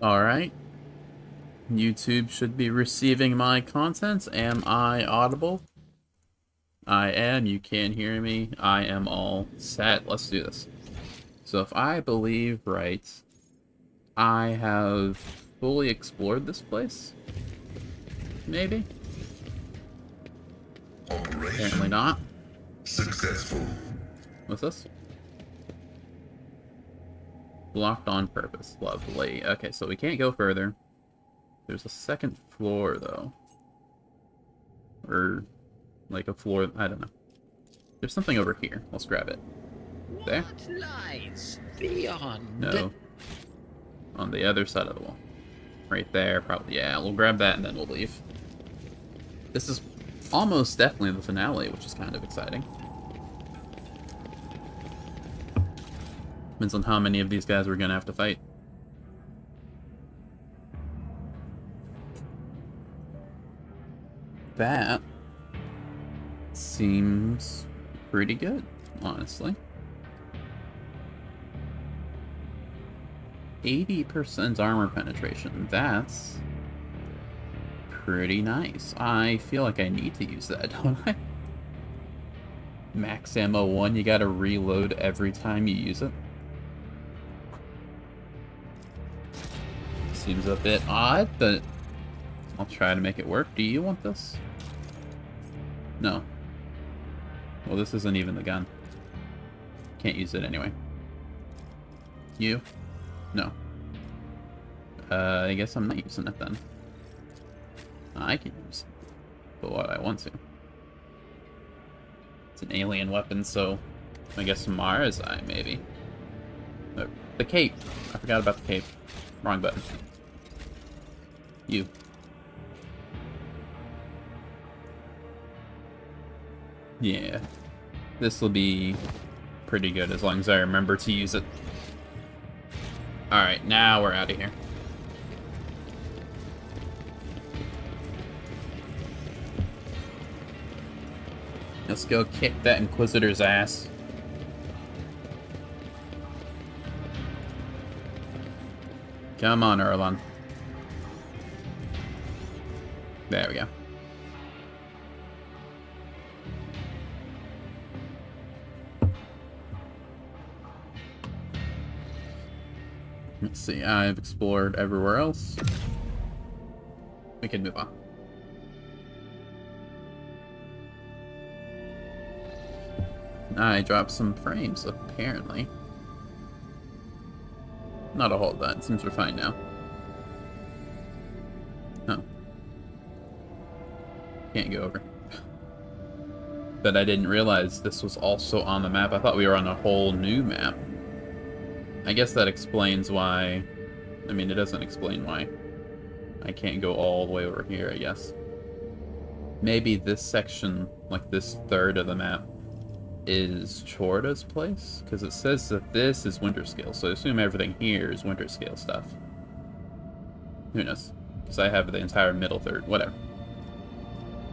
Alright. YouTube should be receiving my content. Am I audible? I am. You can hear me. I am all set. Let's do this. So if I believe right, I have fully explored this place? Maybe? Apparently not. Successful. What's this? Blocked on purpose. Lovely. Okay, so we can't go further. There's a second floor, though. Or, like a floor, I don't know. There's something over here. Let's grab it. There? What lies beyond? No. On the other side of the wall. Right there, probably. Yeah, we'll grab that and then we'll leave. This is almost definitely the finale, which is kind of exciting. Depends on how many of these guys we're gonna have to fight. That seems pretty good, honestly. 80% armor penetration. That's pretty nice. I feel like I need to use that, don't I? Max ammo 1, you gotta reload every time you use it. Seems a bit odd, but I'll try to make it work. Do you want this? No. Well, this isn't even the gun. Can't use it anyway. You? No. I guess I'm not using it then. I can use it, but what I want to. It's an alien weapon, so I guess Mara's Eye, maybe. The cape. I forgot about the cape. Wrong button. You. Yeah. This will be pretty good as long as I remember to use it. Alright, now we're out of here. Let's go kick that Inquisitor's ass. Come on, Erlon. There we go. Let's see, I've explored everywhere else. We can move on. I dropped some frames, apparently. Not a whole lot. It seems we're fine now. Oh. Can't go over. But I didn't realize this was also on the map. I thought we were on a whole new map. I guess that explains why... I mean, it doesn't explain why I can't go all the way over here, I guess. Maybe this section, like this third of the map, is Chorda's place? Because it says that this is winter scale, so I assume everything here is winter scale stuff. Who knows? Because I have the entire middle third. Whatever.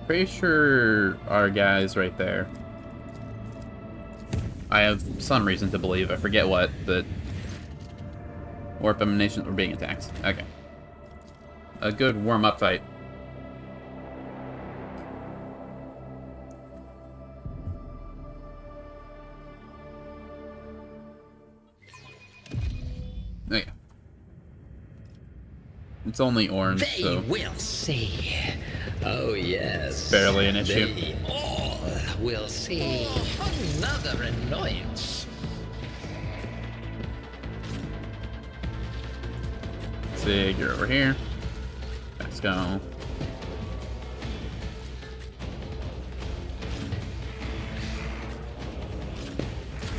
Pretty sure our guy's right there. I have some reason to believe, I forget what, but... Warp Emanation, we're being attacked. Okay. A good warm-up fight. Okay. It's only orange, They so... will see. Oh, yes. It's barely an issue. They all will see. Another annoyance. See, you're over here. Let's go.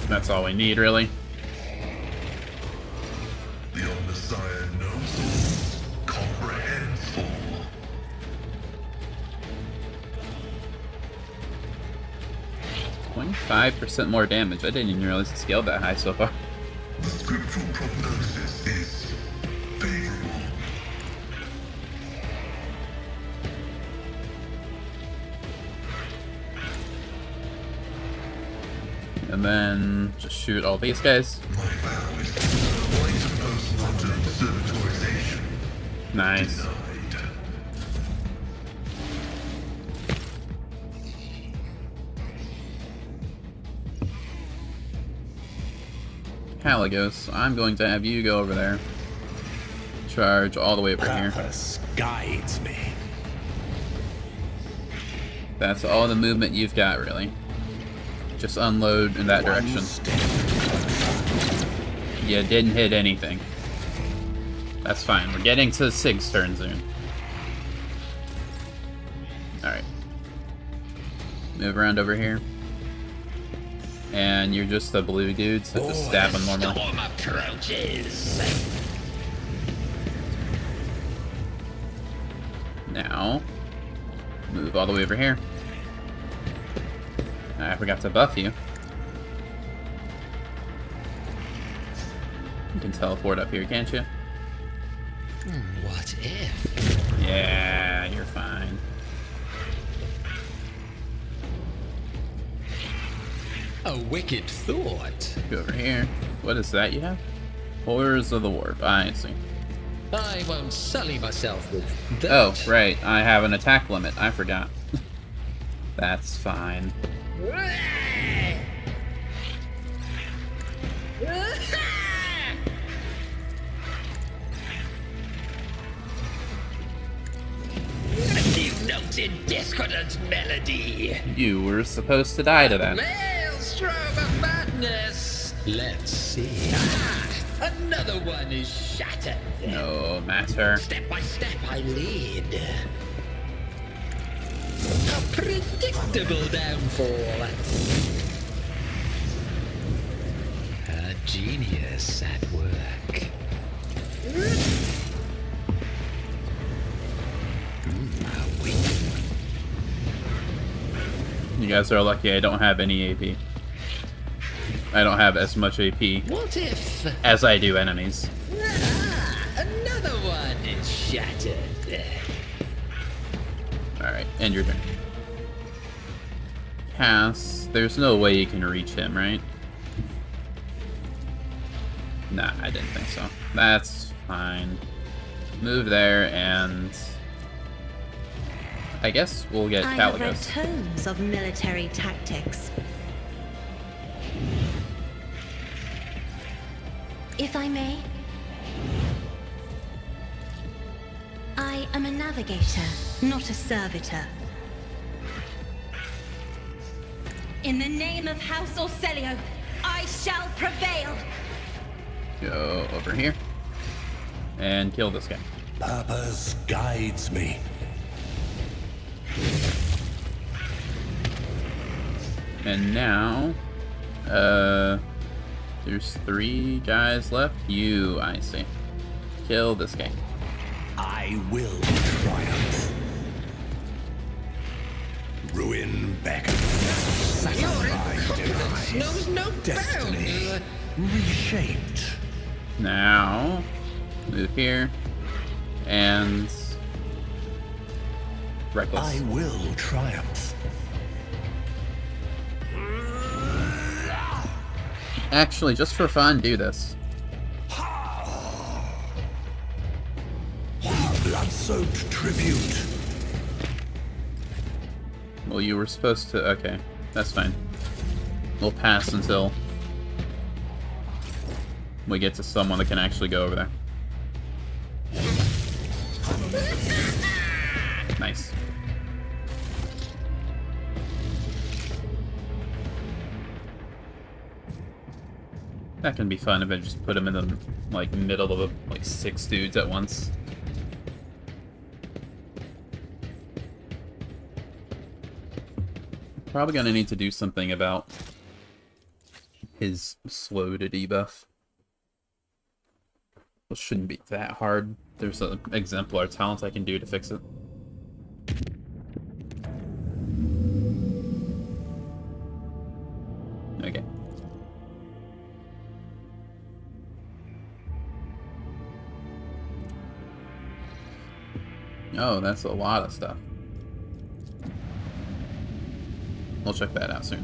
That's all we need, really. The Messiah knows, comprehends full. 25% more damage. I didn't even realize it scaled that high so far. The scriptural prognosis is favorable. And then just shoot all these guys. My vow is to avoid post-mortem servitorization. Nice. Denied. Caligos, I'm going to have you go over there. Charge all the way over here. Purpose guides me. That's all the movement you've got, really. Just unload in that One direction. step. You didn't hit anything. That's fine. We're getting to Sig's turn soon. Alright. Move around over here. And you're just a blue dude, so just stab him normally. Storm approaches. Now, move all the way over here. I forgot to buff you. You can teleport up here, can't you? What if? Yeah, you're fine. A wicked thought. Go over here. What is that you have? Horrors of the Warp. I see. I won't sully myself with that. Oh, right. I have an attack limit. I forgot. That's fine. You noted discordant melody. You were supposed to die to that. Maelstrom of madness. Let's see. Another one is shattered. No matter. Step by step I lead. A predictable downfall. A genius at work. A weak. You guys are lucky I don't have any AP. I don't have as much AP What if as I do enemies. another one is shattered? Alright, end your turn. Cass, there's no way you can reach him, right? Nah, I didn't think so. That's fine. Move there, and I guess we'll get I have read Caligos. tomes of military tactics. If I may, I am a navigator, not a servitor. In the name of House Orselio, I shall prevail. Go over here and kill this guy. Purpose guides me. And now, there's 3 guys left. You, I see. Kill this guy. I will triumph. Ruin beckons. Sacrifice denies. Knows no Destiny bounds. reshaped. Now, move here, and reckless. I will triumph. Actually, just for fun, do this. Blood-soaked tribute. Well, you were supposed to. Okay, that's fine. We'll pass until we get to someone that can actually go over there. Nice. That can be fun if I just put him in the like middle of like 6 dudes at once. Probably gonna need to do something about his slow to debuff. It shouldn't be that hard. There's an exemplar talent I can do to fix it. Okay. Oh, that's a lot of stuff. We'll check that out soon.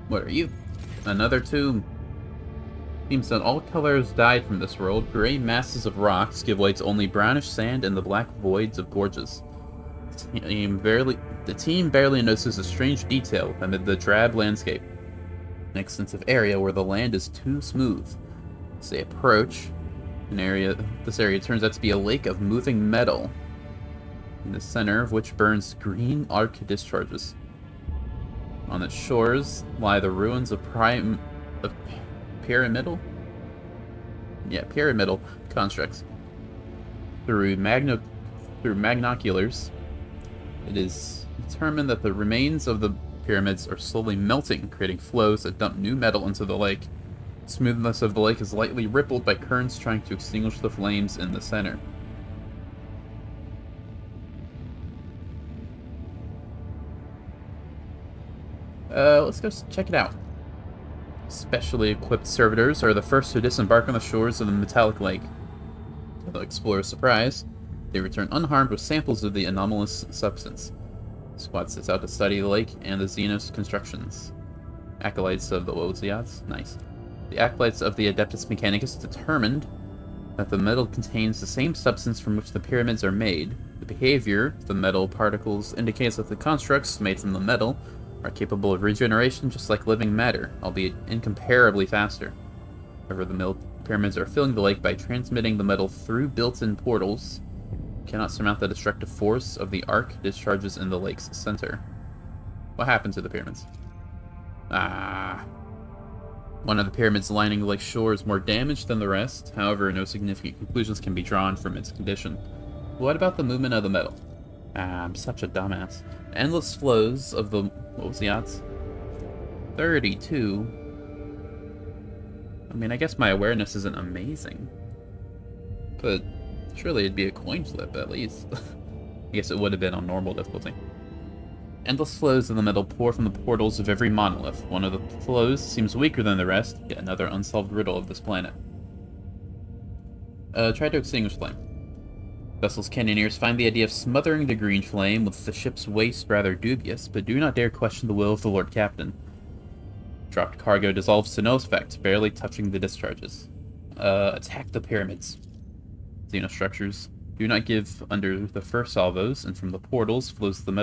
What are you? Another tomb. Seems that all colors died from this world. Gray masses of rocks give way to only brownish sand and the black voids of gorges. The team barely notices a strange detail amid the drab landscape. An extensive area where the land is too smooth. As they approach, this area turns out to be a lake of moving metal, in the center of which burns green arc discharges. On its shores lie the ruins of pyramidal constructs. Through magnoculars, it is determined that the remains of the pyramids are slowly melting, creating flows that dump new metal into the lake. The smoothness of the lake is lightly rippled by currents trying to extinguish the flames in the center. Let's go check it out. Specially equipped servitors are the first to disembark on the shores of the metallic lake. To the explorer's surprise, they return unharmed with samples of the anomalous substance. The squad sets out to study the lake and the Xenos constructions. Acolytes of the Oziats? Nice. The acolytes of the Adeptus Mechanicus determined that the metal contains the same substance from which the pyramids are made. The behavior of the metal particles indicates that the constructs made from the metal are capable of regeneration just like living matter, albeit incomparably faster. However, the pyramids are filling the lake by transmitting the metal through built-in portals. Cannot surmount the destructive force of the arc discharges in the lake's center. What happened to the pyramids? One of the pyramids lining the lake shore is more damaged than the rest. However, no significant conclusions can be drawn from its condition. What about the movement of the metal? I'm such a dumbass. Endless flows of the... What was the odds? 32. I mean, I guess my awareness isn't amazing. But surely it'd be a coin flip, at least. I guess it would have been on normal difficulty. Endless flows of the metal pour from the portals of every monolith. One of the flows seems weaker than the rest, yet another unsolved riddle of this planet. Try to extinguish flame. Vessel's cannoneers find the idea of smothering the green flame with the ship's waste rather dubious, but do not dare question the will of the Lord Captain. Dropped cargo dissolves to no effect, barely touching the discharges. Attack the pyramids. Xenostructures do not give under the first salvos, and from the portals flows of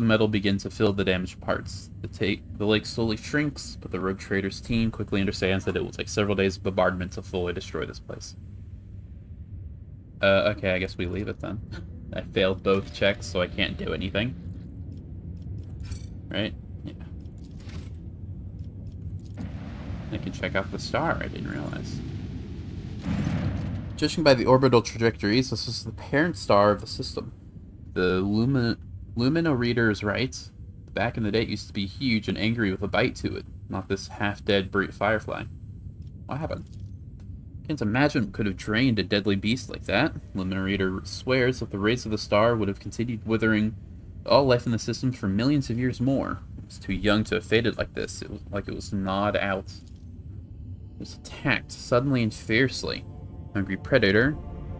metal begin to fill the damaged parts. The lake slowly shrinks, but the rogue trader's team quickly understands that it will take several days of bombardment to fully destroy this place. Okay, I guess we leave it then. I failed both checks, so I can't do anything. Right? Yeah. I can check out the star, I didn't realize. Judging by the orbital trajectories, this is the parent star of the system. The Lumino reader is right. Back in the day, it used to be huge and angry with a bite to it, not this half-dead firefly. What happened? Can't imagine what could have drained a deadly beast like that. Lumino reader swears that the rays of the star would have continued withering all life in the system for millions of years more. It was too young to have faded like this. It was like it was gnawed out. It was attacked suddenly and fiercely. Hungry predator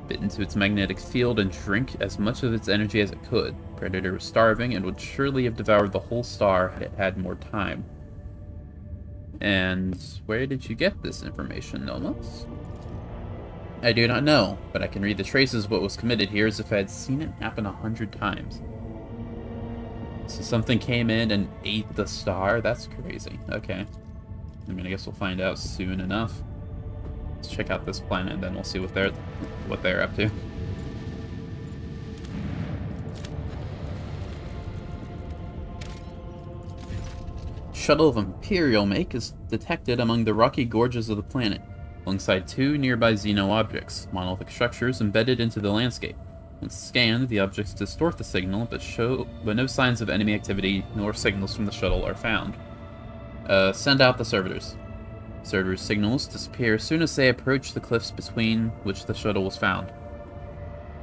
bit into its magnetic field and drank as much of its energy as it could. Predator was starving and would surely have devoured the whole star had it had more time. And where did you get this information, Nomos? I do not know, but I can read the traces of what was committed here as if I had seen it happen 100 times. So something came in and ate the star? That's crazy. Okay. I mean, I guess we'll find out soon enough. Let's check out this planet and then we'll see what they're up to. Shuttle of Imperial make is detected among the rocky gorges of the planet, alongside two nearby Xeno objects, monolithic structures embedded into the landscape. When scanned, the objects distort the signal, but no signs of enemy activity nor signals from the shuttle are found. Send out the servitors. Servitors' signals disappear as soon as they approach the cliffs between which the shuttle was found.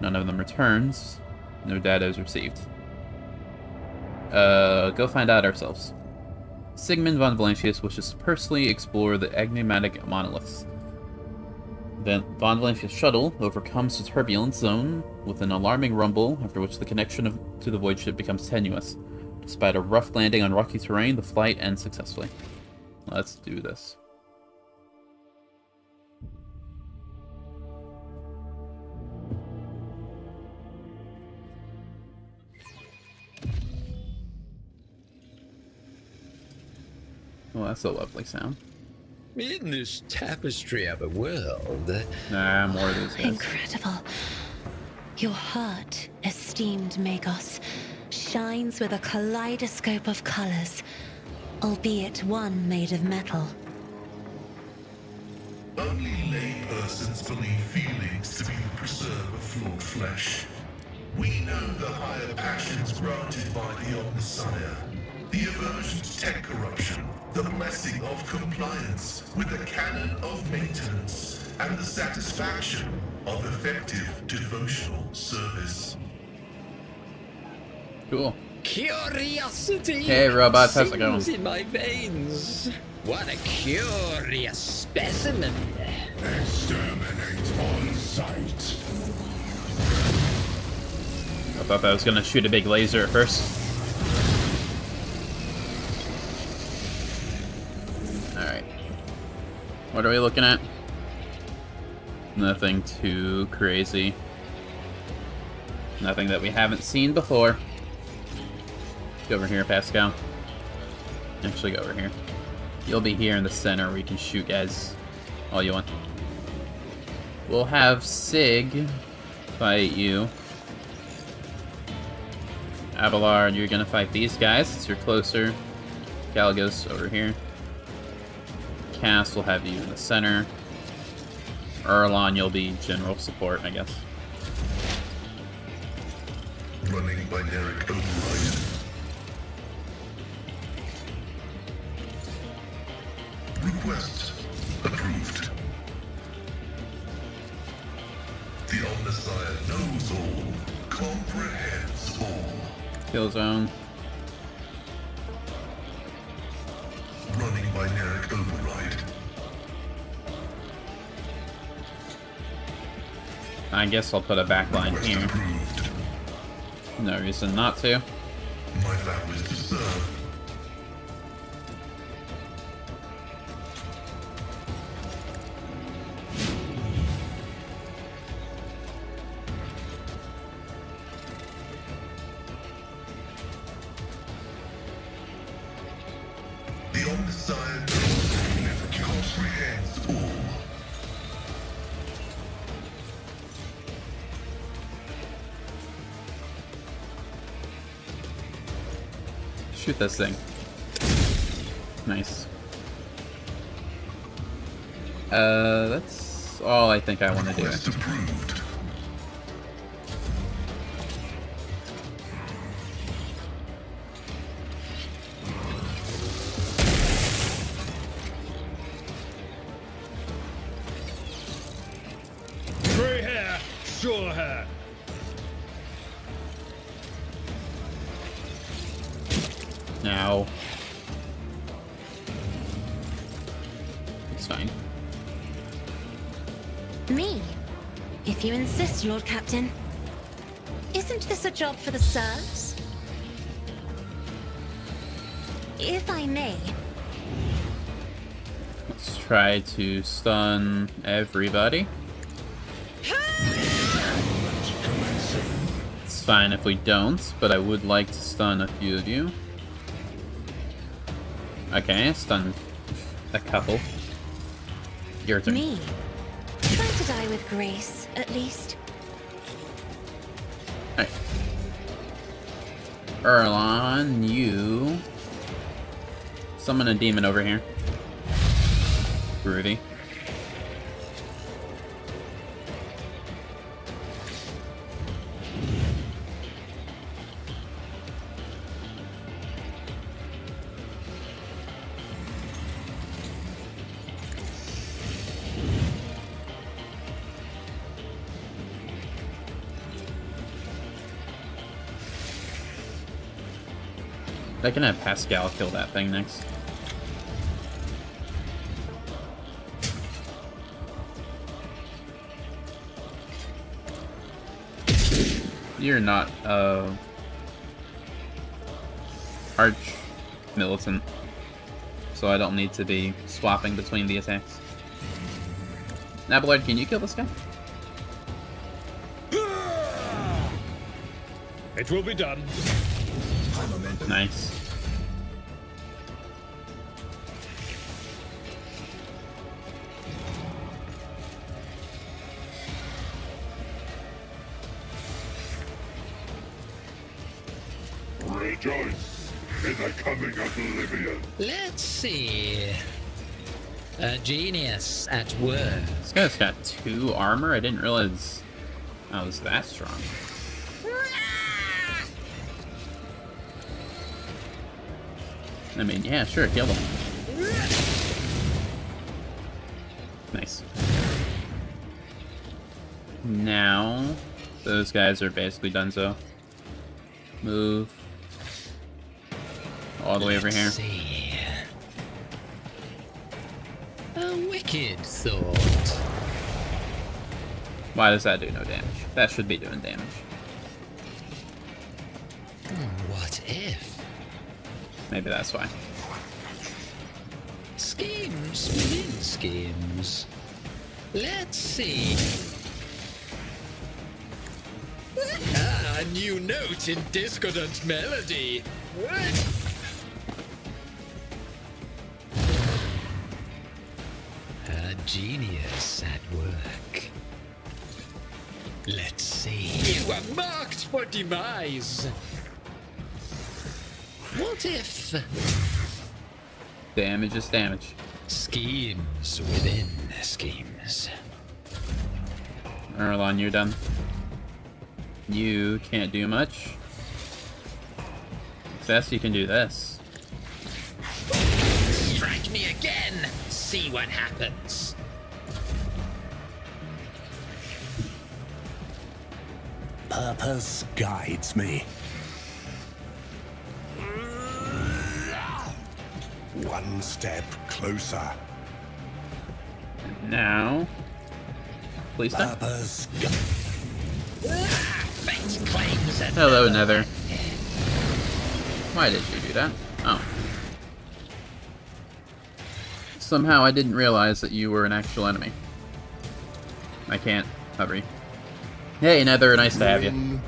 None of them returns. No data is received. Go find out ourselves. Sigmund von Valancius wishes to personally explore the enigmatic monoliths. The von Valancius shuttle overcomes the turbulence zone with an alarming rumble, after which the connection to the void ship becomes tenuous. Despite a rough landing on rocky terrain, the flight ends successfully. Let's do this. Well, that's a lovely sound. In this tapestry of a world, Nah, more of these guys. Incredible. Your heart, esteemed Magos, shines with a kaleidoscope of colors, albeit one made of metal. Only laypersons believe feelings to be the preserve of flawed flesh. We know the higher passions granted by the Omnissiah, the aversion to tech corruption, the blessing of compliance with the canon of maintenance, and the satisfaction of effective devotional service. Cool. curiosity. Hey, robots, how's it going? sings in my veins. What a curious specimen. Exterminate on sight. I thought that was gonna shoot a big laser at first. Alright. What are we looking at? Nothing too crazy. Nothing that we haven't seen before. Go over here, Pascal. Actually, go over here. You'll be here in the center where you can shoot guys all you want. We'll have Sig fight you. Abelard, you're gonna fight these guys since you're closer. Galgos over here. Cass will have you in the center. Erlon, you'll be general support, I guess. Running binary override. Request approved. The Omnissiah knows all, comprehends all. Killzone. Running binary override. I guess I'll put a backline Request here. approved. No reason not to. My vow is to serve. The Omnissiah knows, comprehends all. Shoot this thing. Nice. That's all I think I want to do. Request approved. Grey hair, sure hair. Now. It's fine. Me? If you insist, Lord Captain. Isn't this a job for the serfs? If I may, Let's try to stun everybody. It's fine if we don't, but I would like to stun a few of you. Okay, stun a couple. Your turn. me. Try to die with grace, at least. Alright. Erlon, you summon a demon over here. Groovy. I can have Pascal kill that thing next. You're not, arch militant, so I don't need to be swapping between the attacks. Abelard, can you kill this guy? It will be done. Nice. Rejoice in the coming oblivion. Let's see. A genius at work. This guy's got 2 armor? I didn't realize I was that strong. I mean, yeah, sure, kill him. Nice. Now, those guys are basically done so. Move. All the way over here. Let's see. A wicked thought. Why does that do no damage? That should be doing damage. What if? Maybe that's why. Schemes within schemes. Let's see. A new note in discordant melody. A genius at work. Let's see. You are marked for demise. What if Damage is damage. schemes within schemes? Erlon, you're done. You can't do much. Success, you can do this. Strike me again. See what happens. Purpose guides me. One step closer. Now, please stop. Purpose. Fate claims it. Hello, Nether. Why did you do that? Oh. Somehow I didn't realize that you were an actual enemy. I can't hurry. Hey, Nether, nice to have you.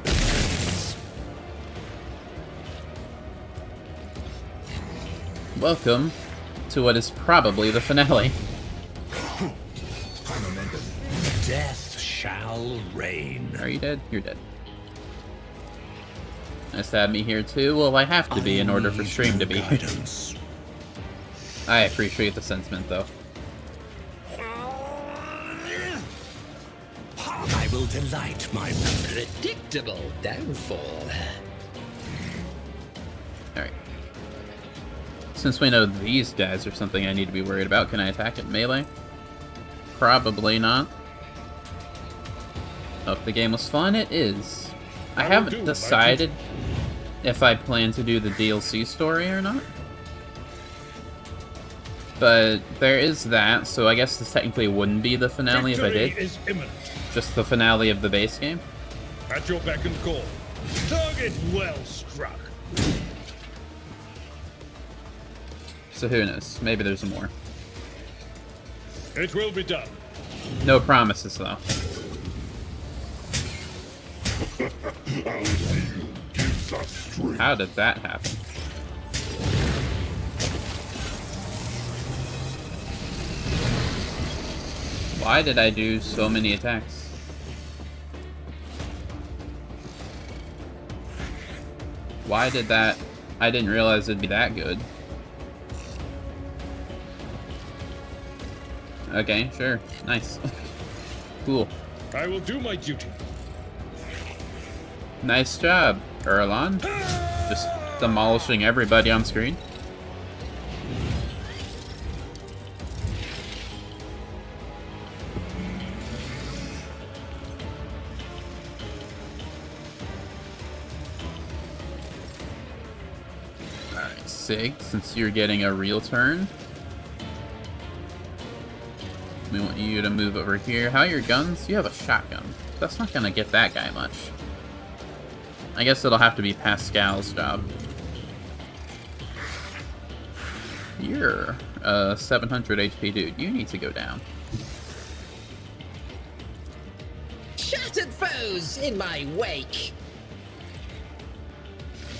Welcome to what is probably the finale. Death shall reign. Are you dead? You're dead. Nice to have me here too. Well, I have to be in order for stream to be. Guidance. I appreciate the sentiment, though. I will delight my Predictable downfall. Alright. Since we know these guys are something I need to be worried about, can I attack at melee? Probably not. Oh, if the game was fun, it is. I haven't decided if I plan to do the DLC story or not. But there is that, so I guess this technically wouldn't be the finale if I Victory did. is imminent. Just the finale of the base game. At your beck and call. Target well struck. So who knows? Maybe there's more. It will be done. No promises, though. I'll see you give such strength. How did that happen? Why did I do so many attacks? Why did that... I didn't realize it'd be that good. Okay, sure. Nice. Cool. I will do my duty. Nice job, Erlon. Just demolishing everybody on screen. Alright, Sig, since you're getting a real turn, we want you to move over here. How are your guns? You have a shotgun. That's not gonna get that guy much. I guess it'll have to be Pascal's job. You're a 700 HP dude. You need to go down. Shattered foes in my wake.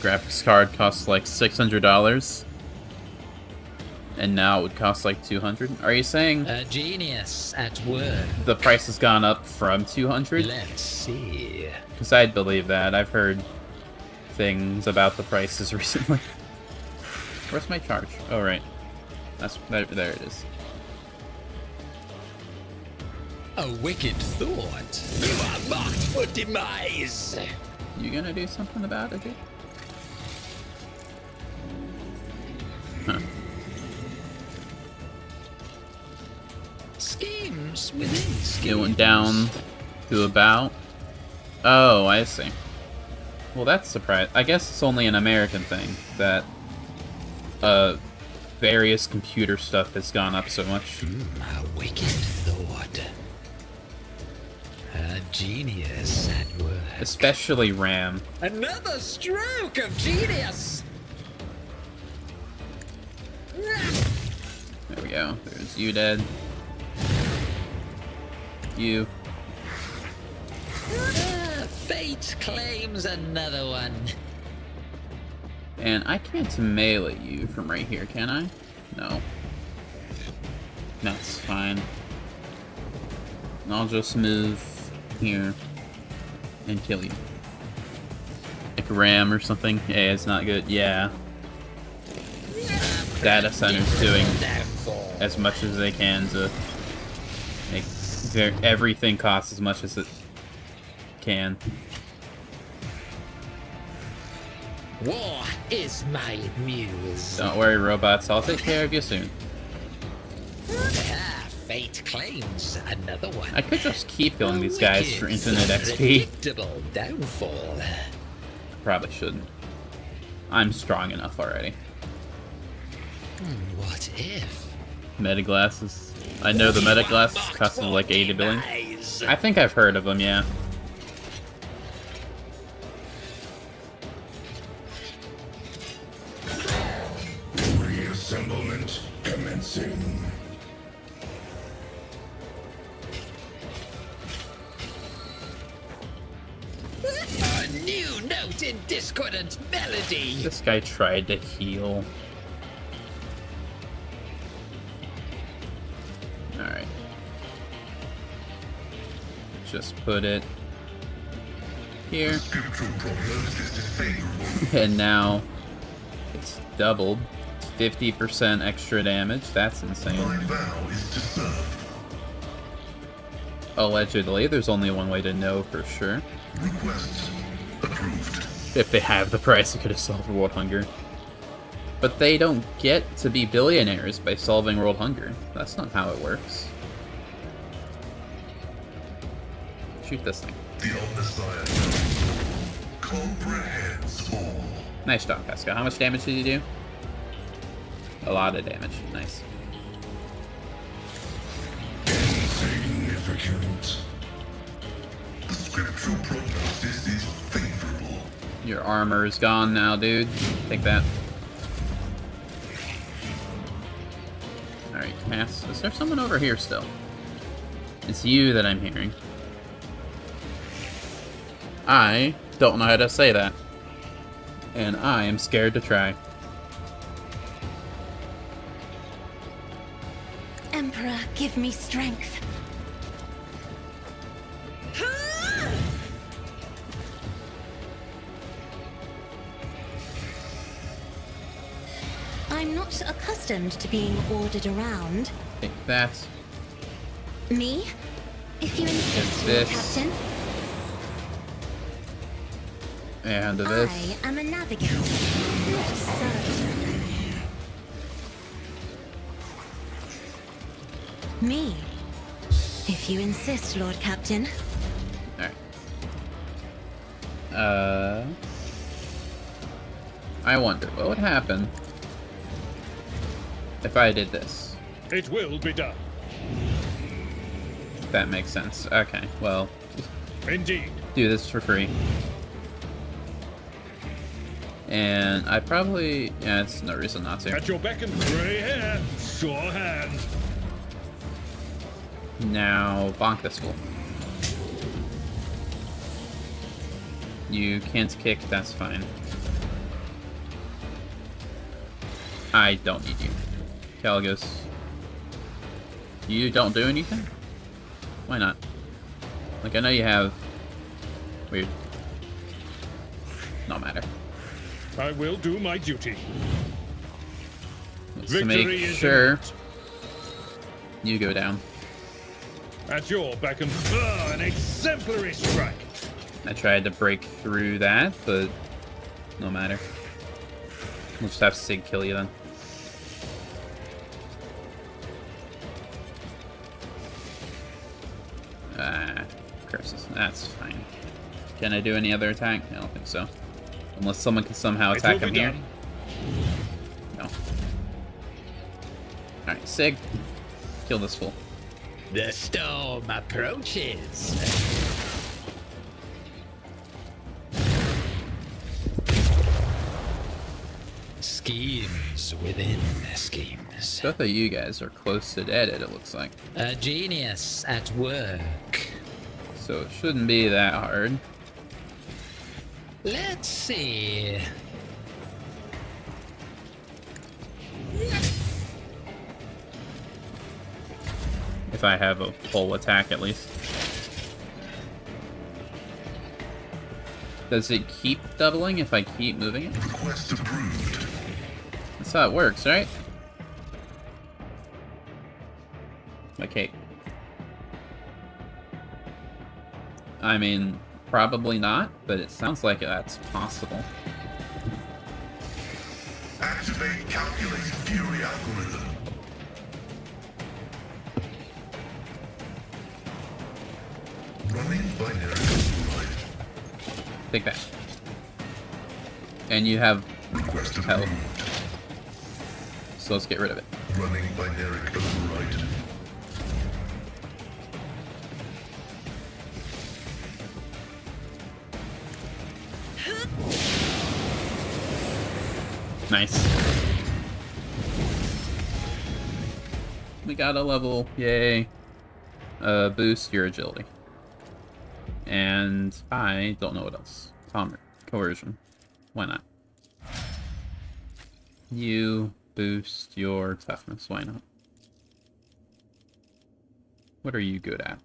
Graphics card costs like $600. And now it would cost like $200. Are you saying A genius at work. the price has gone up from $200? Let's see. Because I'd believe that. I've heard things about the prices recently. Where's my charge? Oh, right. There it is. A wicked thought. You are marked for demise. You gonna do something about it, dude? Huh. Schemes within schemes. It went down to about... Oh, I see. Well, that's surprising. I guess it's only an American thing that various computer stuff has gone up so much. A wicked thought. A genius at work. Especially RAM. Another stroke of genius! There we go. There's you dead. You. Fate claims another one. And I can't melee you from right here, can I? No. That's fine. I'll just move here and kill you. Like RAM or something. Hey, it's not good. Yeah. Data centers doing as much as they can to make everything cost as much as it can. War is my muse. Don't worry, robots. I'll take care of you soon. Fate claims another one. I could just keep killing these guys for infinite XP. Predictable downfall. Probably shouldn't. I'm strong enough already. What if? Meta glasses. I know the meta glasses cost like 80 billion. I think I've heard of them, yeah. Reassemblement commencing. A new note in discordant melody. This guy tried to heal. Alright. Just put it here. Scriptural prognosis is favorable. And now it's doubled. 50% extra damage. That's insane. My vow is to serve. Allegedly, there's only one way to know for sure. Request approved. If they have the price, it could have solved world hunger. But they don't get to be billionaires by solving world hunger. That's not how it works. Shoot this thing. The Omnissiah comprehends all. Nice job, Pascal. How much damage did you do? A lot of damage. Nice. Significant. The scriptural prognosis is favorable. Your armor is gone now, dude. Take that. Alright, Cass. Is there someone over here still? It's you that I'm hearing. I don't know how to say that. And I am scared to try. Emperor, give me strength. I'm not accustomed to being ordered around. Take that. Me? If you insist, This. Captain. And this. I am a navigator, not a servitor. Me? If you insist, Lord Captain. Alright. I wonder what would happen if I did this. It will be done. That makes sense. Okay, well, Indeed. do this for free. And I probably... yeah, it's no reason not to. At your beck and grey hair, sure hand. Now, bonk this fool. You can't kick, that's fine. I don't need you. Calgus. You don't do anything? Why not? Like, I know you have... weird. No matter. I will do my duty. Just to Victory make is sure imminent. you go down. At your beck and an exemplary strike. I tried to break through that, but no matter. We'll just have Sig kill you then. Ah, curses. That's fine. Can I do any other attack? I don't think so. Unless someone can somehow It will attack be him here. done. No. Alright, Sig. Kill this fool. The storm approaches. Schemes within schemes. Both of you guys are close to dead, it looks like. A genius at work. So it shouldn't be that hard. Let's see. If I have a full attack, at least. Does it keep doubling if I keep moving it? Request approved. That's how it works, right? Okay. I mean, probably not, but it sounds like that's possible. Activate calculated fury algorithm. Running binary override. Take that. And you have Request health, approved. so let's get rid of it. Running binary override. Nice. We got a level, yay. Boost your agility. And I don't know what else. Coercion. Why not? You boost your toughness. Why not? What are you good at?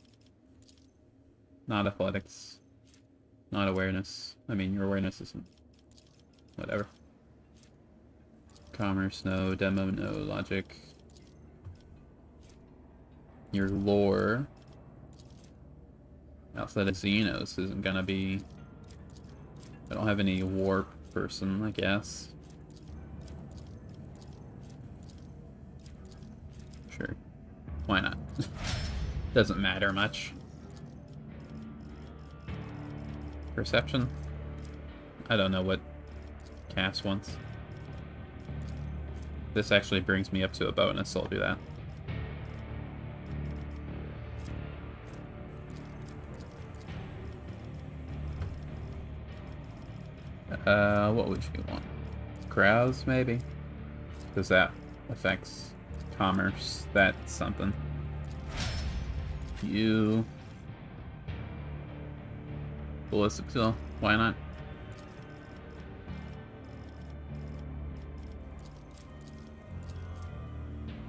Not athletics. Not awareness. I mean, your awareness isn't. Whatever. Commerce, no. Demo, no. Logic. Your lore. Outside of Xenos isn't gonna be... I don't have any warp person, I guess. Sure. Why not? Doesn't matter much. Perception? I don't know what Cass wants. This actually brings me up to a bonus, so I'll do that. What would you want? Crowds, maybe? Because that affects commerce. That's something. You... Ballistic Skill, why not?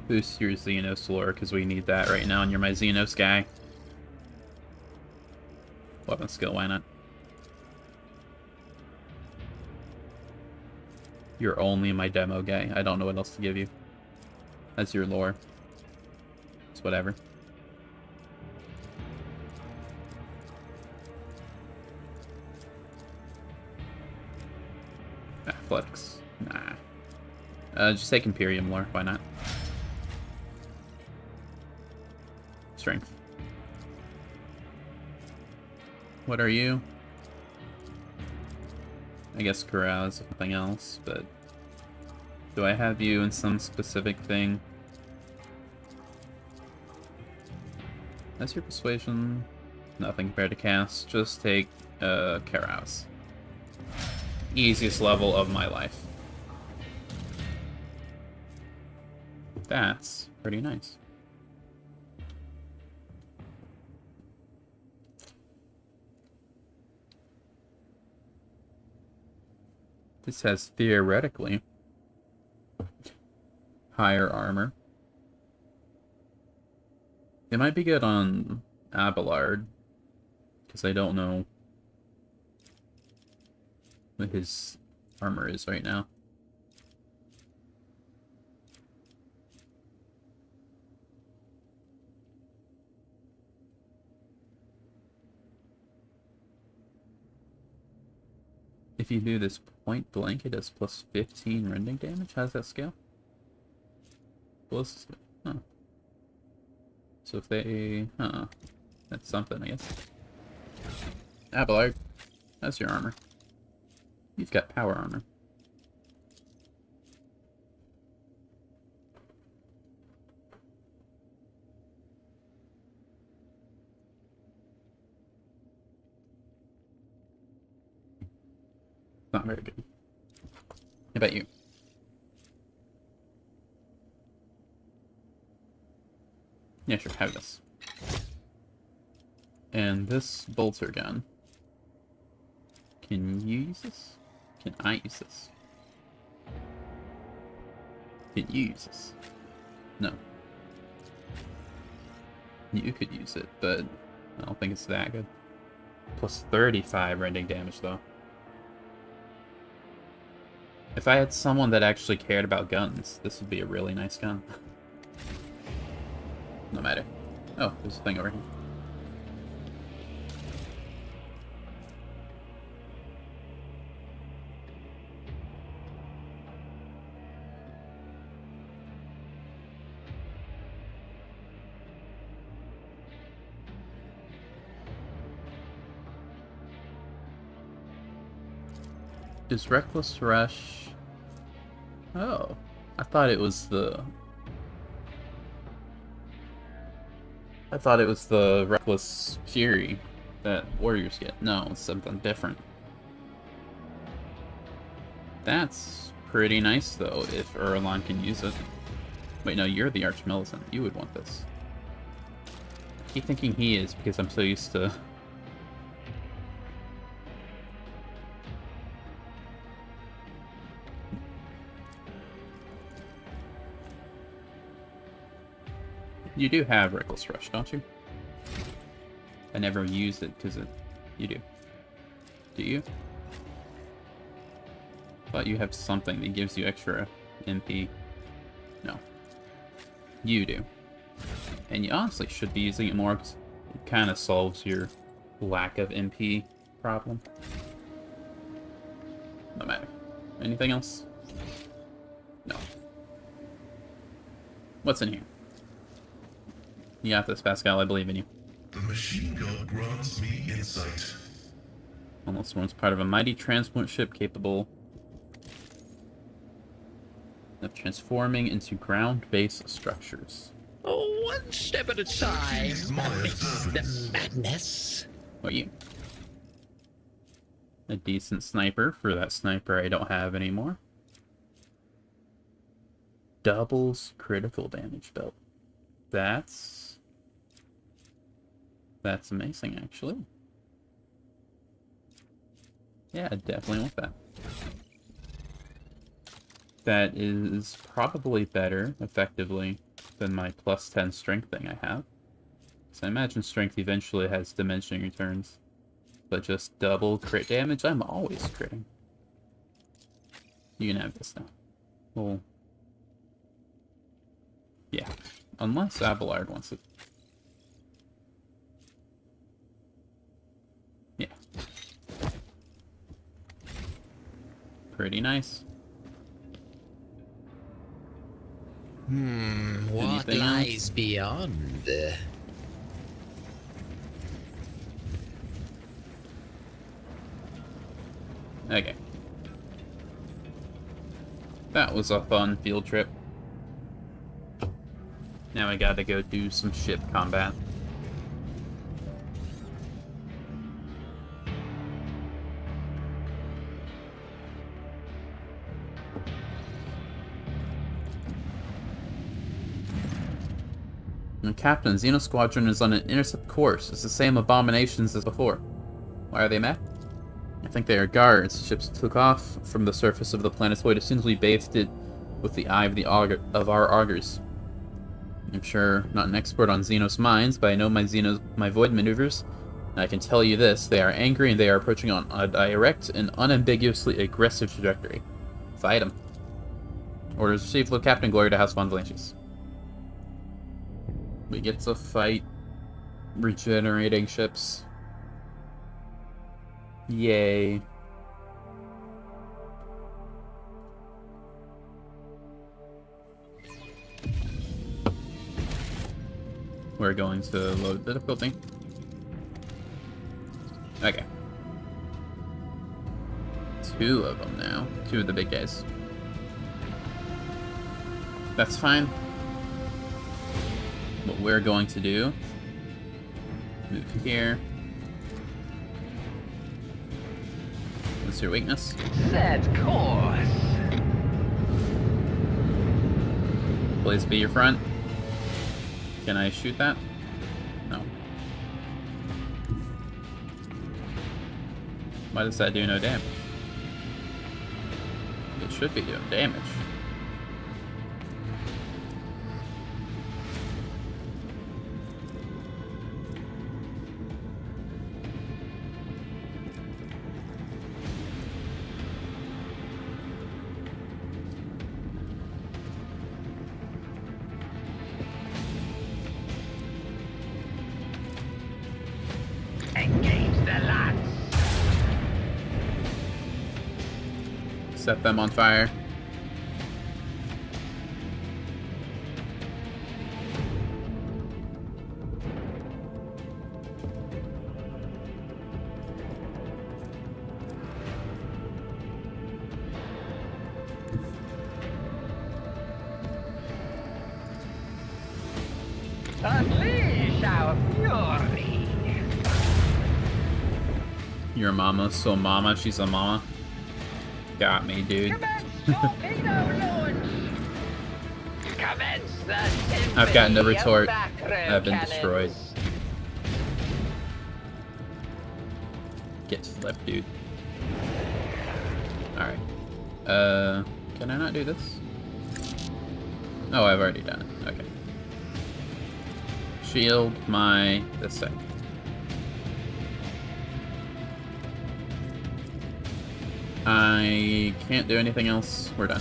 Boost your Xenos lore, because we need that right now, and you're my Xenos guy. Weapon skill, why not? You're only my demo guy. I don't know what else to give you. That's your lore. It's whatever. Athletics. Nah. Just take Imperium lore. Why not? Strength. What are you? I guess Corral is something else, but... Do I have you in some specific thing? That's your persuasion. Nothing compared to Cass. Just take, Karaos. Easiest level of my life. That's pretty nice. This has theoretically higher armor. It might be good on Abelard, because I don't know what his armor is right now. If you do this point blank, it does plus 15 rending damage. How does that scale? Plus, huh. So if they, that's something, I guess. Abelard, that's your armor. You've got power armor. Not very good. How about you? Yeah, sure, have this. And this bolter gun. Can you use this? Can I use this? Can you use this? No. You could use it, but I don't think it's that good. Plus 35 rending damage, though. If I had someone that actually cared about guns, this would be a really nice gun. No matter. Oh, there's a thing over here. Is Reckless Rush... Oh. I thought it was the... I thought it was the Reckless Fury that warriors get. No, it's something different. That's pretty nice, though, if Erlon can use it. Wait, no, you're the Archmilitant. You would want this. I keep thinking he is, because I'm so used to... You do have Reckless Rush, don't you? I never used it because it... You do. Do you? Thought you have something that gives you extra MP. No. You do. And you honestly should be using it more because it kind of solves your lack of MP problem. No matter. Anything else? No. What's in here? You got this, Pascal. I believe in you. The machine god grants me insight. Almost once part of a mighty transport ship capable of transforming into ground-based structures. Oh, one step at a time. My Amidst the observance. madness. What are you? A decent sniper for that sniper I don't have anymore. Doubles critical damage belt. That's amazing, actually. Yeah, I definitely want that. That is probably better, effectively, than my plus 10 strength thing I have. So I imagine strength eventually has diminishing returns. But just double crit damage, I'm always critting. You can have this now. Well, yeah. Unless Abelard wants it. Yeah. Pretty nice. What Anything lies else? beyond? Okay. That was a fun field trip. Now I gotta go do some ship combat. And Captain, Xeno Squadron is on an intercept course. It's the same abominations as before. Why are they mad? I think they are guards. Ships took off from the surface of the planetoid as soon as we bathed it with the eye of our augurs. I'm sure not an expert on Xenos mines, but I know my void maneuvers. I can tell you this, they are angry and they are approaching on a direct and unambiguously aggressive trajectory. Fight them. Orders received with Captain Glory to House Von Valanches. We get to fight regenerating ships. Yay. We're going to load the difficulty. Okay. 2 of them now. 2 of the big guys. That's fine. What we're going to do, move here. What's your weakness? Set course. Please be your front. Can I shoot that? No. Why does that do no damage? It should be doing damage. Engage the lads. Set them on fire. Unleash our fury. Your mama, so mama, she's a mama. Got me, dude. Commence torpedo launch. Commence the symphony I've gotten the of retort. macro I've been cannons. destroyed. Get flipped, dude. Alright. Can I not do this? Oh, I've already done it. Okay. Shield my this thing. I can't do anything else. We're done.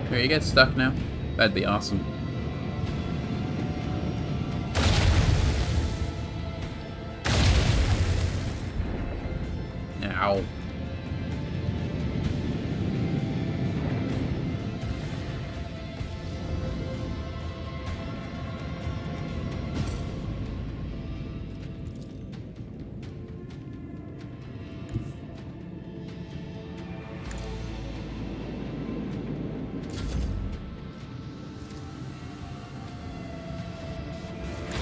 Here, you get stuck now? That'd be awesome. Ow.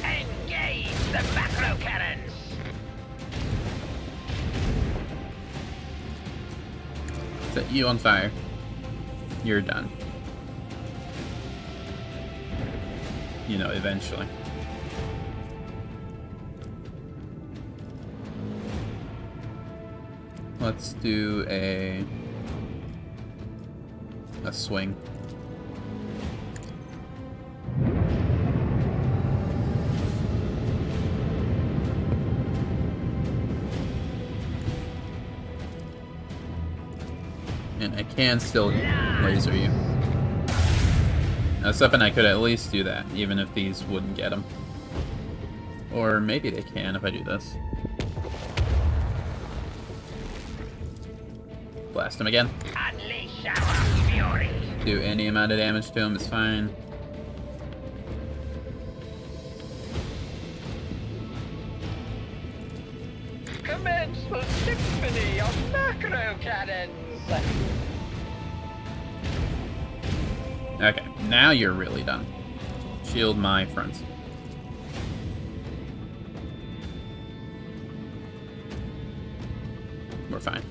Engage the macro cannons. Set you on fire. You're done. You know, eventually. Let's do a swing. And I can still laser you. Now, something I could at least do that, even if these wouldn't get them. Or maybe they can if I do this. Blast him again. Unleash our fury. Do any amount of damage to him is fine. Commence the symphony of macro cannons. Okay, now you're really done. Shield my friends. We're fine.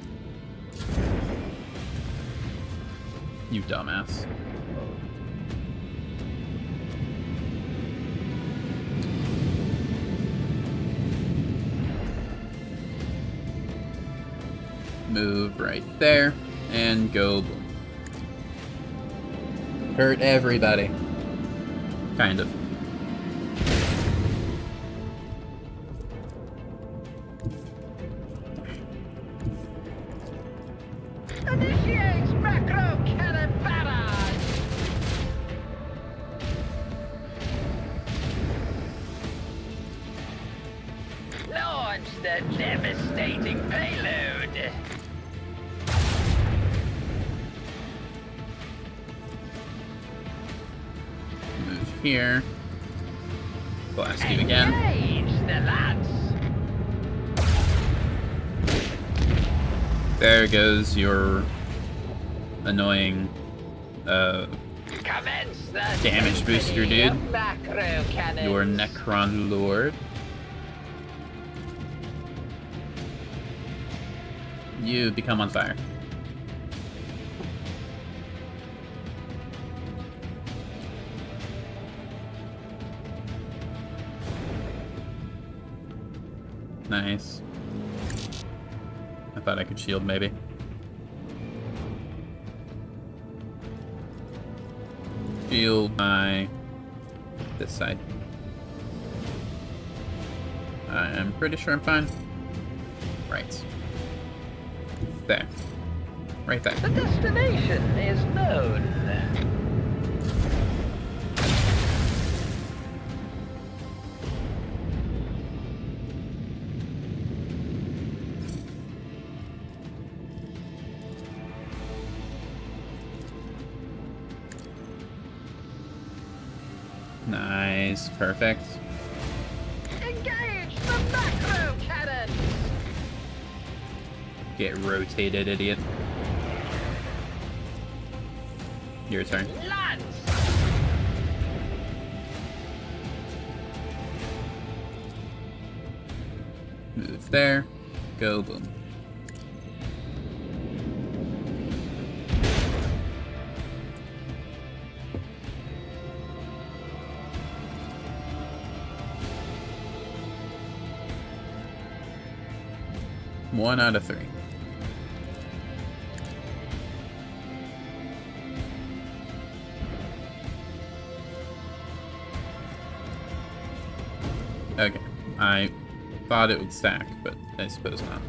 You dumbass. Move right there, and go boom. Hurt everybody. Kind of. Initiates macro cannon barrage! Launch the devastating payload! Move here. Blast you again. Engage the lads! There goes your annoying Commence the damage booster, symphony dude. of macro cannons. Your Necron Lord. You become on fire. Nice. I thought I could shield, maybe. Shield my... this side. I am pretty sure I'm fine. Right. There. Right there. The destination is known. Nice. Perfect. Engage the macro cannon! Get rotated, idiot. Your turn. Lance! Move there. Go boom. One out of 3. Okay, I thought it would stack, but I suppose not.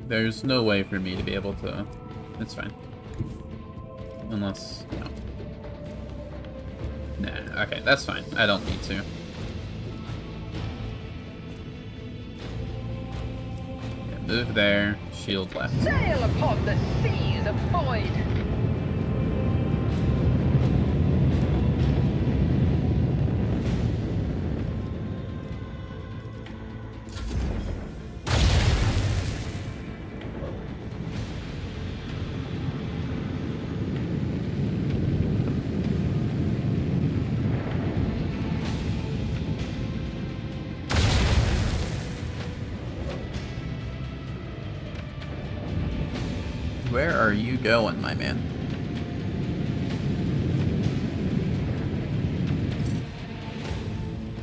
There's no way for me to be able to... It's fine. Unless... no. Nah, okay, that's fine. I don't need to. Move there, shield left. Sail upon the seas of void! Where are you going, my man?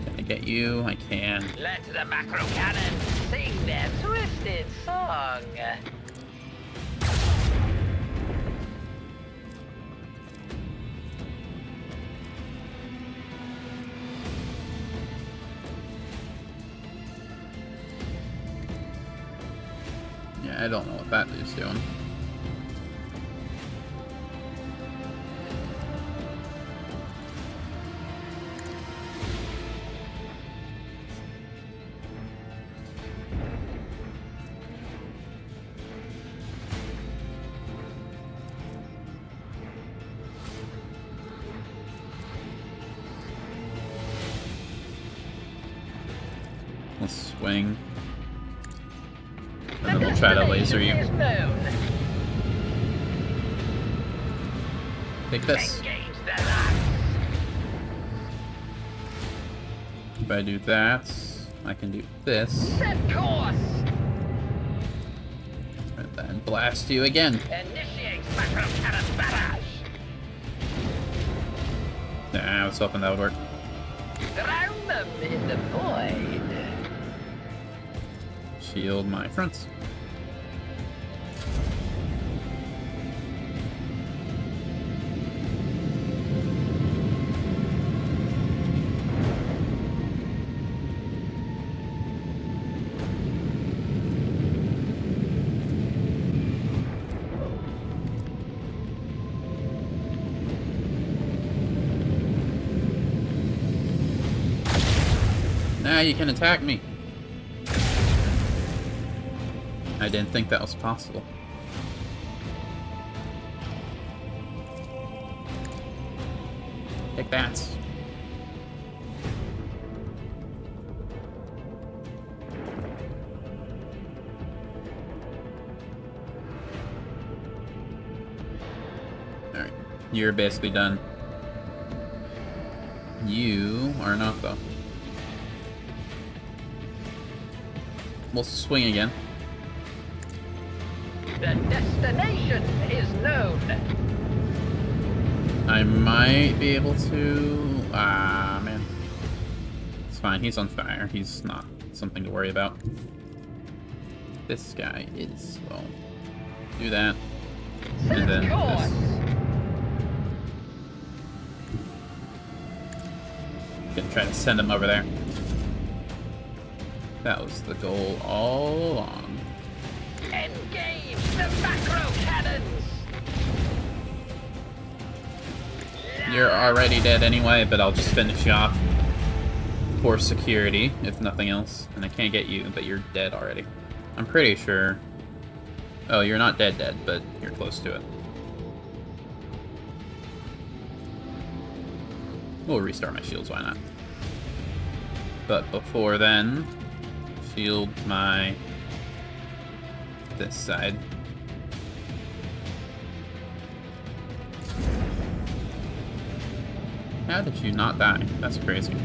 Can I get you? I can. Let the macro cannon sing their twisted song! Yeah, I don't know what that dude's doing. Let's swing. And then we'll try to laser you. Is known. Take this. Engage the lads! If I do that, I can do this. Set course! And then blast you again. Initiate macro cannon barrage! Nah, I was hoping that would work. Drown them in the void! Shield my fronts. you can attack me. I didn't think that was possible. Take that. Alright. You're basically done. You are not, though. We'll swing again. The destination is known. I might be able to... Ah, man. It's fine. He's on fire. He's not something to worry about. This guy is... Well, do that. And then this. Gonna try to send him over there. That was the goal all along. Engage the macro cannons. You're already dead anyway, but I'll just finish you off for security, if nothing else. And I can't get you, but you're dead already. I'm pretty sure. Oh, you're not dead, but you're close to it. We'll restart my shields, why not? But before then, shield my... this side. How did you not die? That's crazy.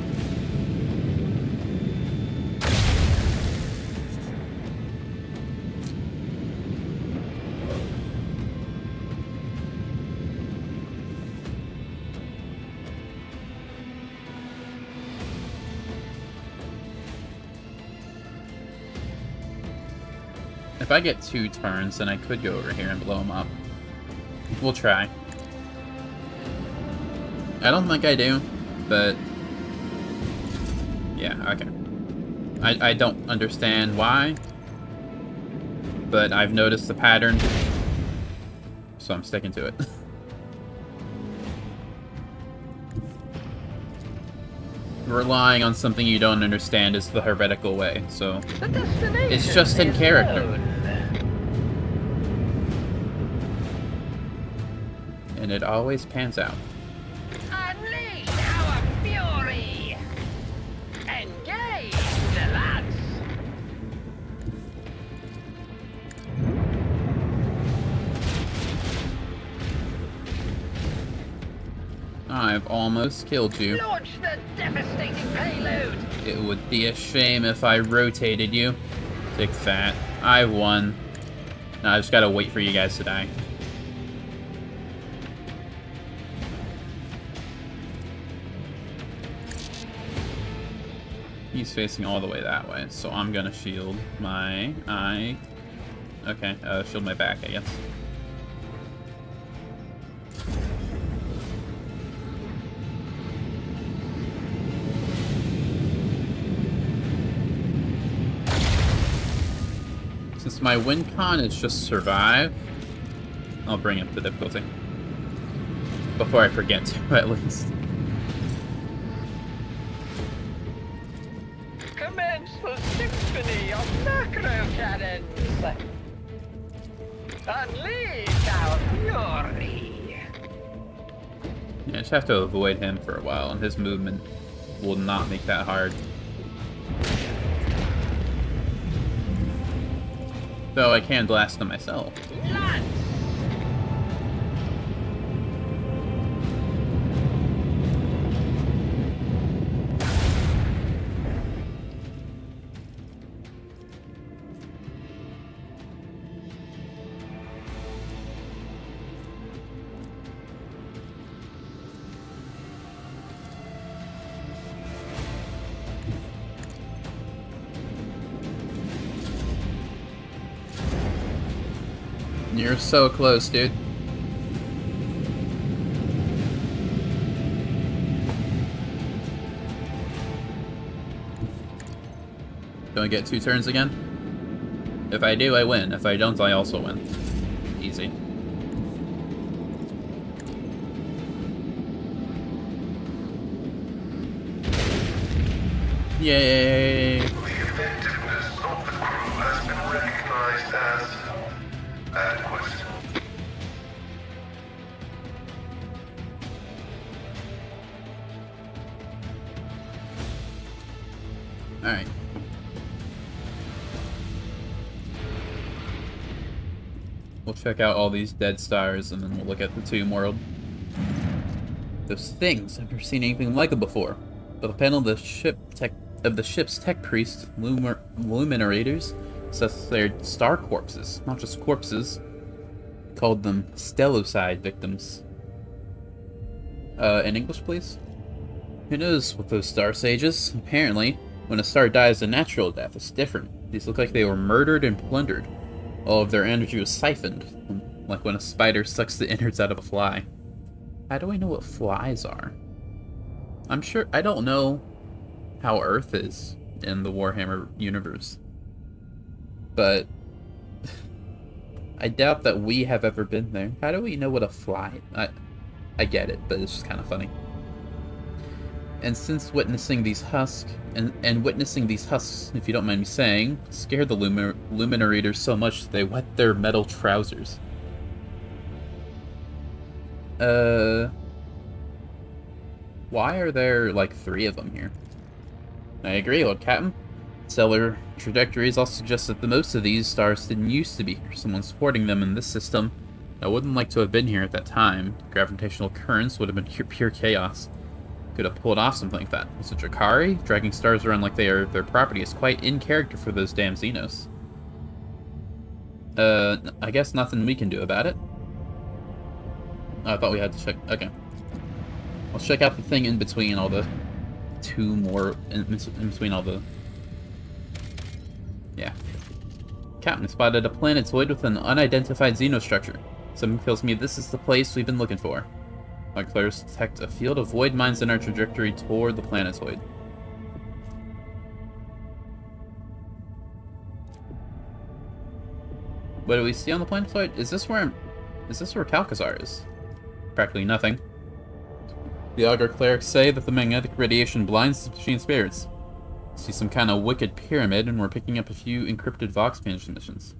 If I get 2 turns, then I could go over here and blow him up. We'll try. I don't think I do, but... yeah, okay. I don't understand why, but I've noticed the pattern, so I'm sticking to it. Relying on something you don't understand is the heretical way, so... it's just in character. And it always pans out. Unleash our fury! Engage the lads! I've almost killed you. Launch the devastating payload! It would be a shame if I rotated you. Take that. I won. Now I just gotta wait for you guys to die. He's facing all the way that way, so I'm gonna shield my eye. Okay, shield my back, I guess. Since my win con is just survive, I'll bring up the difficulty. Before I forget to, at least. Commence the symphony of macro cannons! Unleash our fury! Yeah, I just have to avoid him for a while, and his movement will not make that hard. Though I can blast them myself. Lads! You're so close, dude. Do I get 2 turns again? If I do, I win. If I don't, I also win. Easy. Yay! The effectiveness of the crew has been recognized as adequate. Alright. We'll check out all these dead stars and then we'll look at the tomb world. Those things, I've never seen anything like them before. But the panel of the ship's tech priest, luminarators, says they're star corpses, not just corpses. Called them stellocide victims. In English, please? Who knows with those star sages? Apparently, when a star dies a natural death, it's different. These look like they were murdered and plundered. All of their energy was siphoned, like when a spider sucks the innards out of a fly. How do we know what flies are? I don't know how Earth is in the Warhammer universe. But I doubt that we have ever been there. How do we know what a fly... I get it, but it's just kind of funny. And since witnessing these husks, and witnessing these husks, if you don't mind me saying, scared the luminarators so much that they wet their metal trousers. Why are there, like, 3 of them here? I agree, Lord Captain. Stellar trajectories also suggest that the most of these stars didn't used to be here. Someone supporting them in this system. I wouldn't like to have been here at that time. Gravitational currents would have been pure chaos. Could have pulled off something like that. Was it Drakari? Dragging stars around like they are their property is quite in character for those damn Xenos. I guess nothing we can do about it. Oh, I thought we had to check. Okay. I'll check out the thing in between all the in between all the... Yeah. Captain spotted a planetoid with an unidentified xenostructure. Something tells me this is the place we've been looking for. My clairs detect a field of void mines in our trajectory toward the planetoid. What do we see on the planetoid? Is this where Calcazar is? Practically nothing. The Augur clerics say that the magnetic radiation blinds the machine spirits. See some kind of wicked pyramid, and we're picking up a few encrypted Vox transmissions.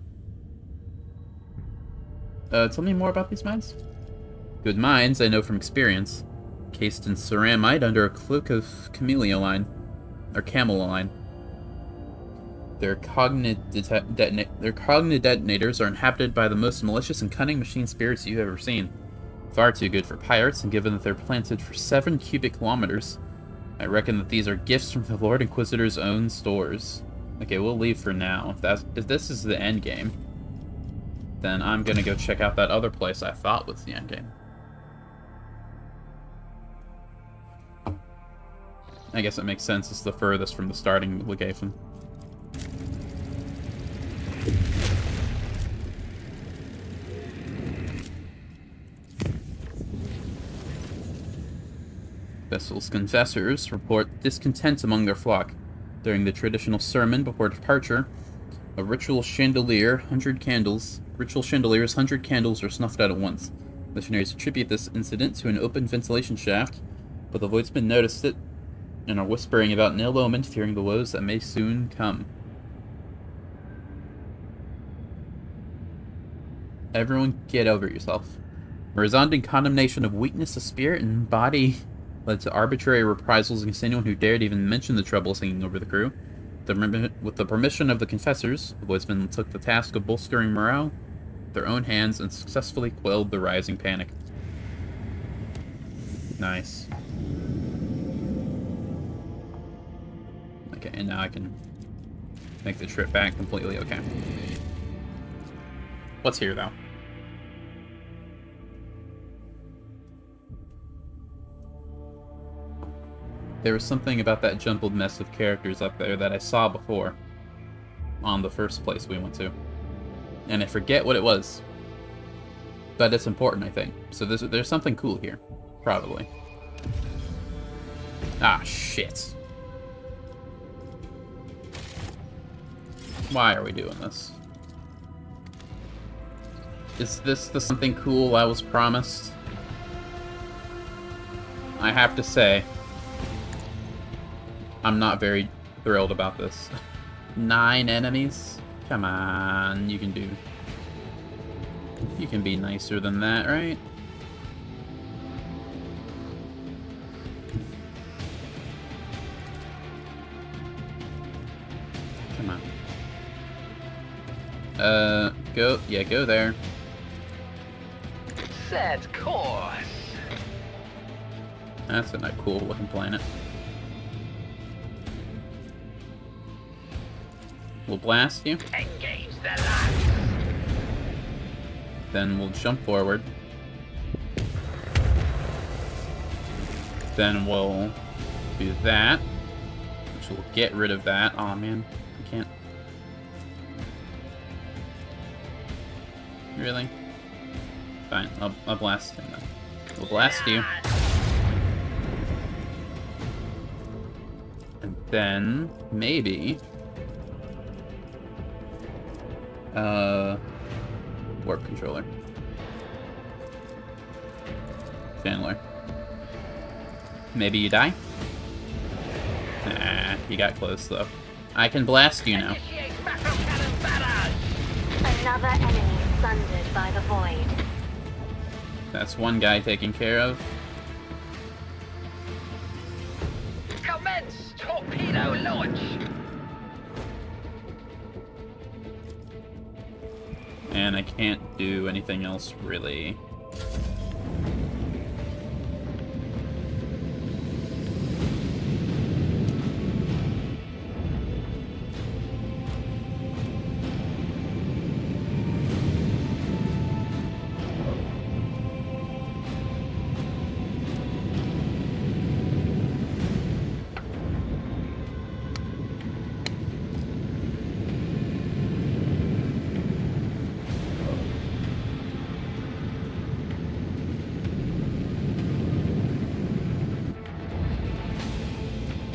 Tell me more about these mines? Good mines, I know from experience. Cased in ceramite under a cloak of camellia-line. Or cameloline. Their cognate detonators are inhabited by the most malicious and cunning machine spirits you've ever seen. Far too good for pirates, and given that they're planted for 7 cubic kilometers, I reckon that these are gifts from the Lord Inquisitor's own stores. Okay, we'll leave for now. If this is the end game, then I'm gonna go check out that other place I thought was the end game. I guess it makes sense. It's the furthest from the starting location. Vessel's confessors report discontent among their flock. During the traditional sermon before departure, ritual chandeliers, 100 candles are snuffed out at once. Missionaries attribute this incident to an open ventilation shaft, but the voidsmen noticed it and are whispering about an ill omen, fearing the woes that may soon come. Everyone get over yourself. A resounding condemnation of weakness of spirit and body led to arbitrary reprisals against anyone who dared even mention the troubles hanging over the crew. With the permission of the confessors, the voidsmen took the task of bolstering morale with their own hands and successfully quelled the rising panic. Nice. Okay, and now I can make the trip back completely okay. What's here, though? There was something about that jumbled mess of characters up there that I saw before on the first place we went to. And I forget what it was. But it's important, I think. So there's something cool here. Probably. Ah, shit. Why are we doing this? Is this the something cool I was promised? I have to say, I'm not very thrilled about this. 9 enemies? Come on, you can be nicer than that, right? Come on. Go there. Set course. That's a cool looking planet. We'll blast you. Engage the lance. Then we'll jump forward. Then we'll do that, which will get rid of that. Aw, man. I can't. Really? Fine, I'll blast him then. We'll blast you. And then, maybe... warp controller. Chandler. Maybe you die? Nah, you got close though. I can blast you now. Initiate macro cannon barrage. Another enemy sundered by the void. That's one guy taken care of. Commence torpedo launch. And I can't do anything else really.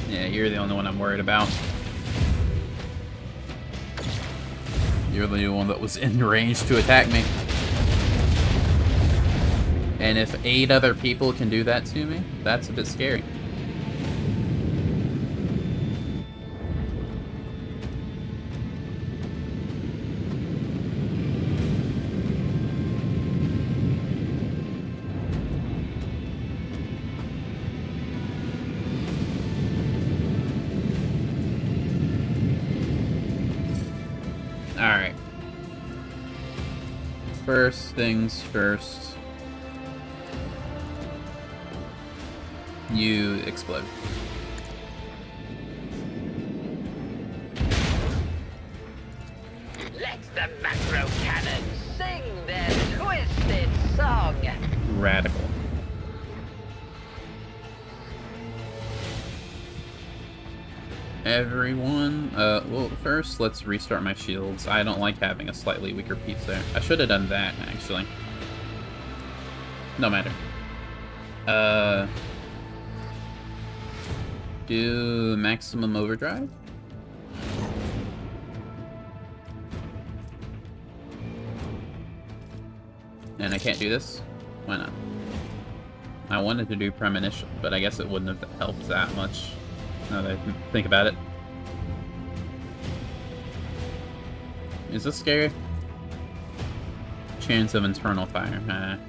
Yeah, you're the only one I'm worried about. You're the only one that was in range to attack me. And if 8 other people can do that to me, that's a bit scary. Alright. First things first. You explode. Let the macro cannon sing their twisted song. Radical. Everyone, well, first, let's restart my shields. I don't like having a slightly weaker piece there. I should have done that, actually. No matter. Do maximum overdrive? And I can't do this? Why not? I wanted to do premonition, but I guess it wouldn't have helped that much. Now that I think about it. Is this scary? Chance of internal fire.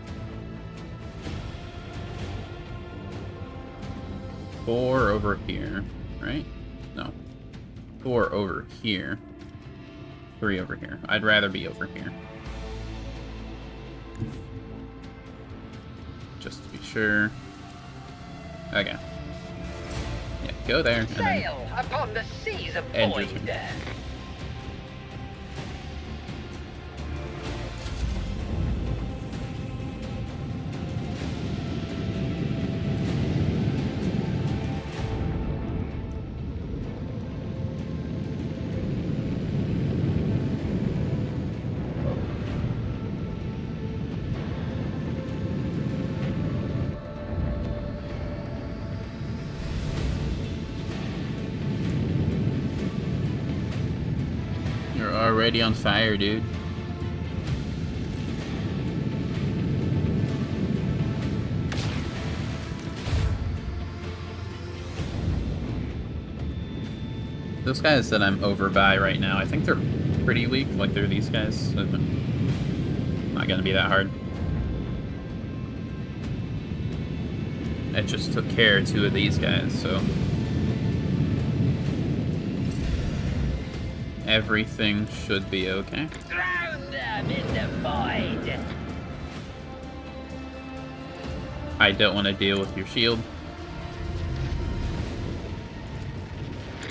4 over here, right? No. 4 over here. 3 over here. I'd rather be over here. Just to be sure. Okay. Yeah, go there. And Sail upon the seas of void. You're already on fire, dude. Those guys that I'm over by right now, I think they're pretty weak. Like, they're these guys. So not gonna be that hard. I just took care of 2 of these guys, so... everything should be okay. Drown them in the void. I don't want to deal with your shield.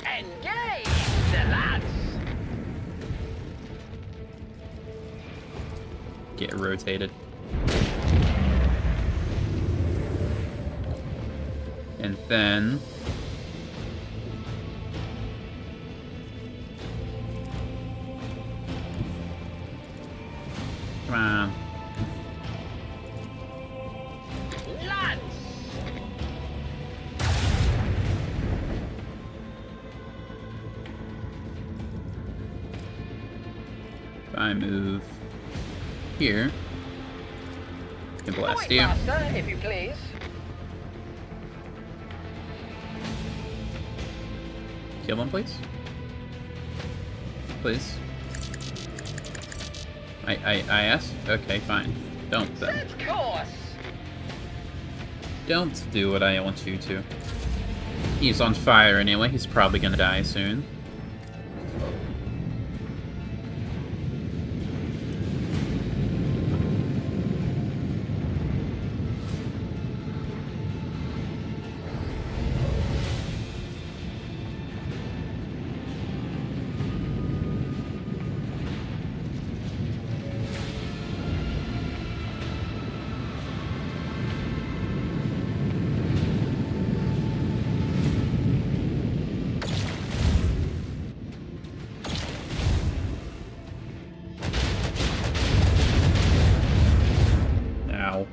Engage the lads. Get rotated. And then... come on. Lads. If I move here, I can blast Point you. master, if you please. Kill him, please. Please. I asked? Okay, fine. Don't then. Set course. Don't do what I want you to. He's on fire anyway. He's probably gonna die soon. Ow.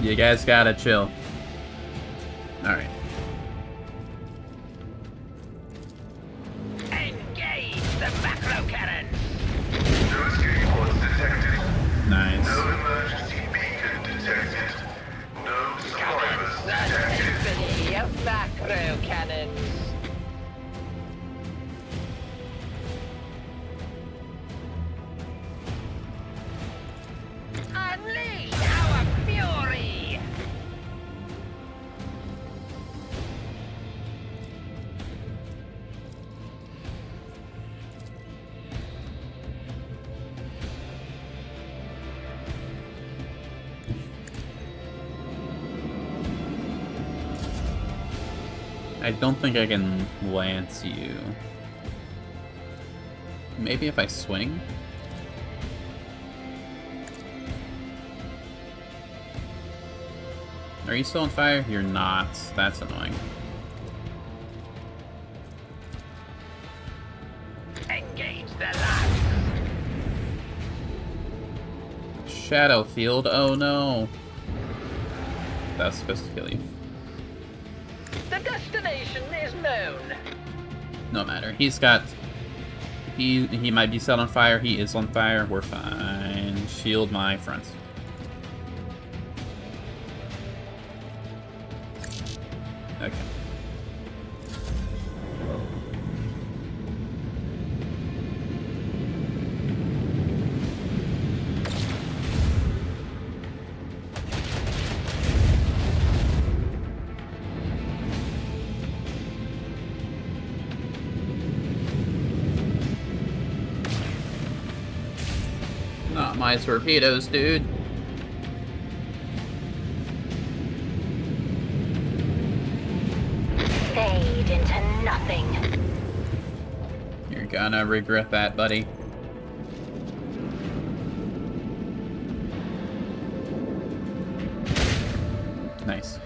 You guys gotta chill. Alright. Engage the macro cannons. No escape pods detected. Nice. No emergency beacon detected. No survivors The detected. symphony of macro cannons. Unleash our fury. I don't think I can lance you. Maybe if I swing? Are you still on fire? You're not. That's annoying. Engage the lads. Shadow field. Oh no. That's supposed to kill you. The destination is known. No matter. He's got... He might be set on fire. He is on fire. We're fine. Shield my friends. Okay. Not my torpedoes, dude. Fade into nothing. You're gonna regret that, buddy. Nice.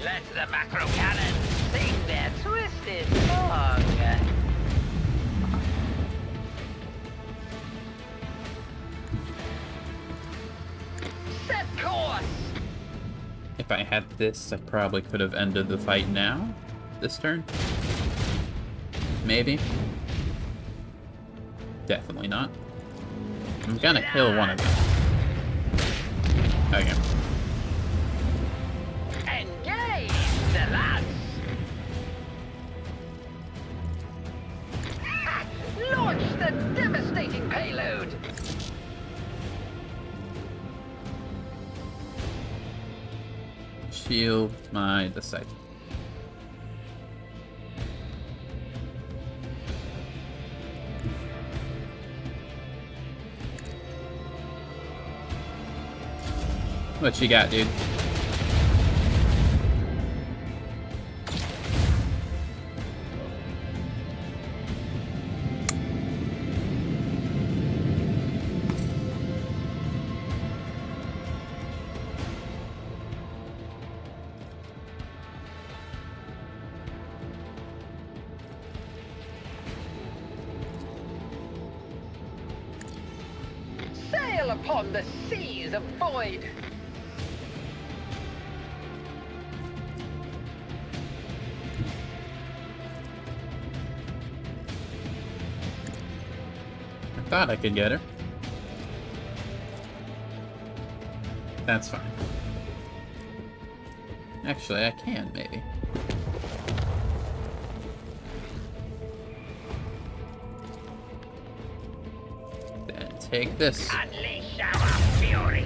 Let the macro cannons sing their twisted song. Set course. If I had this, I probably could have ended the fight now. This turn. Maybe. Definitely not. I'm gonna kill one of them. Okay. Engage the lads! Launch the devastating payload! Shield my disciple. What you got, dude? Sail upon the seas of void! I thought I could get her. That's fine. Actually, I can, maybe. Then take this. Unleash our fury!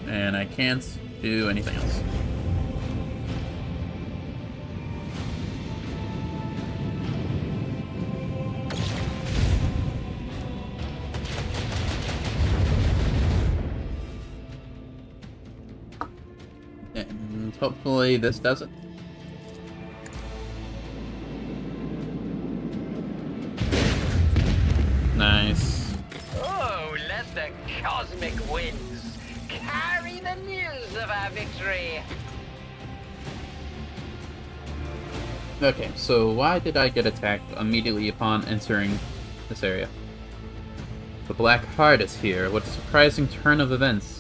And I can't do anything else. And hopefully this does it. Nice. Oh, let the cosmic winds carry the news of our victory! Okay, so why did I get attacked immediately upon entering this area? The Black Heart is here. What a surprising turn of events.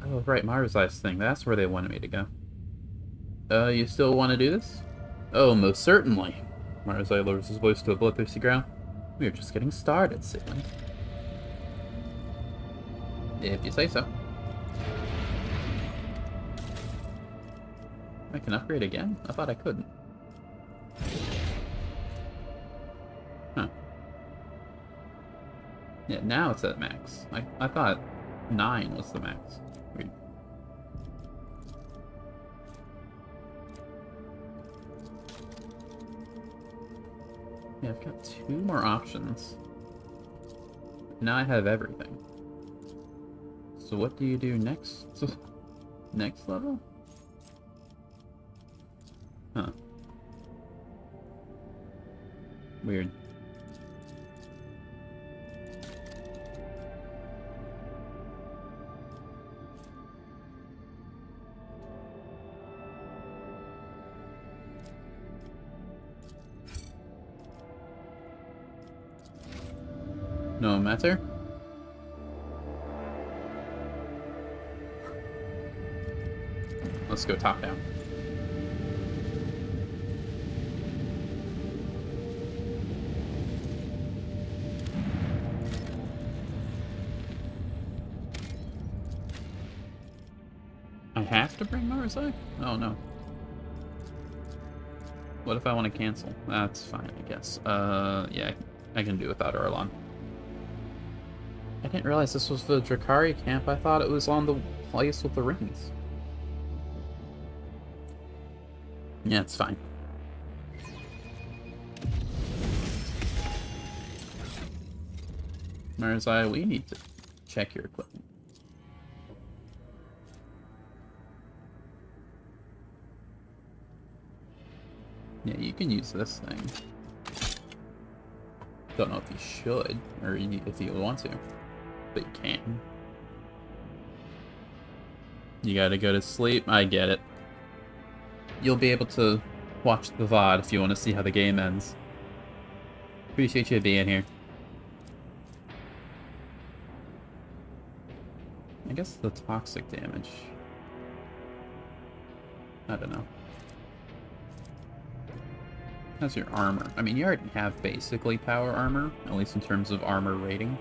Oh, right, Marzai's thing. That's where they wanted me to go. You still want to do this? Oh, most certainly. Marzai lowers his voice to a bloodthirsty growl. We are just getting started, sibling. If you say so. I can upgrade again? I thought I couldn't. Huh. Yeah, now it's at max. I thought 9 was the max. Weird. Yeah, I've got 2 more options. Now I have everything. So what do you do next? Next level? Huh. Weird. No matter. Let's go top down. I have to bring Marzai? Oh no. What if I want to cancel? That's fine, I guess. Yeah, I can do without Arlon. I didn't realize this was the Drakari camp. I thought it was on the place with the rings. Yeah, it's fine. Marzai, we need to check your equipment. Yeah, you can use this thing. Don't know if you should, or if you want to, but you can. You gotta go to sleep. I get it. You'll be able to watch the VOD if you want to see how the game ends. Appreciate you being here. guess the toxic damage. I don't know. How's your armor? I mean, you already have basically power armor, at least in terms of armor rating.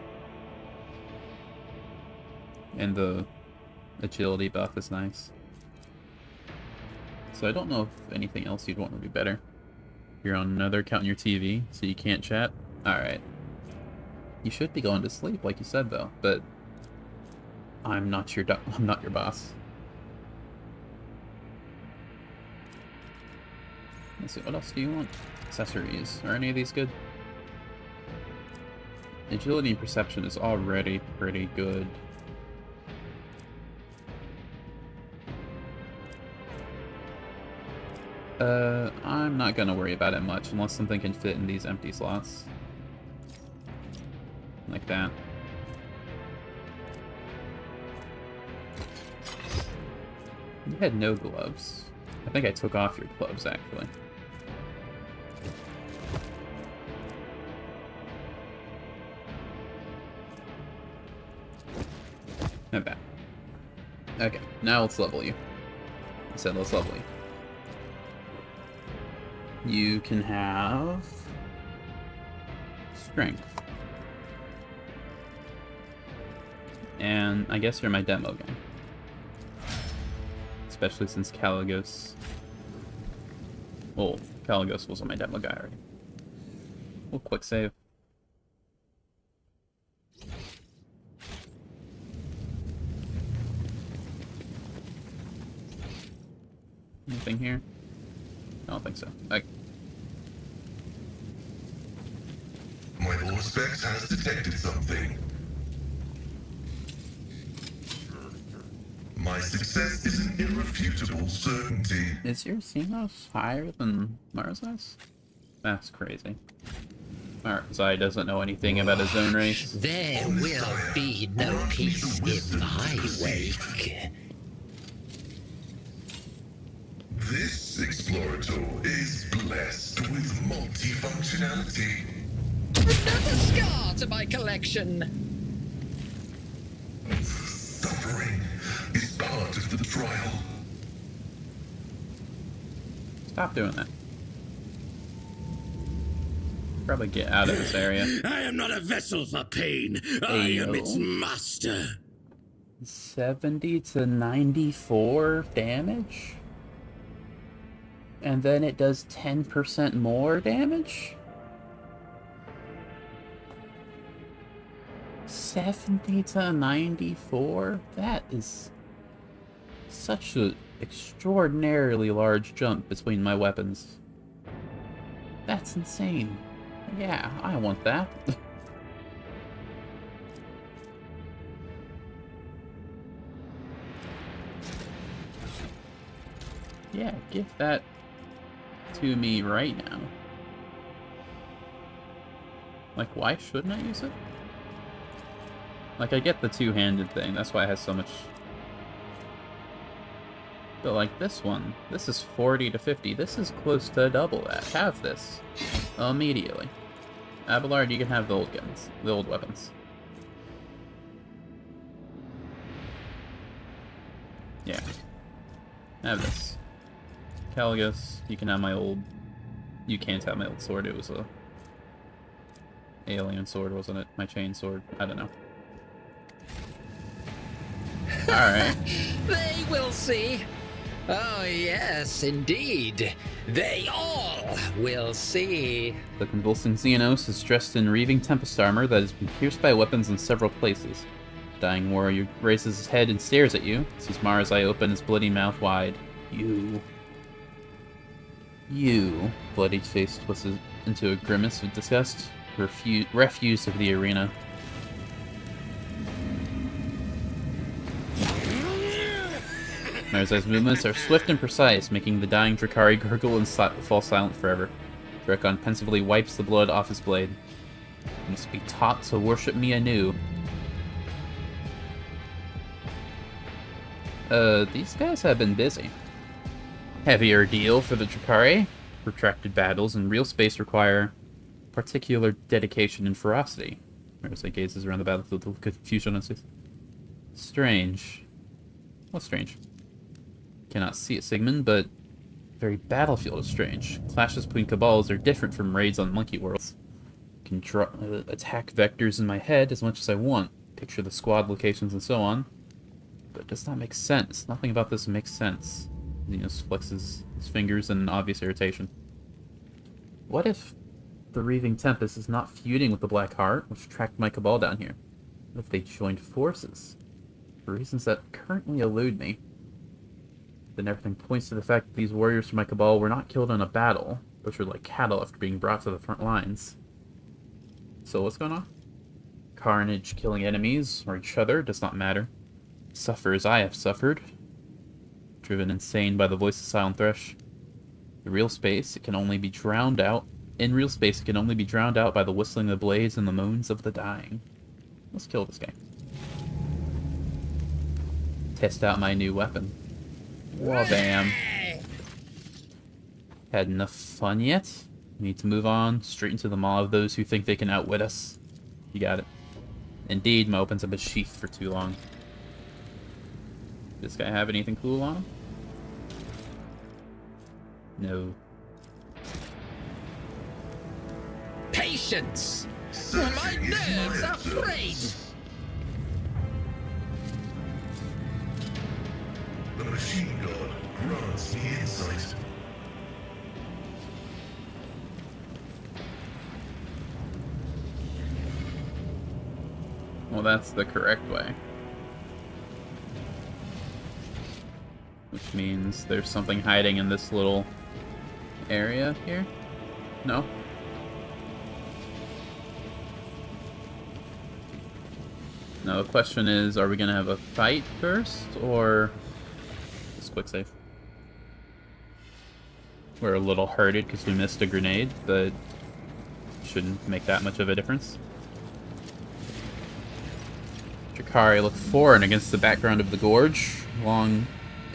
And the agility buff is nice. So I don't know if anything else you'd want would be better. You're on another account on your TV, so you can't chat? Alright. You should be going to sleep, like you said, though, but I'm not your boss. Let's see, what else do you want? Accessories. Are any of these good? Agility and perception is already pretty good. I'm not gonna worry about it much unless something can fit in these empty slots. Like that. You had no gloves. I think I took off your gloves, actually. Not bad. Okay, now let's level you. I said let's level you. You can have strength. And I guess you're my demo guy. Especially since Caligos... Well, Caligos was on my demo guy already. We'll quick save. Anything here? I don't think so. My Auspex has detected something. My success is an irrefutable certainty. Is your CMOS higher than Marzai's? That's crazy. Marzai doesn't know anything about his own race. There will be no peace in my wake. This Explorator is blessed with multifunctionality. Another scar to my collection. Suffering is part of the trial. Stop doing that. Probably get out of this area. I am not a vessel for pain. I am its master. 70 to 94 damage? And then it does 10% more damage? 70 to 94? That is such an extraordinarily large jump between my weapons. That's insane. Yeah, I want that. Yeah, give that to me right now. Like, why shouldn't I use it? Like, I get the two-handed thing, that's why it has so much... But like this one, this is 40 to 50, this is close to double that. Have this. Immediately. Abelard, you can have the old guns, the old weapons. Yeah. Have this. Caligos, you can have my old... You can't have my old sword, it was a... alien sword, wasn't it? My chain sword, I don't know. Alright. They will see. Oh, yes, indeed. They all will see. The convulsing Xenos is dressed in reaving Tempest armor that has been pierced by weapons in several places. Dying warrior raises his head and stares at you, sees Mara's eye open, his bloody mouth wide. You, bloody-faced twisted into a grimace of disgust, refuse of the arena. Marzai's movements are swift and precise, making the dying Drakari gurgle and fall silent forever. Drakon pensively wipes the blood off his blade. You must be taught to worship me anew. These guys have been busy. Heavy ordeal for the Drakari. Protracted battles in real space require particular dedication and ferocity. Marzai gazes around the battlefield with confusion on his face. Strange. What's strange? Cannot see it, Sigmund, but very battlefield is strange. Clashes between cabals are different from raids on monkey worlds. I can draw attack vectors in my head as much as I want, picture the squad locations and so on, but it does not make sense. Nothing about this makes sense. Xenos flexes his fingers in obvious irritation. What if the Reaving Tempest is not feuding with the Black Heart, which tracked my cabal down here? What if they joined forces? For reasons that currently elude me. Then everything points to the fact that these warriors from my cabal were not killed in a battle, butchered like cattle after being brought to the front lines. So what's going on? Carnage killing enemies, or each other, does not matter. Suffer as I have suffered. Driven insane by the voice of Silent Thresh. In real space, it can only be drowned out by the whistling of the blades and the moans of the dying. Let's kill this guy. Test out my new weapon. Wabam. Had enough fun yet? We need to move on, straight into the maw of those who think they can outwit us. You got it. Indeed, my weapons have been sheathed for too long. Does this guy have anything cool on him? No. Patience! My nerves are frayed! The machine god grants me insight. Well, that's the correct way. Which means there's something hiding in this little area here? No? Now the question is, are we gonna have a fight first, or just quick save? We're a little hurted because we missed a grenade, but shouldn't make that much of a difference. Drakari look foreign against the background of the gorge, long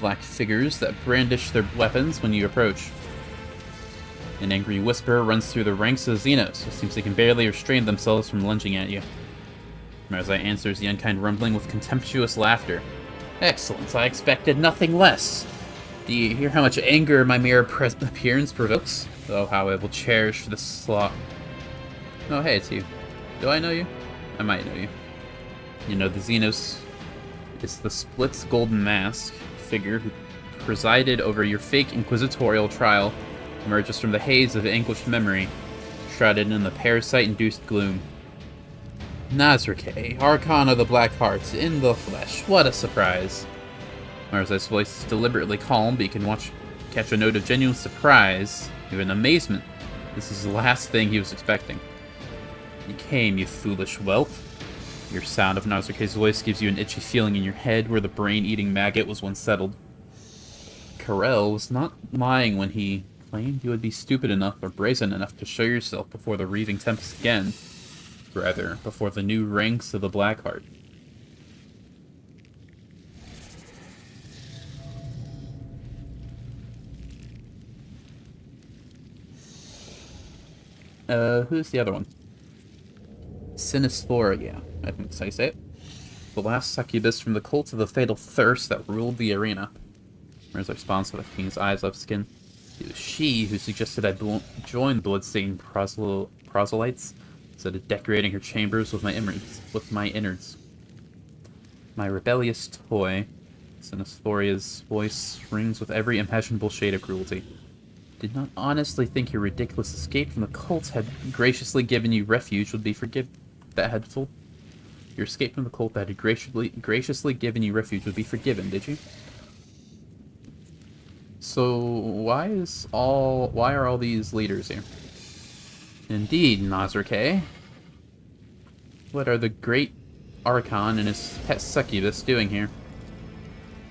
black figures that brandish their weapons when you approach. An angry whisper runs through the ranks of Xenos. It seems they can barely restrain themselves from lunging at you. Marzai answers the unkind rumbling with contemptuous laughter. Excellent, I expected nothing less. Do you hear how much anger my mere appearance provokes? Oh, how I will cherish this slot. Oh, hey, it's you. Do I know you? I might know you. You know, the Xenos is the Split's golden mask figure who presided over your fake inquisitorial trial, emerges from the haze of anguished memory, shrouded in the parasite-induced gloom. Nazrake, Archon of the Black Heart, in the flesh. What a surprise. Marzai's voice is deliberately calm, but you can catch a note of genuine surprise, even amazement. This is the last thing he was expecting. You came, you foolish whelp. Your sound of Nazrake's voice gives you an itchy feeling in your head where the brain-eating maggot was once settled. Karel was not lying when he claimed you would be stupid enough or brazen enough to show yourself before the Reaving Tempest again. Rather, before the new ranks of the Blackheart. Who's the other one? Sinisthoria, I think that's how you say it. The last succubus from the cult of the fatal thirst that ruled the arena. Where's our response with the king's eyes left skin? It was she who suggested I join the bloodstained proselytes instead of decorating her chambers with my innards. My rebellious toy. Sinithoria's voice rings with every imaginable shade of cruelty. Did not honestly think your ridiculous escape from the cult had graciously given you refuge would be Your escape from the cult that had graciously given you refuge would be forgiven, did you? So why are all these leaders here? Indeed, Nazrake. What are the great Archon and his pet succubus doing here?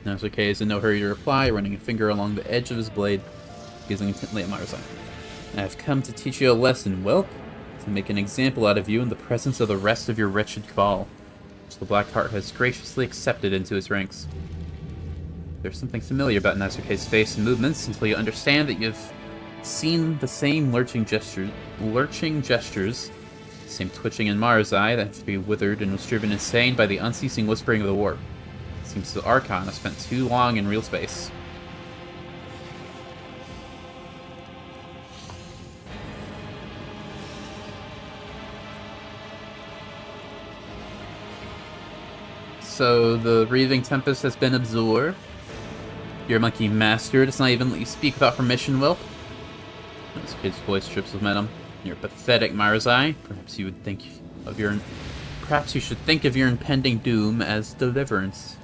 Nazrake is in no hurry to reply, running a finger along the edge of his blade, gazing intently at Marzai. I have come to teach you a lesson, whelp, to make an example out of you in the presence of the rest of your wretched cabal, which the Black Heart has graciously accepted into his ranks. There's something familiar about Nazrake's face and movements until you understand that you've seen the same lurching gestures, same twitching in Marzai that has to be withered and was driven insane by the unceasing whispering of the war. Seems the Archon has spent too long in real space. So the Breathing Tempest has been absorbed. Your monkey master does not even let you speak without permission, Will. This kid's voice drips with venom. You're pathetic, Marzai. Perhaps you should think of your impending doom as deliverance.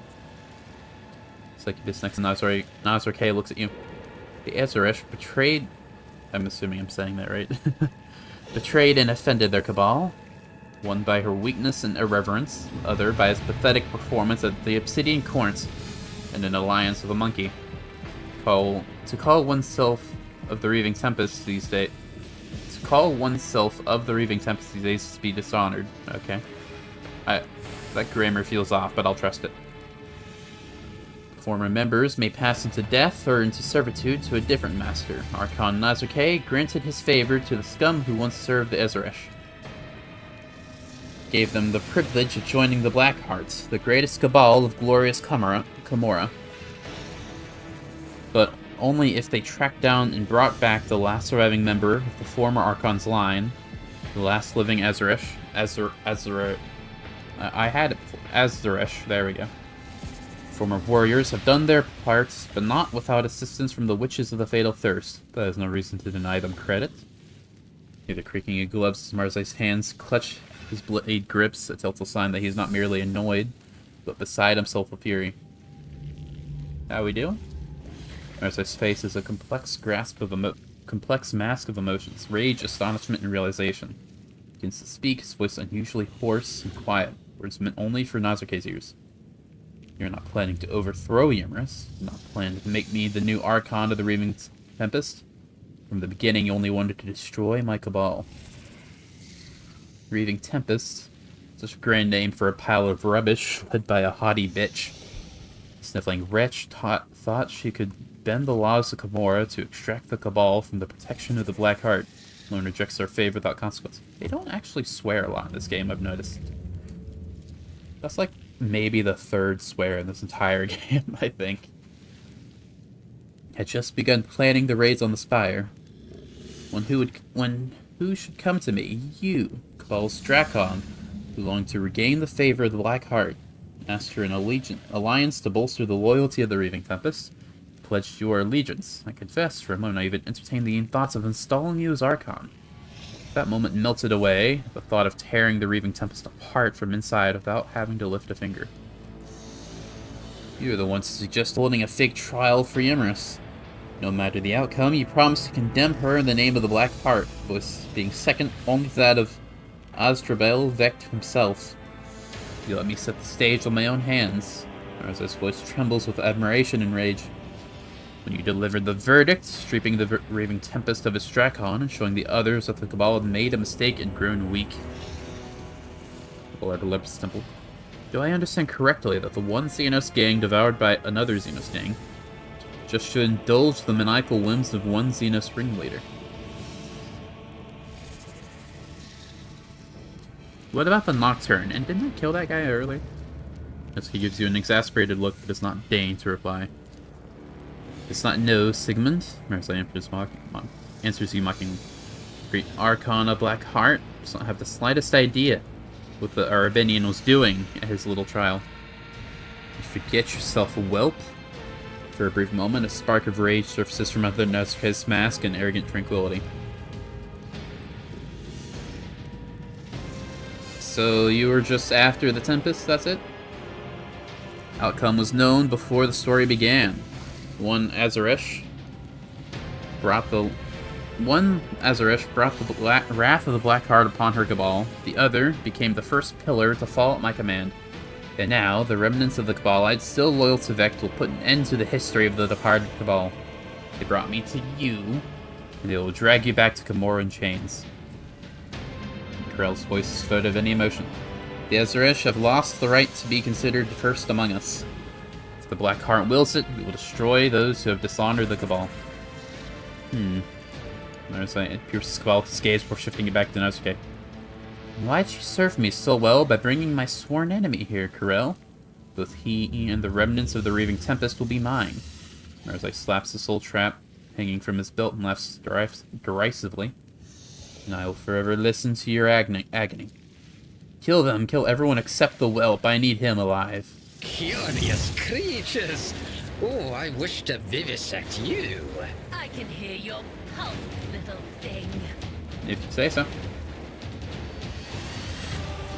This next to Nazar K looks at you. The Azaresh betrayed... I'm assuming I'm saying that right. Betrayed and offended their cabal. One by her weakness and irreverence, the other by his pathetic performance at the Obsidian Courts and an alliance with a monkey. To call oneself of the Reaving Tempest these days... To call oneself of the Reaving Tempest these days is to be dishonored. Okay. That grammar feels off, but I'll trust it. Former members may pass into death or into servitude to a different master. Archon Nazarke granted his favor to the scum who once served the Azaresh. Gave them the privilege of joining the Blackhearts, the greatest cabal of glorious Camorra. But only if they tracked down and brought back the last surviving member of the former Archon's line, the last living Azaresh. I had it before. Azaresh, there we go. Former warriors have done their parts, but not without assistance from the Witches of the Fatal Thirst. That is no reason to deny them credit. Neither creaking of gloves as Marzai's hands clutch his blade grips, a telltale sign that he's not merely annoyed, but beside himself with fury. How we doing? Marzai's face is a complex mask of emotions: rage, astonishment, and realization. He begins to speak, his voice unusually hoarse and quiet, words meant only for Nazarke's ears. You're not planning to overthrow Ymrus. You're not planning to make me the new Archon of the Reaving Tempest. From the beginning, you only wanted to destroy my cabal. Reaving Tempest, such a grand name for a pile of rubbish led by a haughty bitch. Sniffling wretch thought she could bend the laws of Camorra to extract the cabal from the protection of the Black Heart. No one rejects their favor without consequence. They don't actually swear a lot in this game, I've noticed. That's like maybe the third swear in this entire game, I think. Had just begun planning the raids on the Spire. Who should come to me? You, Cabal's Drakon, who longed to regain the favor of the Black Heart. Asked for an alliance to bolster the loyalty of the Reaving Tempest. Pledged your allegiance. I confess, for a moment I even entertained the thoughts of installing you as Archon. That moment melted away, the thought of tearing the Reaving Tempest apart from inside without having to lift a finger. You were the ones to suggest holding a fake trial for Ymrus. No matter the outcome, you promised to condemn her in the name of the Black Heart, voice being second only to that of Azdrabel Vect himself. You let me set the stage with my own hands. Arza's voice trembles with admiration and rage. When you delivered the verdict, stripping the Raving Tempest of its Drakon and showing the others that the Cabal had made a mistake and grown weak. Lord Olympus Temple. Do I understand correctly that the one Xenos gang devoured by another Xenos gang just should indulge the maniacal whims of one Xenos ringleader? What about the Nocturne? And didn't I kill that guy earlier? As he gives you an exasperated look but does not deign to reply. It's not no, Sigmund. Marzai answers you mockingly. Great Archon of Black Heart does not have the slightest idea what the Arabinian was doing at his little trial. You forget yourself, whelp. For a brief moment, a spark of rage surfaces from under Nazarke's mask and arrogant tranquility. So you were just after the Tempest, that's it? Outcome was known before the story began. One Azaresh brought the wrath of the Black Heart upon her cabal. The other became the first pillar to fall at my command. And now, the remnants of the Cabalites, still loyal to Vect, will put an end to the history of the departed cabal. They brought me to you, and they will drag you back to Camorra in chains. Corell's voice is void of any emotion. The Azaresh have lost the right to be considered first among us. If the Black Heart wills it, we will destroy those who have dishonored the Cabal. There's a pierces Cabal's gaze before shifting it back to Nosuke. Why'd you serve me so well by bringing my sworn enemy here, Corell? Both he and the remnants of the Raving Tempest will be mine. Marzai slaps the soul trap hanging from his belt and laughs derisively. And I will forever listen to your agony. Kill them, kill everyone except the whelp. I need him alive. Curious creatures. Oh, I wish to vivisect you. I can hear your pulse, little thing. If you say so.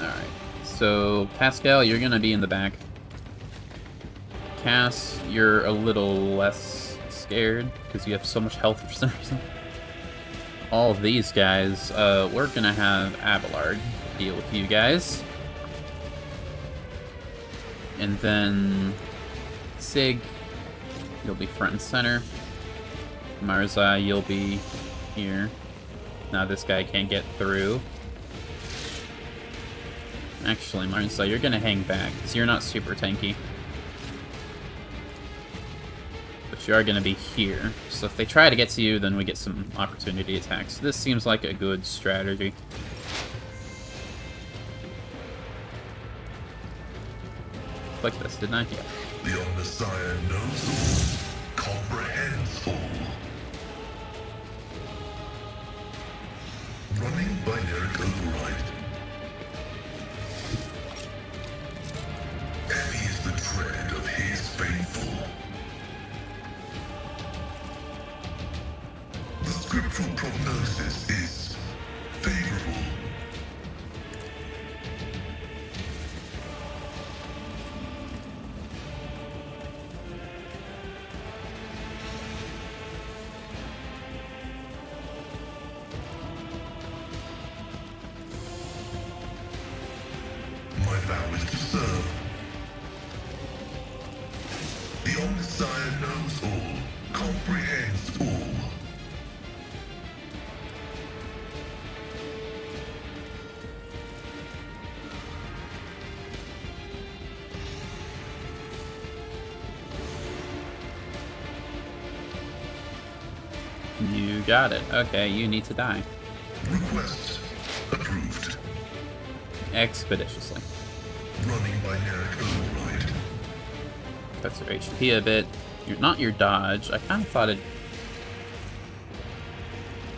Alright. So, Pascal, you're gonna be in the back. Cass, you're a little less scared because you have so much health for some reason. All of these guys, we're gonna have Abelard deal with you guys. And then Sig, you'll be front and center. Marzai, you'll be here. Now this guy can't get through. Actually, Marzai, you're gonna hang back because you're not super tanky. But you are gonna be here. So if they try to get to you, then we get some opportunity attacks. This seems like a good strategy. Like this, didn't I? Yeah. The Omnissiah knows all, comprehends all. Running binaric override. Heavy is the tread of his faithful. The scriptural prognosis is favorable. My vow is to serve. The Omnissiah knows all, comprehends all. You got it. Okay, you need to die. Request approved. Expeditiously. Running binaric override. That's your HP a bit. You're not your dodge. I kind of thought it...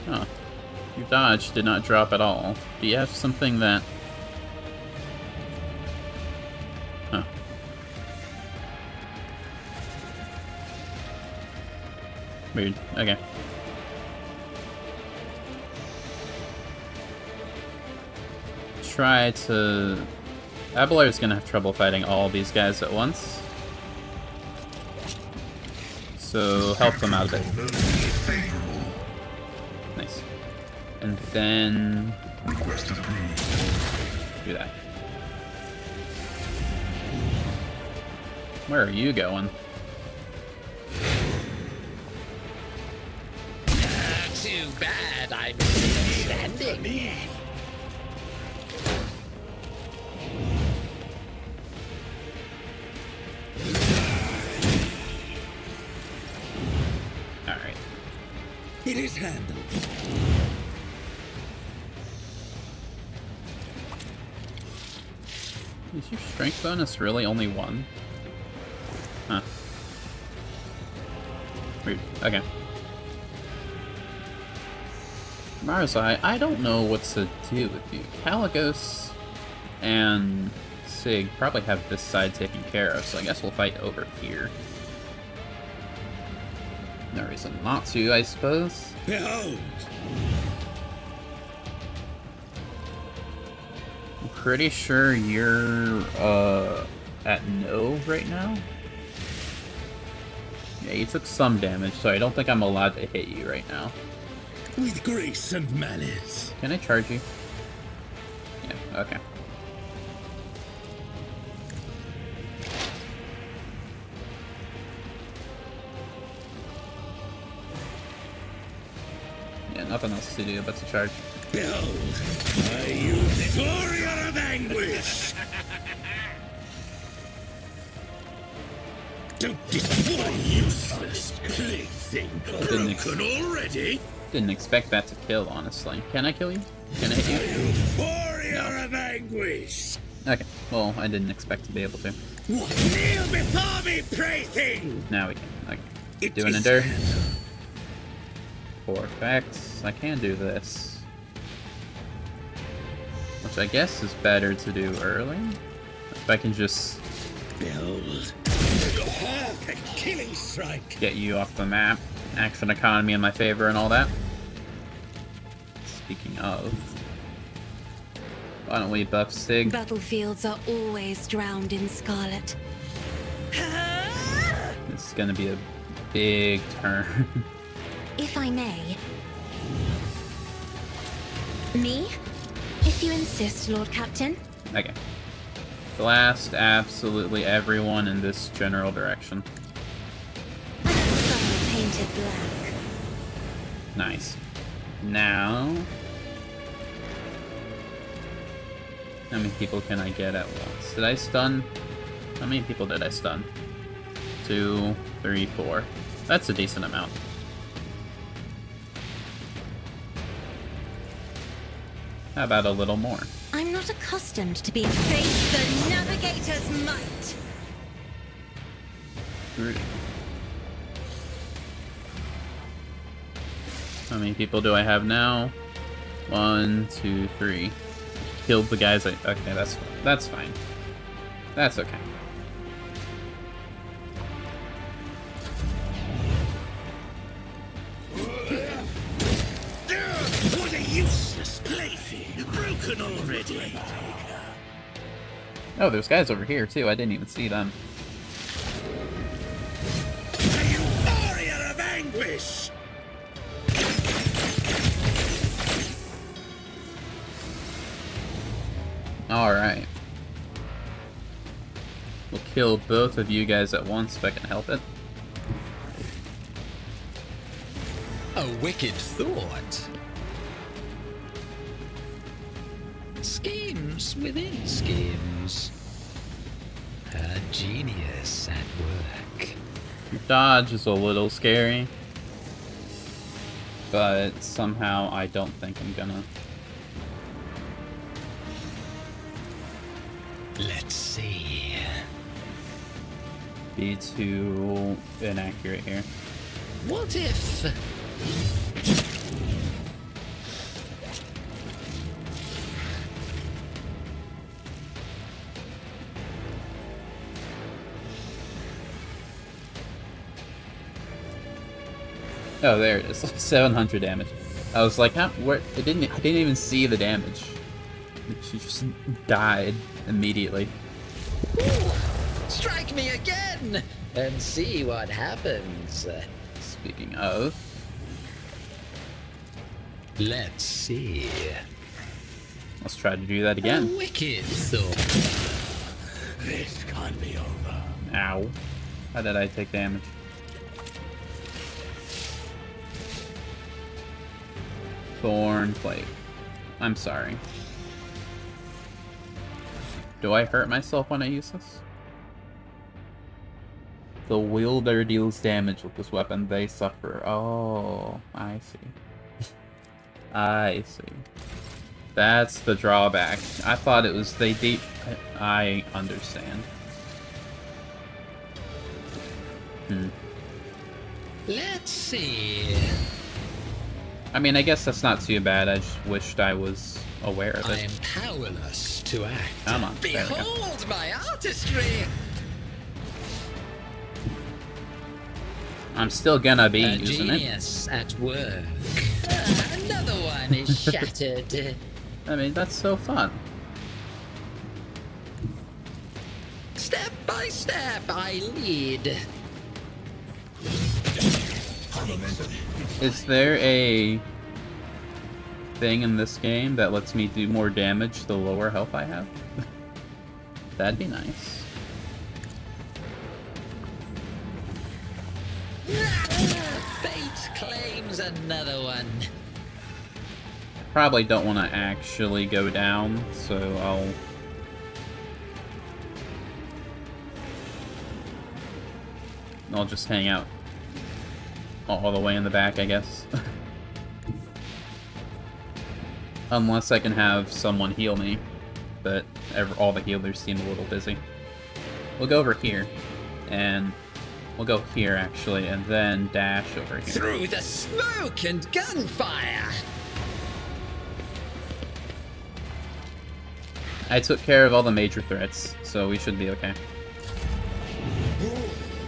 Huh. Your dodge did not drop at all. Do you have something that... Huh. Weird. Okay. Try to... Abelard's gonna have trouble fighting all these guys at once. So help them out a bit. Nice. And then... Request approved. Do that. Where are you going? Too bad I'm standing. Alright. It is handled. Is your strength bonus really only one? Huh. Weird. Okay. Marzai, I don't know what to do with you. Caligos and Sig probably have this side taken care of, so I guess we'll fight over here. No reason not to, I suppose. Behold! I'm pretty sure you're, at no right now? Yeah, you took some damage, so I don't think I'm allowed to hit you right now. With grace and malice. Can I charge you? Yeah, okay. Yeah, nothing else to do but to charge. Behold! I use the warrior of anguish! Don't destroy useless plaything! Broken already? Didn't expect that to kill, honestly. Can I kill you? Can I hit you? Warrior of anguish! Okay, well, I didn't expect to be able to. Kneel before me, pray thing! Now we can, like, It do an is endure. scandal. For effects, I can do this. Which I guess is better to do early. If I can just Build. Perfect killing strike. get you off the map. Action economy in my favor and all that. Speaking of, why don't we buff Sig? Battlefields are always drowned in scarlet. This is gonna be a big turn. If I may. Me? If you insist, Lord Captain. Okay. Blast absolutely everyone in this general direction. I'm sun painted black. Nice. Now, how many people can I get at once? Did I stun? How many people did I stun? 2, 3, 4. That's a decent amount. How about a little more? I'm not accustomed to being faced the navigator's might. Rude. How many people do I have now? 1, 2, 3. Killed the guys. Okay, that's fine. That's okay. What a useless plaything. Broken already. Oh, there's guys over here too. I didn't even see them. Are you warrior of anguish? Alright. We'll kill both of you guys at once if I can help it. A wicked thought. Schemes within schemes. A genius at work. Dodge is a little scary. But somehow I don't think I'm gonna. Let's see. Be too inaccurate here. What if... Oh, there it is. 700 damage. I was like, huh? Where? I didn't even see the damage. She just died immediately. Ooh, strike me again and see what happens. Speaking of, Let's see. let's try to do that A again. wicked thought. This can't be over. Ow. How did I take damage? Thorn plate. I'm sorry. Do I hurt myself when I use this? The wielder deals damage with this weapon. They suffer. Oh, I see. I see. That's the drawback. I thought it was they deep. I understand. Let's see. I mean, I guess that's not too bad. I just wished I was aware of I it. am powerless to act. Come on. There we go. Behold my artistry! I'm still gonna be A using it. genius at work. Another one is shattered. I mean, that's so fun. Step by step, I lead. Is there a thing in this game that lets me do more damage the lower health I have? That'd be nice. Fate claims another one. Probably don't want to actually go down, so I'll just hang out all the way in the back, I guess. Unless I can have someone heal me, but all the healers seem a little busy. We'll go over here. And we'll go here, actually, and then dash over here. Through the smoke and gunfire! I took care of all the major threats, so we should be okay.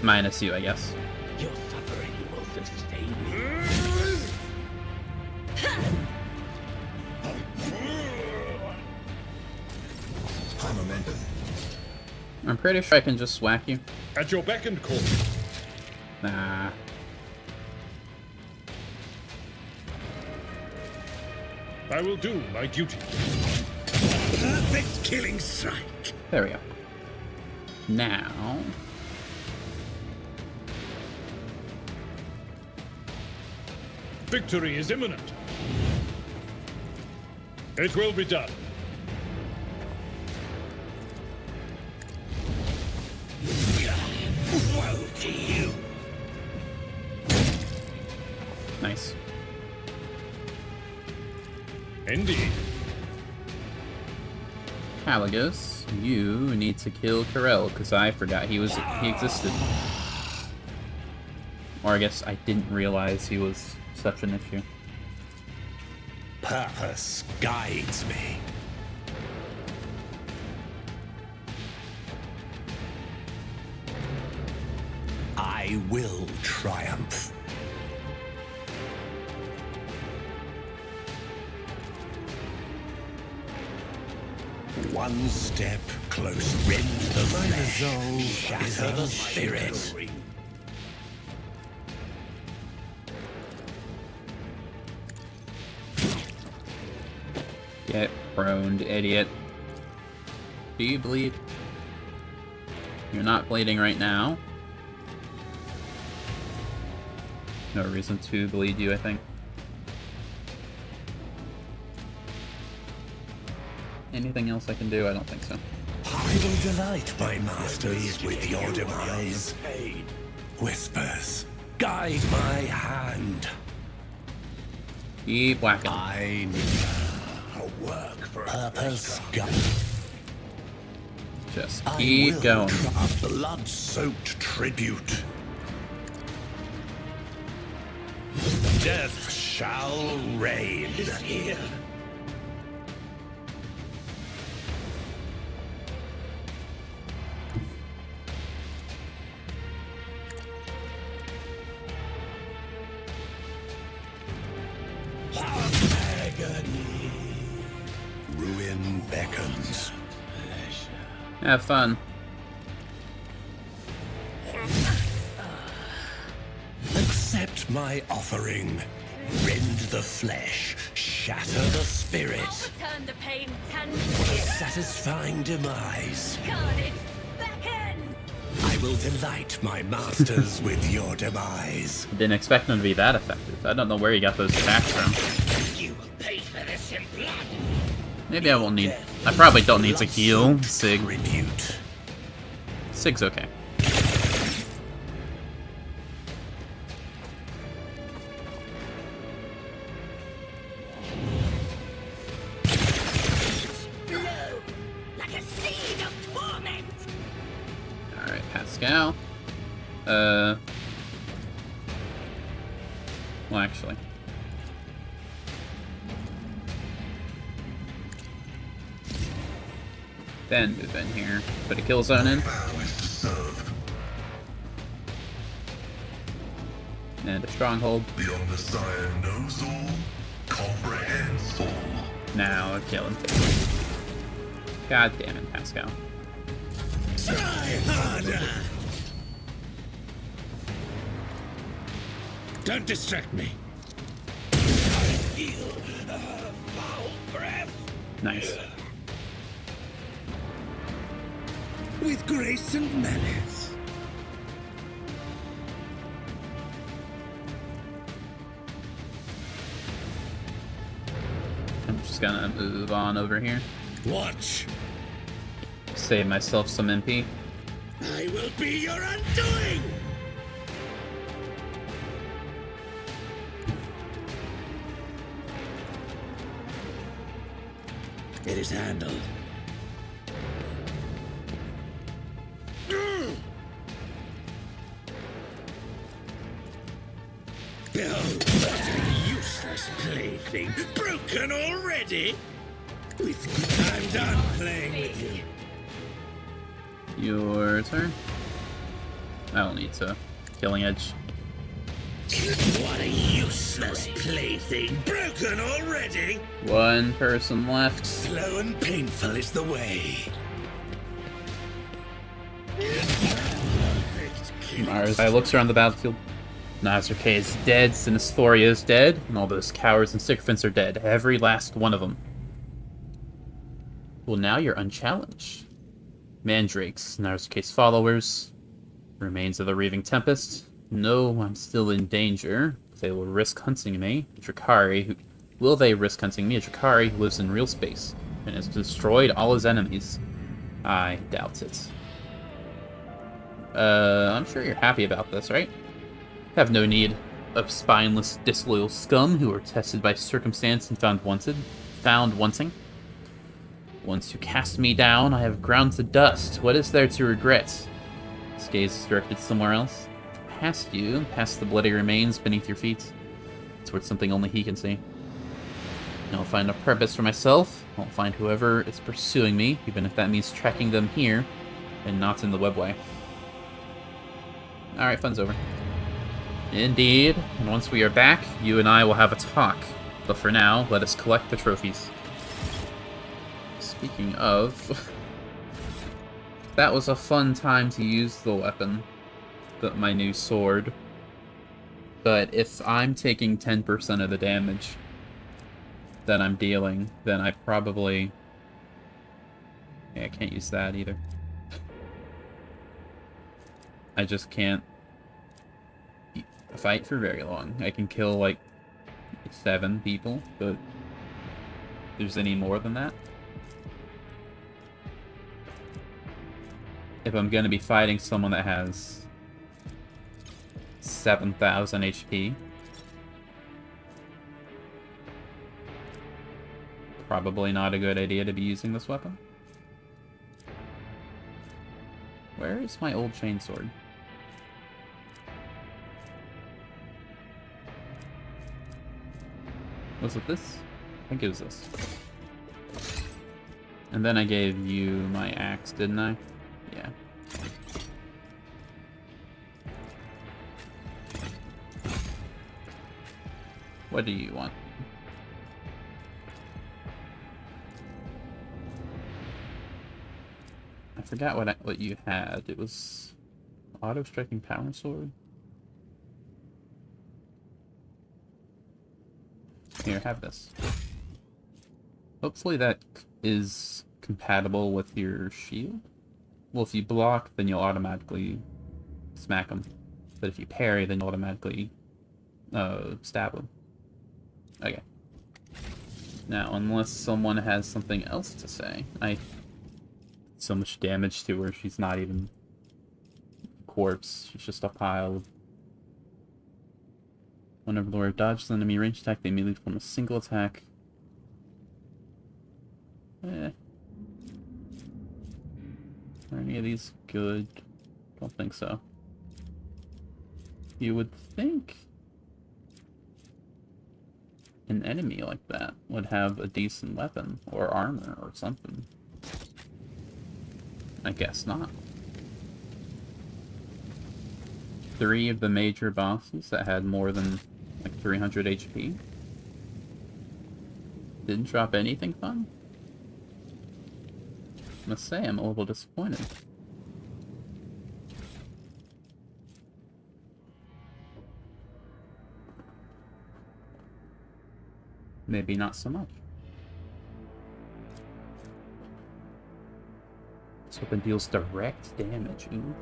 Minus you, I guess. Your suffering will sustain me. I'm pretty sure I can just whack you. At your beck and call. Nah. I will do my duty. Perfect killing strike. There we go. Now... Victory is imminent. It will be done. Woe to you. Nice. Indeed. Caligus, you need to kill Karel, because I forgot he existed. Or I guess I didn't realize he was such an issue. Purpose guides me. I will triumph. One step close. Rend the flesh. Shatter the spirit. Get prone, idiot. Do you bleed? You're not bleeding right now. No reason to bleed you, I think. Anything else I can do? I don't think so. I will delight my masters with your demise. Whispers, guide my hand. Keep whacking. I need a work for purpose. Just keep going. A blood-soaked tribute. Death shall reign here. Agony. Ruin beckons. Have fun. Accept my offering. Rend the flesh, shatter the spirit. Turn the pain tangible. Satisfying demise. Carnage beckon. I will delight my masters with your demise. Didn't expect them to be that effective. I don't know where you got those attacks from. You will pay for this in blood. Maybe I won't need... I probably don't need to heal Sig. Tribute. Sig's okay. Like a seed of torment. Alright, Pascal. Well, actually. Then move in here. Put a kill zone in. Vow is to serve. And a stronghold. The Omnissiah knows all, comprehends all. Now kill him. God damn it, Pascal. Try harder. Don't distract me. I feel foul breath. Nice. With grace and malice. I'm just gonna move on over here. Watch. Save myself some MP. I will be your undoing. It is handled. Behold, what a useless plaything. Broken already? I'm done playing with you. Your turn. I don't need to. Killing Edge. What a useless plaything. Broken already? One person left. Slow and painful is the way. Mars looks around the battlefield. Nazarke is dead, Sinisthoria is dead, and all those cowards and sycophants are dead. Every last one of them. Well, now you're unchallenged. Mandrakes, Nazarke's followers. Remains of the Reaving Tempest. No, I'm still in danger. They will risk hunting me. Will they risk hunting me? A Drakari who lives in real space and has destroyed all his enemies. I doubt it. I'm sure you're happy about this, right? Have no need of spineless, disloyal scum who are tested by circumstance and found wanting. Once you cast me down, I have ground to dust. What is there to regret? His gaze is directed somewhere else. Past you, past the bloody remains beneath your feet, towards something only he can see. I'll find a purpose for myself. I'll find whoever is pursuing me, even if that means tracking them here, and not in the webway. Alright, fun's over. Indeed, and once we are back, you and I will have a talk. But for now, let us collect the trophies. Speaking of... that was a fun time to use the weapon. My new sword. But if I'm taking 10% of the damage that I'm dealing, then I probably... yeah, I can't use that either. I just can't fight for very long. I can kill, like, 7 people, but if there's any more than that. If I'm gonna be fighting someone that has 7,000 HP. Probably not a good idea to be using this weapon. Where is my old chainsword? Was it this? I think it was this. And then I gave you my axe, didn't I? Yeah. What do you want? I forgot what you had. It was auto-striking power sword? Here, have this. Hopefully that is compatible with your shield. Well, if you block, then you'll automatically smack them. But if you parry, then you'll automatically stab them. Okay. Now, unless someone has something else to say, I... so much damage to her, she's not even a corpse. She's just a pile of... whenever the Lord dodges an enemy range attack, they immediately perform a single attack. Are any of these good? Don't think so. You would think an enemy like that would have a decent weapon or armor or something. I guess not. 3 of the major bosses that had more than like 300 HP didn't drop anything fun. I must say, I'm a little disappointed. Maybe not so much. This weapon deals direct damage. Ooh.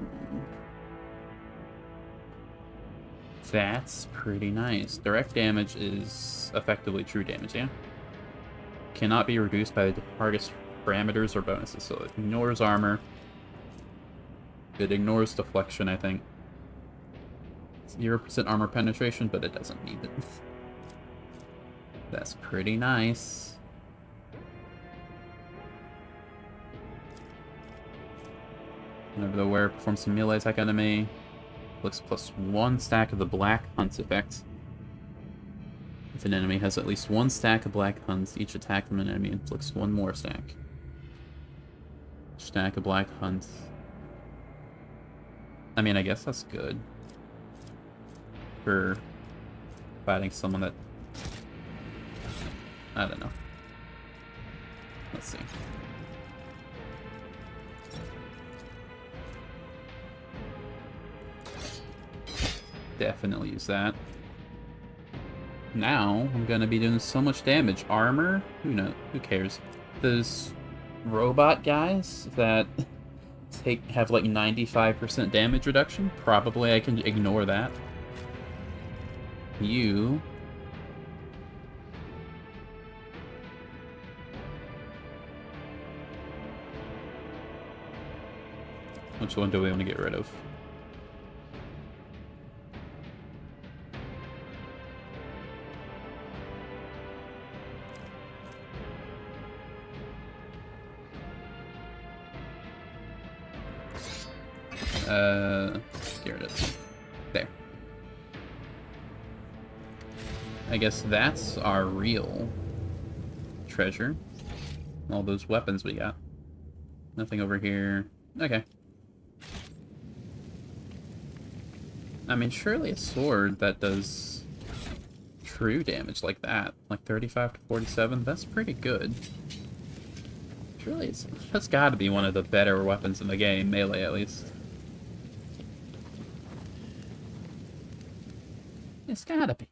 That's pretty nice. Direct damage is effectively true damage, yeah? Cannot be reduced by the target's parameters or bonuses, so it ignores armor. It ignores deflection, I think. It's 0% armor penetration, but it doesn't need it. That's pretty nice. Whenever the wearer performs a melee attack enemy, inflicts +1 stack of the Black Hunt effect. If an enemy has at least one stack of black hunts, each attack from an enemy inflicts one more stack. Stack of black hunts. I mean, I guess that's good. For fighting someone that... I don't know. Let's see. Definitely use that. Now, I'm gonna be doing so much damage. Armor? Who knows? Who cares? Those robot guys that have like 95% damage reduction? Probably I can ignore that. You... Which one do we want to get rid of? Get rid of it. There. I guess that's our real treasure. All those weapons we got. Nothing over here. Okay. I mean, surely a sword that does true damage like 35 to 47, that's pretty good. Surely that's gotta be one of the better weapons in the game, melee at least. It's gotta be.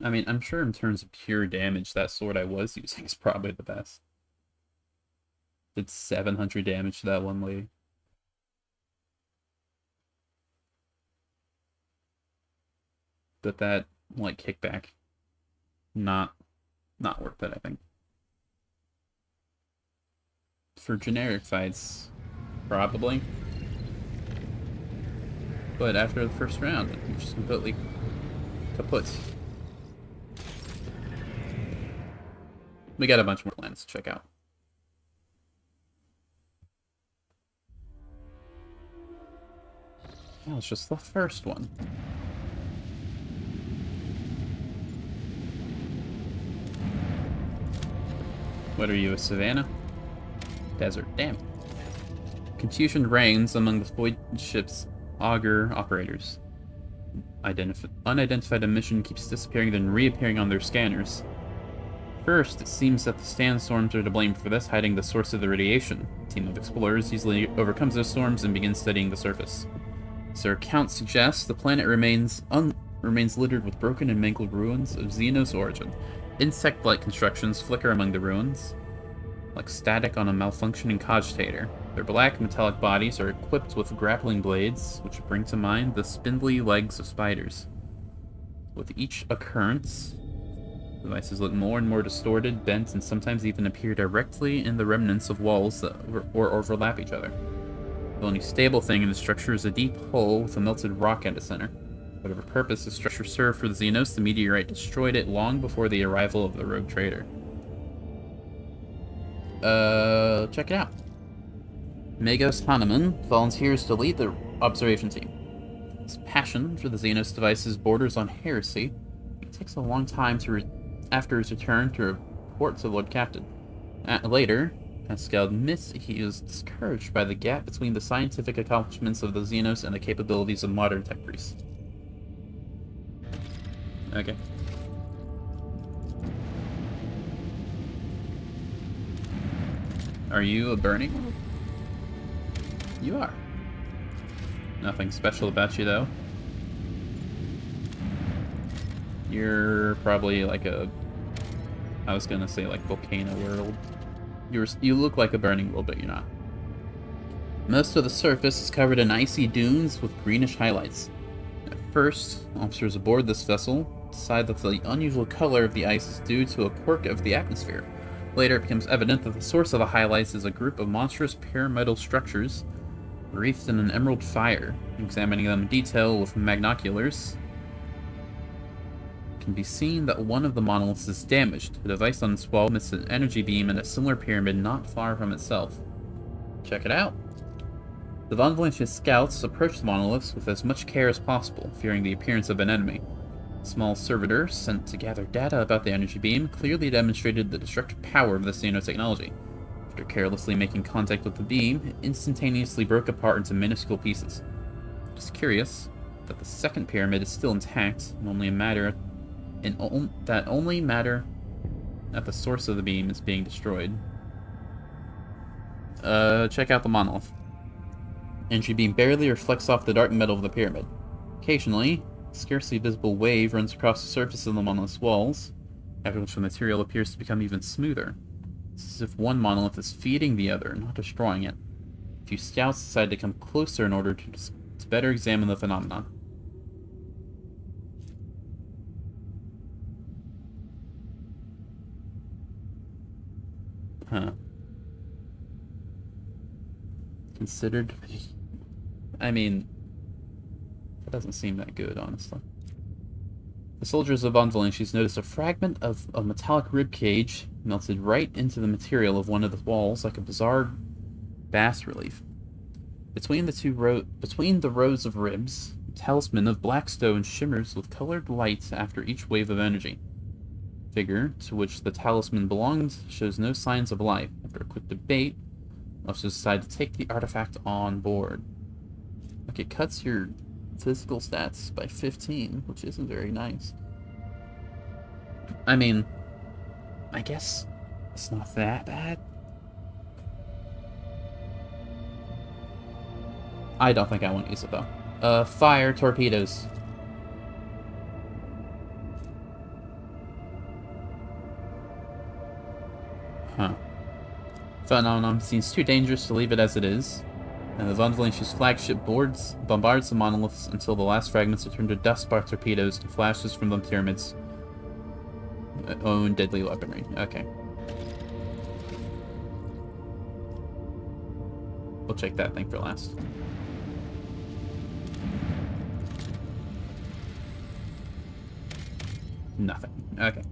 I mean, I'm sure in terms of pure damage, that sword I was using is probably the best. Did 700 damage to that one lady. But that, like, kickback, not worth it, I think. For generic fights, probably. But after the first round, you're just completely kaput. We got a bunch more planets to check out. Oh, it's just the first one. What are you, a savannah? Desert, damn. Confusion reigns among the void ship's auger operators. Unidentified emission keeps disappearing, then reappearing on their scanners. First, it seems that the sandstorms are to blame for this, hiding the source of the radiation. A team of explorers easily overcomes those storms and begins studying the surface. As their account suggests, the planet remains littered with broken and mangled ruins of Xenos origin. Insect-like constructions flicker among the ruins, like static on a malfunctioning cogitator. Their black metallic bodies are equipped with grappling blades, which bring to mind the spindly legs of spiders. With each occurrence, devices look more and more distorted, bent, and sometimes even appear directly in the remnants of walls that overlap each other. The only stable thing in the structure is a deep hole with a melted rock at its center. Whatever purpose the structure served for the Xenos, the meteorite destroyed it long before the arrival of the rogue trader. Check it out. Magos Hahnemann volunteers to lead the observation team. His passion for the Xenos devices borders on heresy. It takes a long time after his return to report to the Lord Captain. Later, Pascal admits he is discouraged by the gap between the scientific accomplishments of the Xenos and the capabilities of modern tech priests. Okay. Are you a burning one? You are. Nothing special about you, though. You're probably like a... I was gonna say like Volcano World. You look like a burning world, but you're not. Most of the surface is covered in icy dunes with greenish highlights. At first, officers aboard this vessel decide that the unusual color of the ice is due to a quirk of the atmosphere. Later, it becomes evident that the source of the highlights is a group of monstrous pyramidal structures wreathed in an emerald fire. Examining them in detail with magnoculars, it can be seen that one of the monoliths is damaged. The device on its wall emits an energy beam in a similar pyramid not far from itself. Check it out. The Von Valencia scouts approach the monoliths with as much care as possible, fearing the appearance of an enemy. Small servitor sent to gather data about the energy beam clearly demonstrated the destructive power of this nanotechnology. After carelessly making contact with the beam, it instantaneously broke apart into minuscule pieces. It's curious that the second pyramid is still intact, and only matter at the source of the beam is being destroyed. Check out the monolith. Energy beam barely reflects off the dark metal of the pyramid. Occasionally, a scarcely visible wave runs across the surface of the monolith's walls, after which the material appears to become even smoother. It's as if one monolith is feeding the other, not destroying it. A few scouts decide to come closer in order to better examine the phenomenon. Huh. Considered... I mean... that doesn't seem that good, honestly. The soldiers of Von Valancius noticed a fragment of a metallic rib cage melted right into the material of one of the walls like a bizarre bas relief. Between the rows of ribs, a talisman of black stone shimmers with colored light after each wave of energy. The figure to which the talisman belonged shows no signs of life. After a quick debate, officers decide to take the artifact on board. Like, it cuts your physical stats by 15, which isn't very nice. I mean, I guess it's not that bad. I don't think I want to use it, though. Fire torpedoes. Huh. Phenomenon seems too dangerous to leave it as it is, and the Von Valancius flagship bombards the monoliths until the last fragments are turned to dust by torpedoes and flashes from the pyramid's own deadly weaponry. Okay. We'll check that thing for last. Nothing. Okay.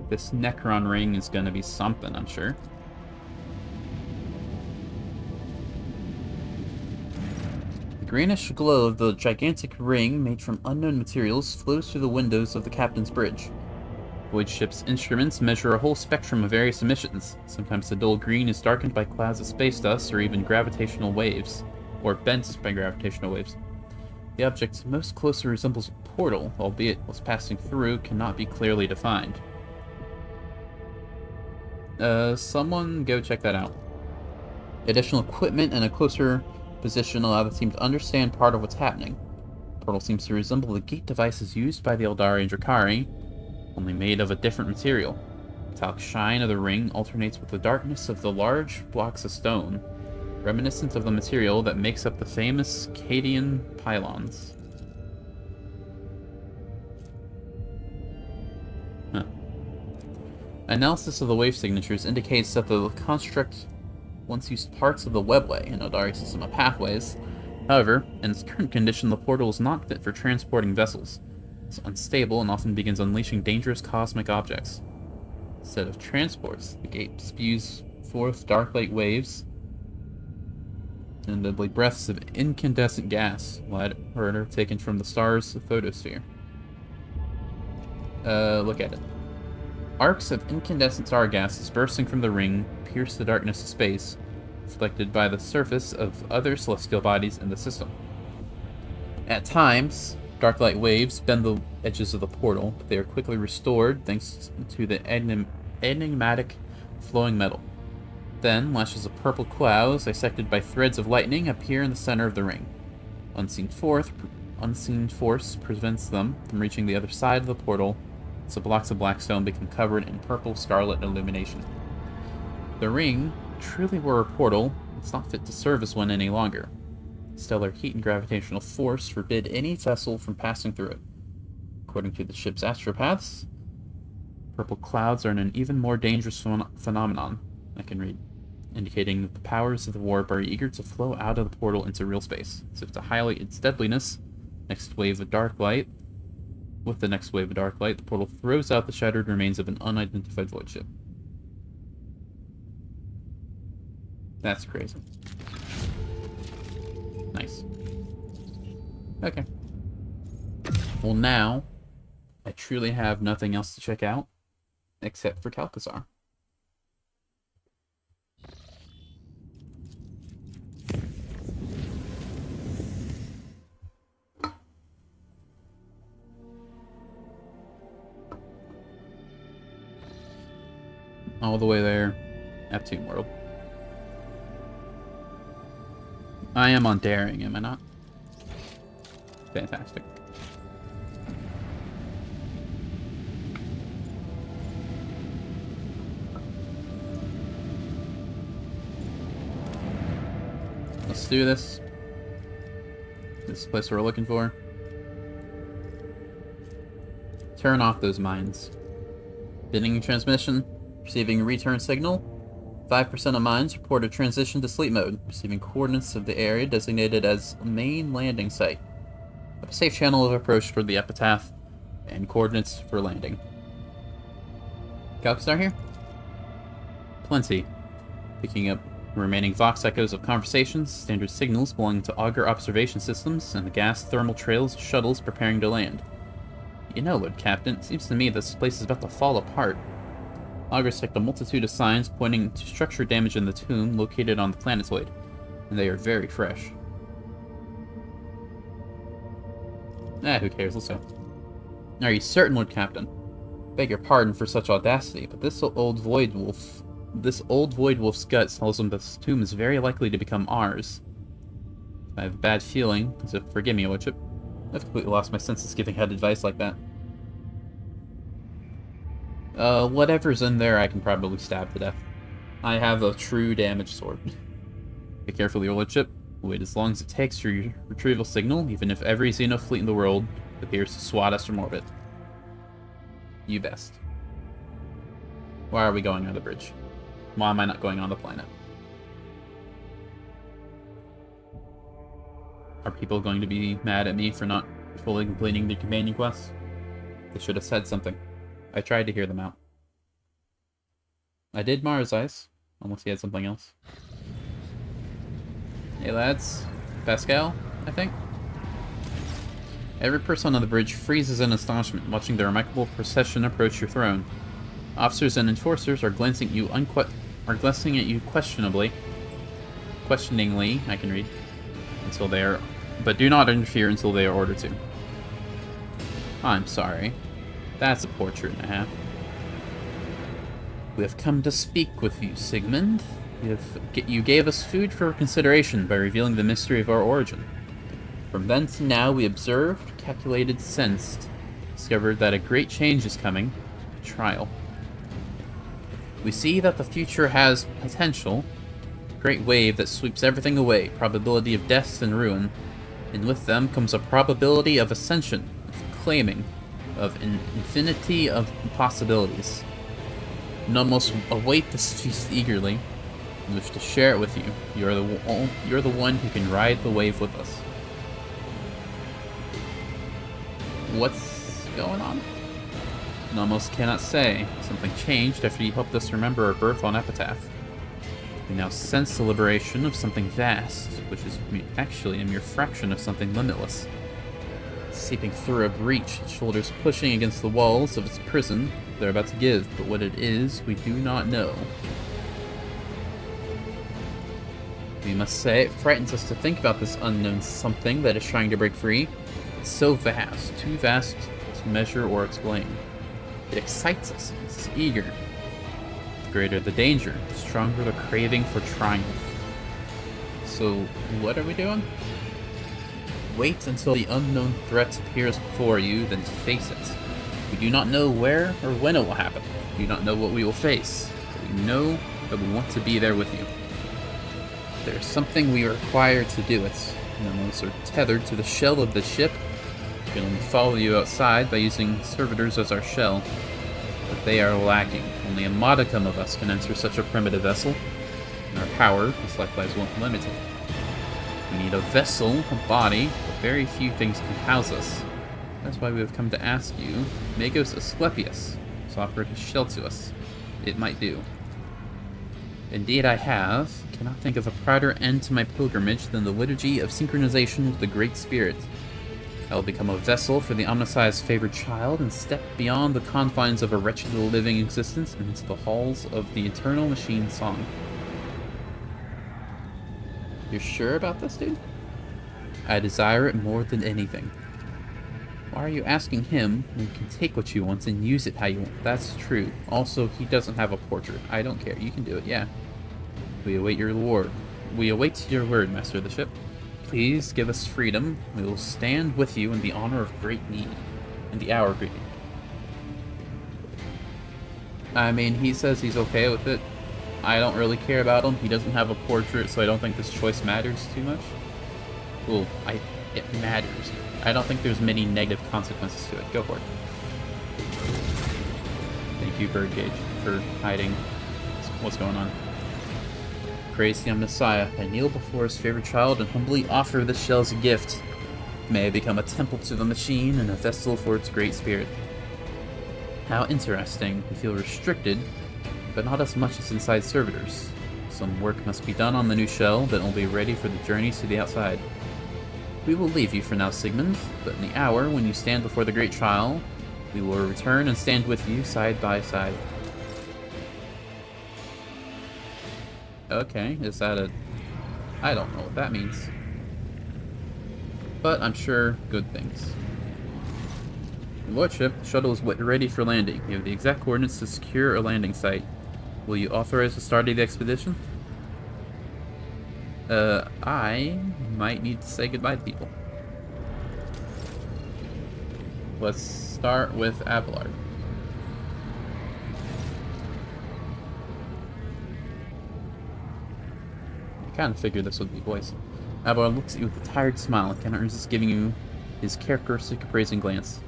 This Necron ring is gonna be something, I'm sure. The greenish glow of the gigantic ring, made from unknown materials, flows through the windows of the captain's bridge. Void ship's instruments measure a whole spectrum of various emissions. Sometimes the dull green is darkened by clouds of space dust or even gravitational waves, or bent by gravitational waves. The object most closely resembles a portal, albeit what's passing through cannot be clearly defined. Someone go check that out. Additional equipment and a closer position allow the team to understand part of what's happening. The portal seems to resemble the gate devices used by the Eldari and Drakari, only made of a different material. The metallic shine of the ring alternates with the darkness of the large blocks of stone, reminiscent of the material that makes up the famous Cadian pylons. Huh. Analysis of the wave signatures indicates that the construct once used parts of the webway in Eldari's system of pathways. However, in its current condition, the portal is not fit for transporting vessels. It's unstable and often begins unleashing dangerous cosmic objects. Instead of transports, the gate spews forth dark light waves and deadly breaths of incandescent gas, light order taken from the star's photosphere. Look at it. Arcs of incandescent star gases bursting from the ring pierce the darkness of space, reflected by the surface of other celestial bodies in the system. At times, dark light waves bend the edges of the portal, but they are quickly restored thanks to the enigmatic flowing metal. Then, lashes of purple clouds, dissected by threads of lightning, appear in the center of the ring. Unseen force prevents them from reaching the other side of the portal, so blocks of black stone become covered in purple scarlet illumination. The ring truly were a portal, it's not fit to serve as one any longer. Stellar heat and gravitational force forbid any vessel from passing through it. According to the ship's astropaths, purple clouds are an even more dangerous phenomenon, I can read, indicating that the powers of the warp are eager to flow out of the portal into real space. As if to highlight its deadliness, with the next wave of dark light, the portal throws out the shattered remains of an unidentified void ship. That's crazy. Nice. Okay. Well, now, I truly have nothing else to check out, except for Calcazar. All the way there, Neptune World. I am on Daring, am I not? Fantastic. Let's do this. This is the place we're looking for. Turn off those mines. Binning transmission. Receiving return signal. 5% of mines report a transition to sleep mode, receiving coordinates of the area designated as main landing site. A safe channel of approach toward the epitaph, and coordinates for landing. Calcastar here? Plenty. Picking up remaining Vox echoes of conversations, standard signals belonging to Augur observation systems, and the gas thermal trails of shuttles preparing to land. You know, Lord Captain, it seems to me this place is about to fall apart. Augurs detect a multitude of signs pointing to structure damage in the tomb located on the planetoid, and they are very fresh. Who cares, let's go. Are you certain, Lord Captain? Beg your pardon for such audacity, but this old Void Wolf's gut tells him this tomb is very likely to become ours. I have a bad feeling, so forgive me, Lordship. I've completely lost my senses giving out advice like that. Whatever's in there I can probably stab to death. I have a true damage sword. Be careful, Your Lordship. Wait as long as it takes for your retrieval signal, even if every Xeno fleet in the world appears to swat us from orbit. You best. Why are we going on the bridge? Why am I not going on the planet? Are people going to be mad at me for not fully completing the companion quests? They should have said something. I tried to hear them out. I did Mars Ice, unless he had something else. Hey lads. Pascal, I think? Every person on the bridge freezes in astonishment, watching the remarkable procession approach your throne. Officers and enforcers are glancing at you questioningly, I can read, until they are, but do not interfere until they are ordered to. I'm sorry. That's a portrait and a half. We have come to speak with you, Sigmund. You gave us food for consideration by revealing the mystery of our origin. From then to now, we observed, calculated, sensed, discovered that a great change is coming, a trial. We see that the future has potential, a great wave that sweeps everything away, probability of death and ruin, and with them comes a probability of ascension, of claiming, of an infinity of possibilities. And almost await this feast eagerly, and wish to share it with you. You're the one who can ride the wave with us. What's going on? I almost cannot say. Something changed after you helped us remember our birth on Epitaph. We now sense the liberation of something vast, which is actually a mere fraction of something limitless. Seeping through a breach, its shoulders pushing against the walls of its prison they're about to give, but what it is, we do not know. We must say, it frightens us to think about this unknown something that is trying to break free. It's so vast, too vast to measure or explain. It excites us, it's eager. The greater the danger, the stronger the craving for triumph. So, what are we doing? Wait until the unknown threat appears before you, then face it. We do not know where or when it will happen. We do not know what we will face. But we know that we want to be there with you. There is something we are required to do it. None of us are tethered to the shell of the ship. We can only follow you outside by using servitors as our shell. But they are lacking. Only a modicum of us can enter such a primitive vessel. And our power is likewise limited. We need a vessel, a body, but very few things can house us. That's why we have come to ask you, Magos Asclepius, has offered his shell to us. It might do. Indeed I have. Cannot think of a prouder end to my pilgrimage than the liturgy of synchronization with the Great Spirit. I will become a vessel for the Omnissiah's favored child and step beyond the confines of a wretched living existence and into the halls of the eternal machine song. You're sure about this, dude? I desire it more than anything. Why are you asking him when you can take what you want and use it how you want? That's true. Also, he doesn't have a portrait. I don't care. You can do it, yeah. We await your word. We await your word, Master of the Ship. Please give us freedom. We will stand with you in the honor of great need. In the hour of great need. I mean, he says he's okay with it. I don't really care about him. He doesn't have a portrait, so I don't think this choice matters too much. Well, it matters. I don't think there's many negative consequences to it. Go for it. Thank you, Birdcage, for hiding what's going on. Praise the Messiah. I kneel before his favorite child and humbly offer this shell as a gift. May I become a temple to the machine and a vessel for its great spirit. How interesting. We feel restricted, but not as much as inside servitors. Some work must be done on the new shell, then it will be ready for the journeys to the outside. We will leave you for now, Sigmund, but in the hour when you stand before the great trial, we will return and stand with you side by side. Okay, is that a... I don't know what that means. But I'm sure good things. Your Lordship, the shuttle is ready for landing. You have the exact coordinates to secure a landing site. Will you authorize the start of the expedition? I might need to say goodbye to people. Let's start with Abelard. I kind of figured this would be voice. Abelard looks at you with a tired smile and cannot resist giving you his characteristic appraising glance.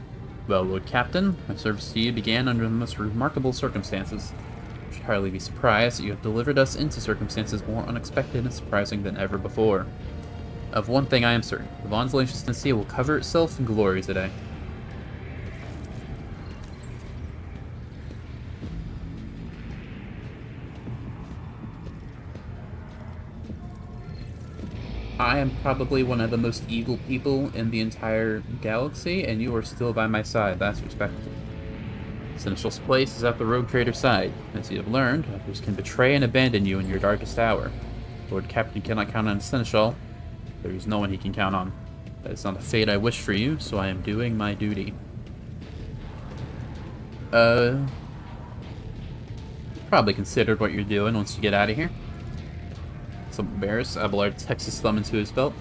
Well, Lord Captain, my service to you began under the most remarkable circumstances. You should hardly be surprised that you have delivered us into circumstances more unexpected and surprising than ever before. Of one thing I am certain, the Von Valancius dynasty will cover itself in glory today. I am probably one of the most evil people in the entire galaxy, and you are still by my side. That's respectful. Seneschal's place is at the rogue trader's side. As you have learned, others can betray and abandon you in your darkest hour. Lord Captain cannot count on Seneschal. There is no one he can count on. That is not the fate I wish for you, so I am doing my duty. Probably considered what you're doing once you get out of here. So embarrassed, Abelard tucks his thumb into his belt.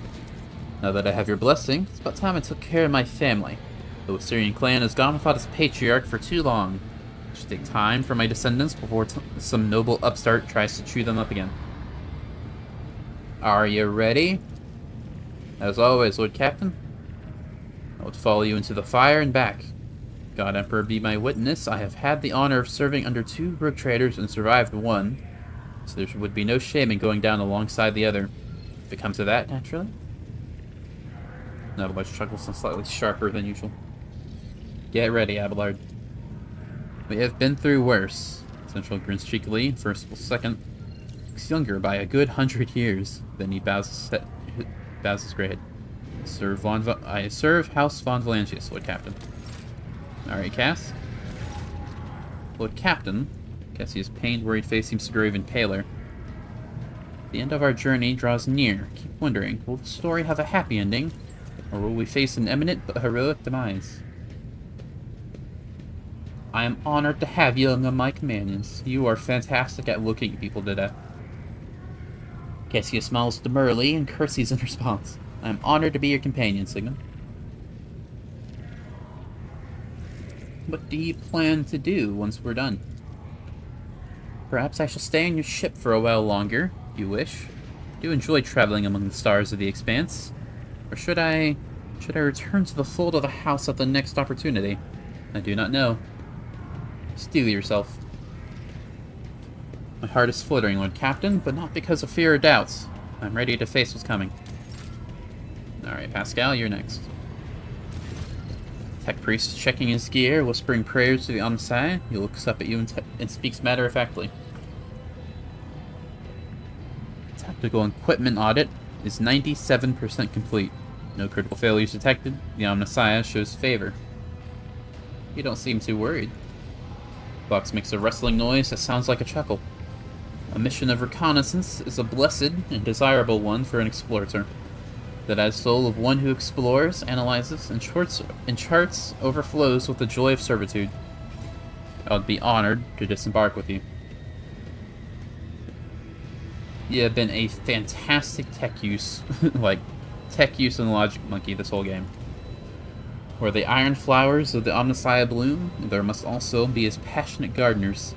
Now that I have your blessing, it's about time I took care of my family. The Assyrian clan has gone without its patriarch for too long. It should take time for my descendants before some noble upstart tries to chew them up again. Are you ready? As always, Lord Captain. I would follow you into the fire and back. God Emperor be my witness, I have had the honor of serving under 2 rogue traders and survived one. So there would be no shame in going down alongside the other. If it comes to that, naturally. Abelard chuckles slightly sharper than usual. Get ready, Abelard. We have been through worse. Seneschal grins cheekily, first a second. Looks younger by a good 100 years. Then he bows his gray head. I serve House Von Valancius, Lord Captain. Alright, Cass. Lord Captain. Cassie's pained, worried face seems to grow even paler. The end of our journey draws near. Keep wondering, will the story have a happy ending? Or will we face an imminent but heroic demise? I am honored to have you among my companions. You are fantastic at looking at people to death. Cassia smiles demurely and curtsies in response. I am honored to be your companion, Sigmund. What do you plan to do once we're done? Perhaps I shall stay on your ship for a while longer, if you wish. I do enjoy traveling among the stars of the expanse. Or should I return to the fold of the house at the next opportunity? I do not know. Steel yourself. My heart is fluttering, Lord Captain, but not because of fear or doubts. I'm ready to face what's coming. Alright, Pascal, you're next. Tech Priest is checking his gear, whispering prayers to the Omnissiah. He looks up at you and speaks matter-of-factly. Tactical equipment audit is 97% complete. No critical failures detected. The Omnissiah shows favor. You don't seem too worried. Box makes a rustling noise that sounds like a chuckle. A mission of reconnaissance is a blessed and desirable one for an explorer. The eyes soul of one who explores, analyzes, and charts overflows with the joy of servitude. I would be honored to disembark with you. You have been a fantastic tech use, tech use in the Logic Monkey this whole game. Where the iron flowers of the Omnissiah bloom, there must also be as passionate gardeners.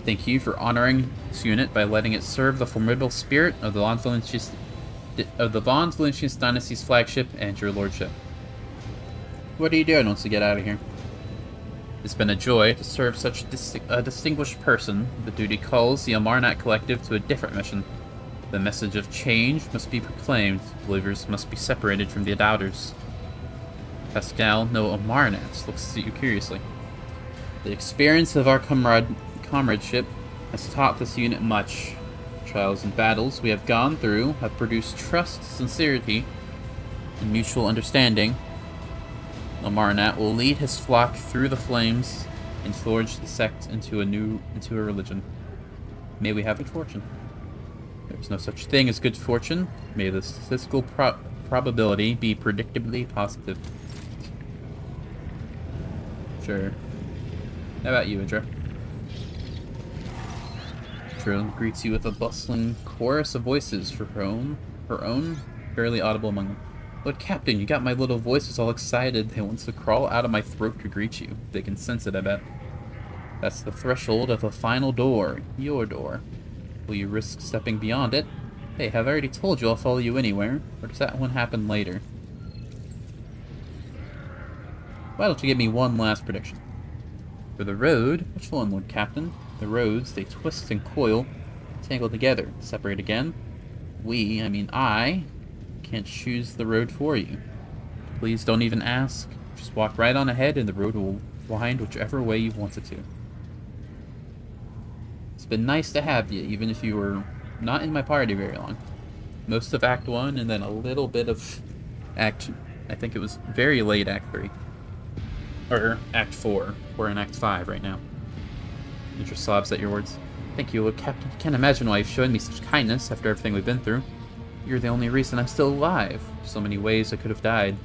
Thank you for honoring this unit by letting it serve the formidable spirit of the Von Valentius Dynasty's flagship and your lordship. What are you doing once you get out of here? It's been a joy to serve such a distinguished person. The duty calls the Amarnat Collective to a different mission. The message of change must be proclaimed. Believers must be separated from the doubters. Pascal, no Amarnats, looks at you curiously. The experience of our comradeship has taught this unit much. Trials and battles we have gone through have produced trust, sincerity, and mutual understanding. Amarnat will lead his flock through the flames and forge the sect into a religion. May we have good fortune. There is no such thing as good fortune. May the statistical probability be predictably positive. Sure. How about you, Idra? Idra greets you with a bustling chorus of voices for her own, barely audible among them. Lord Captain, you got my little voices all excited. They want to crawl out of my throat to greet you. They can sense it, I bet. That's the threshold of the final door. Your door. Will you risk stepping beyond it? Hey, have I already told you I'll follow you anywhere? Or does that one happen later? Why don't you give me one last prediction? For the road, which one, Lord Captain? The roads, they twist and coil, tangle together, separate again. I, can't choose the road for you. Please don't even ask. Just walk right on ahead and the road will wind whichever way you want it to. It's been nice to have you, even if you were not in my party very long. Most of Act 1 and then a little bit of Act... I think it was very late Act 3. Or Act 4. We're in Act 5 right now. Idra sobs at your words. Thank you, Lord Captain. I can't imagine why you've shown me such kindness after everything we've been through. You're the only reason I'm still alive. So many ways I could have died.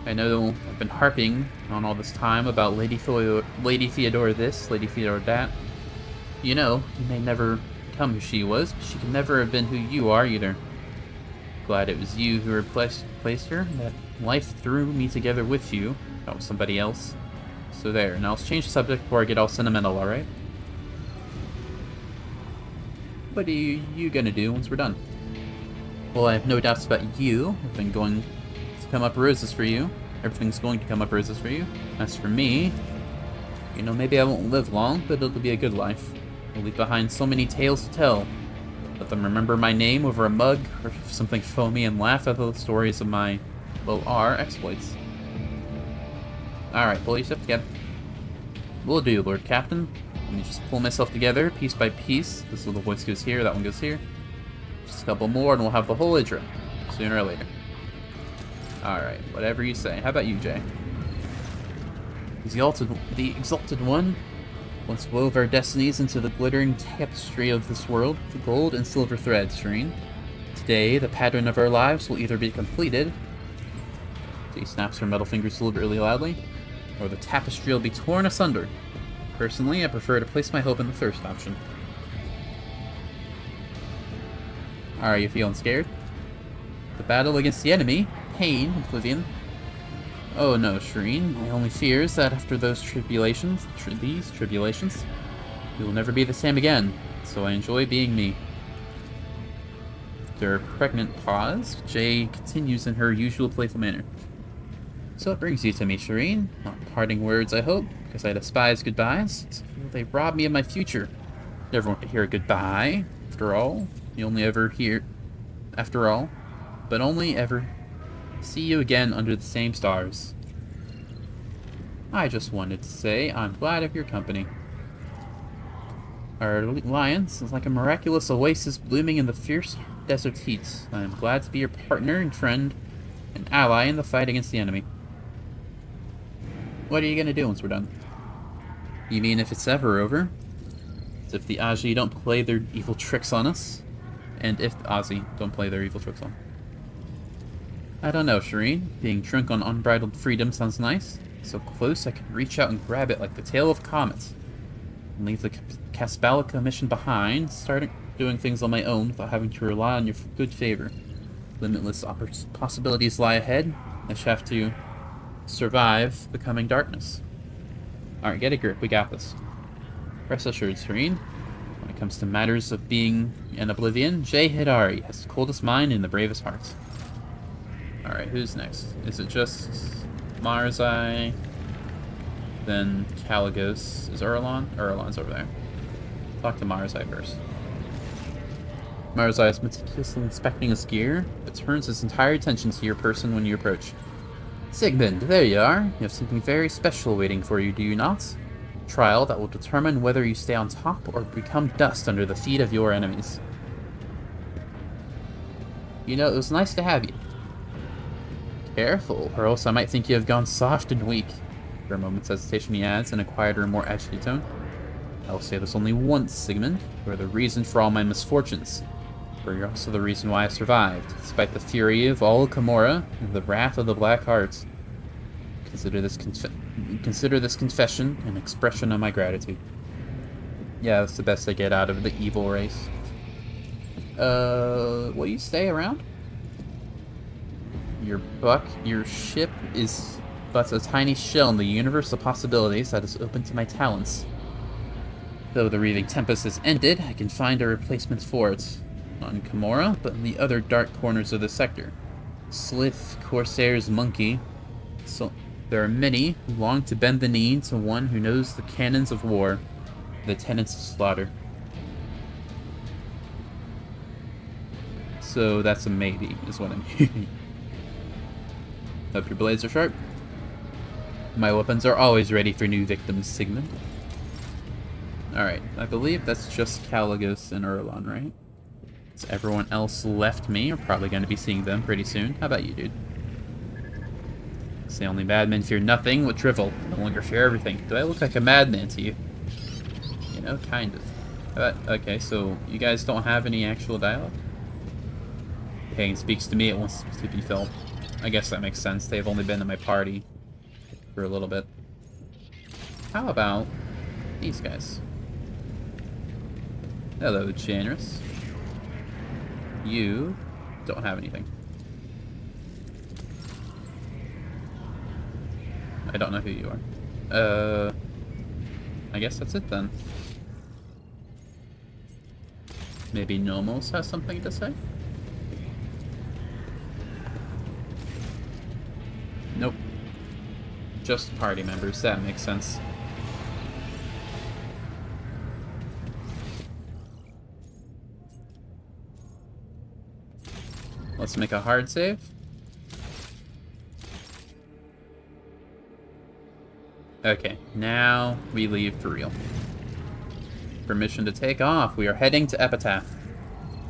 I know I've been harping on all this time about Lady Theodora this, Lady Theodora that. You know, you may never become who she was, but she could never have been who you are either. Glad it was you who replaced her, that life threw me together with you, not with somebody else. So there, now let's change the subject before I get all sentimental, alright? What are you gonna do once we're done? Well, I have no doubts about you. I've been going to come up roses for you. Everything's going to come up roses for you. As for me, you know, maybe I won't live long, but it'll be a good life. I'll leave behind so many tales to tell. Let them remember my name over a mug or something foamy and laugh at the stories of my low-R exploits. Alright, pull yourself together. Will do, Lord Captain. Let me just pull myself together, piece by piece. This little voice goes here, that one goes here. Just a couple more and we'll have the whole Idra. Sooner or later. Alright, whatever you say. How about you, Jay? The Exalted One once wove our destinies into the glittering tapestry of this world with gold and silver threads, Shireen. Today, the pattern of our lives will either be completed, she snaps her metal fingers deliberately loudly, or the tapestry will be torn asunder. Personally, I prefer to place my hope in the first option. Are you feeling scared? The battle against the enemy, pain, oblivion. Oh no, Shireen, my only fear is that after those tribulations, we will never be the same again, so I enjoy being me. After a pregnant pause, Jay continues in her usual playful manner. So what brings you to me, Shireen? Not parting words, I hope, because I despise goodbyes. So they rob me of my future. Never want to hear a goodbye, after all. You only ever hear, after all, but only ever see you again under the same stars. I just wanted to say I'm glad of your company. Our alliance is like a miraculous oasis blooming in the fierce desert heat. I am glad to be your partner and friend An ally in the fight against the enemy. What are you gonna do once we're done? You mean if it's ever over? As if the Aji don't play their evil tricks on us? And if the Azi don't play their evil tricks on. I don't know, Shireen. Being drunk on unbridled freedom sounds nice. So close I can reach out and grab it like the tail of comets. And leave the Casbalica mission behind, starting doing things on my own without having to rely on your good favor. Limitless possibilities lie ahead. I just have to survive the coming darkness. Alright, get a grip. We got this. Rest assured, Serene. When it comes to matters of being in Oblivion, Jay Hidari has the coldest mind and the bravest heart. Alright, who's next? Is it just Marzai? Then Caligos. Is Urlon? Urlon's over there. Talk to Marzai first. Marzai is meticulously inspecting his gear, but turns his entire attention to your person when you approach. Sigmund, there you are. You have something very special waiting for you, do you not? A trial that will determine whether you stay on top or become dust under the feet of your enemies. You know, it was nice to have you. Careful, or else I might think you have gone soft and weak. After a moment's hesitation, he adds in a quieter, more agitated tone. I will say this only once, Sigmund. You are the reason for all my misfortunes. But you're also the reason why I survived, despite the fury of all Camorra and the wrath of the Black Hearts. Consider this confession an expression of my gratitude. Yeah, that's the best I get out of the evil race. Will you stay around? Your ship is but a tiny shell in the universe of possibilities that is open to my talents. Though the Reaving Tempest has ended, I can find a replacement for it. Not in Camorra, but in the other dark corners of the sector. Slith, Corsairs, Monkey. So there are many who long to bend the knee to one who knows the canons of war, the tenets of slaughter. So that's a maybe, is what I'm hearing. Hope your blades are sharp. My weapons are always ready for new victims, Sigmund. Alright, I believe that's just Caligos and Urlon, right? So everyone else left me. We're probably going to be seeing them pretty soon. How about you, dude? Say only madmen fear nothing with drivel. No longer fear everything. Do I look like a madman to you? You know, kind of. Okay, so you guys don't have any actual dialogue? Pain speaks to me, it wants to be felt. I guess that makes sense. They've only been in my party for a little bit. How about these guys? Hello, Janus. You don't have anything. I don't know who you are. I guess that's it then. Maybe Nomos has something to say? Nope. Just party members, that makes sense. Let's make a hard save. Okay, now we leave for real. Permission to take off. We are heading to Epitaph.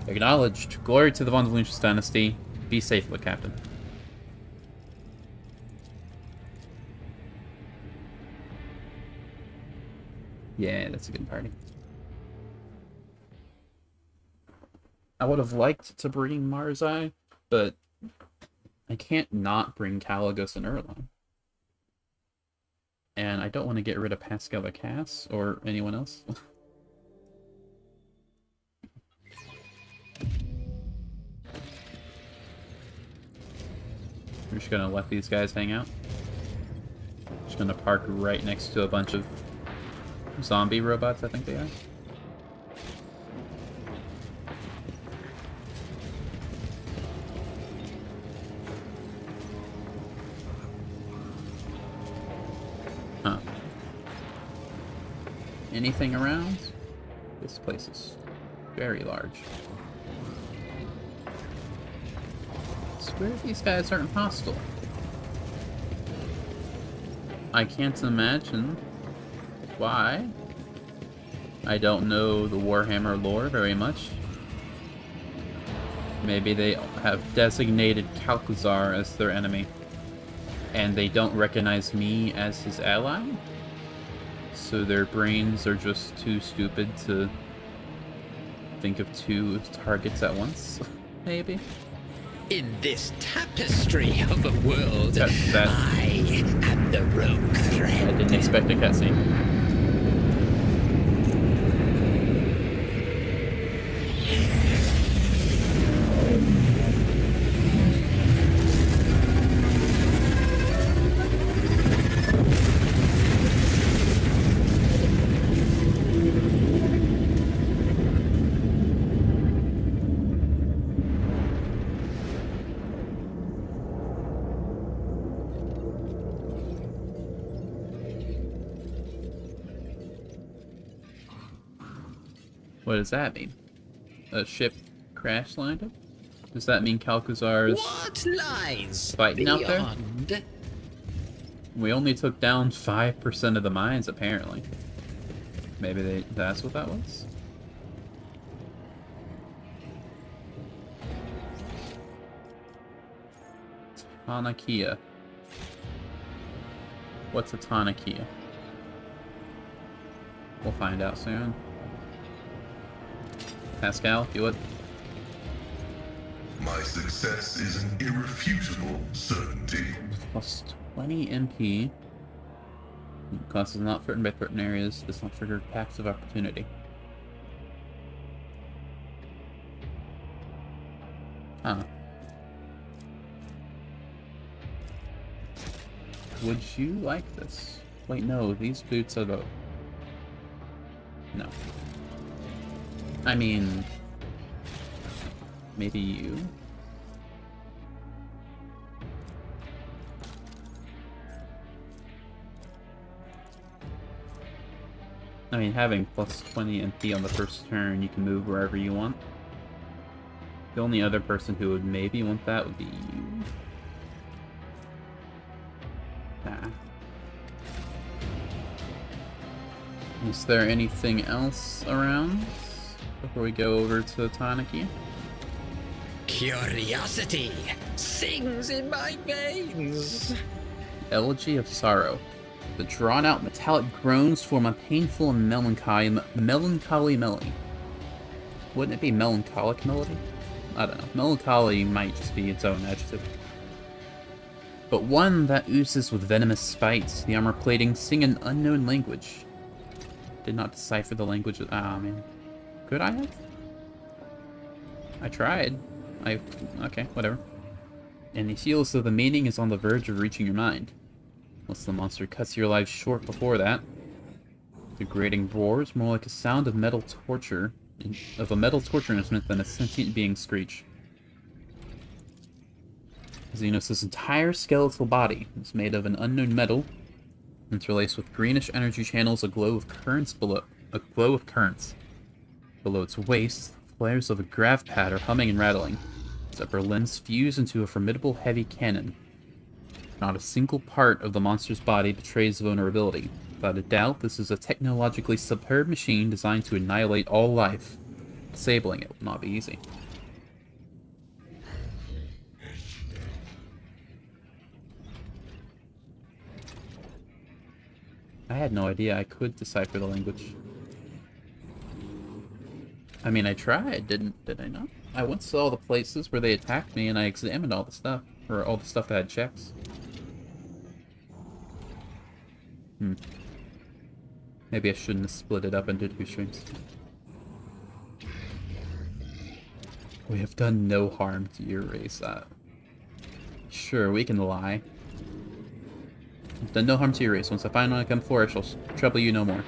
Acknowledged. Glory to the Von Lucius dynasty. Be safe, Captain. Yeah, that's a good party. I would have liked to bring Marzai, but I can't not bring Caligos and Urlon. And I don't want to get rid of Pascal Cass or anyone else. We're just gonna let these guys hang out. Just gonna park right next to a bunch of zombie robots, I think they are. Huh. Anything around? This place is very large. I swear these guys aren't hostile. I can't imagine why. I don't know the Warhammer lore very much. Maybe they have designated Kalkazar as their enemy, and they don't recognize me as his ally? So their brains are just too stupid to think of two targets at once? Maybe? In this tapestry of a world, That- I am the rogue thread. I didn't expect a cutscene. What does that mean? A ship crash landed? Does that mean Kalkazar is What lies fighting out there? beyond? We only took down 5% of the mines, apparently. Maybe that's what that was? Tanakia. What's a Tanakia? We'll find out soon. Pascal, you would? My success is an irrefutable certainty. Plus 20 MP. Cost is not threatened by threatened areas. Does not trigger packs of opportunity. Huh. Would you like this? Wait, no. These boots are the... No. I mean... Maybe you? I mean, having plus 20 MP on the first turn, you can move wherever you want. The only other person who would maybe want that would be you. Ah. Is there anything else around before we go over to Tanaki? Curiosity sings in my veins. Elegy of Sorrow. The drawn-out metallic groans form a painful and melancholy melody. Wouldn't it be melancholic melody? I don't know. Melancholy might just be its own adjective. But one that oozes with venomous spite. The armor plating sing an unknown language. Did not decipher the language. Ah, man. Could I have? I tried. Okay, whatever. And it feels though the meaning is on the verge of reaching your mind. Unless the monster cuts your life short before that. The grating roar is more like a sound of metal torture, of a metal torture instrument than a sentient being's screech. Xenos' entire skeletal body is made of an unknown metal, interlaced with greenish energy channels, a glow of currents. Below its waist, flares of a grav pad are humming and rattling. Its upper limbs fuse into a formidable heavy cannon. Not a single part of the monster's body betrays vulnerability. Without a doubt, this is a technologically superb machine designed to annihilate all life. Disabling it will not be easy. I had no idea I could decipher the language. I mean, I tried, did I not? I went to all the places where they attacked me and I examined all the stuff, or all the stuff that had checks. Maybe I shouldn't have split it up into 2 streams. We have done no harm to your race. Sure, we can lie. We've done no harm to your race. Once I finally come flourish, I'll trouble you no more.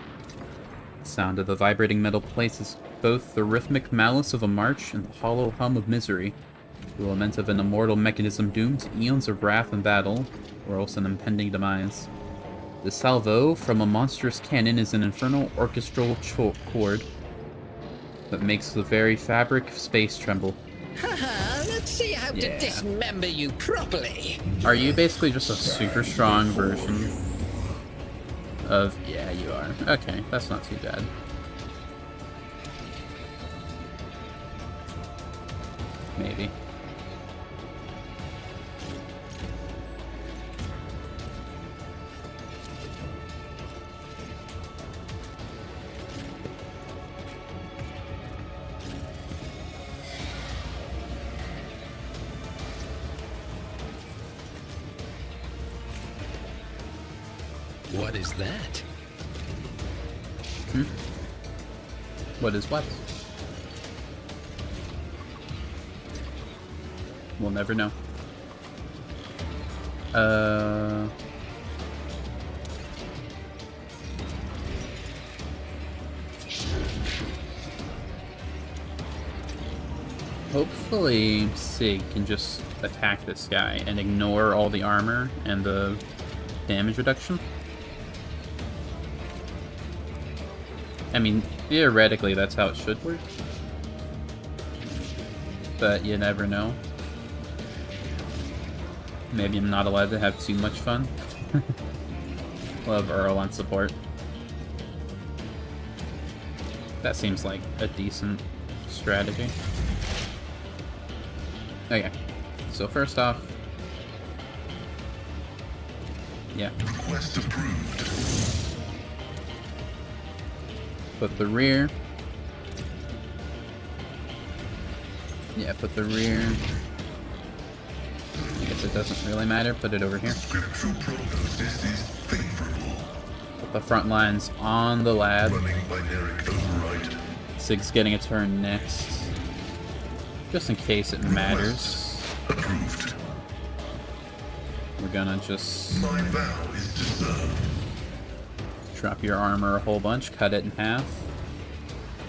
The sound of the vibrating metal plates is both the rhythmic malice of a march and the hollow hum of misery. The lament of an immortal mechanism doomed to eons of wrath and battle, or else an impending demise. The salvo from a monstrous cannon is an infernal orchestral chord that makes the very fabric of space tremble. Haha, let's see how to dismember you properly. Are you basically just a super strong version of... Yeah, you are. Okay, that's not too bad. Maybe. What is that? What is what? We'll never know. Hopefully Sig can just attack this guy and ignore all the armor and the damage reduction. I mean, theoretically that's how it should work. But you never know. Maybe I'm not allowed to have too much fun. Love Earl on support. That seems like a decent strategy. Okay, so first off, yeah. Request approved. Put the rear. Yeah, put the rear. I guess it doesn't really matter. Put it over here. Scriptural prognosis is favorable. Put the front lines on the lab. Running binaric override. Sig's getting a turn next. Just in case it matters. Approved. We're gonna just My vow is to serve. drop your armor a whole bunch, cut it in half.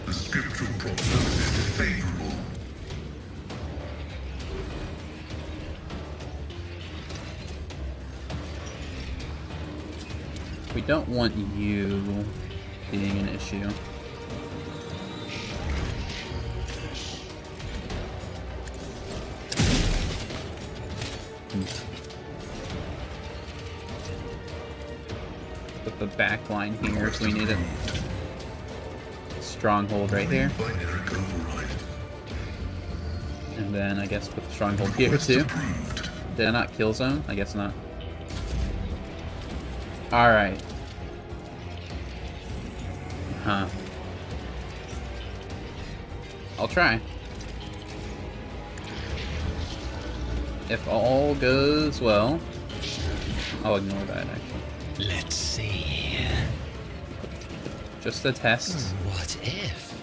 The scriptural prognosis is favorable. We don't want you being an issue. Put the back line here if we need it. Stronghold right here. Binaric override. And then I guess put the stronghold here Request too. approved. Did I not kill zone? I guess not. Alright. Huh. I'll try. If all goes well, I'll ignore that actually. Let's see. Just a test. What if?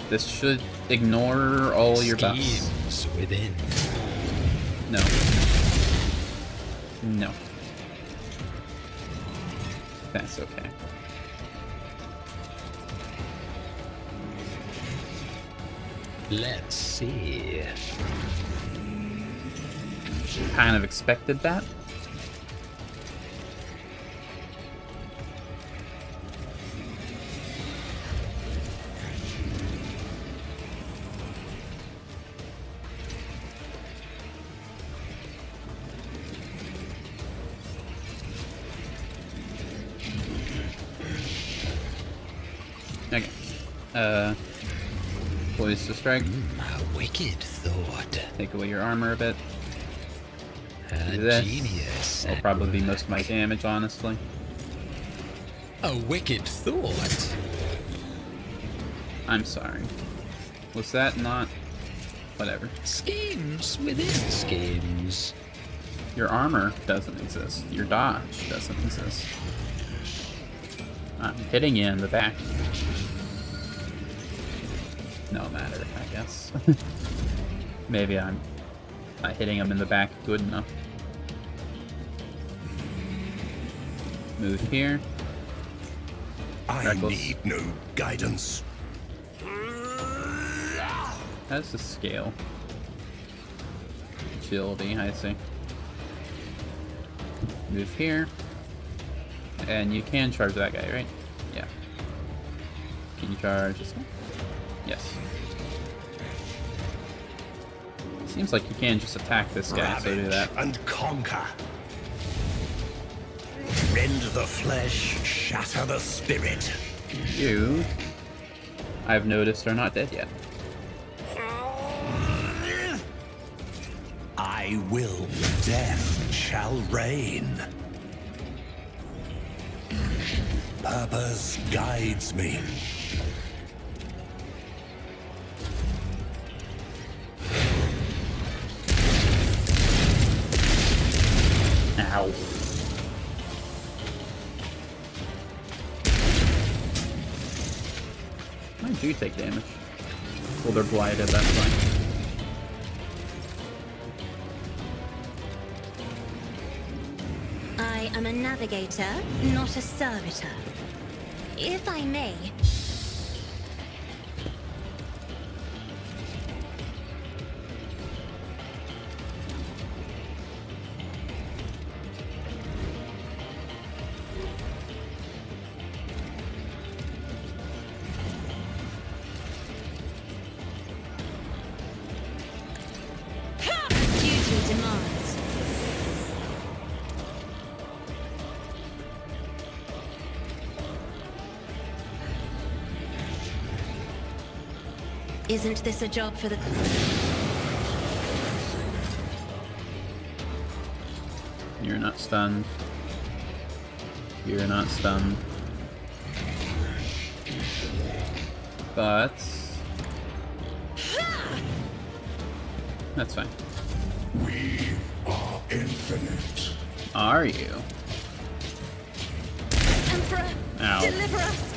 This should ignore all your buffs. Schemes within. No. No. That's okay. Let's see. Kind of expected that. Okay. Poised to strike. A wicked thought. Take away your armor a bit. A Do this. genius. Will probably be most of my damage, honestly. A wicked thought. I'm sorry. Was that not... Whatever. Schemes within schemes. Your armor doesn't exist. Your dodge doesn't exist. I'm hitting you in the back. No matter, I guess. Maybe I'm not hitting him in the back good enough. Move here. I Reckless. need no guidance. How does this scale? Agility, I see. Move here. And you can charge that guy, right? Yeah. Can you charge this one? Yes. Seems like you can just attack this guy, so do that. And conquer. Rend the flesh, shatter the spirit. You, I've noticed, are not dead yet. my will, death shall reign. Purpose guides me. Ow. I do take damage. Well, they're blighted, that's fine. I am a navigator, not a servitor. If I may, duty demands. Isn't this a job for the... You're not stunned. You're not stunned. But... that's fine. We are infinite. Are you? Emperor, Ow. deliver us!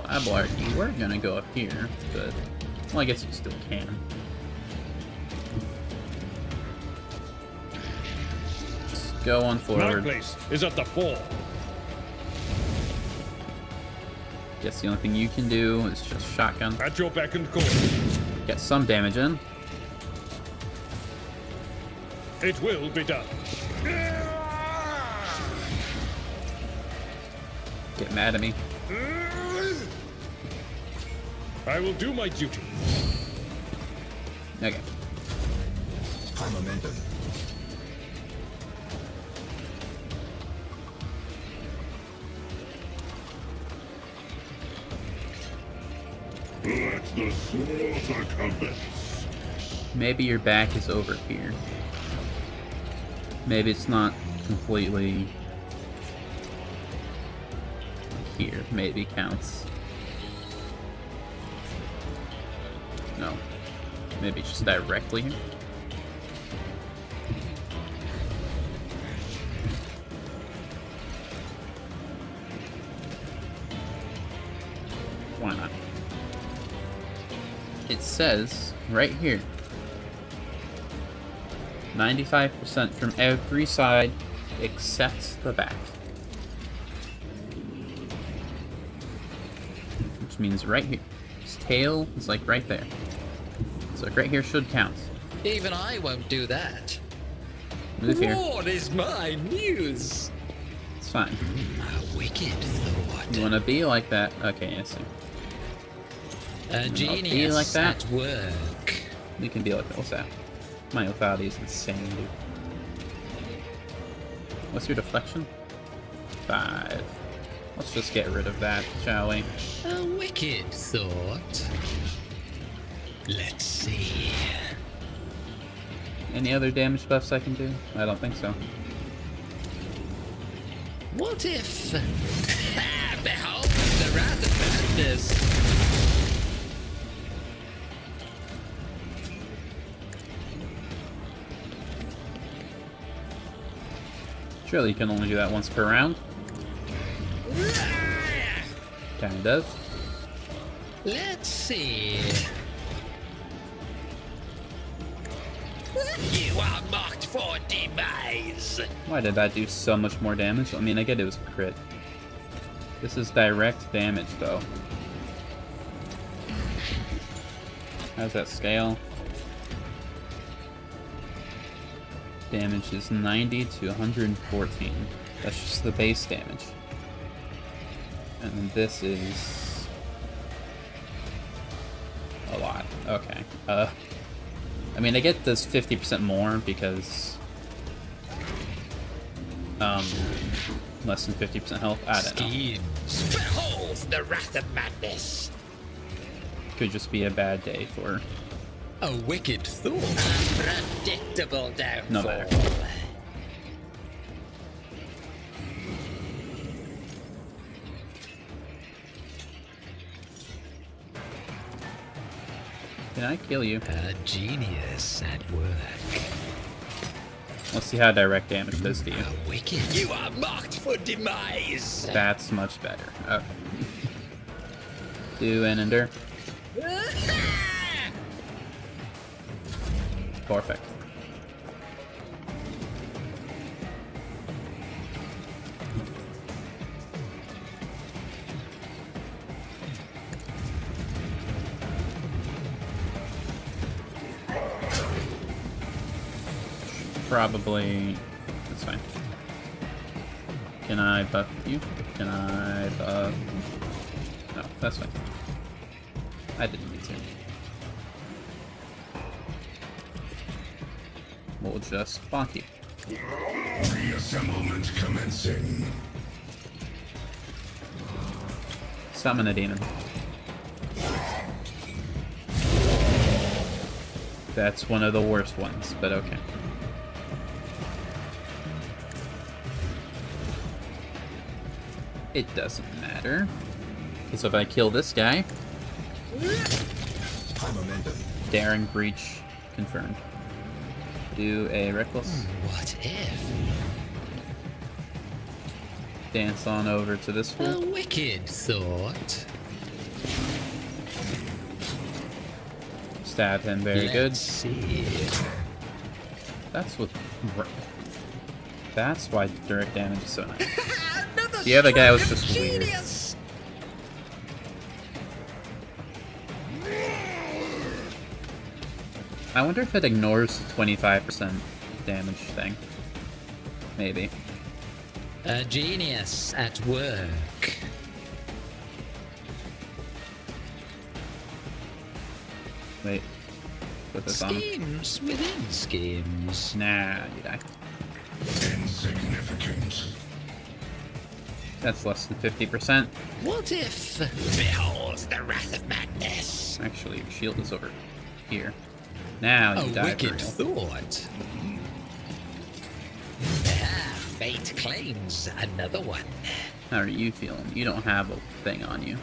Well, Abelard, you were gonna go up here, but... well, I guess you still can. Just go on My forward. place is at the fore. Guess the only thing you can do is just shotgun. At your beck and call. Get some damage in. It will be done. Get mad at me. I will do my duty. Okay. Momentum. Let the slaughter commence. Maybe your back is over here. Maybe it's not completely here. Maybe counts. No. Maybe it's just directly here. Why not? It says right here 95% from every side except the back. Which means right here. His tail is like right there. So like right here should count. Even I won't do that. Move here. What is my muse? It's fine. A wicked thought. You wanna be like that? Okay, I see. A be genius like that? at work. You can be like that. What's that? My lethality is insane, dude. What's your deflection? 5. Let's just get rid of that, shall we? A wicked thought. Let's see. Any other damage buffs I can do? I don't think so. What if... behold the wrath of madness. Surely you can only do that once per round. Kinda does. Let's see. You are marked for demise. Why did that do so much more damage? I mean, I get it was a crit. This is direct damage, though. How's that scale? Damage is 90 to 114. That's just the base damage. And then this is... a lot. Okay. I mean, I get this 50% more because... Less than 50% health? I don't know. Schemes. Behold the wrath of madness. Could just be a bad day for... A wicked thought. Predictable downfall. No matter. Can I kill you? A genius at work. Let's see how direct damage does to you. A wicked. You are marked for demise. That's much better. Okay. Do and endure. Perfect. Probably... That's fine. Can I buff you? Can I buff... No, that's fine. I didn't need to. We'll just bonk you. Reassemblement commencing. Summon a demon. That's one of the worst ones, but okay. It doesn't matter. Because if I kill this guy... Daring breach confirmed. Do a reckless. What if? Dance on over to this A fool. wicked thought. Stab him very Let's good. see. That's what... That's why direct damage is so nice. Another The other guy was stroke of just weird. genius. I wonder if it ignores the 25% damage thing. Maybe. A genius at work. Wait. Put this on. Schemes within schemes. Nah, you die. Insignificant. That's less than 50%. What if? Behold the wrath of madness. Actually, your shield is over here. Now A you die for wicked real. thought. Fate claims another one. How are you feeling? You don't have a thing on you.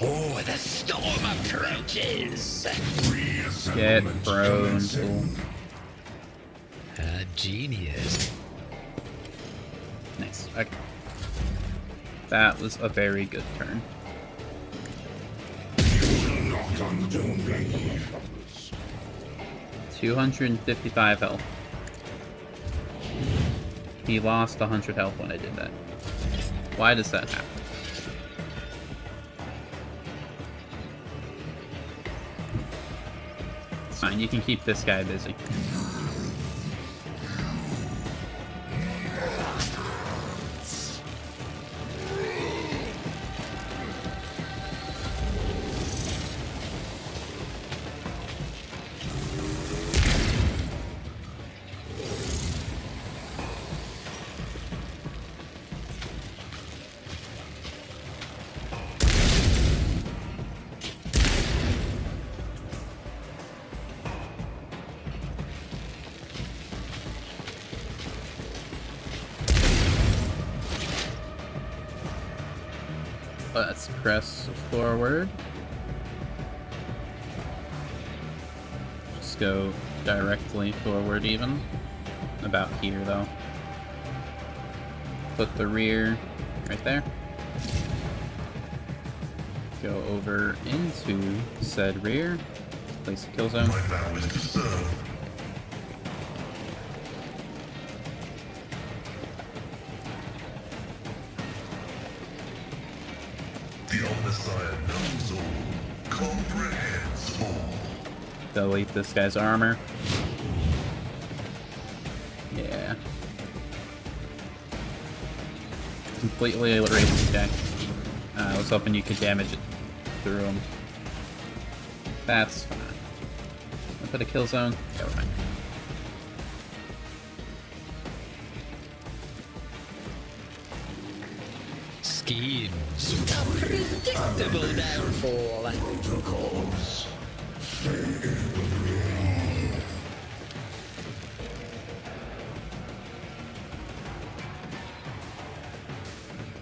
Oh, the storm approaches. Get Reassemblement prone, commencing. fool. A genius. Nice. Okay. That was a very good turn. Not undo me. 255 health. He lost 100 health when I did that. Why does that happen? It's fine, you can keep this guy busy. Let's press forward. Just go directly forward even. About here though. Put the rear right there. Go over into said rear. Place a kill zone. My vow is to serve. The Omnissiah knows all, comprehends all. Delete this guy's armor. Yeah. completely erase this guy. I was hoping you could damage it through him. That's fine. I put a kill zone? Never mind. Schemes. A predictable downfall.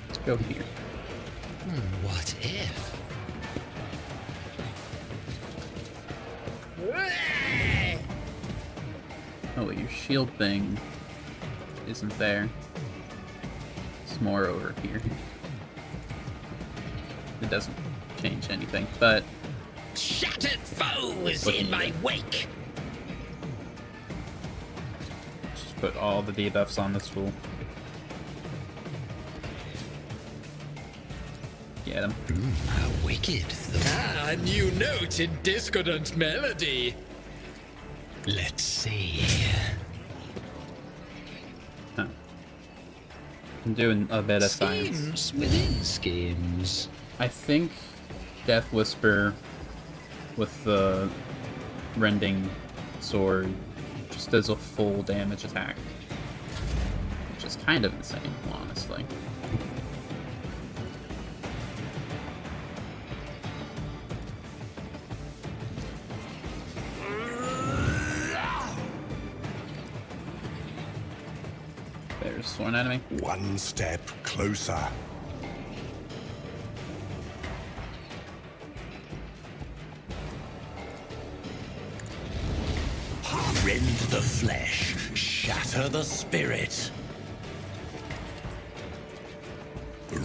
Let's go here. What if? Oh, your shield thing isn't there. It's more over here. It doesn't change anything, but Shattered foes What in do my you do? wake. just put all the debuffs on this fool. Get him. A wicked thought. A new note in discordant melody. Let's see. Huh. I'm doing a bit of science. Schemes within schemes. I think Death Whisper with the rending sword just does a full damage attack, which is kind of insane, honestly. There's one enemy. One step closer. Rend the flesh, shatter the spirit.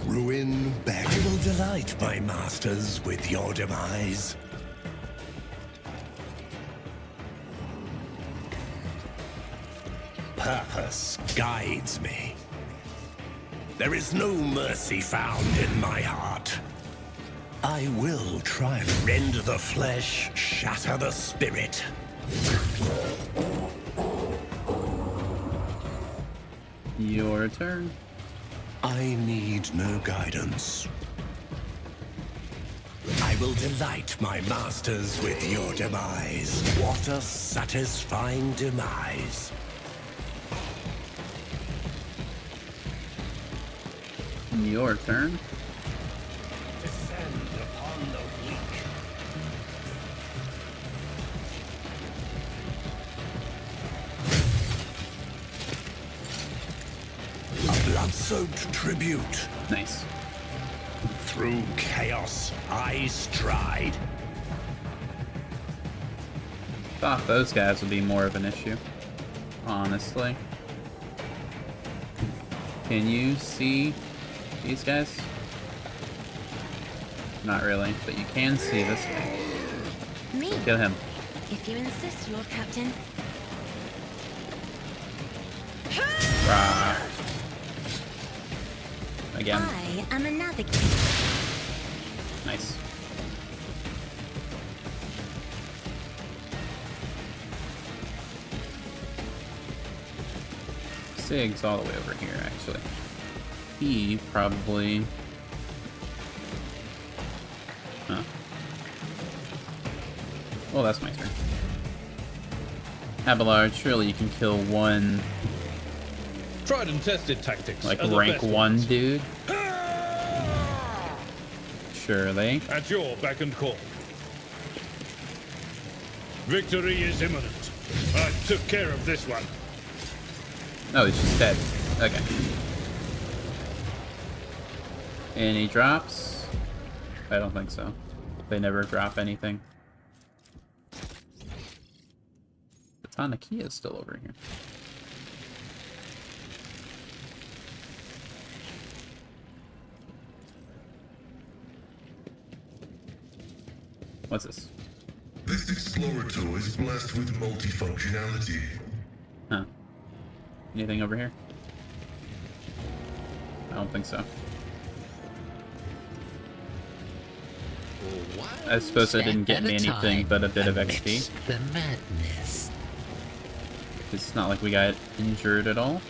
Ruin back. I will delight my masters with your demise. Purpose guides me. There is no mercy found in my heart. I will try and rend the flesh, shatter the spirit. Your turn. I need no guidance. I will delight my masters with your demise. What a satisfying demise. Your turn. Descend upon the weak. A blood-soaked tribute. Nice. Through chaos, I stride. Thought those guys would be more of an issue, honestly. Can you see these guys? Not really, but you can see this guy. Me, Kill him. if you insist, Lord Captain. Rah. Again. I am a navigator. Nice. Sig's all the way over here, actually. He probably... Huh. Well, that's my turn. Abelard, surely you can kill one, Tried and tested tactics. like, are the rank best 1 ones. dude. Surely. At your beck and call. Victory is imminent. I took care of this one. Oh, he's just dead. Okay. Any drops? I don't think so. They never drop anything. The Tanakia is still over here. What's this? This Explorator is blessed with multifunctionality. Huh. Anything over here? I don't think so. I suppose it didn't get me anything but a bit of XP. The madness. It's not like we got injured at all.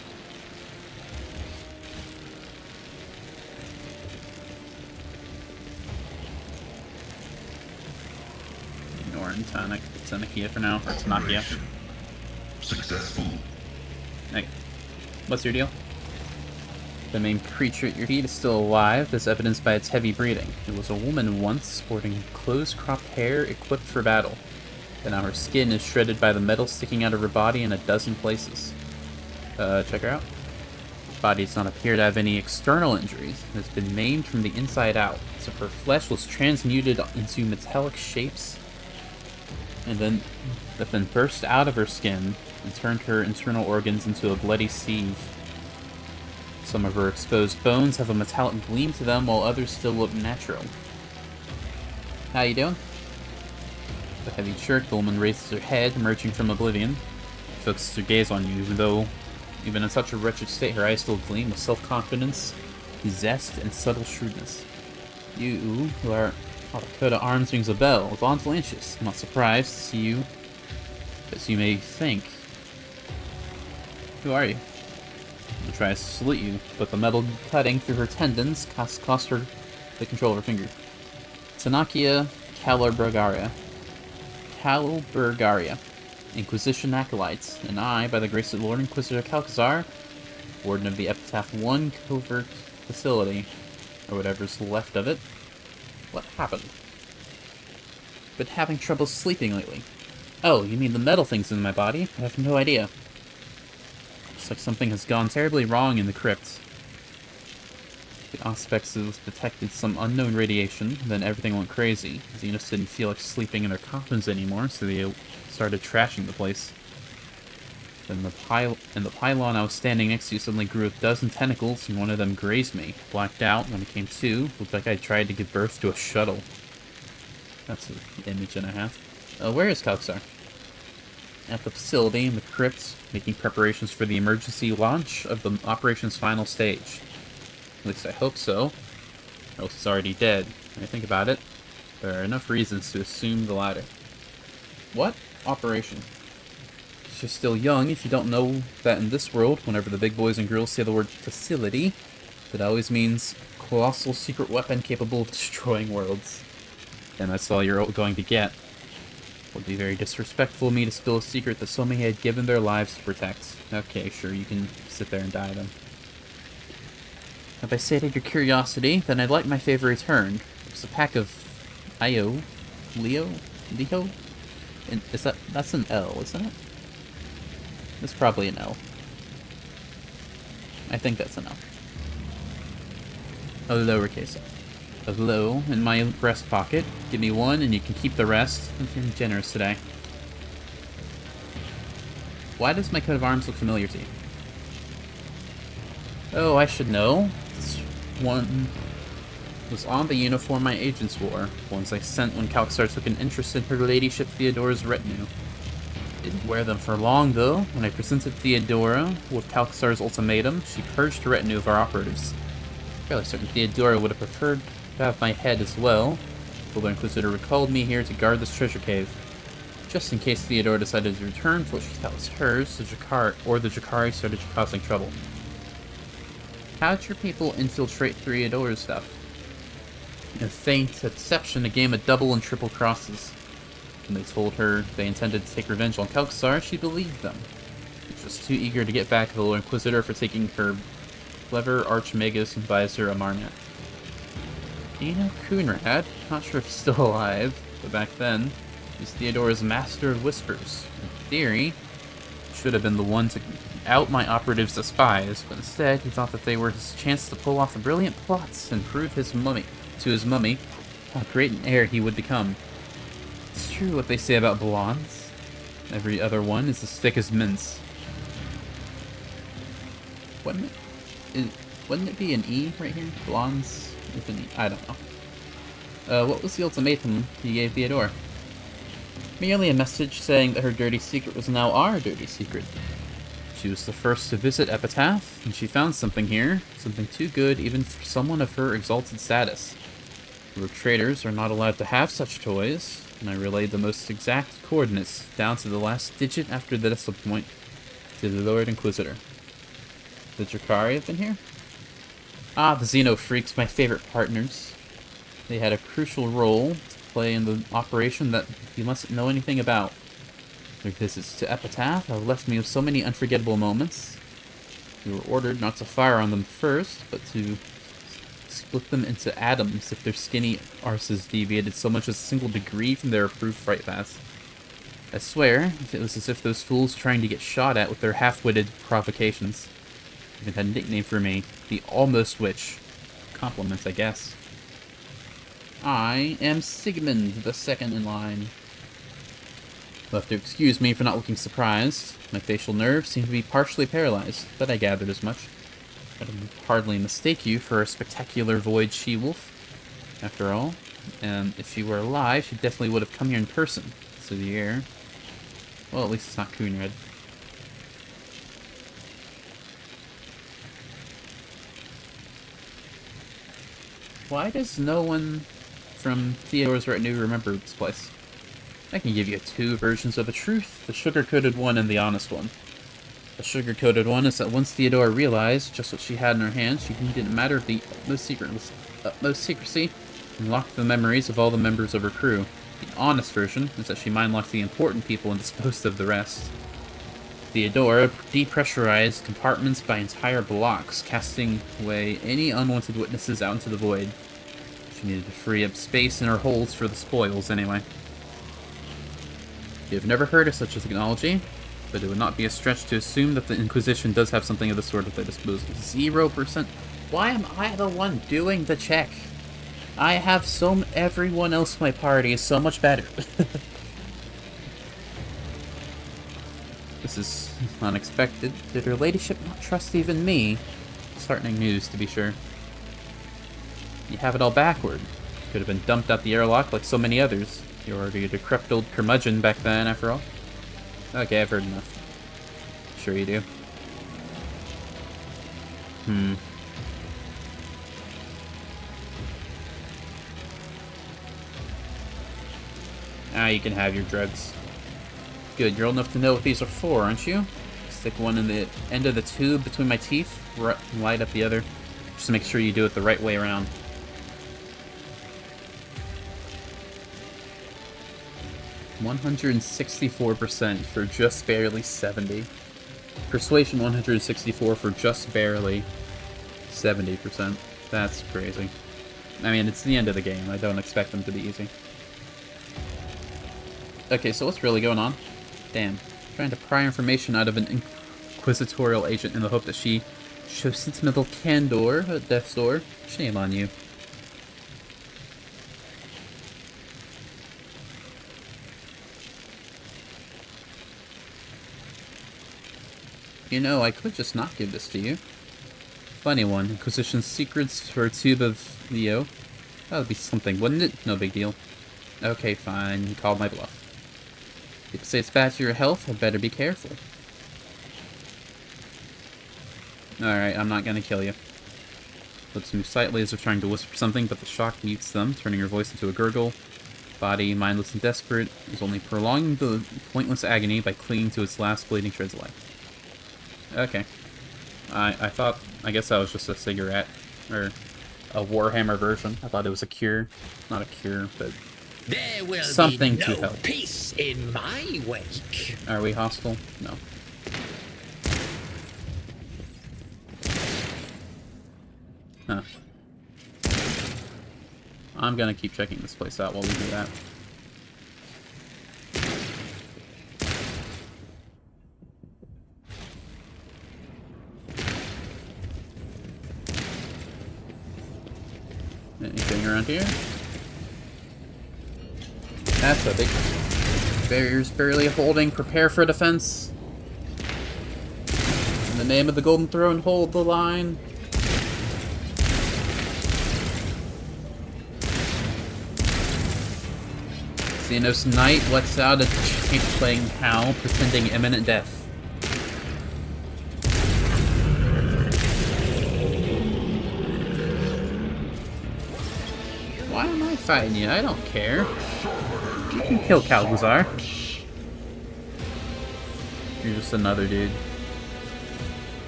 in Tanakia for now, or Tanakia. Successful. Hey, what's your deal? The main creature at your feet is still alive, as evidenced by its heavy breathing. It was a woman once, sporting close-cropped hair equipped for battle. But now her skin is shredded by the metal sticking out of her body in a dozen places. Check her out. Her body does not appear to have any external injuries. It has been maimed from the inside out, so her flesh was transmuted into metallic shapes, and then burst out of her skin and turned her internal organs into a bloody sieve. Some of her exposed bones have a metallic gleam to them, while others still look natural. How you doing? The heavy shirt, the woman raises her head, emerging from oblivion. Focuses her gaze on you, even in such a wretched state, her eyes still gleam with self-confidence, zest, and subtle shrewdness. You, who are the coat of arms, rings a bell. Von Valancius. I'm not surprised to see you, as you may think. Who are you? She tries to salute you, but the metal cutting through her tendons cost her the control of her finger. Tanakia Calburgaria. Inquisition acolytes, and I, by the grace of Lord Inquisitor Calcazar, Warden of the Epitaph 1 covert facility, or whatever's left of it. What happened? Been having trouble sleeping lately. Oh, you mean the metal things in my body? I have no idea. Looks like something has gone terribly wrong in the crypt. The Auspex detected some unknown radiation, then everything went crazy. Xenos didn't feel like sleeping in their coffins anymore, so they started trashing the place. Then the pylon I was standing next to suddenly grew a dozen tentacles, and one of them grazed me. Blacked out. When I came to, looked like I tried to give birth to a shuttle. That's an image and a half. Where is Kalksar? At the facility in the crypt, making preparations for the emergency launch of the operation's final stage. At least I hope so. Or else he's already dead. When I think about it, there are enough reasons to assume the latter. What? Operation? You're still young if you don't know that in this world, whenever the big boys and girls say the word facility, that always means colossal secret weapon capable of destroying worlds. And that's all you're going to get. It would be very disrespectful of me to spill a secret that so many had given their lives to protect. Okay, sure, you can sit there and die then. If I sated your curiosity, then I'd like my favor returned. It's a pack of Leo? And that's an L, isn't it? It's probably an L. I think that's an L. A lowercase L. A low in my breast pocket. Give me one and you can keep the rest. I'm feeling generous today. Why does my coat of arms look familiar to you? Oh, I should know. This one was on the uniform my agents wore. Ones I sent when Kalksar took an interest in her ladyship Theodora's retinue. Didn't wear them for long, though. When I presented Theodora with Kalksar's ultimatum, she purged her retinue of our operatives. Fairly certain Theodora would have preferred to have my head as well. The Lord Inquisitor recalled me here to guard this treasure cave. Just in case Theodora decided to return for what she thought was hers, the Jakari started causing trouble. How'd your people infiltrate Theodora's stuff? In a feint deception, a game of double and triple crosses. When they told her they intended to take revenge on Kalksar, she believed them. She was too eager to get back at the Lord Inquisitor for taking her clever Archmagus advisor Amarnet. Do you know Coonrad? Not sure if he's still alive, but back then, he was Theodora's master of whispers. In theory, he should have been the one to out my operatives as spies, but instead he thought that they were his chance to pull off the brilliant plots and prove to his mummy how great an heir he would become. It's true what they say about blondes. Every other one is as thick as mince. Wouldn't it be an E right here? Blondes with an E. I don't know. What was the ultimatum he gave Theodora? Merely a message saying that her dirty secret was now our dirty secret. She was the first to visit Epitaph, and she found something here. Something too good even for someone of her exalted status. Rogue traders are not allowed to have such toys, and I relayed the most exact coordinates, down to the last digit after the decimal point, to the Lord Inquisitor. The Jakari have been here? Ah, the Xeno freaks, my favorite partners. They had a crucial role play in the operation that you mustn't know anything about. Their visits to Epitaph have left me with so many unforgettable moments. We were ordered not to fire on them first, but to split them into atoms if their skinny arses deviated so much as a single degree from their approved flight paths. I swear, it was as if those fools trying to get shot at with their half-witted provocations even had a nickname for me, the Almost Witch. Compliments, I guess. I am Sigmund, the second in line. You'll have to excuse me for not looking surprised. My facial nerves seem to be partially paralyzed, but I gathered as much. I'd hardly mistake you for a spectacular void she-wolf. After all, and if she were alive, she definitely would have come here in person. So the air. Well, at least it's not Coonred. Why does no one from Theodore's retinue remember this place? I can give you two versions of the truth, the sugar-coated one and the honest one. The sugar-coated one is that once Theodora realized just what she had in her hands, she needed a matter of the utmost secrecy and locked the memories of all the members of her crew. The honest version is that she mind-locked the important people and disposed of the rest. Theodora depressurized compartments by entire blocks, casting away any unwanted witnesses out into the void. She needed to free up space in her holds for the spoils, anyway. You've never heard of such a technology, but it would not be a stretch to assume that the Inquisition does have something of the sort at their disposal. 0%? Why am I the one doing the check? I have everyone else in my party is so much better. This is unexpected. Did her ladyship not trust even me? Disheartening news, to be sure. You have it all backward. Could have been dumped out the airlock like so many others. You were already a decrepit old curmudgeon back then, after all. Okay, I've heard enough. Sure you do. Ah, you can have your drugs. Good, you're old enough to know what these are for, aren't you? Stick one in the end of the tube between my teeth, light up the other. Just to make sure you do it the right way around. $164% for just barely 70. Persuasion 164 for just barely 70%. That's crazy. I mean, it's the end of the game. I don't expect them to be easy. Okay, so what's really going on? Damn. Trying to pry information out of an inquisitorial agent in the hope that she shows sentimental candor at death's door. Shame on you. You know, I could just not give this to you. Funny one. Inquisition's secrets for a tube of Leo. That would be something, wouldn't it? No big deal. Okay, fine. You called my bluff. People say it's bad for your health, I'd better be careful. Alright, I'm not gonna kill you. Lips move slightly as if trying to whisper something, but the shock mutes them, turning her voice into a gurgle. Body, mindless and desperate, is only prolonging the pointless agony by clinging to its last bleeding shreds of life. Okay. I guess that was just a cigarette. Or a Warhammer version. I thought it was a cure. Not a cure, but there will something be to no help. Peace in my wake. Are we hostile? No. Huh. I'm gonna keep checking this place out while we do that. Anything around here? That's a big barrier's barely holding. Prepare for defense. In the name of the Golden Throne, hold the line. Xenos Knight lets out a playing howl, pretending imminent death. Why am I fighting you? I don't care. You can kill Calgazar. You're just another dude.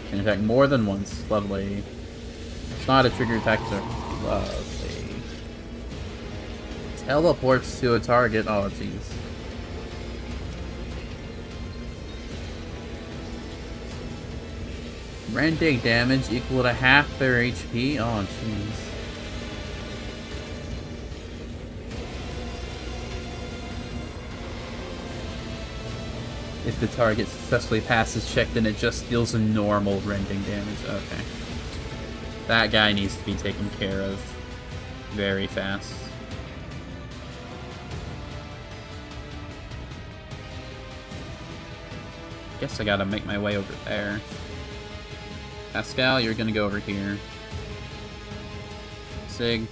Can attack more than once. Lovely. It's not a trigger attack, sir. Lovely. Teleports to a target. Oh, jeez. Rending damage equal to half their HP. Oh, jeez. If the target successfully passes check, then it just deals a normal rending damage. Okay. That guy needs to be taken care of very fast. Guess I gotta make my way over there. Pascal, you're gonna go over here. Sig,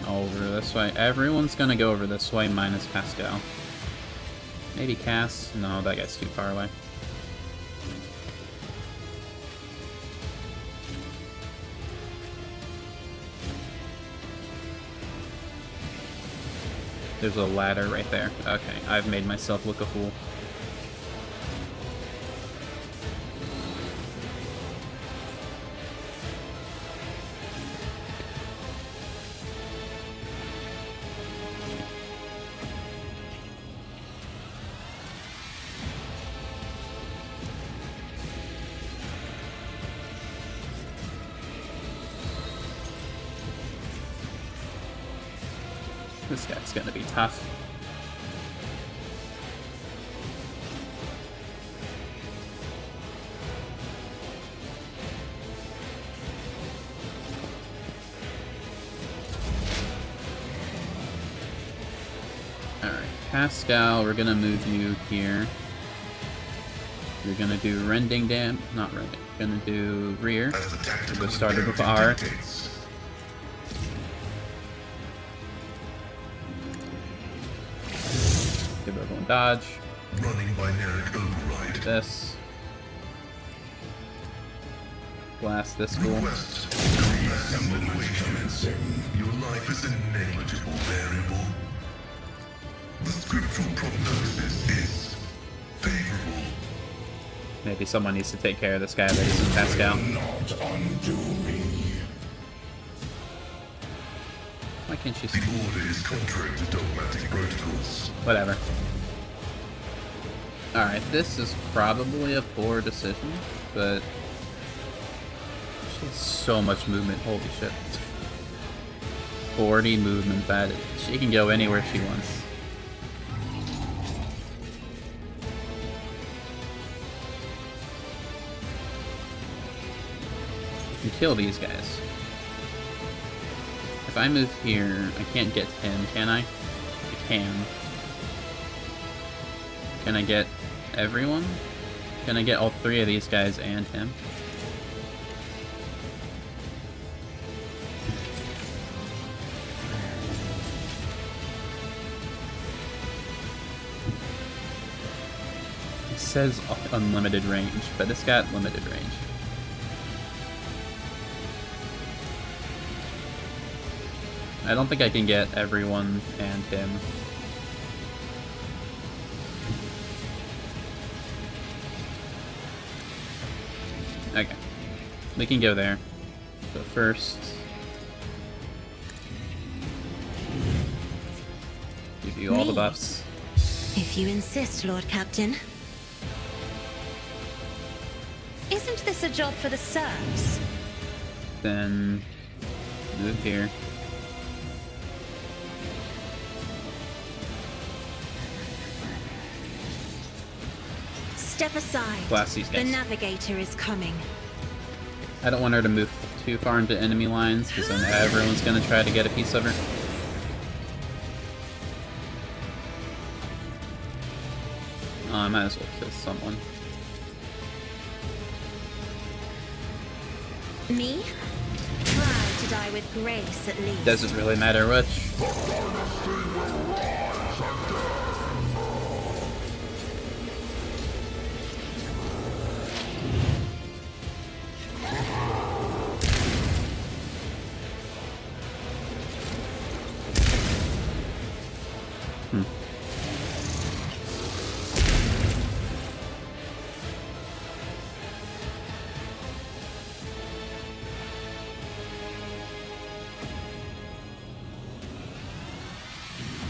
over this way. Everyone's gonna go over this way, minus Pascal. Maybe Cass? No, that guy's too far away. There's a ladder right there. Okay, I've made myself look a fool. This guy's gonna be tough. Alright, Pascal, we're gonna move you here. You're gonna do rending not rending, you're gonna do rear. We'll start it with R. Give everyone dodge. Running binaric override. This. Blast this fool. Your life is a negligible variable. The scriptural prognosis is favorable. Maybe someone needs to take care of this guy that isn't Pascal. Not undo me. Why can't she The order is contrary to dogmatic protocols. Whatever. Alright, this is probably a poor decision, but she has so much movement, holy shit. 40 movement, that she can go anywhere she wants. You kill these guys. If I move here, I can't get him, can I? I can. Can I get everyone? Can I get all three of these guys and him? It says unlimited range, but it's got limited range. I don't think I can get everyone and him. Okay. We can go there. So first... give you all the buffs. If you insist, Lord Captain. Isn't this a job for the serfs? Then... move here. Step aside. Blast these guys. The navigator is coming. I don't want her to move too far into enemy lines, because then everyone's gonna try to get a piece of her. Oh, I might as well kill someone. Me? Try to die with grace, at least. Doesn't really matter which.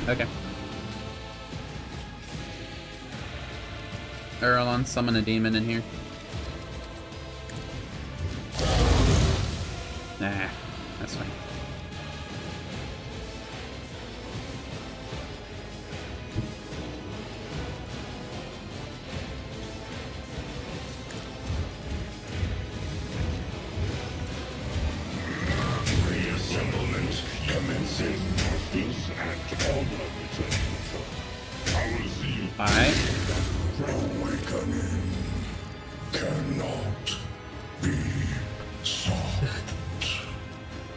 Okay. Erlon, summon a demon in here. Nah, that's fine. Reassemblement commencing. This act honor returns. Our zeal Alright. awakening cannot be solved.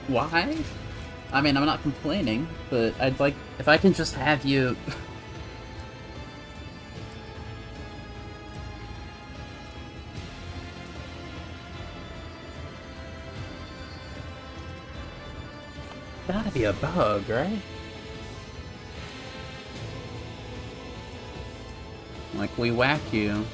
Why? I mean, I'm not complaining, but I'd like... If I can just have you... Gotta be a bug, right? Like, we whack you.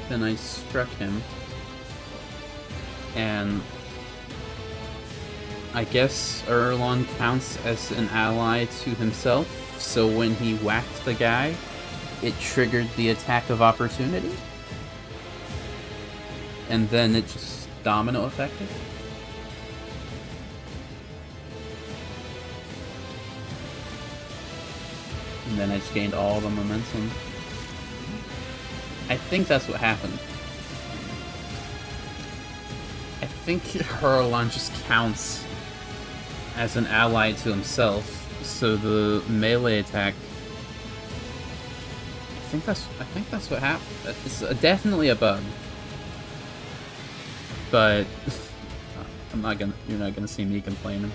Then I struck him. And I guess Erlon counts as an ally to himself, so when he whacked the guy, it triggered the attack of opportunity. And then it just domino affected. And then I just gained all the momentum. I think that's what happened. I think Erlon just counts as an ally to himself, so the melee attack. I think that's what happened. It's definitely a bug, but you're not gonna see me complaining.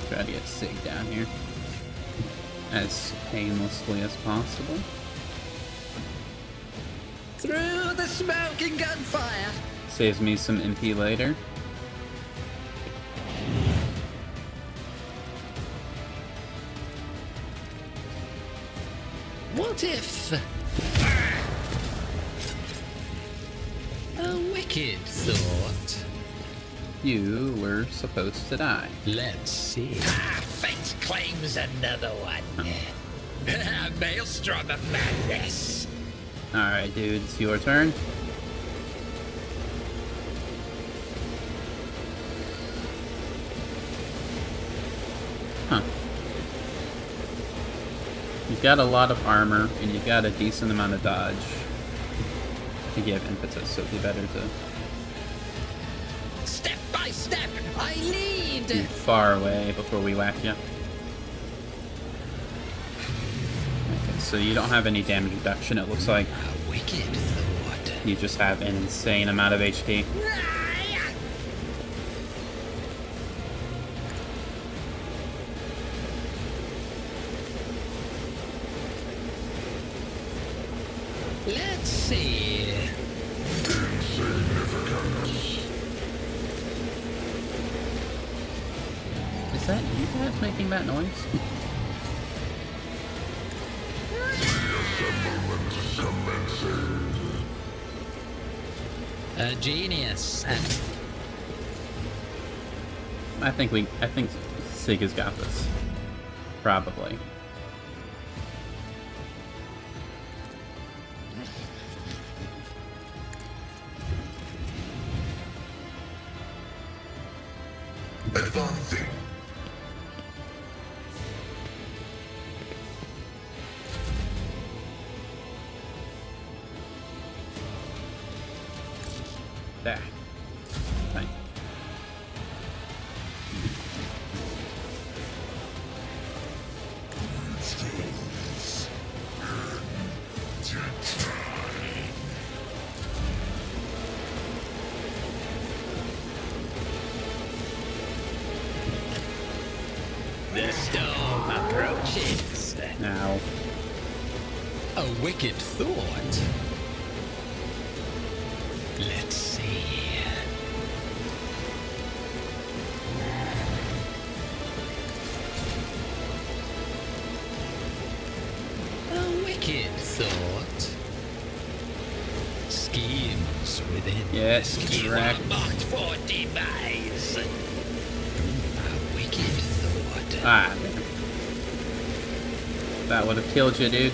Try to get Sig down here as painlessly as possible. Through the smoke and gunfire. Saves me some MP later. What if a wicked thought? You were supposed to die. Let's see. Fate claims another one. Maelstrom of madness. Alright, dude, it's your turn. Huh. You've got a lot of armor, and you've got a decent amount of dodge. I think you have impetus, so it'd be better to Step by step, I lead. move far away before we whack you. Okay, so you don't have any damage reduction, it looks like. A wicked thought. You just have an insane amount of HP. Let's see. Is that you guys making that noise? A genius. I think Sig has got this. Probably. Advancing. There. Fine. approaches. Now, A wicked thought. Let's see. A wicked thought. Schemes within Yeah, the scheme correct. are marked for demise. A wicked thought. ah, man. That would have killed you, dude.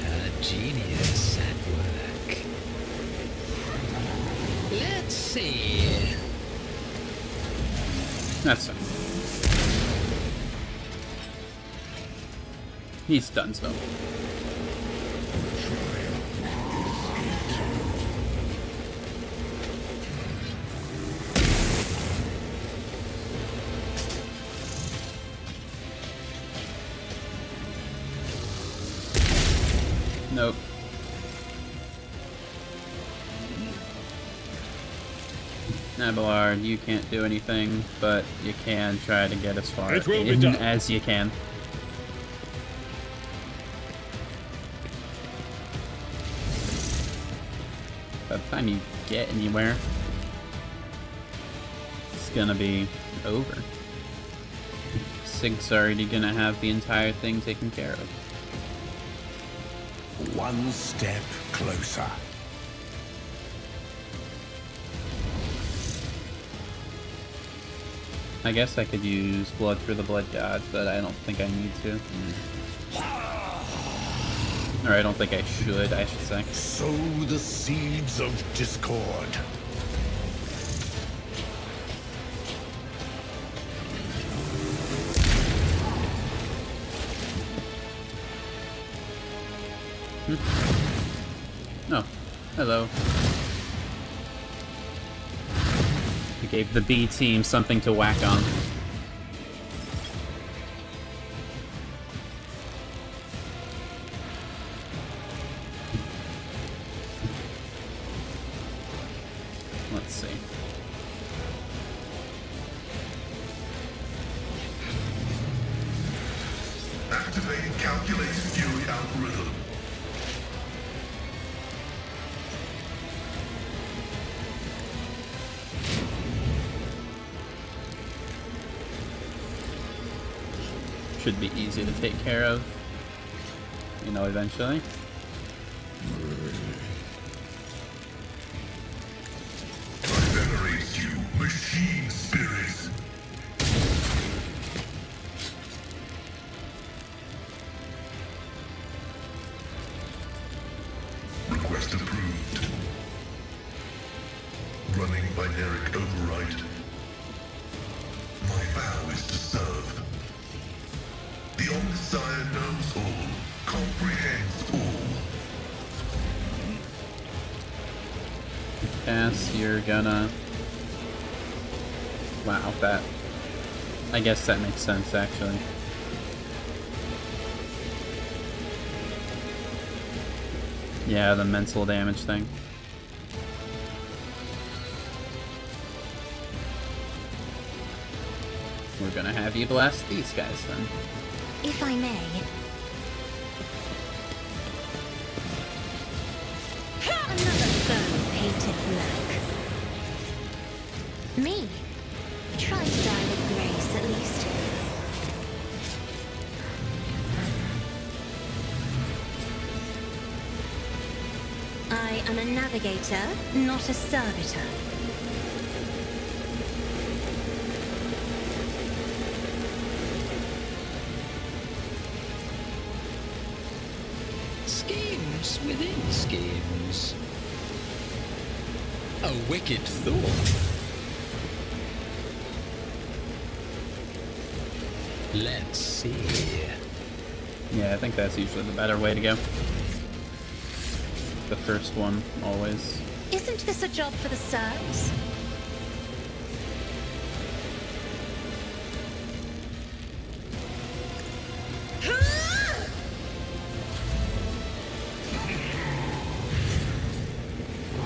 A genius at work. Let's see. That's fine. He's done so. Nope. Abelard, you can't do anything, but you can try to get as far It will be in done. as you can. By the time you get anywhere, it's gonna be over. Sig's already gonna have the entire thing taken care of. One step closer. I guess I could use Blood for the Blood God, but I don't think I need to. Or I don't think I should, I should say. Sow the seeds of discord. Oh, hello. We gave the B team something to whack on. Let's see. Activating calculated fury algorithm. Should be easy to take care of. You know, eventually. I venerate you, machine spirit. Request approved. Running binaric override. My vow is to serve. The Omnissiah knows all, comprehends all. Cass, you're gonna... Wow, that... I guess that makes sense, actually. Yeah, the mental damage thing. We're gonna have you blast these guys, then. If I may. Another foe painted black. Me. Try to die with grace, at least. I am a navigator, not a servitor. Schemes within schemes. A wicked thought. Let's see. Yeah, I think that's usually the better way to go. The first one, always. Isn't this a job for the serfs?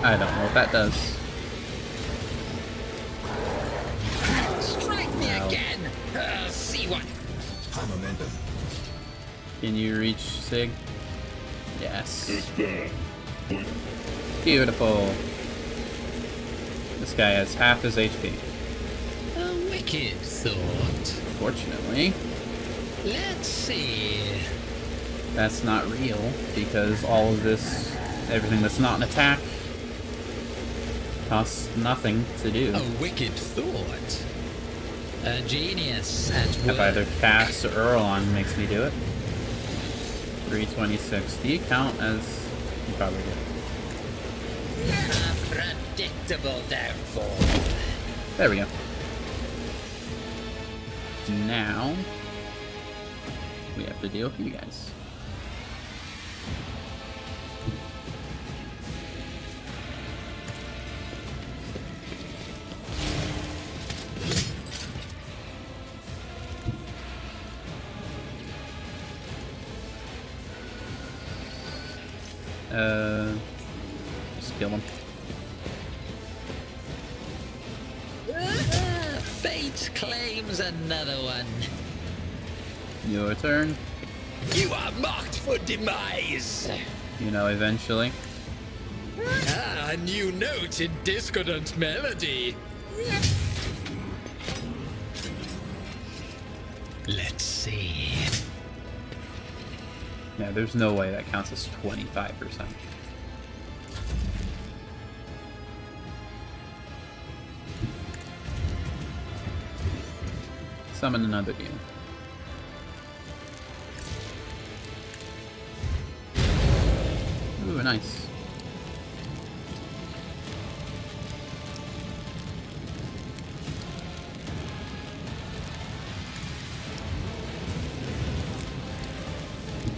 I don't know what that does. Can you reach Sig? Yes. Beautiful. This guy has half his HP. A wicked thought. Fortunately, Let's see. that's not real, because all of this, everything that's not an attack, costs nothing to do. A wicked thought. A genius at If work. either Cass or Erlon makes me do it. 326. Do you count as... You probably do. A predictable downfall. There we go. Now, we have to deal with you guys. Just kill him. Fate claims another one. Your turn. You are marked for demise. You know, eventually. A new note in discordant melody. Let's see. Yeah, there's no way that counts as 25%. Summon another demon. Ooh, nice.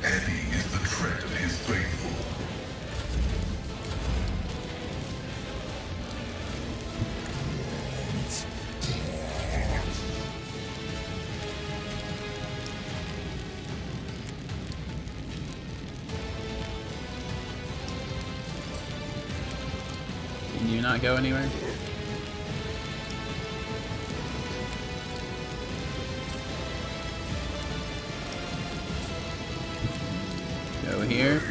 Heavy is the tread of his faithful. Can you not go anywhere? Go here.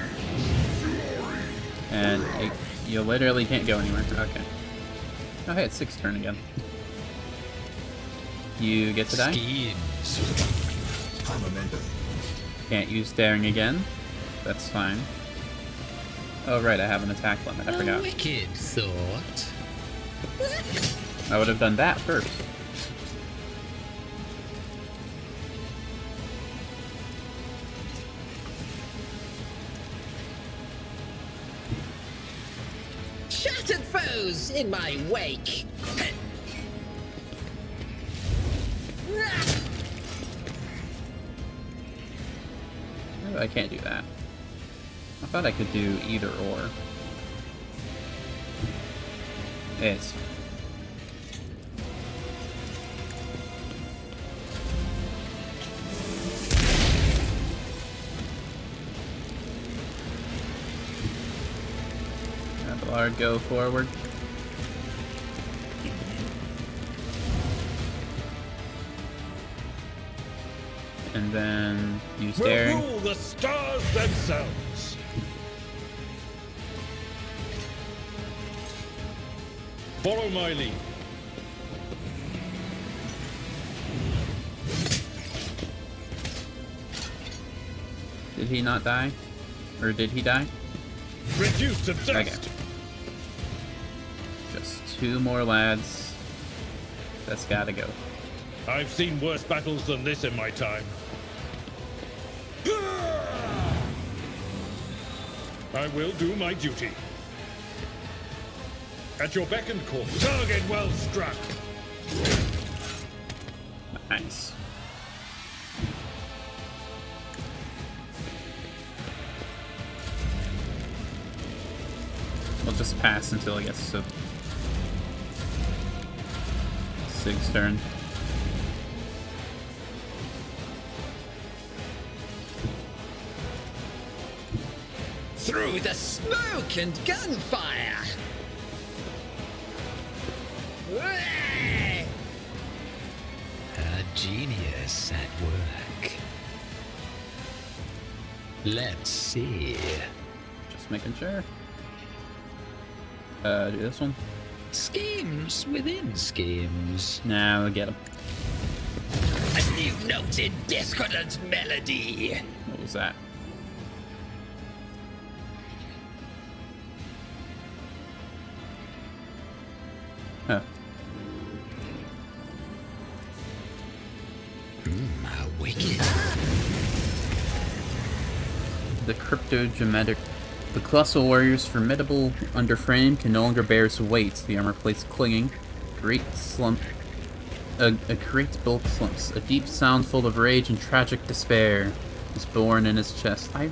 And you literally can't go anywhere. Okay. Oh, hey, it's 6 turn again. You get to die. Schemes. Can't use daring again. That's fine. Oh, right, I have an attack limit. I A forgot. wicked thought. I would have done that first. Shattered foes in my wake. Oh, I can't do that. I thought I could do either or. It's... Abelard, go forward. And then use Will daring. rule the stars themselves. Follow my lead. Did he not die? Or did he die? Reduce to dust. Okay. Just 2 more lads. That's gotta go. I've seen worse battles than this in my time. I will do my duty. At your beck and call. Target well struck. Nice. We'll just pass until it gets to Sig's turn. Through the smoke and gunfire. A genius at work. Let's see. Just making sure. Do this one? Schemes within schemes. Nah, we'll get him. A new note in discordant melody. What was that? Huh. How wicked. The cryptogeometric. The colossal warrior's formidable underframe can no longer bear its weight. The armor plates clinging. A great bulk slumps. A deep sound full of rage and tragic despair is born in his chest. I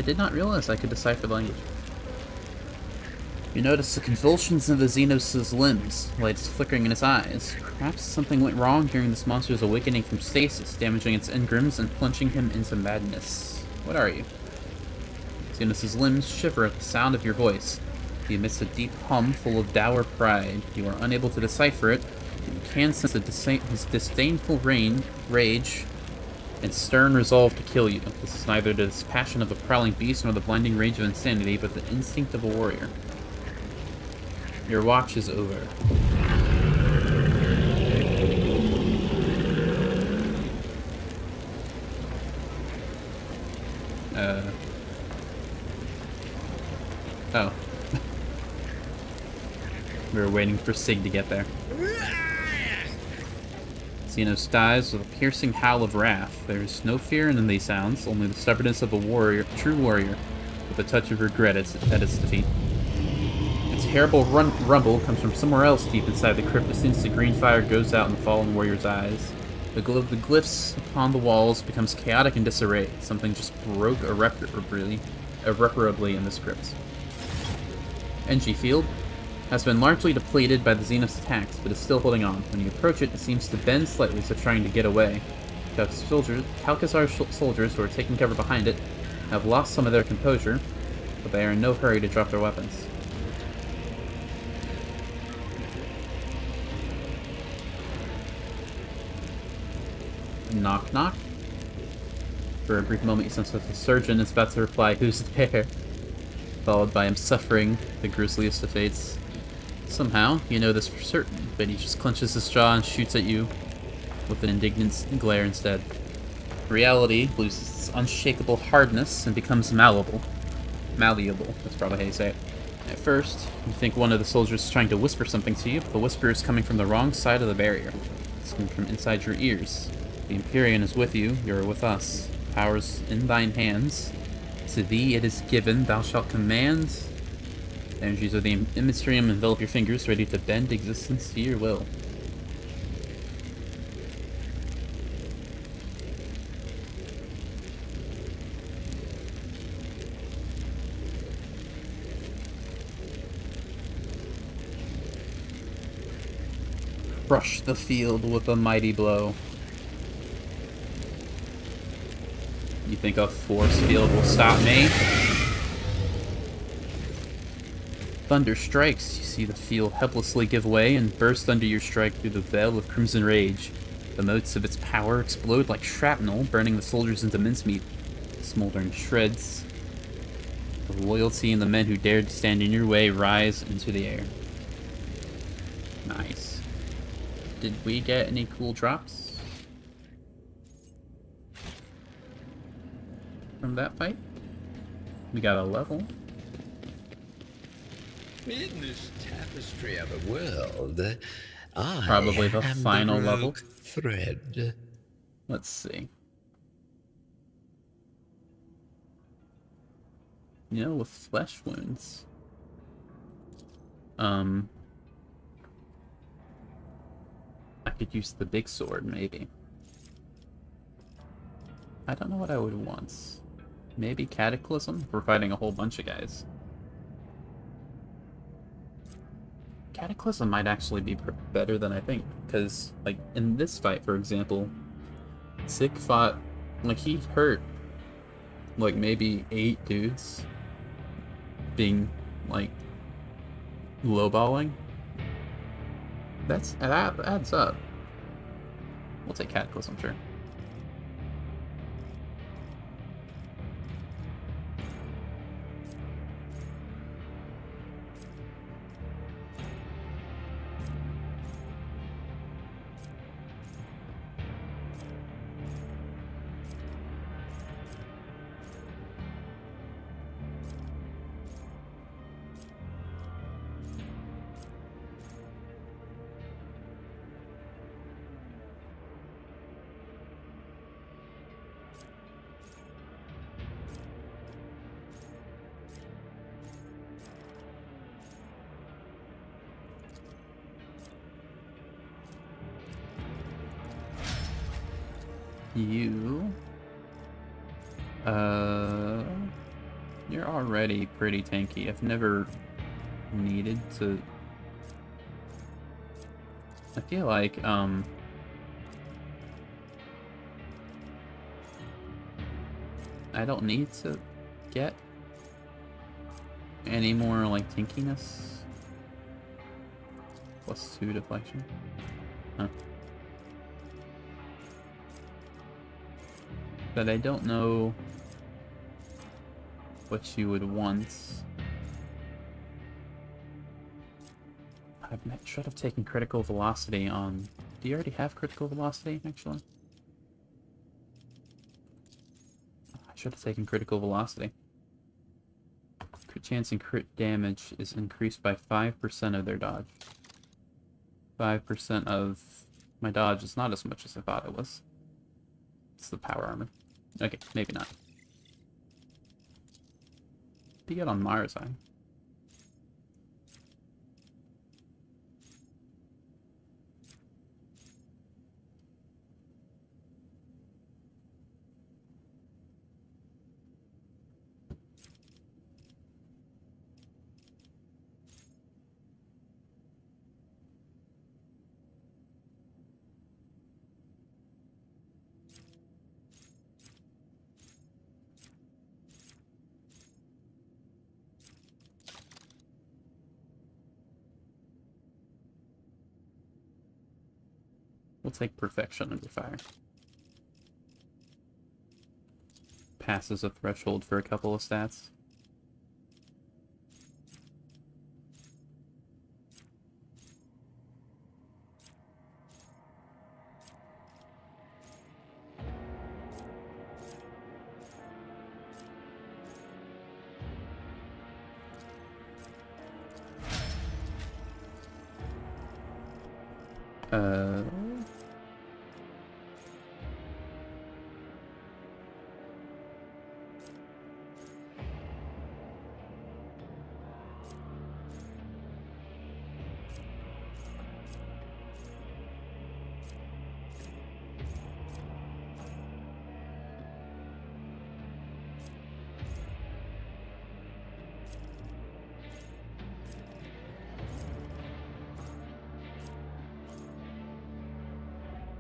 did not realize I could decipher the language. You notice the convulsions in the Xenos' limbs, lights flickering in his eyes. Perhaps something went wrong during this monster's awakening from stasis, damaging its engrams and plunging him into madness. What are you? Xenos' limbs shiver at the sound of your voice. He emits a deep hum full of dour pride. You are unable to decipher it, but you can sense his disdainful rage and stern resolve to kill you. This is neither the passion of a prowling beast nor the blinding rage of insanity, but the instinct of a warrior. Your watch is over. Oh. We were waiting for Sig to get there. Xenos dies with a piercing howl of wrath. There is no fear in these sounds, only the stubbornness of a true warrior, with a touch of regret at its defeat. Its terrible rumble comes from somewhere else deep inside the crypt as soon as the green fire goes out in the fallen warrior's eyes. The glow of the glyphs upon the walls becomes chaotic and disarray. Something just broke irreparably in this crypt. NG Field has been largely depleted by the Xenos attacks, but is still holding on. When you approach it, it seems to bend slightly as if trying to get away. Calcazar soldiers who are taking cover behind it have lost some of their composure, but they are in no hurry to drop their weapons. Knock knock. For a brief moment you sense that the surgeon is about to reply, "Who's there?" followed by him suffering the grisliest of fates. Somehow, you know this for certain, but he just clenches his jaw and shoots at you with an indignant glare instead. Reality loses its unshakable hardness and becomes malleable. Malleable, that's probably how you say it. At first, you think one of the soldiers is trying to whisper something to you, but the whisper is coming from the wrong side of the barrier. It's coming from inside your ears. The Empyrean is with you, you are with us. Powers in thine hands. To thee it is given, thou shalt command. The energies of the Immisterium envelop your fingers, ready to bend existence to your will. Crush the field with a mighty blow. You think a force field will stop me? Thunder strikes. You see the field helplessly give way and burst under your strike through the veil of crimson rage. The motes of its power explode like shrapnel, burning the soldiers into mincemeat. Smoldering shreds. The loyalty and the men who dared to stand in your way rise into the air. Nice. Did we get any cool drops from that fight? We got a level. In this tapestry of a world, I Probably the am final the level. rogue thread. Let's see. You know, with flesh wounds. I could use the big sword, maybe. I don't know what I would want. Maybe Cataclysm? We're fighting a whole bunch of guys. Cataclysm might actually be better than I think, because, like, in this fight, for example, Sig fought, like, he hurt, like, maybe 8 dudes being, like, lowballing. That adds up. We'll take Cataclysm, sure. you... You're already pretty tanky. I've never needed to... I feel like, I don't need to get any more, like, tankiness. +2 deflection. Huh. But I don't know what you would want. I should have taken critical velocity on... Do you already have critical velocity, actually? I should have taken critical velocity. Crit chance and crit damage is increased by 5% of their dodge. 5% of my dodge is not as much as I thought it was. It's the power armor. Okay, maybe not. What do you get on Mars Eye? We'll take Perfection under fire. Passes a threshold for a couple of stats.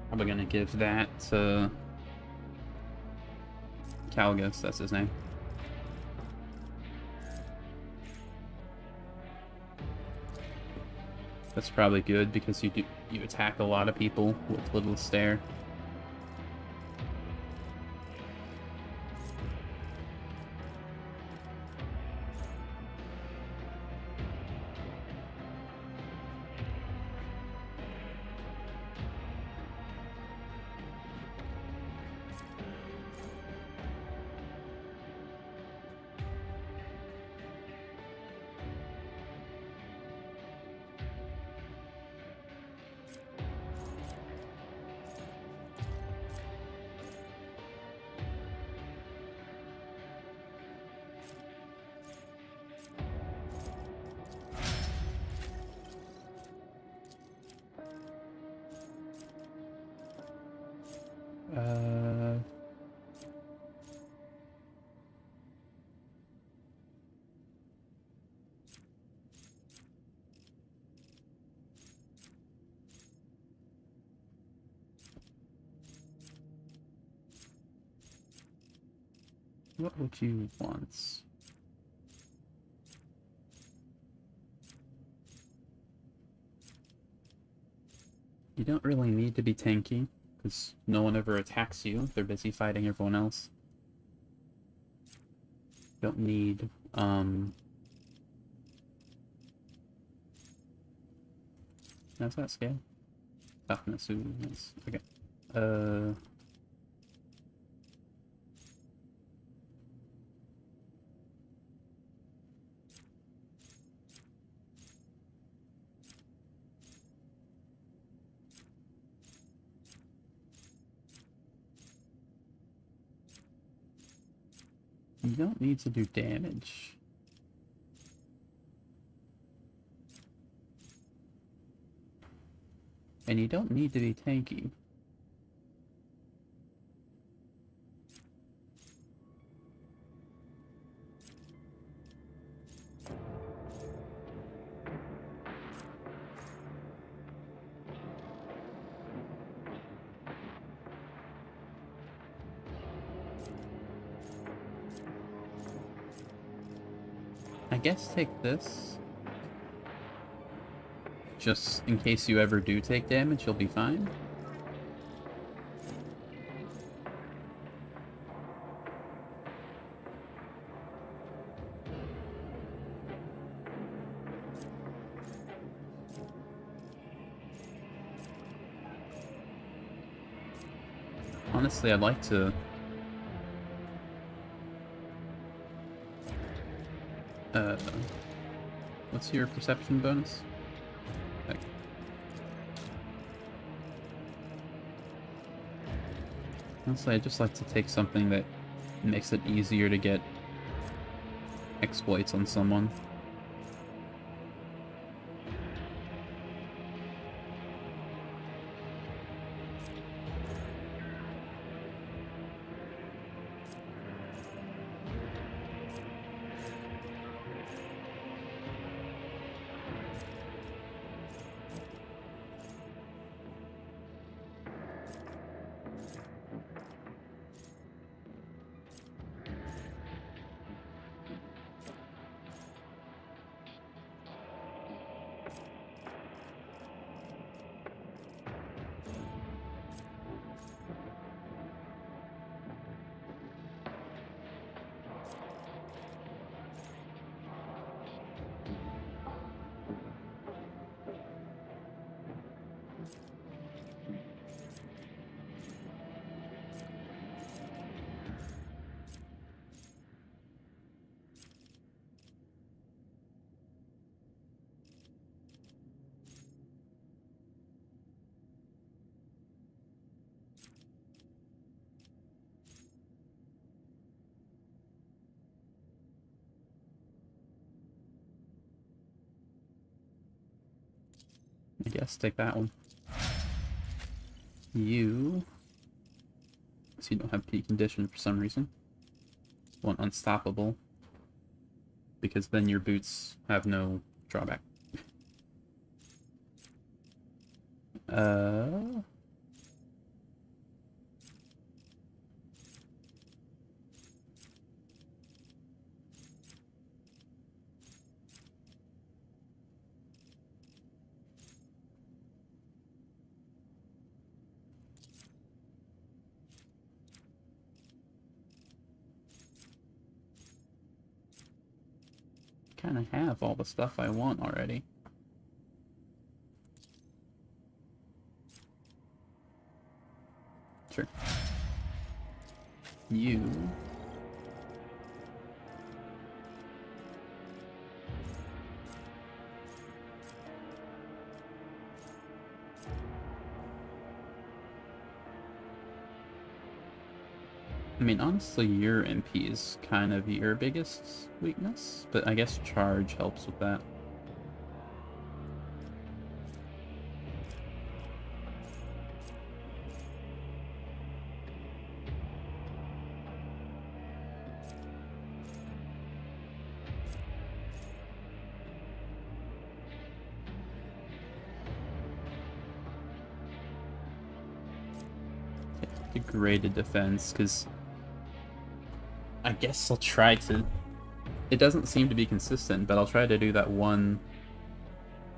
Probably gonna give that to Calgus, that's his name. That's probably good because you attack a lot of people with little stare. What would you want? You don't really need to be tanky, because no one ever attacks you. They're busy fighting everyone else. You don't need, How's that scale? Toughness, ooh, nice. Okay. You don't need to do damage. And you don't need to be tanky. I guess take this. Just in case you ever do take damage, you'll be fine. Honestly, I'd like to... what's your perception bonus? Okay. Honestly, I'd just like to take something that makes it easier to get exploits on someone. I guess take that one. You... So you don't have peak condition for some reason. Want unstoppable. Because then your boots have no drawback. Kind of have all the stuff I want already. Sure. You... I mean, honestly, your MP is kind of your biggest weakness, but I guess charge helps with that. Degraded defense, because I guess I'll try to... It doesn't seem to be consistent, but I'll try to do that one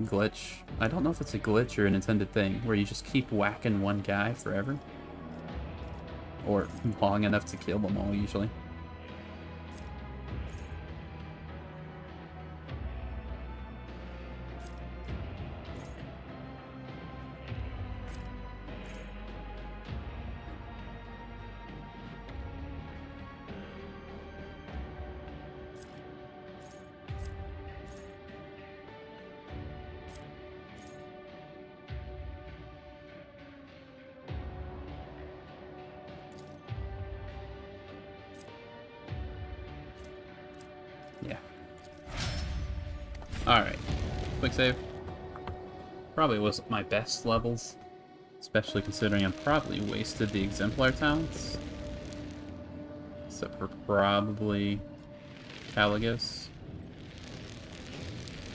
glitch. I don't know if it's a glitch or an intended thing, where you just keep whacking one guy forever. Or long enough to kill them all, usually. Yeah. Alright. Quick save. Probably wasn't my best levels. Especially considering I probably wasted the exemplar talents. Except for probably Caligus.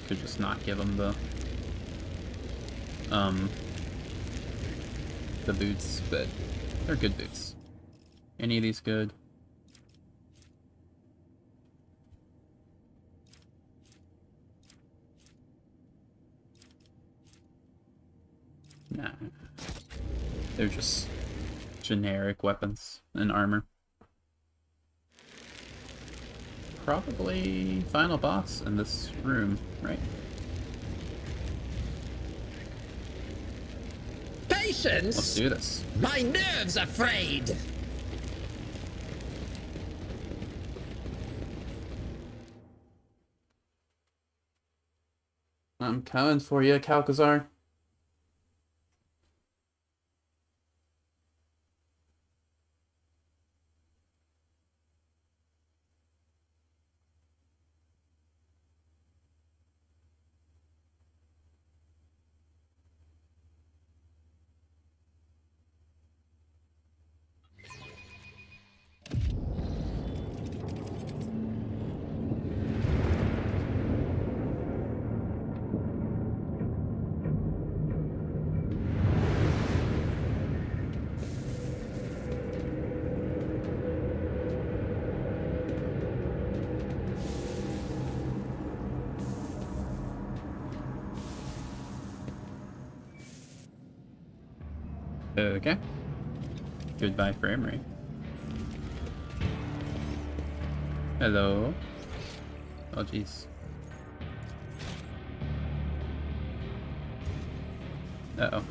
Could just not give him the boots, but they're good boots. Any of these good? Nah. They're just generic weapons and armor. Probably final boss in this room, right? Patience! Let's do this. My nerves are frayed! I'm coming for you, Calcazar. Okay. Goodbye frame rate. Hello. Oh jeez. Uh-oh.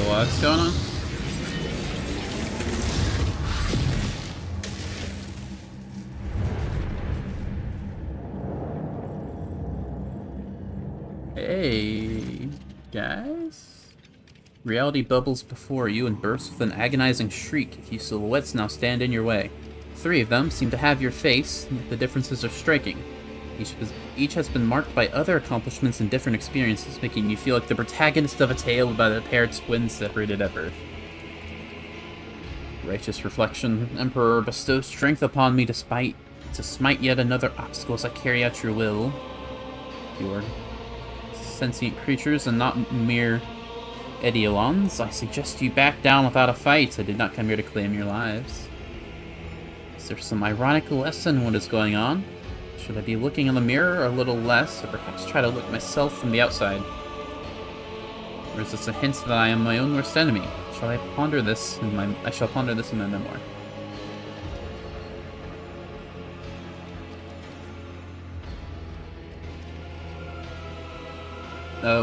What's going on? Hey, guys? Reality bubbles before you and bursts with an agonizing shriek. A few silhouettes now stand in your way. 3 of them seem to have your face, yet the differences are striking. Each has been marked by other accomplishments and different experiences, making you feel like the protagonist of a tale about a pair of twins separated at birth. Righteous reflection, Emperor, bestow strength upon me to smite yet another obstacle as I carry out your will. You are sentient creatures and not mere Eidolons. I suggest you back down without a fight. I did not come here to claim your lives. Is there some ironic lesson in what is going on? Should I be looking in the mirror a little less, or perhaps try to look myself from the outside? Or is this a hint that I am my own worst enemy? I shall ponder this in my memoir.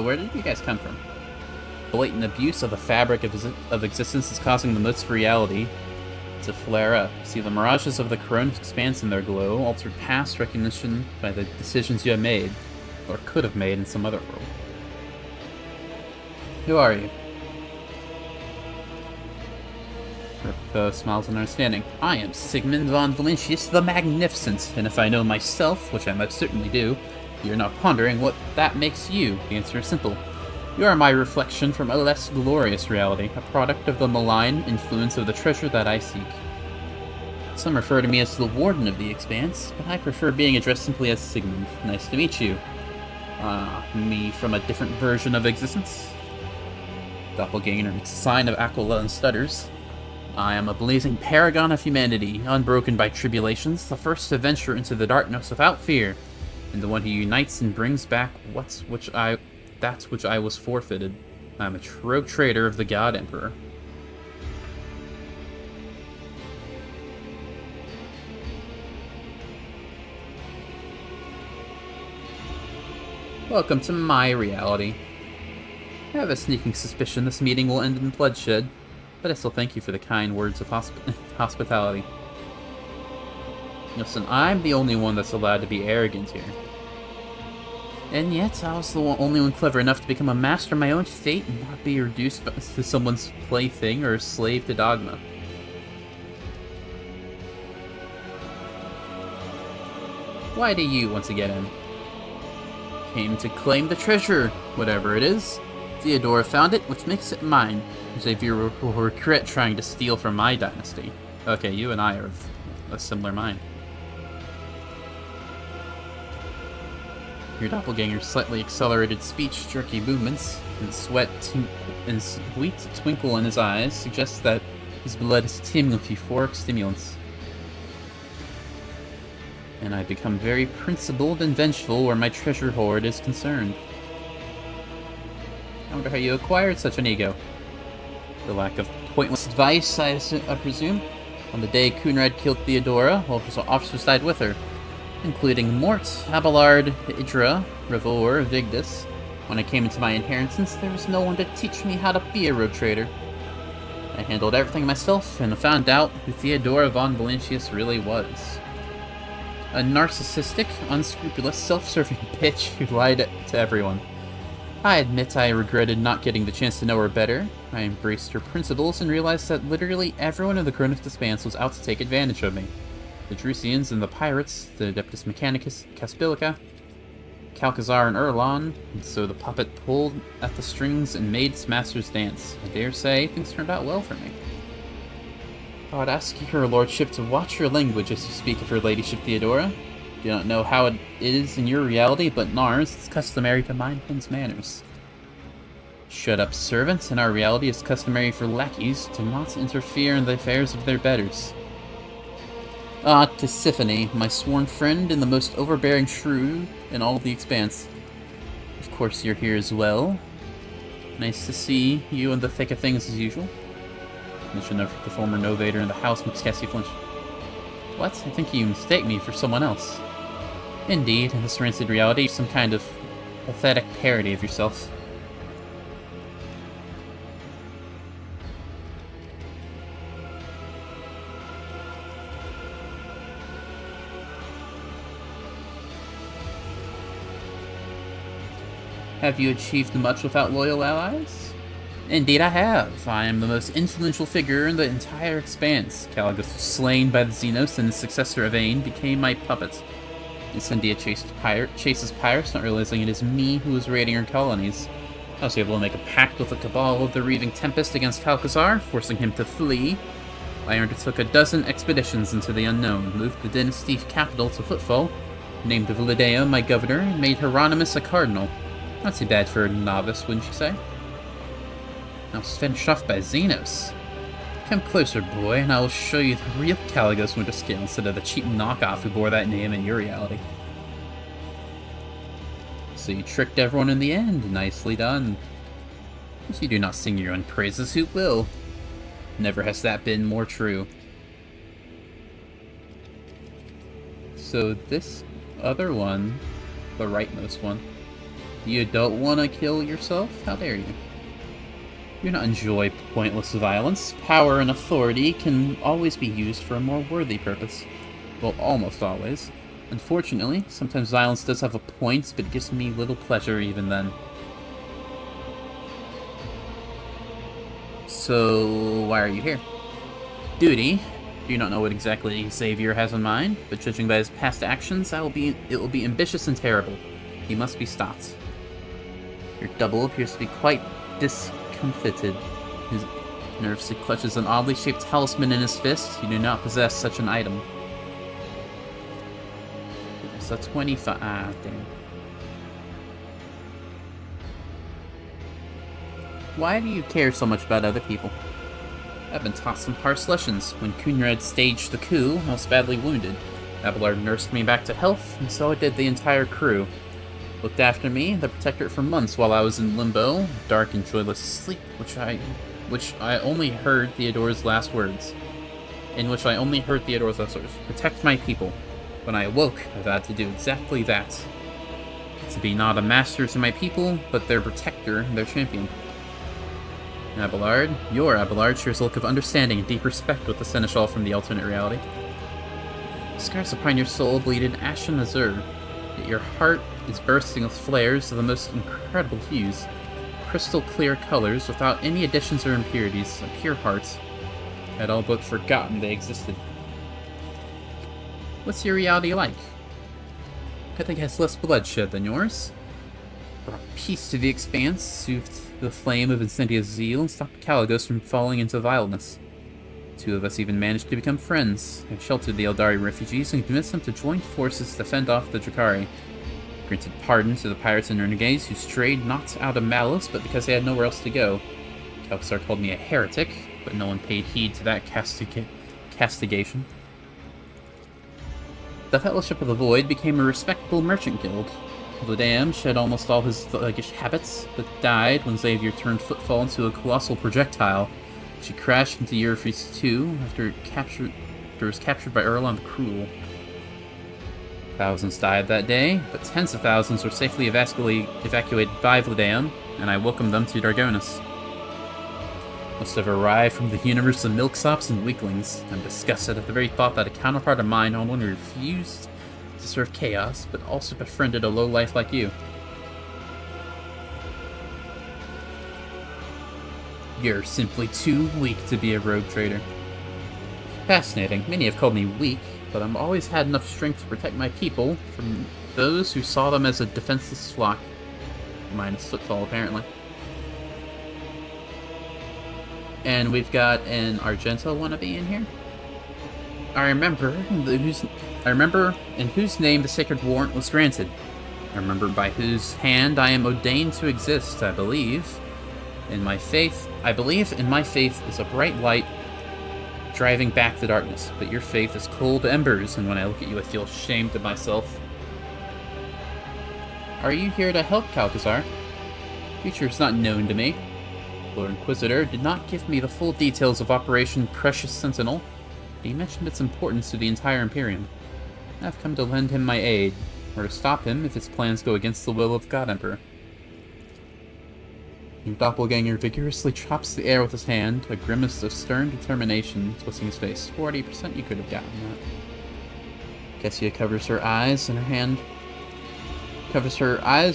Where did you guys come from? Blatant abuse of the fabric of existence is causing the myths of reality to flare up. See the mirages of the Corona's expanse in their glow, altered past recognition by the decisions you have made, or could have made in some other world. Who are you? Rip smiles in understanding. I am Sigmund von Valentius the Magnificent, and if I know myself, which I most certainly do, you're not pondering what that makes you. The answer is simple. You are my reflection from a less glorious reality, a product of the malign influence of the treasure that I seek. Some refer to me as the Warden of the Expanse, but I prefer being addressed simply as Sigmund. Nice to meet you. Me from a different version of existence? Doppelganger, it's a sign of Aquila and stutters. I am a blazing paragon of humanity, unbroken by tribulations, the first to venture into the darkness without fear, and the one who unites and brings back that which I was forfeited. I am a rogue traitor of the God Emperor. Welcome to my reality. I have a sneaking suspicion this meeting will end in bloodshed, but I still thank you for the kind words of hospitality. Listen, I'm the only one that's allowed to be arrogant here. And yet, I was the only one clever enough to become a master of my own fate and not be reduced to someone's plaything or a slave to dogma. Why do you want to get in? Came to claim the treasure, whatever it is. Theodora found it, which makes it mine. Xavier will regret trying to steal from my dynasty. Okay, you and I are of a similar mind. Your doppelganger's slightly accelerated speech, jerky movements, and sweet twinkle in his eyes suggests that his blood is teeming with euphoric stimulants. and I become very principled and vengeful where my treasure hoard is concerned. I wonder how you acquired such an ego. The lack of pointless advice, I presume. On the day Coonrad killed Theodora, officers died with her, including Mort, Abelard, Idra, Revor, Vigdis. When I came into my inheritance, there was no one to teach me how to be a road trader. I handled everything myself, and found out who Theodora von Valentius really was. A narcissistic, unscrupulous, self-serving bitch who lied to everyone. I admit I regretted not getting the chance to know her better. I embraced her principles and realized that literally everyone in the Chronic's Expanse was out to take advantage of me. The Drusians and the pirates, the Adeptus Mechanicus, Caspilica, Calcazar and Erlon, and so the puppet pulled at the strings and made its masters dance. I dare say things turned out well for me. I would ask her lordship to watch your language as you speak of her ladyship Theodora. Do not know how it is in your reality, but in ours, it's customary to mind one's manners. Shut up, servants. In our reality, it's customary for lackeys to not interfere in the affairs of their betters. Ah, Tisiphone, my sworn friend and the most overbearing shrew in all the Expanse. Of course you're here as well. Nice to see you in the thick of things as usual. Mention of the former novator in the house makes Cassie flinch. What? I think you mistake me for someone else. Indeed, in this rancid reality, some kind of pathetic parody of yourself. Have you achieved much without loyal allies? Indeed I have. I am the most influential figure in the entire Expanse. Caligus was slain by the Xenos, and his successor Evane became my puppet. Incendia chases pirates, not realizing it is me who is raiding her colonies. I was able to make a pact with the Cabal of the Reaving Tempest against Calcazar, forcing him to flee. I undertook a dozen expeditions into the unknown, moved the dynasty capital to Footfall, named Validea my governor, and made Hieronymus a cardinal. Not too bad for a novice, wouldn't you say? I was finished off by Xenos. Come closer, boy, and I will show you the real Caligos Winterscale instead of the cheap knockoff who bore that name in your reality. So you tricked everyone in the end. Nicely done. If you do not sing your own praises, who will? Never has that been more true. So this other one, the rightmost one, you don't want to kill yourself? How dare you? Do not enjoy pointless violence. Power and authority can always be used for a more worthy purpose. Well, almost always. Unfortunately, sometimes violence does have a point, but it gives me little pleasure even then. So, why are you here? Duty. Do not know what exactly Xavier has in mind, but judging by his past actions, it will be ambitious and terrible. He must be stopped. Your double appears to be quite discomfited. His nervously clutches an oddly shaped talisman in his fist. You do not possess such an item. It's a 25. Ah, damn. Why do you care so much about other people? I've been taught some harsh lessons. When Coonrad staged the coup, I was badly wounded. Abelard nursed me back to health, and so did the entire crew. Looked after me, the protector, for months while I was in limbo, dark and joyless sleep, which I only heard Theodora's last words. Protect my people. When I awoke, I vowed to do exactly that. To be not a master to my people, but their protector and their champion. Abelard, your Abelard, shares a look of understanding and deep respect with the Seneschal from the alternate reality. Scars upon your soul bleed in ashen azure, yet your heart is bursting with flares of the most incredible hues, crystal clear colors without any additions or impurities, a pure heart. I had all but forgotten they existed. What's your reality like? I think it has less bloodshed than yours. Brought peace to the Expanse, soothed the flame of Incendia's zeal, and stopped Caligos from falling into vileness. Two of us even managed to become friends. I sheltered the Eldari refugees and convinced them to join forces to fend off the Drakari. Granted pardon to the pirates and renegades who strayed not out of malice, but because they had nowhere else to go. Calcazar called me a heretic, but no one paid heed to that castigation. The Fellowship of the Void became a respectable merchant guild. Ludam shed almost all his thuggish habits, but died when Xavier turned footfall into a colossal projectile, which he crashed into Eurofreeze 2 after it was captured by Erlon the Cruel. Thousands died that day, but tens of thousands were safely evacuated by Ludam, and I welcomed them to Dargonis. Must have arrived from the universe of milksops and weaklings. I'm disgusted at the very thought that a counterpart of mine not only refused to serve chaos, but also befriended a lowlife like you. You're simply too weak to be a rogue trader. Fascinating. Many have called me weak, but I've always had enough strength to protect my people from those who saw them as a defenseless flock. Minus footfall, apparently. And we've got an Argento wannabe in here. I remember in whose name the sacred warrant was granted. I remember by whose hand I am ordained to exist. I believe in my faith is a bright light driving back the darkness, but your faith is cold embers, and when I look at you I feel ashamed of myself. Are you here to help, Calcazar? Future is not known to me. Lord Inquisitor did not give me the full details of Operation Precious Sentinel, but he mentioned its importance to the entire Imperium. I've come to lend him my aid, or to stop him if his plans go against the will of God Emperor. Your doppelganger vigorously chops the air with his hand, a grimace of stern determination twisting his face. 40% you could have gotten that. Kessia covers her eyes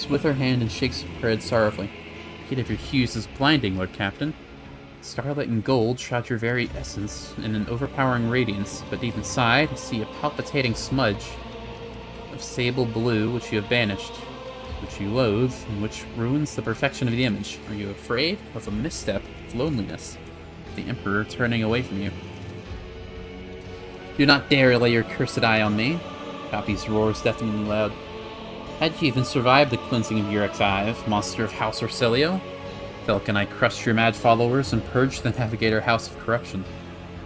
with her hand and shakes her head sorrowfully. The heat of your hues is blinding, Lord Captain. Starlight and gold shroud your very essence in an overpowering radiance, but deep inside I see a palpitating smudge of sable blue which you have banished, which you loathe, and which ruins the perfection of the image. Are you afraid of a misstep of loneliness, the Emperor turning away from you? Do not dare lay your cursed eye on me. Copy's roar is deafeningly loud. Had you even survived the cleansing of Urex's Eye, monster of House Orcelio? Falcon, I crushed your mad followers and purged the Navigator House of Corruption.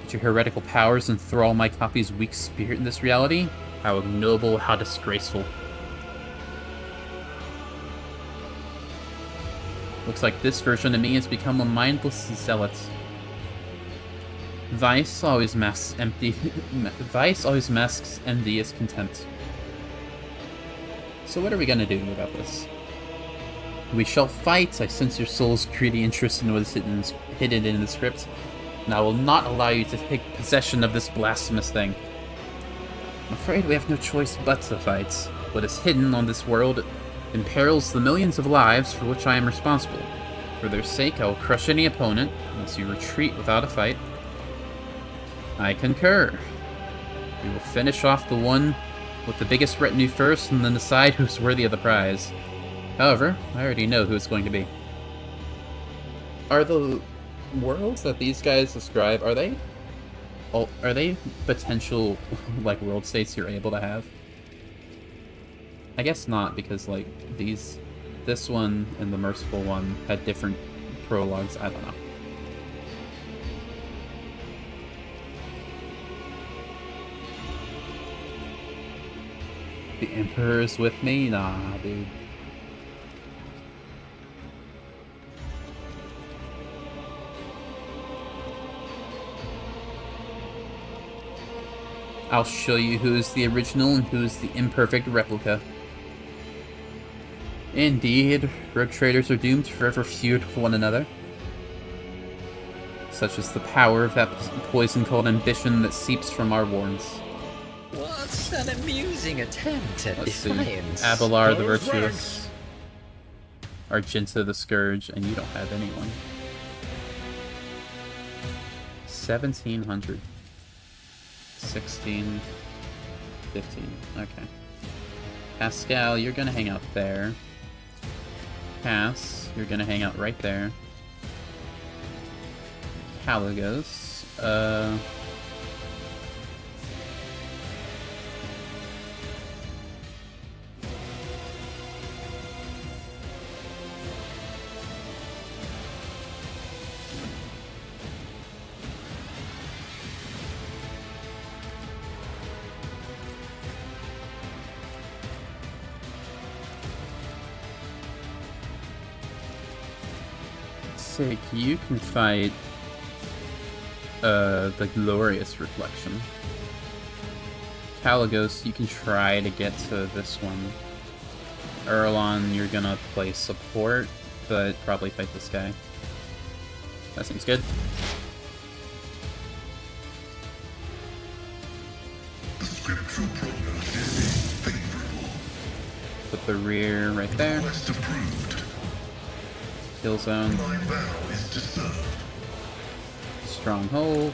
Did your heretical powers enthrall my copy's weak spirit in this reality? How ignoble, how disgraceful. Looks like this version of me has become a mindless zealot. Vice always masks envious contempt. So what are we gonna do about this? We shall fight. I sense your soul's greedy interest in what is hidden in the script, and I will not allow you to take possession of this blasphemous thing. I'm afraid we have no choice but to fight. What is hidden on this world imperils the millions of lives for which I am responsible. For their sake, I will crush any opponent, unless you retreat without a fight. I concur. We will finish off the one with the biggest retinue first, and then decide who's worthy of the prize. However, I already know who it's going to be. Are the worlds that these guys describe, are they potential, like, world states you're able to have? I guess not, because, like, this one and the Merciful one had different prologues. I don't know. The Emperor is with me? Nah, dude. I'll show you who's the original and who's the imperfect replica. Indeed, rogue traders are doomed to forever feud with one another. Such is the power of that poison called ambition that seeps from our warrens. What an amusing attempt at defiance. Abelard the Virtuous. Argenta the Scourge, and you don't have anyone. 1700. 16. 15. Okay. Pascal, you're gonna hang out there. Cass, you're gonna hang out right there. Caligos, Sig, you can fight the Glorious Reflection. Caligos, you can try to get to this one. Erlon, you're gonna play support, but probably fight this guy. That seems good. The scriptural prognosis is favorable. Put the rear right there. Quest approved. Kill zone. My vow is to serve. Stronghold.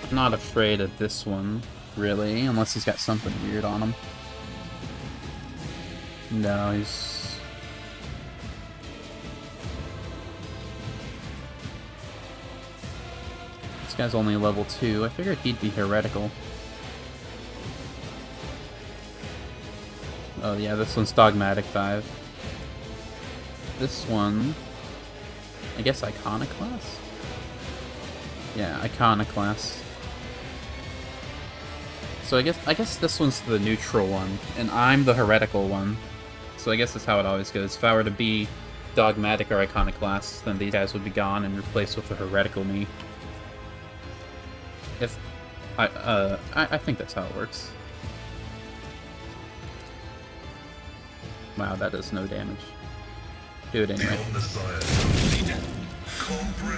I'm not afraid of this one, really, unless he's got something weird on him. No, he's... This guy's only level 2. I figured he'd be heretical. Oh yeah, this one's Dogmatic 5. This one... I guess Iconoclast? Yeah, Iconoclast. So I guess this one's the neutral one, and I'm the heretical one. So I guess that's how it always goes. If I were to be Dogmatic or Iconoclast, then these guys would be gone and replaced with the heretical me. If I think that's how it works. Wow, that does no damage. Do it anyway.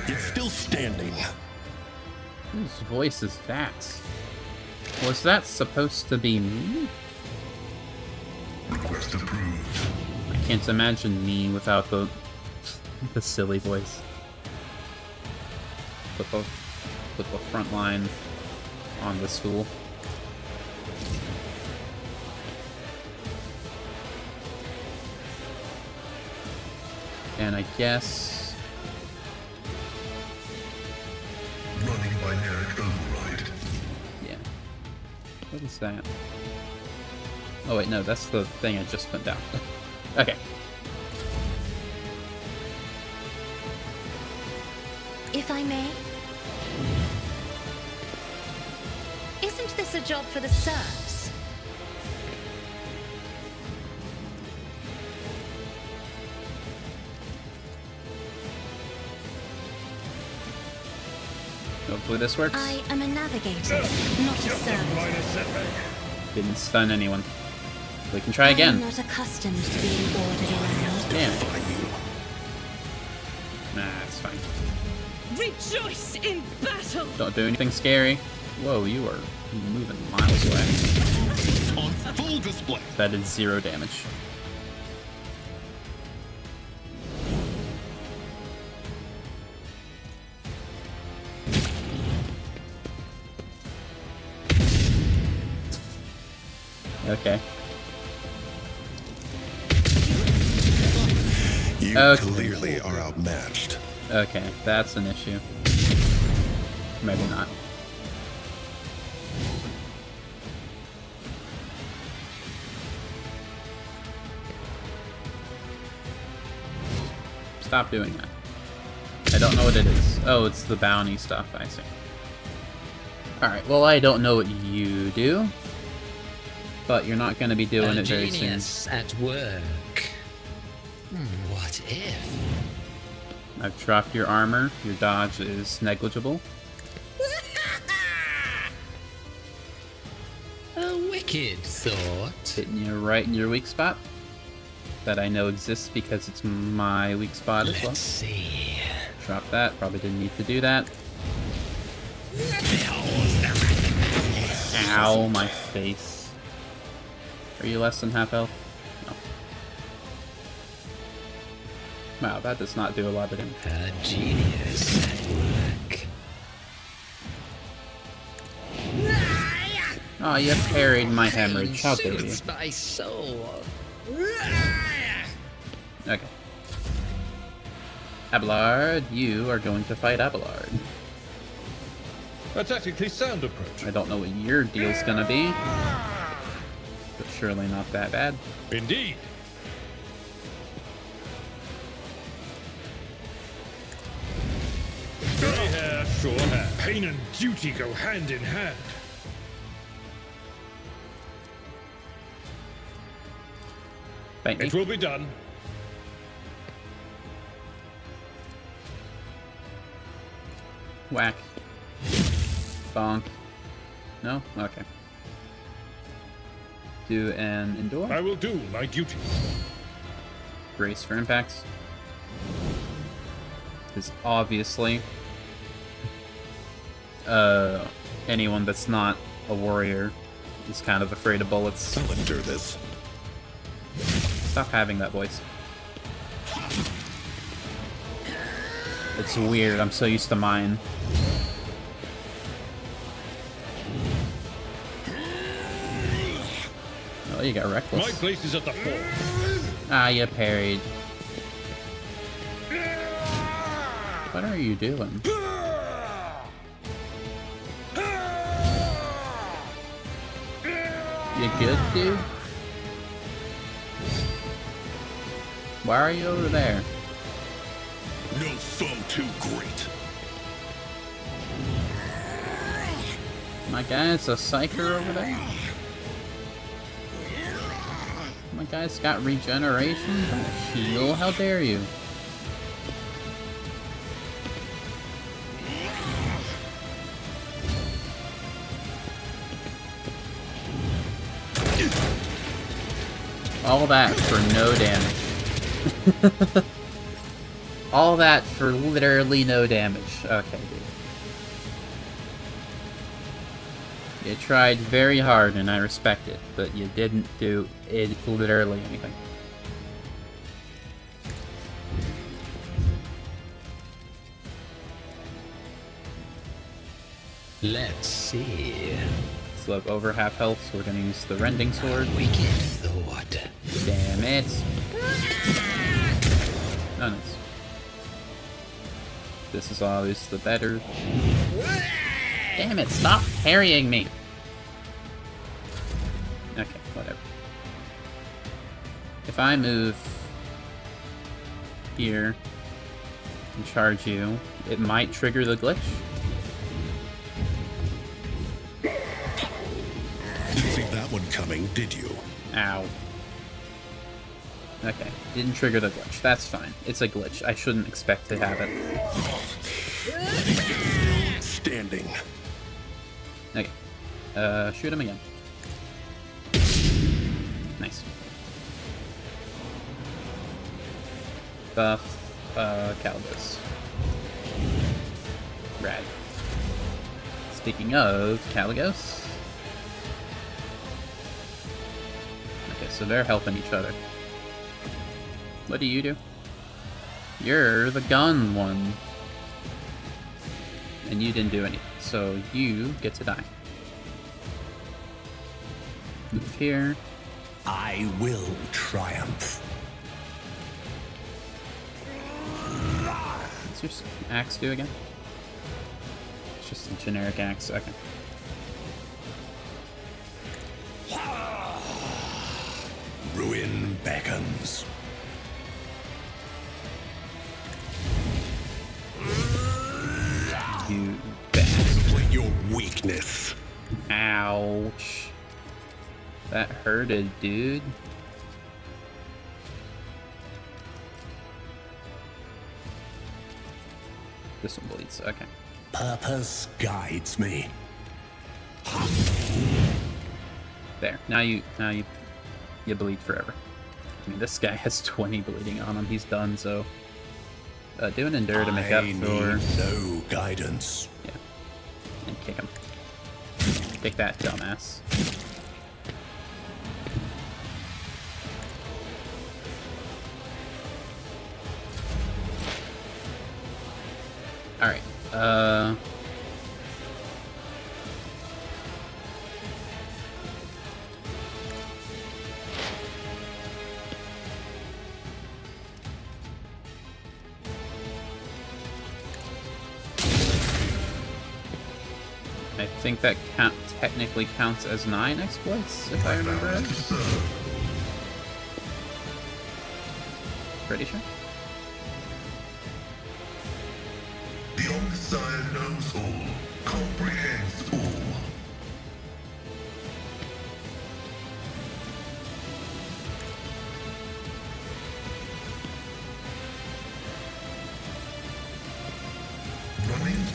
It's still standing. Whose voice is that? Was that supposed to be me? Request approved. I can't imagine me without the silly voice. Put the front line on this fool. And I guess... Running binaric override. Yeah. What is that? Oh wait, no, that's the thing I just put down. Okay. If I may? Isn't this a job for the serfs? Hopefully this works. I am a navigator, not a servant. Didn't stun anyone. We can try again. I'm not accustomed to being ordered around. Damn it. Nah, it's fine. Rejoice in battle! Don't do anything scary. Whoa, you are moving miles away. On full display. That is 0 damage. Okay. You Okay. clearly are outmatched. Okay, that's an issue. Maybe not. Stop doing that. I don't know what it is. Oh, it's the bounty stuff, I see. Alright, well I don't know what you do. But you're not going to be doing it very soon. Genius at work. What if? I've dropped your armor. Your dodge is negligible. A wicked thought. Hitting you right in your weak spot. That I know exists because it's my weak spot as well. Let's see. Drop that. Probably didn't need to do that. Ow, my face. Are you less than half health? No. Wow, that does not do a lot of damage. A genius at work. Oh, you parried my hemorrhage. How dare you? Soothes my soul. Okay. Abelard, you are going to fight Abelard. A tactically sound approach. I don't know what your deal's gonna be. But surely not that bad. Indeed. Grey hair, short hair. Pain and duty go hand in hand. Bite me. It will be done. Whack. Bonk. No? Okay. Do an endure. I will do my duty. Brace for impacts. Because obviously, anyone that's not a warrior is kind of afraid of bullets. I'll endure this. Stop having that voice. It's weird. I'm so used to mine. Oh, you got reckless. My place is at the fort. Ah, you parried. What are you doing? You good, dude? Why are you over there? No foe too great. My guy's a psyker over there? My guy's got regeneration and a heal? How dare you? All that for no damage. All that for literally no damage. Okay, dude. You tried very hard and I respect it, but you didn't do it literally anything. Let's see. Slope over half health, so we're gonna use the rending sword. Wicked thought. Damn it. Oh, nice. This is always the better. Damn it, stop parrying me! Okay, whatever. If I move here and charge you, it might trigger the glitch. Didn't see that one coming, did you? Ow. Okay, didn't trigger the glitch. That's fine. It's a glitch. I shouldn't expect to have it. Standing. Okay. Shoot him again. Nice. Buff, Calibus. Rad. Speaking of Caligos. Okay, so they're helping each other. What do you do? You're the gun one. And you didn't do anything, so you get to die. Move here. I will triumph. What's your axe do again? It's just a generic axe. Okay. Ruin beckons. You bastard. Your weakness. Ouch. That hurted, dude. This one bleeds. Okay. Purpose guides me. There. Now you bleed forever. I mean, this guy has 20 bleeding on him. He's done, so do an endure to make up I for. need no guidance. Yeah. And kick him. Kick that dumbass. Alright. I think that technically counts as 9 exploits, if I remember right. Pretty sure. The Omnissiah knows all, comprehends all.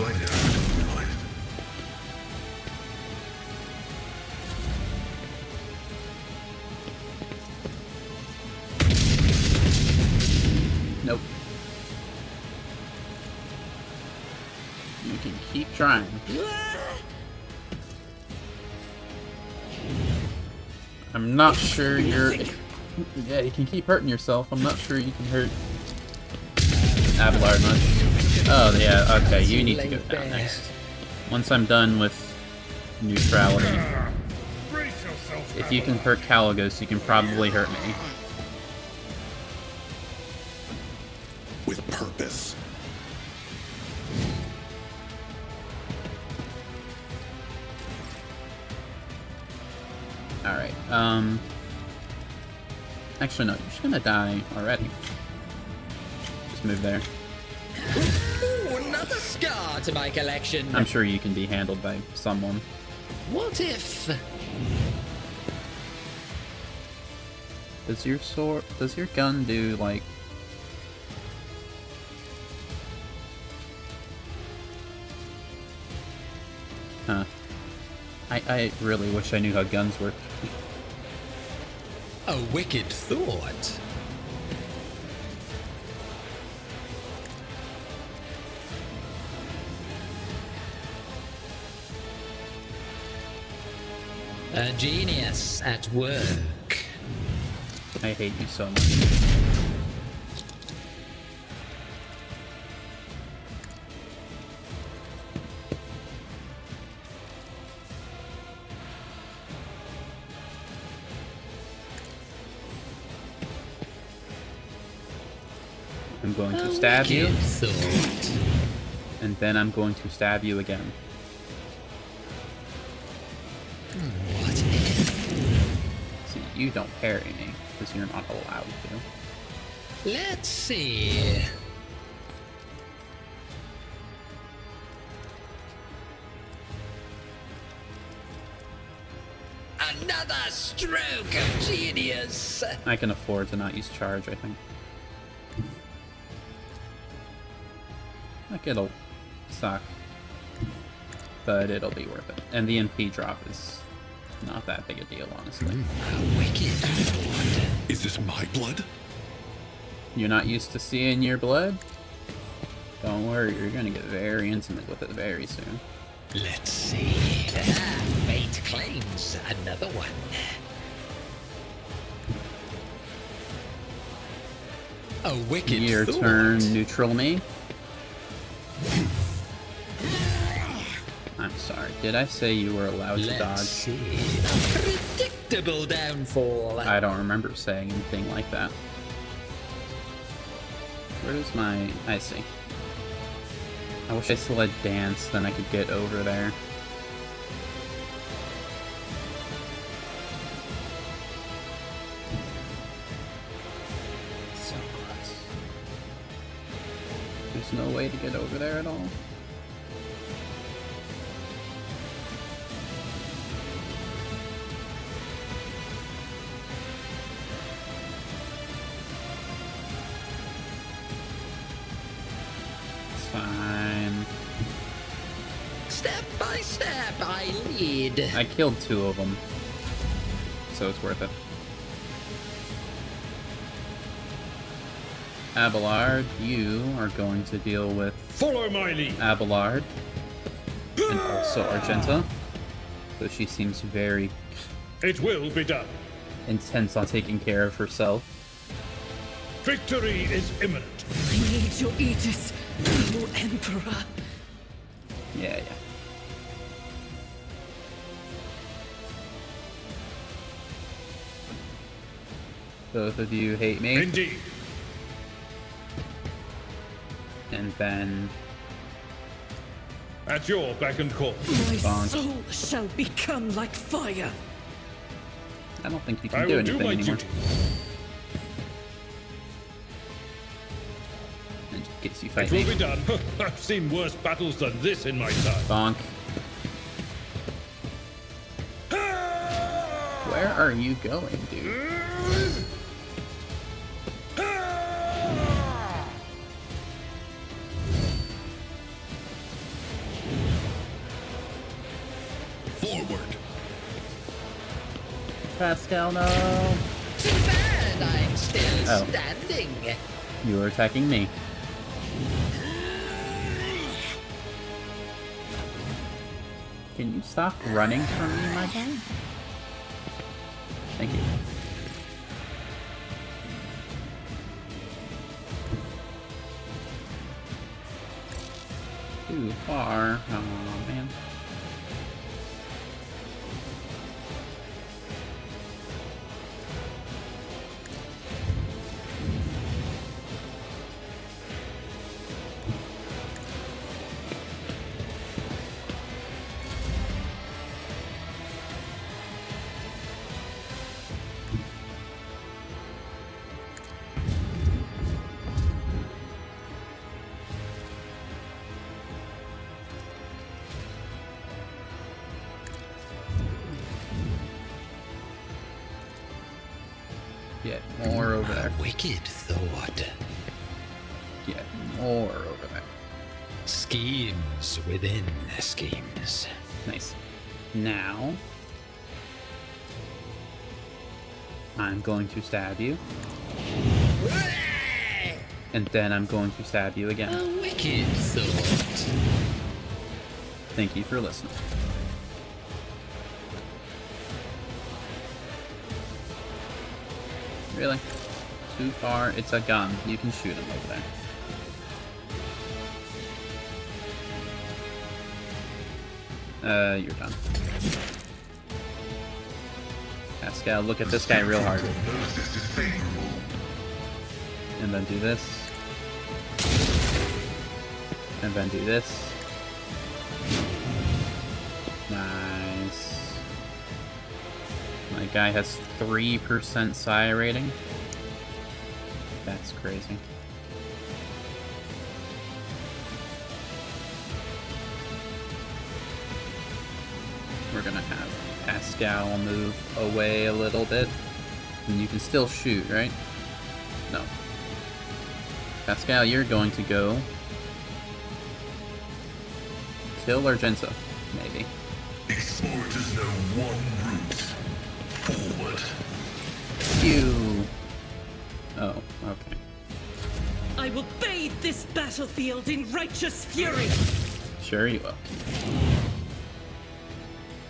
I know. Right. Nope. You can keep trying. I'm not sure you're... Yeah, you can keep hurting yourself. I'm not sure you can hurt Abelard much. Oh, yeah, okay, you need to go down next. Once I'm done with neutrality. If you can hurt Caligos, you can probably hurt me. With purpose. Alright, actually, no, you're just gonna die already. Just move there. Ooh, another scar to my collection. I'm sure you can be handled by someone. What if... Does your gun do, like... Huh. I really wish I knew how guns work. A wicked thought. A genius at work. I hate you so much. I'm going to stab you, Thought. and then I'm going to stab you again. What if... See, you don't parry me, because you're not allowed to. Let's see. Another stroke of genius. I can afford to not use charge, I think. Like, it'll suck, but it'll be worth it. And the MP drop is not that big a deal, honestly. A wicked thought. Is this my blood? You're not used to seeing your blood? Don't worry, you're gonna get very intimate with it very soon. Let's see. Fate claims another one. A wicked Your thought. turn, neutral me. I'm sorry, did I say you were allowed to Let's dodge? see. Predictable downfall. I don't remember saying anything like that. Where's my... I see. I wish I still had dance, then I could get over there. So close. There's no way to get over there at all. Fine. Step by step, I lead. I killed 2 of them, so it's worth it. Abelard, you are going to deal with Follow my lead. Abelard and also Argenta. So she seems very It will be done. intense on taking care of herself. Victory is imminent. I need your aegis, O Emperor. Yeah. Both of you hate me. Indeed. And then At your beck and call. My Bonk. soul shall become like fire. I don't think you I can do will do anything my anymore. duty. In case you It fight will me. be done. I've seen worse battles than this in my time. Bonk. Where are you going, dude? Pascal, no! Too bad I'm still Oh. standing. You were attacking me. Can you stop running from me, my guy? Thank you. Too far. Oh, man. Get more over there. A wicked thought. Get more over there. Schemes within schemes. Nice. Now, I'm going to stab you. And then I'm going to stab you again. A wicked thought. Thank you for listening. Really? Too far? It's a gun. You can shoot him over there. You're done. Pascal, look at this guy real hard. And then do this. And then do this. Nice. My guy has 3% psi rating. That's crazy. We're gonna have Pascal move away a little bit. And you can still shoot, right? No. Pascal, you're going to go kill Argenta, maybe. Explorers know one route. Forward. You. Oh, okay. I will bathe this battlefield in righteous fury. Sure you will.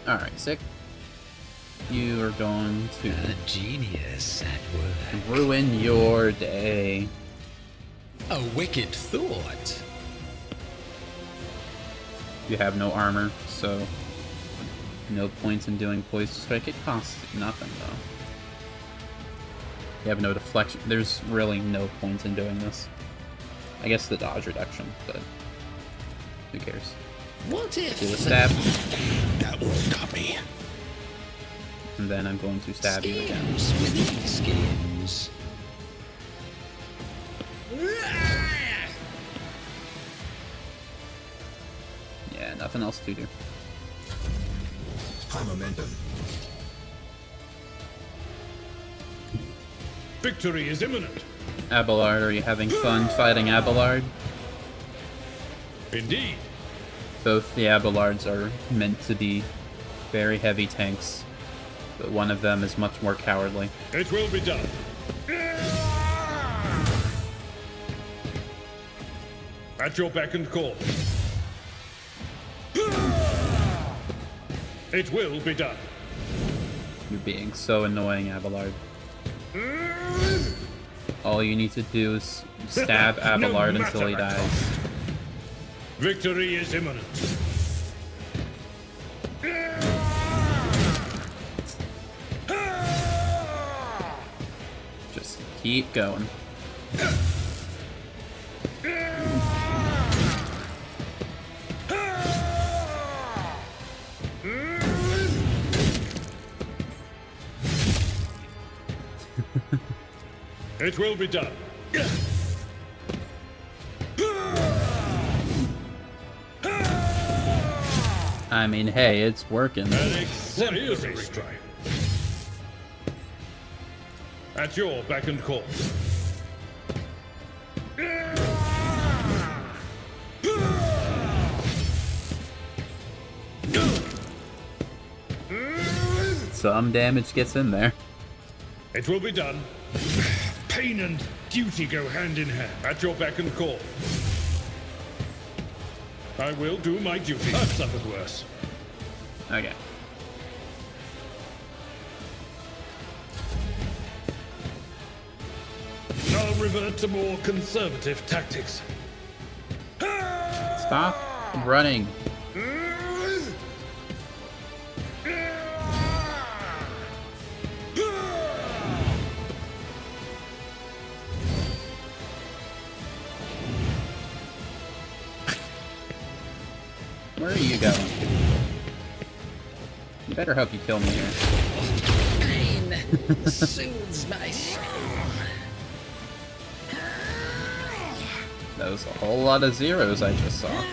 Alright, sick. You are going to A genius at work. ruin your day. A wicked thought. You have no armor, so no points in doing poison strike. It costs nothing though. You have no deflection. There's really no points in doing this. I guess the dodge reduction, but who cares? What if Do a stab, That won't stop me. and then I'm going to stab you again. schemes within schemes? Yeah, nothing else to do. High momentum. Victory is imminent. Abelard, are you having fun fighting Abelard? Indeed. Both the Abelards are meant to be very heavy tanks, but one of them is much more cowardly. It will be done. At your beck and call. It will be done. You're being so annoying, Abelard. All you need to do is stab Abelard No until he matter the dies. cost. Victory is imminent. Just keep going. It will be done. I mean, hey, it's working. An exemplary strike. At your beck and call. some damage gets in there. It will be done. Pain and duty go hand in hand. At your beck and call. I will do my duty. I've suffered worse. Okay. I'll revert to more conservative tactics. Stop running. Where are you going? You better hope you kill me here. Pain soothes my soul. That was a whole lot of zeros I just saw.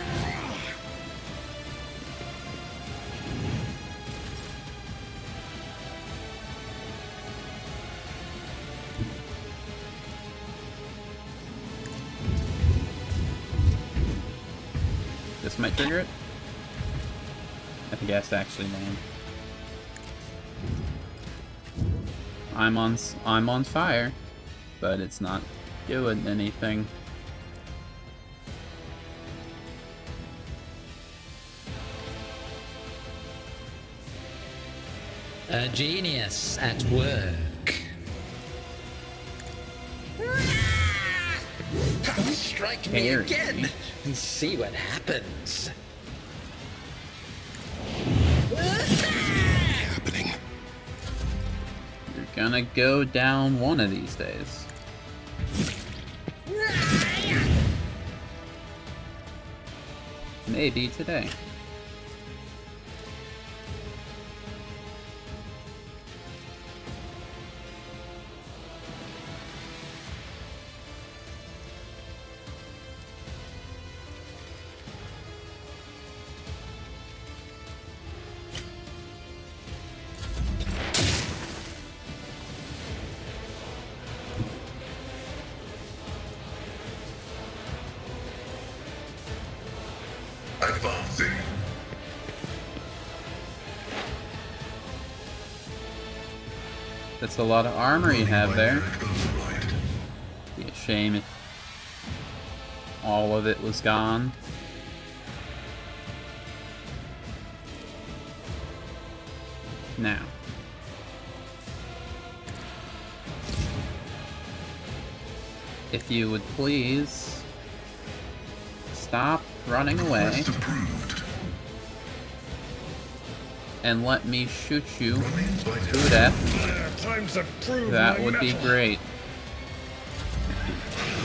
This might trigger it. I think it has to actually land. I'm on fire, but it's not doing anything. A genius at work. Strike me Scary. again and see what happens. Happening. You're gonna go down one of these days. Maybe today. Advancing. That's a lot of armor you have there. Override. Be a shame if all of it was gone. Now. If you would please stop running away Quest approved. and let me shoot you Running by to death, Time to prove that my would be mettle. great.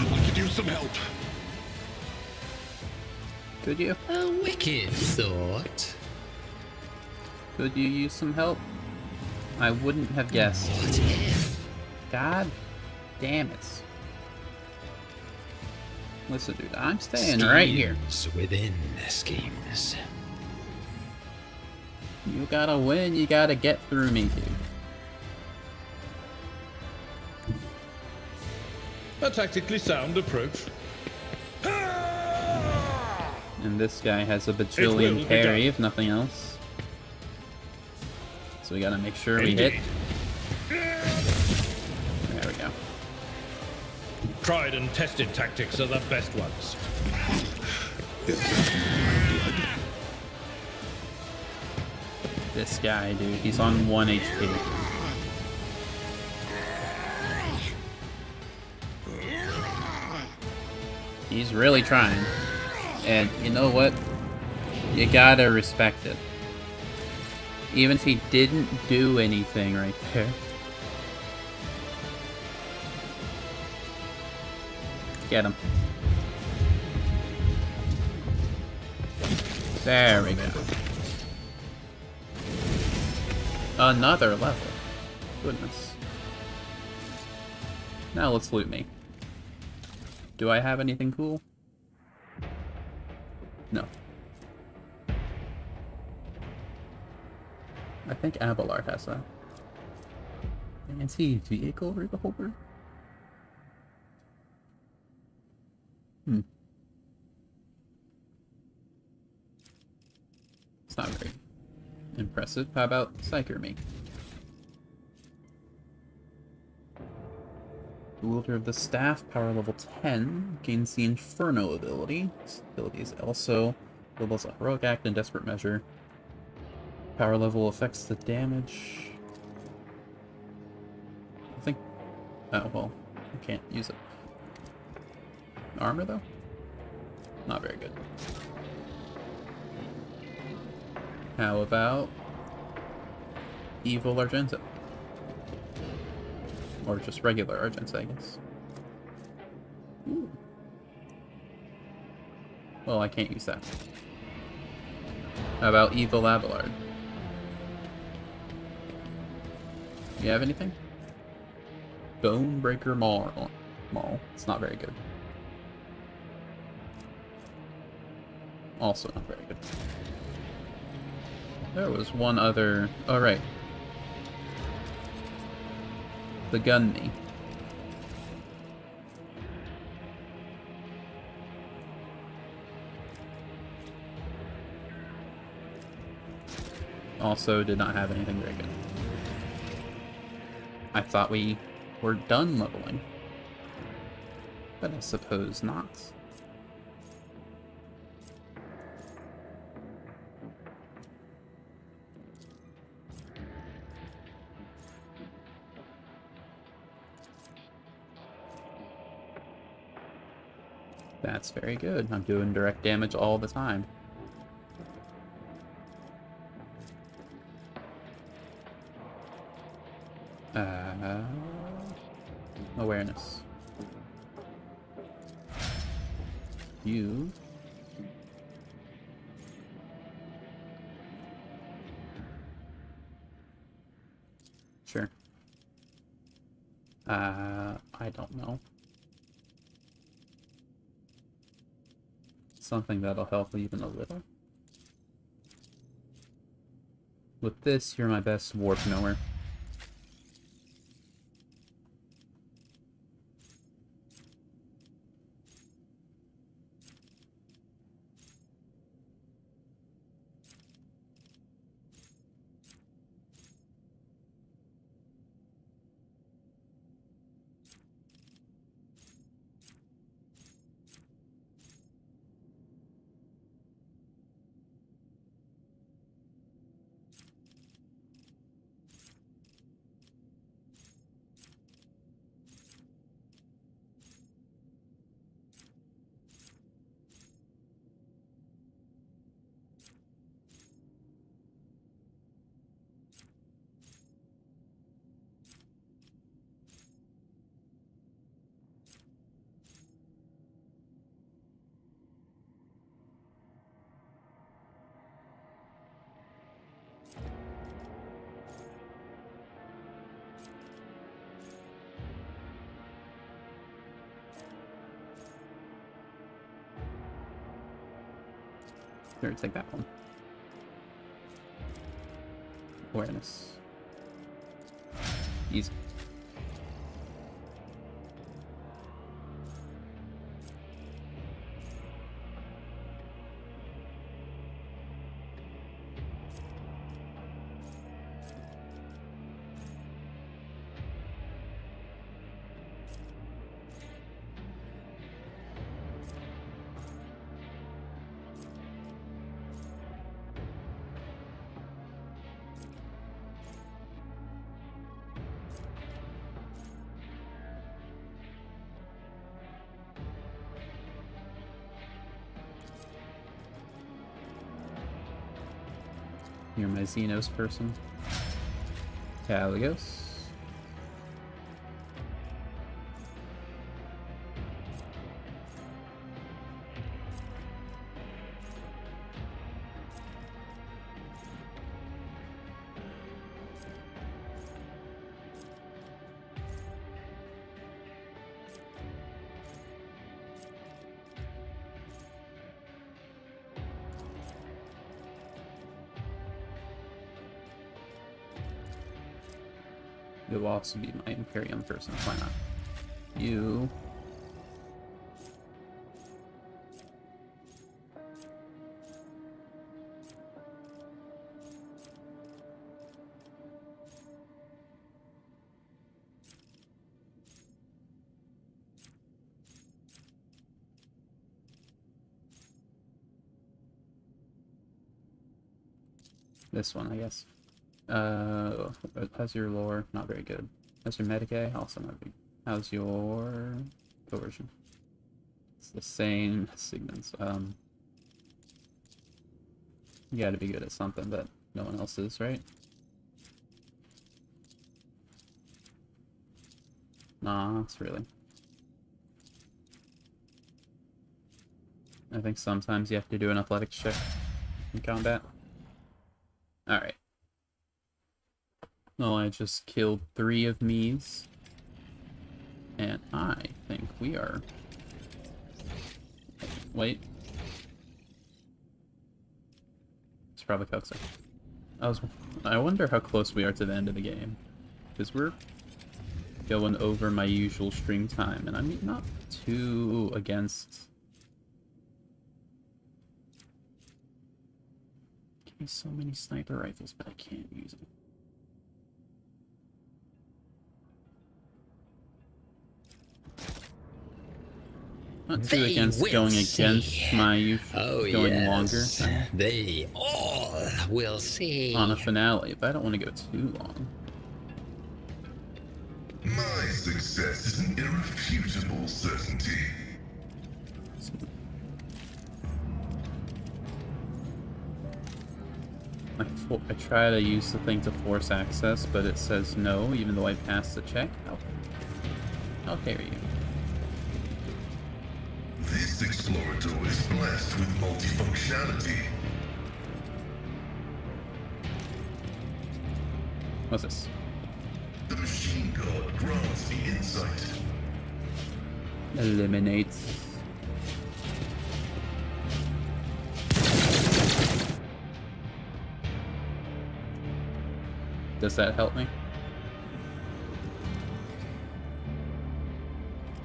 I could use some help. Could you? A wicked thought. Could you use some help? I wouldn't have guessed. What if? God damn it. Listen, dude, I'm staying right here. Schemes within schemes. You gotta win, you gotta get through me, dude. A tactically sound approach. And this guy has a It will bajillion be parry, done. if nothing else. So we gotta make sure we hit. Indeed. There we go. Tried and tested tactics are the best ones. This guy, dude, he's on 1 HP. He's really trying. And you know what? You gotta respect it. Even if he didn't do anything right there. Get him. There we go. Another level. Goodness. Now let's loot me. Do I have anything cool? No. I think Abelard has a fancy vehicle revolver. It's not very impressive. How about Psycher Me? Wielder of the Staff, power level 10, gains the Inferno ability. This ability is also available as a heroic act and desperate measure. Power level affects the damage. I think. Oh, well, I can't use it. Armor, though? Not very good. How about Evil Argenta? Or just regular Argenta, I guess. Ooh. Well, I can't use that. How about Evil Abelard? You have anything? Bonebreaker Maul. It's not very good. Also not very good. There was one other... Oh, right. The gun knee. Also did not have anything very good. I thought we were done leveling. But I suppose not. That's very good. I'm doing direct damage all the time. Awareness. You. Sure. I don't know. Something that'll help even a little. With this, you're my best warp knower. Here, take that one. Awareness. Easy. You're my Xenos person. Caligos. You'll also be my Imperium person, why not? You... This one, I guess. How's your lore? Not very good. How's your Medicaid? Also not very good. How's your coercion? It's the same segments. You gotta be good at something, but no one else is, right? Nah, it's really. I think sometimes you have to do an athletics check in combat. Alright. Well, I just killed 3 of me's. And I think we are... Wait. It's probably Coaxer. I wonder how close we are to the end of the game. Because we're going over my usual stream time, and I'm not too against... Give me so many sniper rifles, but I can't use them. Not too against going against my usual going longer They all will see. on a finale, but I don't want to go too long. My success is an irrefutable certainty. I try to use the thing to force access, but it says no, even though I passed the check. How dare you? This Explorator is blessed with multifunctionality. What's this? The machine god grants the insight. Eliminates. Does that help me?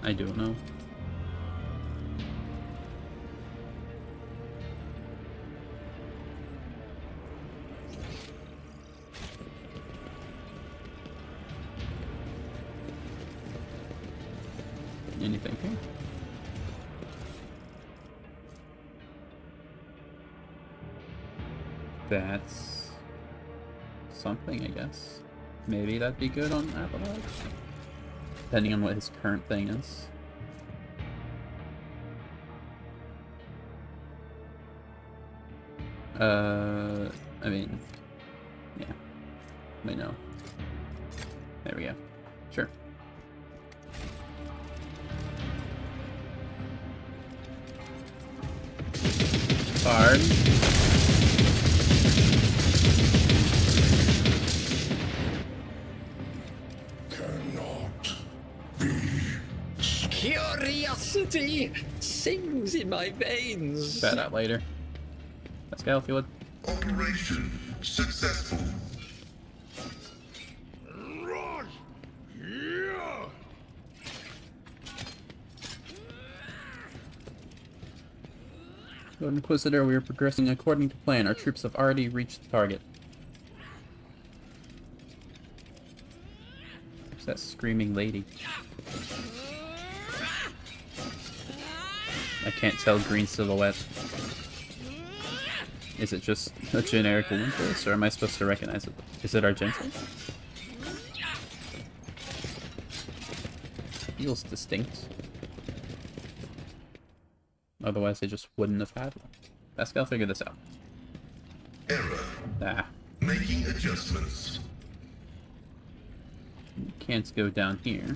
I don't know. Anything here? That's something, I guess. Maybe that'd be good on Appetite, depending on what his current thing is. I mean, yeah, I know. There we go. Sure. Hard. Cannot be. Curiosity sings in my veins. Bat out later. Let's go if you would. Operation successful. Run! Yeah! Lord Inquisitor, we are progressing according to plan. Our troops have already reached the target. There's that screaming lady. I can't tell green silhouette. Is it just a generic wound face, or am I supposed to recognize it? Is it Argento? Feels distinct. Otherwise, they just wouldn't have had one. Pascal, figure this out. Error. Ah. Making adjustments. You can't go down here.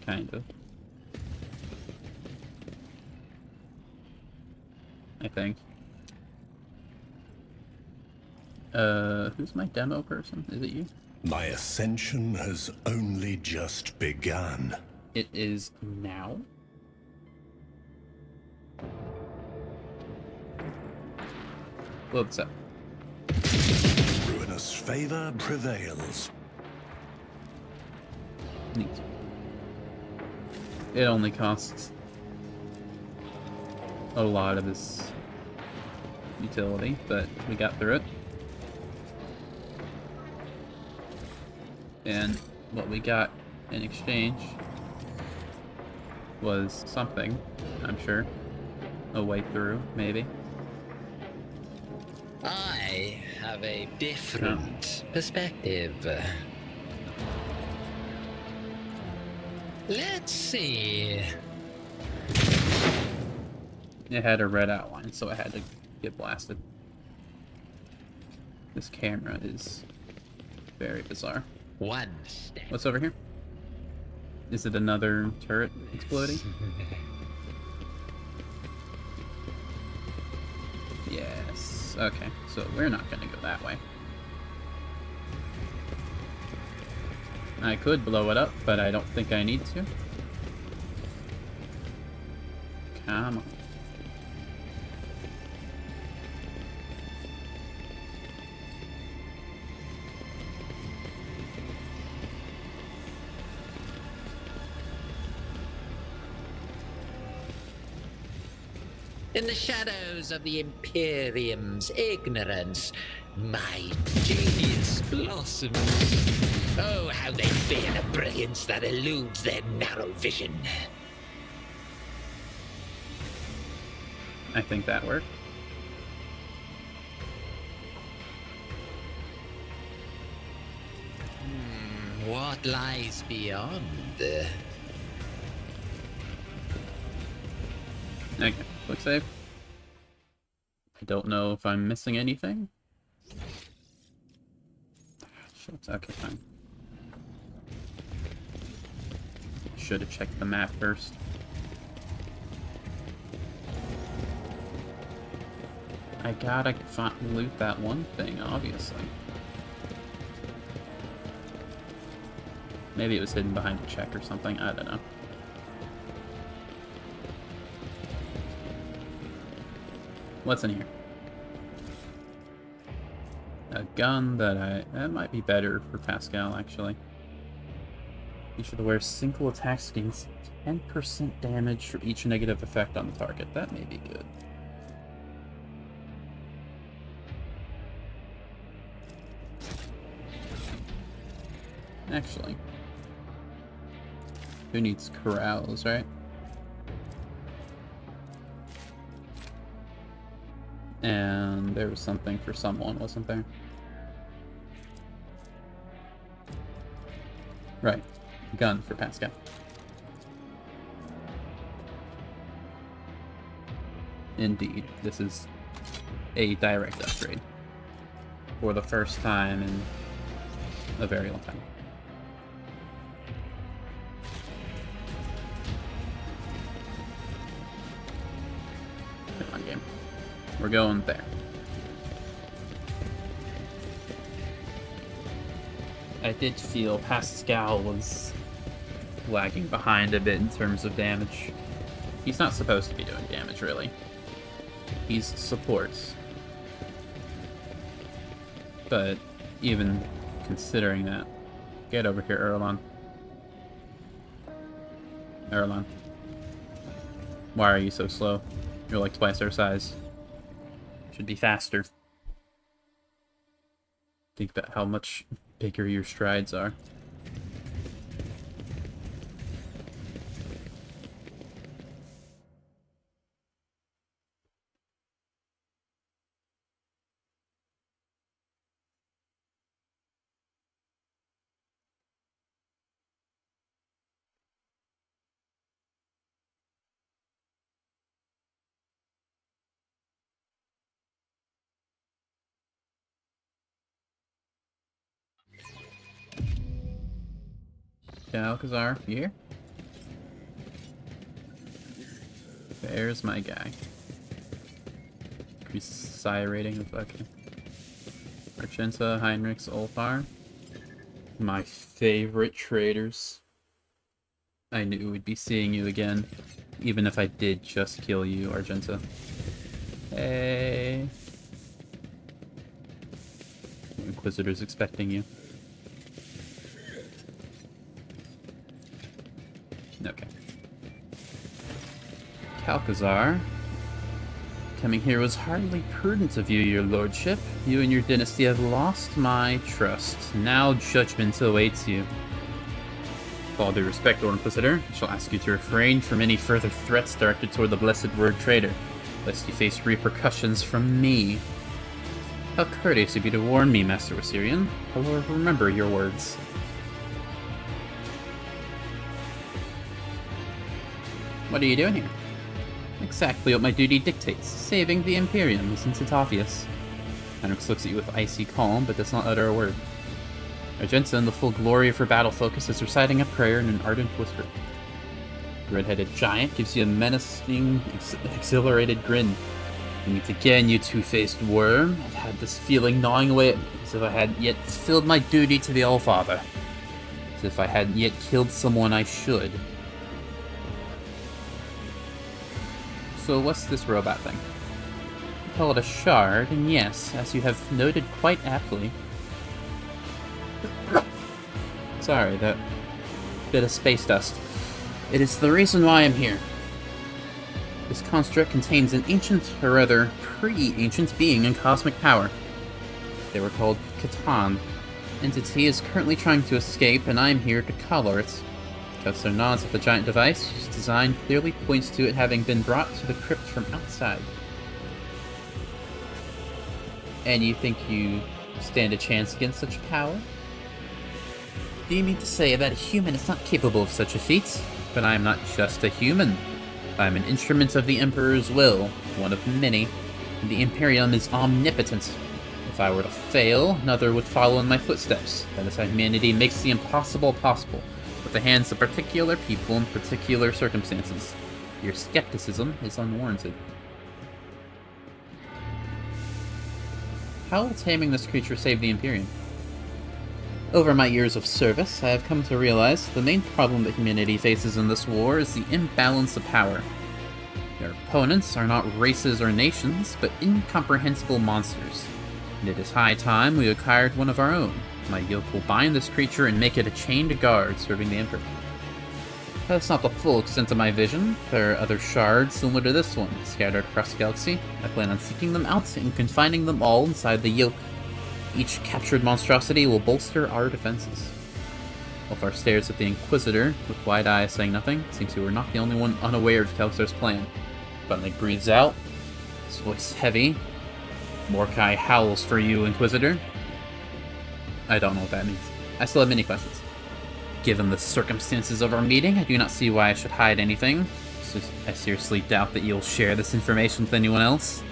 Kind of. I think. Who's my demo person? Is it you? My ascension has only just begun. It is now? Blow this up. Ruinous favor prevails. Neat. It only costs a lot of this utility, but we got through it. And what we got in exchange was something, I'm sure. A way through, maybe. I I have a different perspective. Let's see. It had a red outline, so I had to get blasted. This camera is very bizarre. One step. What's over here? Is it another turret exploding? Yes. Okay, so we're not gonna go that way. I could blow it up, but I don't think I need to. Come on. In the shadows of the Imperium's ignorance, my genius blossoms. Oh, how they fear the brilliance that eludes their narrow vision. I think that worked. What lies beyond? Okay, quick save. I don't know if I'm missing anything. Shit, okay, fine. Should have checked the map first. I gotta loot that one thing, obviously. Maybe it was hidden behind a check or something, I don't know. What's in here? A gun that might be better for Pascal, actually. You should wear single attacks gains 10% damage for each negative effect on the target. That may be good. Actually, who needs corrals, right? And there was something for someone, wasn't there? Right. Gun for Pascal. Indeed, this is a direct upgrade. For the first time in a very long time. Come on, game. We're going there. I did feel Pascal was lagging behind a bit in terms of damage. He's not supposed to be doing damage, really. He's supports. But even considering that, get over here, Erlon. Erlon. Why are you so slow? You're like twice our size. Should be faster. Think about how much bigger your strides are. Alcazar, you here? There's my guy. Increase psi rating of okay. Argenta, Heinrichs, Olfar. My favorite traders. I knew we'd be seeing you again, even if I did just kill you, Argenta. Hey. Inquisitor's expecting you. Okay. Calcazar. Coming here was hardly prudent of you, your lordship. You and your dynasty have lost my trust. Now judgment awaits you. With all due respect, Lord Inquisitor, I shall ask you to refrain from any further threats directed toward the blessed word traitor, lest you face repercussions from me. How courteous of you to warn me, Master Assyrian. I will remember your words. What are you doing here? Exactly what my duty dictates. Saving the Imperium, isn't it obvious? Hendrix looks at you with icy calm, but does not utter a word. Argenta, in the full glory of her battle focus, is reciting a prayer in an ardent whisper. The red-headed giant gives you a menacing, exhilarated grin. You meet again, you two-faced worm. I've had this feeling gnawing away at me, as if I hadn't yet fulfilled my duty to the Allfather. As if I hadn't yet killed someone I should. So what's this robot thing? You call it a shard, and yes, as you have noted quite aptly... Sorry, that bit of space dust. It is the reason why I'm here. This construct contains an ancient, or rather, pre-ancient being in cosmic power. They were called Catan. Entity is currently trying to escape, and I am here to collar it. Custer nods at the giant device, whose design clearly points to it having been brought to the crypt from outside. And you think you stand a chance against such power? Do you mean to say that a human is not capable of such a feat? But I am not just a human. I am an instrument of the Emperor's will, one of many, and the Imperium is omnipotent. If I were to fail, another would follow in my footsteps. That is how humanity makes the impossible possible, with the hands of particular people in particular circumstances. Your skepticism is unwarranted. How will taming this creature save the Imperium? Over my years of service, I have come to realize the main problem that humanity faces in this war is the imbalance of power. Their opponents are not races or nations, but incomprehensible monsters. And it is high time we acquired one of our own. My yoke will bind this creature and make it a chained guard serving the Emperor. That's not the full extent of my vision. There are other shards similar to this one, scattered across the galaxy. I plan on seeking them out and confining them all inside the yoke. Each captured monstrosity will bolster our defenses. Ulfar stares at the Inquisitor, with wide eyes saying nothing. Seems we were not the only one unaware of Kelxar's plan. Finally breathes out, his voice heavy. Mordecai howls for you, Inquisitor. I don't know what that means. I still have many questions. Given the circumstances of our meeting, I do not see why I should hide anything. I seriously doubt that you'll share this information with anyone else,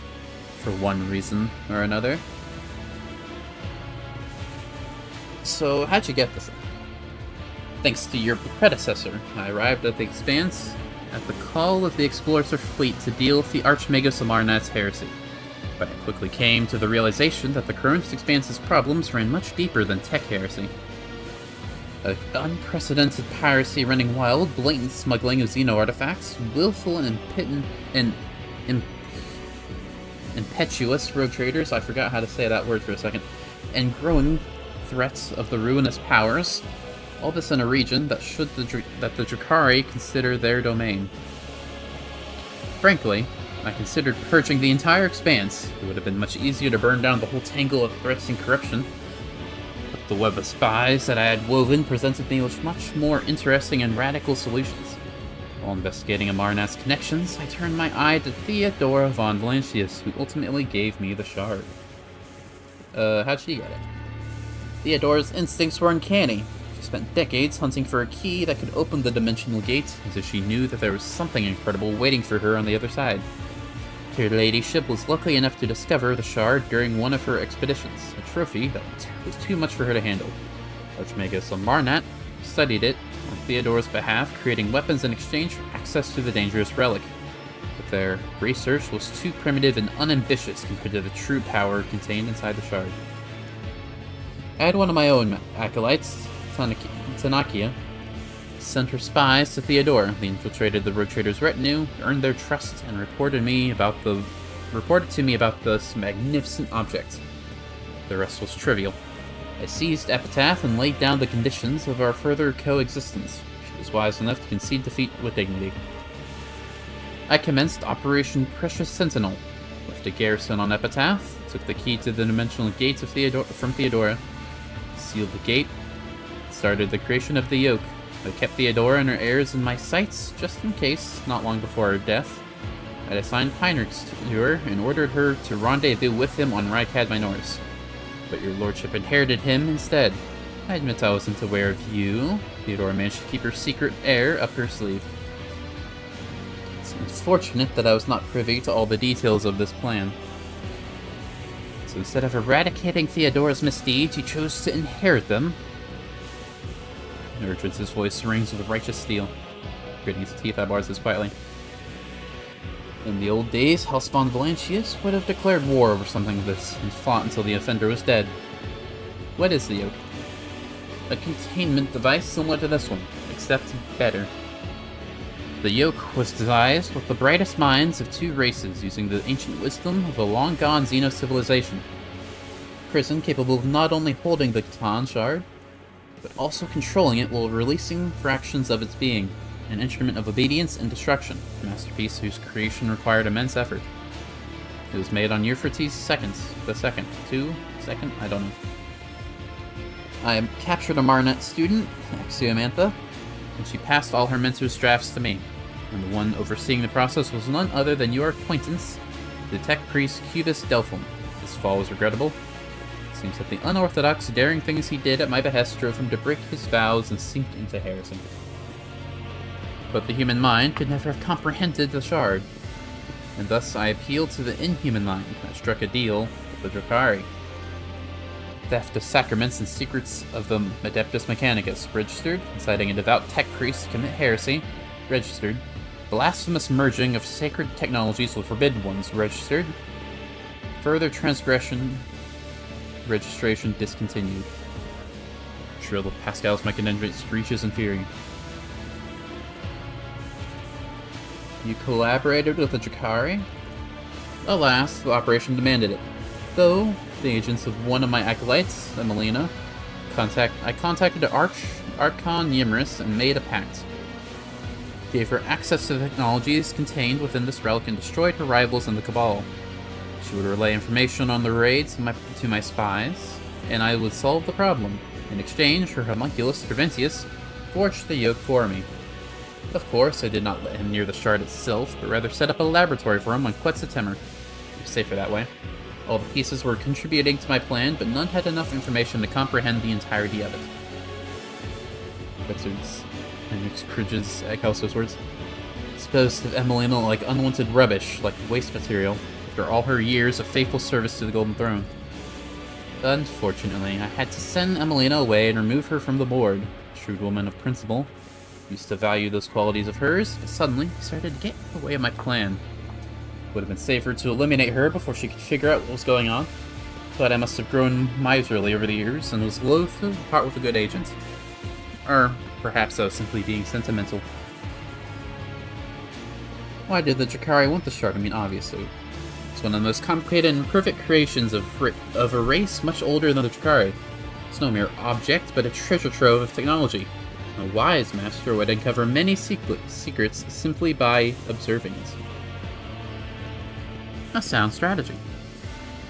for one reason or another. So, how'd you get this thing? Thanks to your predecessor, I arrived at the Expanse at the call of the Explorer fleet to deal with the Archmagus Amarnat's heresy. But I quickly came to the realization that the current Expanse's problems ran much deeper than tech heresy. An unprecedented piracy running wild, blatant smuggling of Xeno artifacts, willful and impetuous rogue traders, I forgot how to say that word for a second, and growing threats of the ruinous powers, all this in a region that the Drakari consider their domain. Frankly, I considered purging the entire Expanse. It would have been much easier to burn down the whole tangle of threats and corruption. But the web of spies that I had woven presented me with much more interesting and radical solutions. While investigating Amarnat's connections, I turned my eye to Theodora von Valancius, who ultimately gave me the shard. How'd she get it? Theodora's instincts were uncanny. She spent decades hunting for a key that could open the dimensional gate, as if she knew that there was something incredible waiting for her on the other side. Her ladyship was lucky enough to discover the shard during one of her expeditions, a trophy that was too much for her to handle. Archmagus Amarnat studied it on Theodora's behalf, creating weapons in exchange for access to the dangerous relic. But their research was too primitive and unambitious compared to the true power contained inside the shard. I had one of my own acolytes, Tanakia, sent her spies to Theodora. They infiltrated the Road Trader's retinue, earned their trust, and reported to me about this magnificent object. The rest was trivial. I seized Epitaph and laid down the conditions of our further coexistence. She was wise enough to concede defeat with dignity. I commenced Operation Precious Sentinel, left a garrison on Epitaph, took the key to the dimensional gates of from Theodora, sealed the gate, started the creation of the yoke. I kept Theodora and her heirs in my sights, just in case, not long before her death, I'd assigned Heinrichs to her and ordered her to rendezvous with him on Rykad Minoris. But your lordship inherited him instead. I admit I wasn't aware of you. Theodora managed to keep her secret heir up her sleeve. It's fortunate that I was not privy to all the details of this plan. So instead of eradicating Theodora's misdeeds, you chose to inherit them. Urdrin's voice rings with righteous steel. Gritting his teeth, I bars this quietly. In the old days, House von Valancius would have declared war over something like this, and fought until the offender was dead. What is the yoke? A containment device similar to this one, except better. The yoke was devised with the brightest minds of two races, using the ancient wisdom of a long-gone Xeno civilization. A prison capable of not only holding the Catan shard, but also controlling it while releasing fractions of its being. An instrument of obedience and destruction, a masterpiece whose creation required immense effort. It was made on Euphrates the second, I don't know. I captured a Marnet student, Axiomantha, and she passed all her mentor's drafts to me. And the one overseeing the process was none other than your acquaintance, the tech priest Cubus Delphum. This fall was regrettable. It seems that the unorthodox, daring things he did at my behest drove him to break his vows and sink into heresy. But the human mind could never have comprehended the shard, and thus I appealed to the inhuman mind that struck a deal with the Drukhari. Theft of sacraments and secrets of the Adeptus Mechanicus, registered, inciting a devout tech priest to commit heresy, registered, blasphemous merging of sacred technologies with forbidden ones, registered, further transgression, registration discontinued. Shrill of Pascal's Mechanendrite screeches in fury. You collaborated with the Drukhari? Alas, the operation demanded it. Though, the agents of one of my acolytes, Emelina, I contacted Archon Ymris and made a pact. Gave her access to the technologies contained within this relic and destroyed her rivals in the Cabal. She would relay information on the raids to my spies, and I would solve the problem. In exchange, her homunculus, Preventius, forged the yoke for me. Of course, I did not let him near the shard itself, but rather set up a laboratory for him on Quetzaltemur. It was safer that way. All the pieces were contributing to my plan, but none had enough information to comprehend the entirety of it. Quetzal's and cringes at Kelso's words. Disposed of Emelina like unwanted rubbish, like waste material, after all her years of faithful service to the Golden Throne. Unfortunately, I had to send Emelina away and remove her from the board. A shrewd woman of principle. Used to value those qualities of hers, but suddenly started to get in the way of my plan. Would have been safer to eliminate her before she could figure out what was going on. Thought I must have grown miserly over the years and was loath to part with a good agent. Or perhaps I was simply being sentimental. Why did the Drukhari want the shard? I mean, obviously. It's one of the most complicated and perfect creations of a race much older than the Drukhari. It's no mere object, but a treasure trove of technology. A wise master would uncover many secrets simply by observing it. A sound strategy.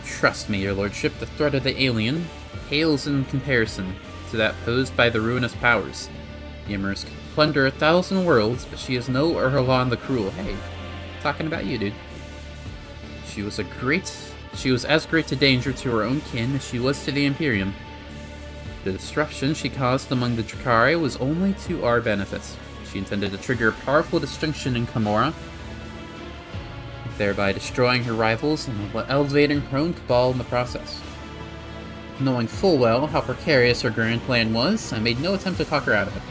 Trust me, your lordship, the threat of the alien pales in comparison to that posed by the ruinous powers. Ymers can plunder 1,000 worlds, but she is no Urhalon the Cruel. Hey, talking about you, dude. She was as great a danger to her own kin as she was to the Imperium. The disruption she caused among the Drukhari was only to our benefit. She intended to trigger a powerful distinction in Camorra, thereby destroying her rivals and elevating her own cabal in the process. Knowing full well how precarious her grand plan was, I made no attempt to talk her out of it.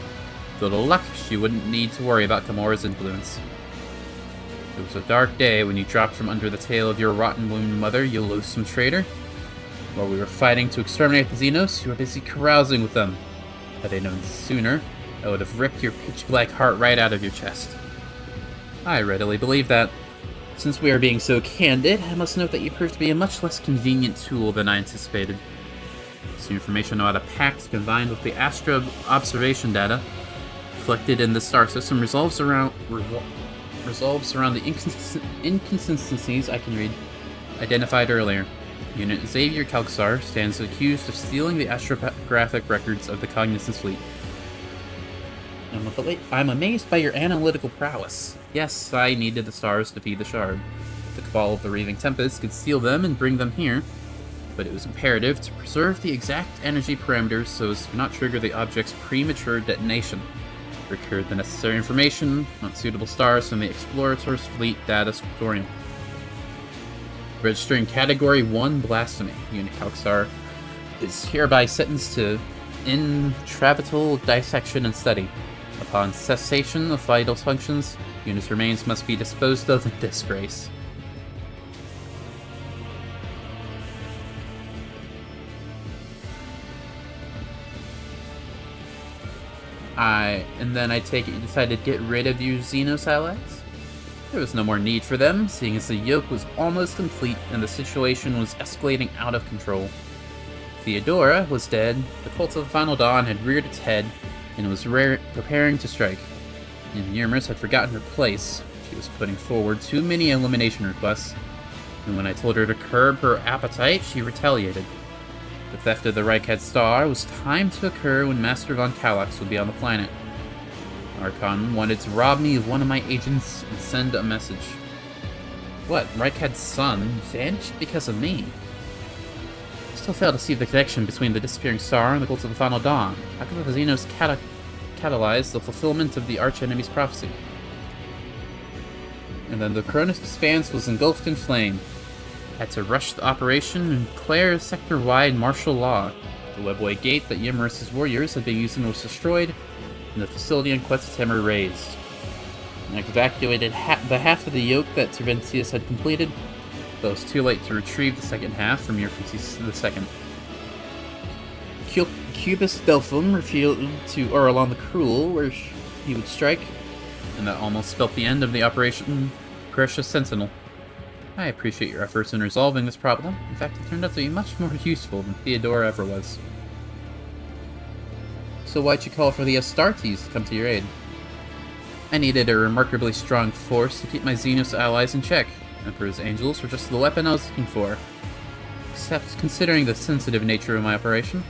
Though to luck, she wouldn't need to worry about Camorra's influence. It was a dark day when you dropped from under the tail of your rotten-wombed mother, you loathsome traitor. While we were fighting to exterminate the Xenos, you were busy carousing with them. Had I known sooner, I would have ripped your pitch-black heart right out of your chest. I readily believe that. Since we are being so candid, I must note that you proved to be a much less convenient tool than I anticipated. This information about a pact combined with the Astra observation data collected in the star system resolves around the inconsistencies I can read identified earlier. Unit Xavier Kalksar stands accused of stealing the astrographic records of the Cognizance fleet. I'm amazed by your analytical prowess. Yes, I needed the stars to feed the shard. The cabal of the Raving Tempest could steal them and bring them here, but it was imperative to preserve the exact energy parameters so as to not trigger the object's premature detonation. Procured the necessary information on suitable stars from the Explorator's Fleet Data Scriptorium. Registering Category 1 Blasphemy, Unit Kalksar is hereby sentenced to intravital dissection and study. Upon cessation of vital functions, unit's remains must be disposed of in disgrace. And then I take it you decided to get rid of your Xenos allies? There was no more need for them, seeing as the yoke was almost complete and the situation was escalating out of control. Theodora was dead, the Cult of the Final Dawn had reared its head, and was preparing to strike. And Ymris had forgotten her place. She was putting forward too many elimination requests, and when I told her to curb her appetite, she retaliated. The theft of the Reichhead Star was timed to occur when Master von Kallax would be on the planet. Archon wanted to rob me of one of my agents and send a message. What? Reichhead's son vanished because of me? Still fail to see the connection between the disappearing star and the Cult of the Final Dawn. How could the Xenos catalyze the fulfillment of the archenemy's prophecy? And then the Cronus Expanse was engulfed in flame. Had to rush the operation and declare sector-wide martial law. The webway gate that Ymris's warriors had been using was destroyed, and the facility on Quetzaltemur razed. I evacuated the half of the yoke that Terventius had completed, but it was too late to retrieve the second half from Yrfensis II. Cubus Delphum refused to Orlon the Cruel, where he would strike, and that almost spelt the end of the Operation Precious Sentinel. I appreciate your efforts in resolving this problem. In fact, it turned out to be much more useful than Theodora ever was. So why'd you call for the Astartes to come to your aid? I needed a remarkably strong force to keep my Xenos allies in check. Emperor's Angels were just the weapon I was looking for. Except considering the sensitive nature of my operation,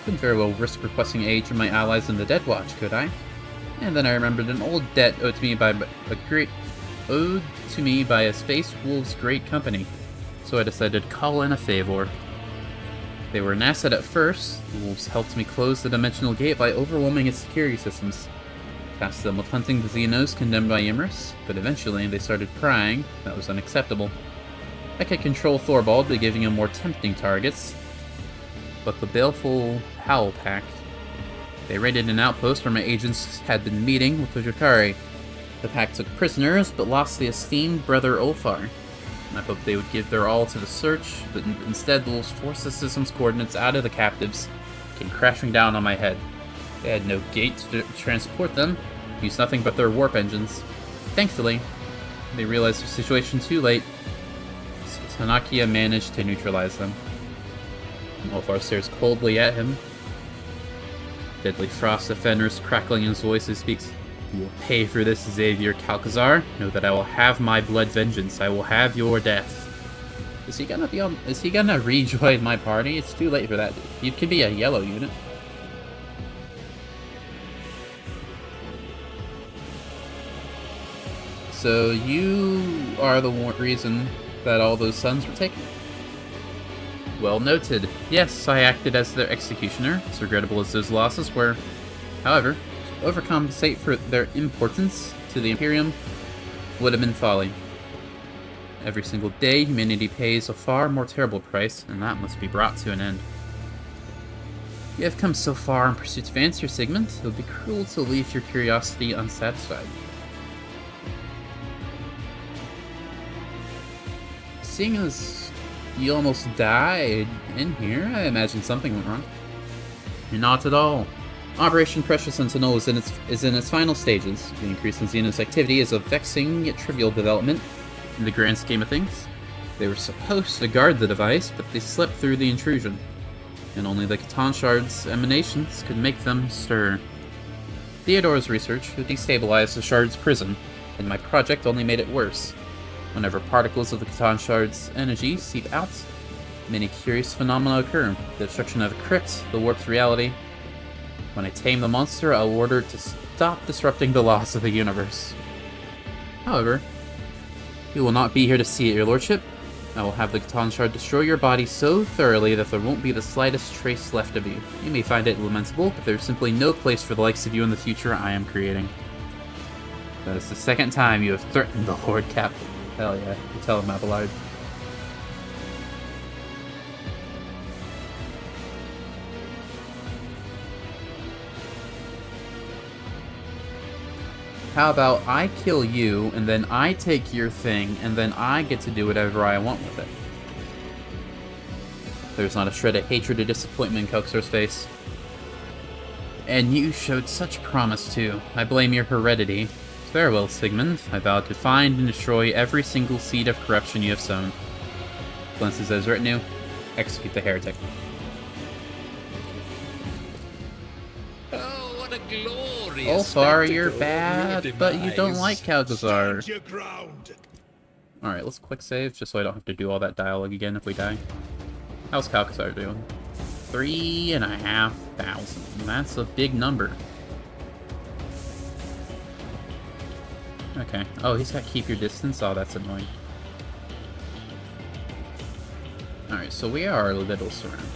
couldn't very well risk requesting aid from my allies in the Dead Watch, could I? And then I remembered an old debt owed to me by a Space Wolves great company, so I decided to call in a favor. They were an asset at first. The Wolves helped me close the Dimensional Gate by overwhelming its security systems. Tasked them with hunting the Xenos condemned by Ymris, but eventually they started prying. That was unacceptable. I could control Thorvald by giving him more tempting targets, but the baleful Howl Pack. They raided an outpost where my agents had been meeting with the Drakari. The pack took prisoners, but lost the esteemed brother Ulfar. I hoped they would give their all to the search, but instead the Wolves forced the system's coordinates out of the captives, came crashing down on my head. They had no gate to transport them, used nothing but their warp engines. Thankfully, they realized their situation too late, so Tanakia managed to neutralize them. Ulfar stares coldly at him. Deadly frost defenders crackling in his voice as he speaks. You will pay for this, Xavier Kalkazar. Know that I will have my blood vengeance. I will have your death. Is he gonna rejoin my party? It's too late for that. You could be a yellow unit. So you are the reason that all those sons were taken? Well noted. Yes, I acted as their executioner, as regrettable as those losses were. However, to overcompensate for their importance to the Imperium would have been folly. Every single day, humanity pays a far more terrible price, and that must be brought to an end. You have come so far in pursuit of answer, Sigmund. It would be cruel to leave your curiosity unsatisfied. Seeing as you almost died in here, I imagine something went wrong. Not at all. Operation Precious Sentinel is in its final stages. The increase in Xenos activity is a vexing yet trivial development in the grand scheme of things. They were supposed to guard the device, but they slept through the intrusion, and only the Catan Shard's emanations could make them stir. Theodora's research would destabilize the Shard's prison, and my project only made it worse. Whenever particles of the Catan Shard's energy seep out, many curious phenomena occur. The destruction of the crypt, the warped reality. When I tame the monster, I'll order stop disrupting the laws of the universe. However, we will not be here to see it, your lordship. I will have the Catan Shard destroy your body so thoroughly that there won't be the slightest trace left of you. You may find it lamentable, but there's simply no place for the likes of you in the future I am creating. That is the second time you have threatened the Lord Captain. Hell yeah, you tell him, Abelard. How about I kill you, and then I take your thing, and then I get to do whatever I want with it? There's not a shred of hatred or disappointment in Kelxor's face. And you showed such promise, too. I blame your heredity. Farewell, Sigmund. I vow to find and destroy every single seed of corruption you have sown. Glances at his retinue. Execute the heretic. Oh, what a glorious Ulfar, you're spectacle. bad, Your but you don't demise. like Kalgazar. Stand your ground. Alright, let's quick save, just so I don't have to do all that dialogue again if we die. How's Kalgazar doing? 3,500. That's a big number. Okay. Oh, he's got keep your distance? Oh, that's annoying. Alright, so we are a little surrounded.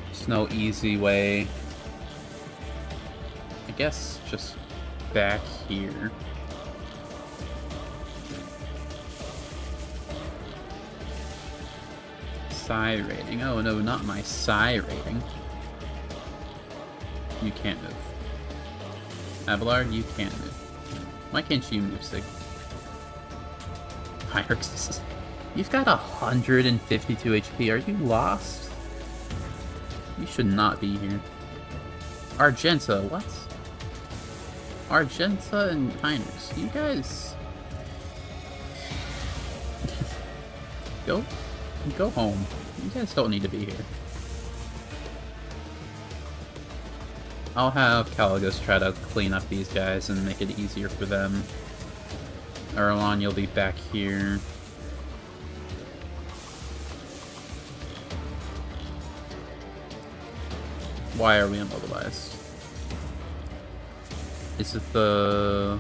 There's no easy way. I guess just back here. Psi rating. Oh no, not my Psi rating. You can't move. Abelard, you can't move. Why can't you move, Sig? Hierarchs. You've got 152 HP. Are you lost? You should not be here. Argenta, what? Argenta and Heinrichs. You guys... Go home. You guys don't need to be here. I'll have Caligos try to clean up these guys and make it easier for them. Erlon, you'll be back here. Why are we immobilized? Is it the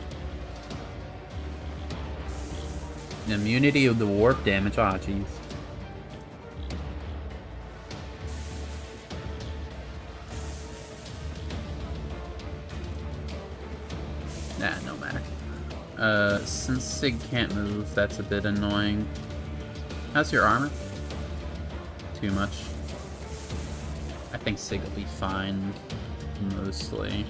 immunity of the warp damage? Ah, jeez. Nah, no matter. Since Sig can't move, that's a bit annoying. How's your armor? Too much. I think Sig will be fine, mostly.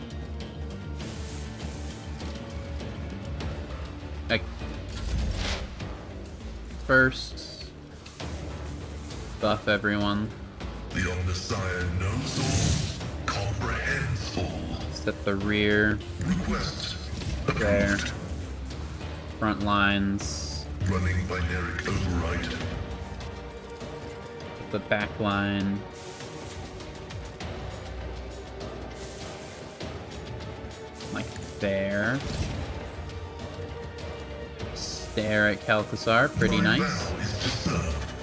First, buff everyone. The Omnissiah knows all, comprehends all. Set the rear, Request there. approved. Front lines, Running binaric override. the back line. Like there. Stare at Kalthasar, pretty My nice. vow is to serve.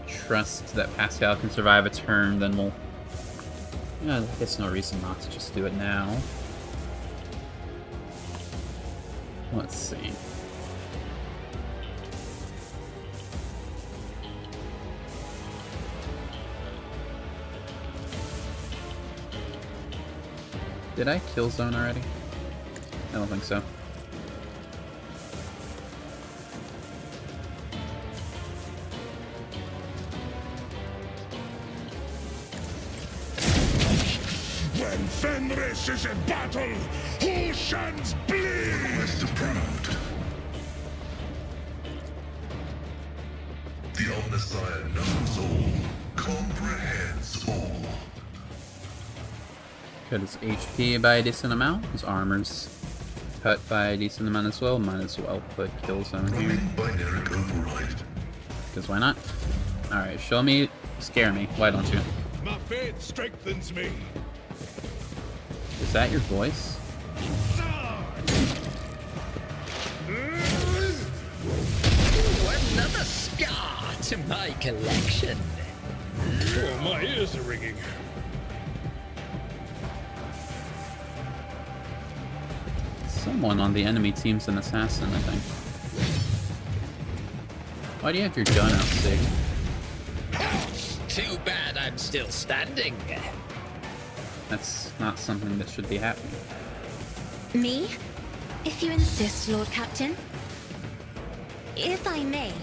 Trust that Pascal can survive a turn, then we'll... Yeah, I guess no reason not to just do it now. Let's see. Did I kill zone already? I don't think so. When Fenris is in battle, oceans bleed! Request approved. The Omnissiah knows all, comprehends all. Cut his HP by a decent amount. His armor's cut by a decent amount as well. Might as well put kill zone here. Running binaric override. Because why not? Alright, show me, scare me. Why don't you? My faith strengthens me. Is that your voice? Ah! Another scar to my collection. Oh, my ears are ringing. Someone on the enemy team's an assassin, I think. Why do you have your gun out, Sig? Too bad I'm still standing. That's not something that should be happening. Me? If you insist, Lord Captain. If I may.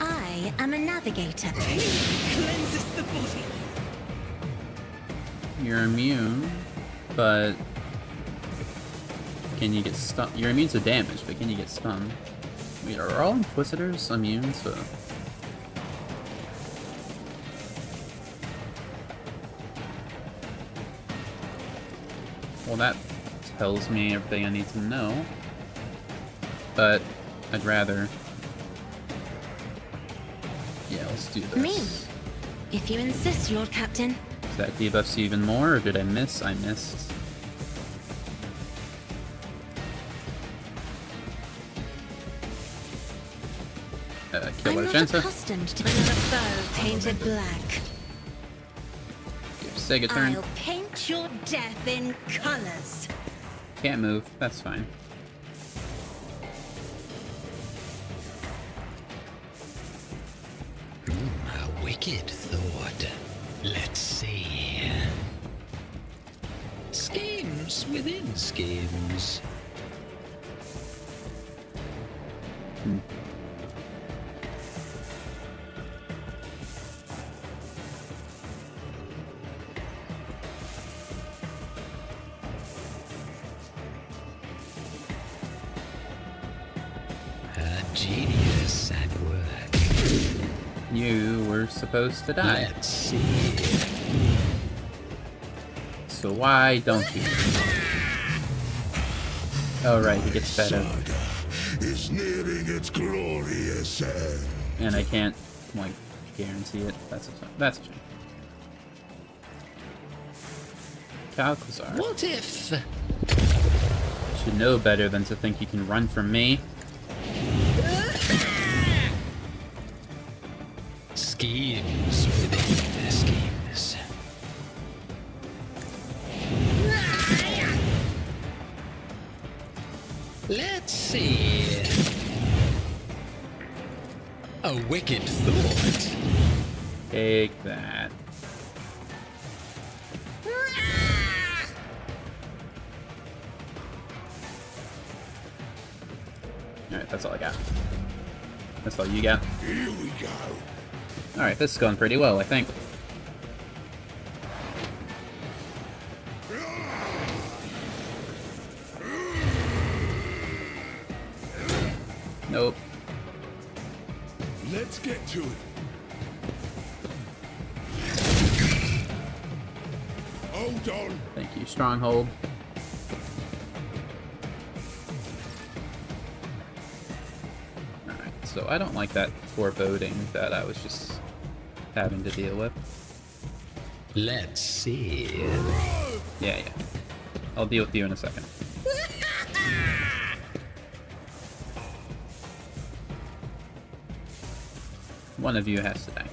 I am a navigator. Cleanses the body. You're immune, but can you get stunned? You're immune to damage, but can you get stunned? Wait, are all Inquisitors immune to... Well, that tells me everything I need to know. But I'd rather... Yeah, let's do this. Me? If you insist, Lord Captain. Does that debuffs you even more, or did I miss? I missed. Kill I'm not Argenta. accustomed to another foe painted black. Give Sig a turn. I'll paint your death in colors. Can't move. That's fine. A wicked thought. Let's see. Schemes within schemes. A genius at work. You were supposed to die. Let's see. So why don't you? Oh right, he gets better. Is nearing its glorious end. And I can't, like, guarantee it. That's a shame. Calcazar. What if? You should know better than to think you can run from me. Schemes within the schemes. Let's see. A wicked thought. Take that. Alright, that's all I got. That's all you got. Here we go. Alright, this is going pretty well, I think. Nope. Let's get to it. Hold on. Thank you, Stronghold. Alright, so I don't like that foreboding that I was just having to deal with. Let's see. Yeah. I'll deal with you in a second. One of you has to die.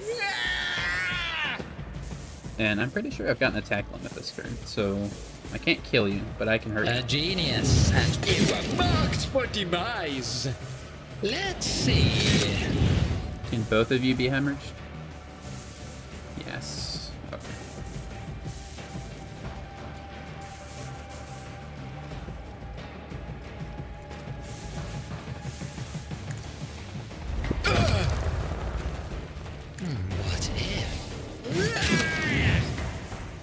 And I'm pretty sure I've got an attack limit this turn, so I can't kill you, but I can hurt you. A genius, and you are marked for demise. Let's see. Can both of you be hemorrhaged? Yes. Okay. What if?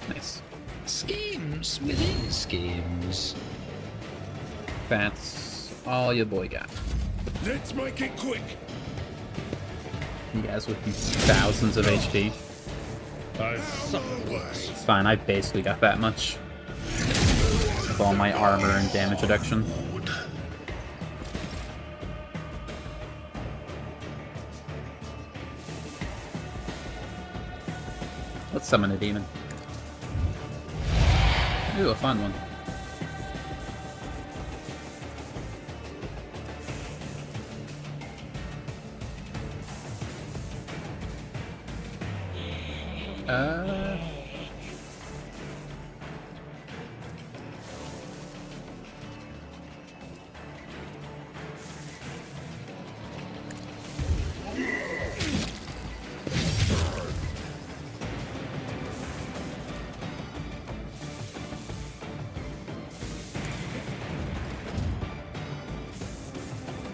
Nice. Schemes within schemes. That's all your boy got. Let's make it quick. You guys with these thousands of HP. I suffer worse. It's fine, I basically got that much. With all my armor and damage reduction. Let's summon a demon. Ooh, a fun one.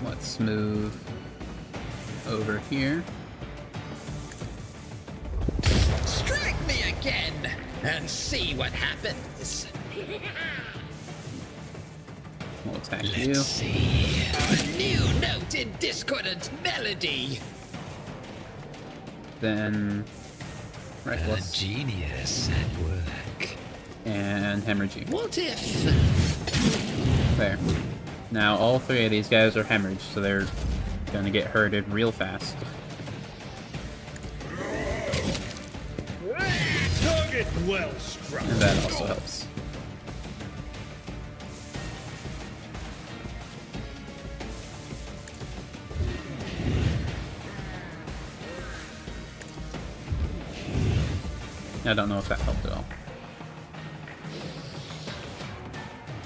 Let's move over here. Strike me again and see what happens. We'll attack Let's you. see. A new note in discordant melody. Then A reckless genius at work. and hemorrhage you. What if... There. Now all three of these guys are hemorrhaged, so they're gonna get hurted real fast. Target well struck. And that also helps. I don't know if that helped at all.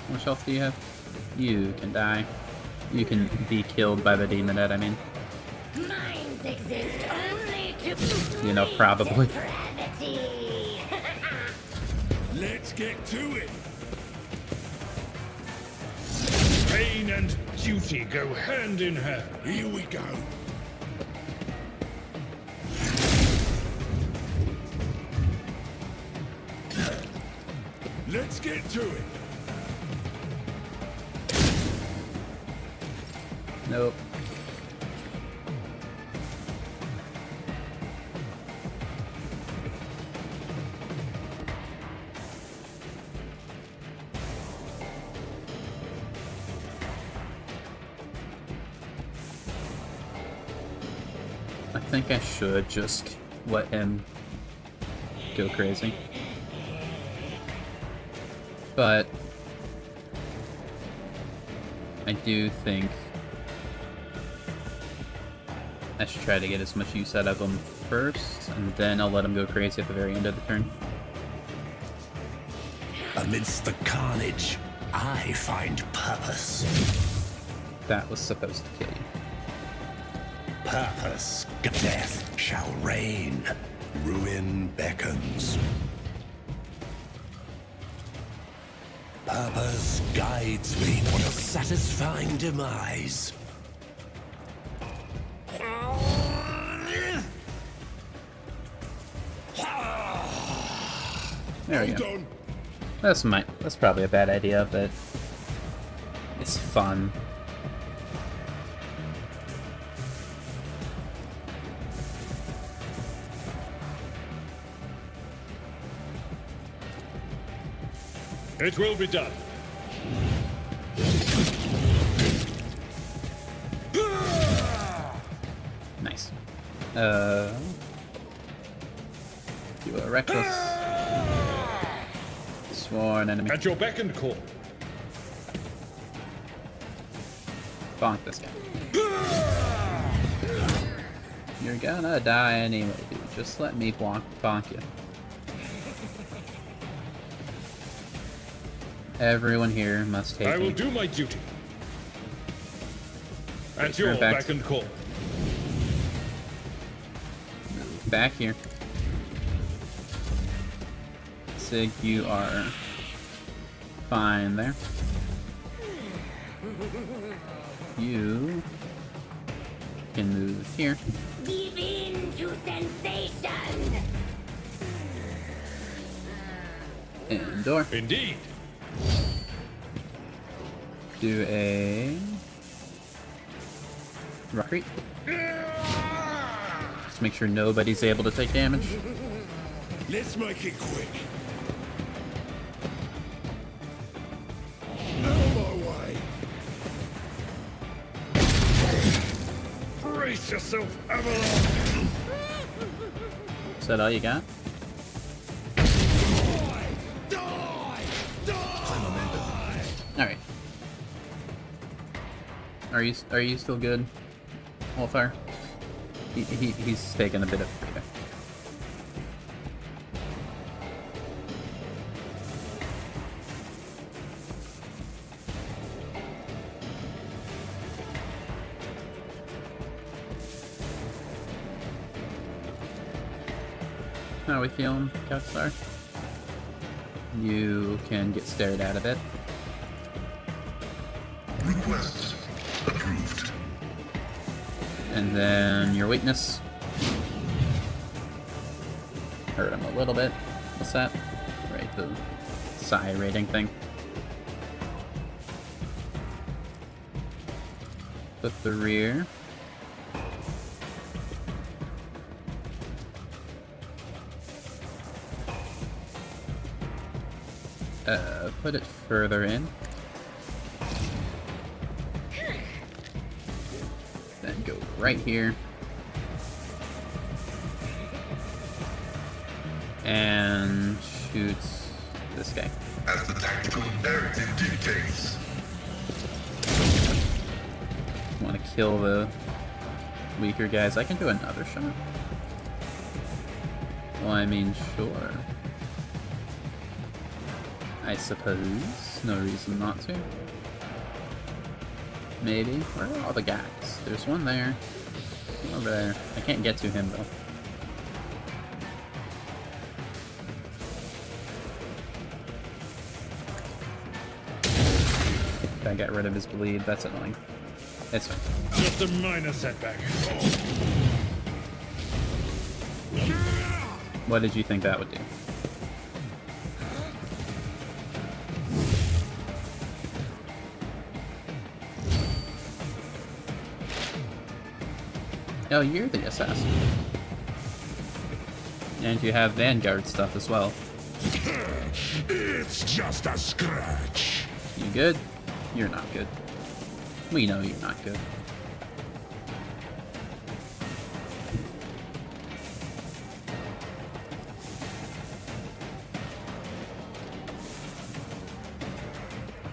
How much health do you have? You can die. You can be killed by the demon head, I mean. Minds exist only to You know, probably. depravity. Let's get to it. Pain and duty go hand in hand. Here we go. Let's get to it. Nope. I think I should just let him go crazy. But I do think I should try to get as much use out of him first, and then I'll let him go crazy at the very end of the turn. Amidst the carnage, I find purpose. That was supposed to kill you. Purpose, death shall reign. Ruin beckons. Purpose guides me toward a satisfying demise. There we Hold go. on. That's probably a bad idea, but it's fun. It will be done. Nice. Do a reckless. Sworn enemy. At your beck and call. Bonk this guy. You're gonna die anyway, dude. Just let me bonk you. Everyone here must hate I will me. do my duty. At Turn your back. beck and call. Back here. Sig, you are fine there. You can move here. Give in to sensation. And door. Indeed. Do a rock creep. Just make sure nobody's able to take damage. Let's make it quick. Out of my way. Brace yourself, Avalon. Is that all you got? Alright. Are you still good, Wolfire? He's taking a bit of freedom. How are we feeling, Couchstar? You can get stared at a bit. Request approved. And then your weakness. Hurt him a little bit. What's that? Right, the psi rating thing. Put the rear. Put it further in. Then go right here. And shoots this guy. As the tactical imperative dictates. Want to kill the weaker guys. I can do another shot. Well, I mean, sure. I suppose. No reason not to. Maybe. Where are all the guys? There's one there. One over there. I can't get to him, though. I got rid of his bleed. That's annoying. It's fine. Just a minor setback. What did you think that would do? Oh, you're the assassin. And you have Vanguard stuff as well. It's just a scratch. You good? You're not good. We know you're not good.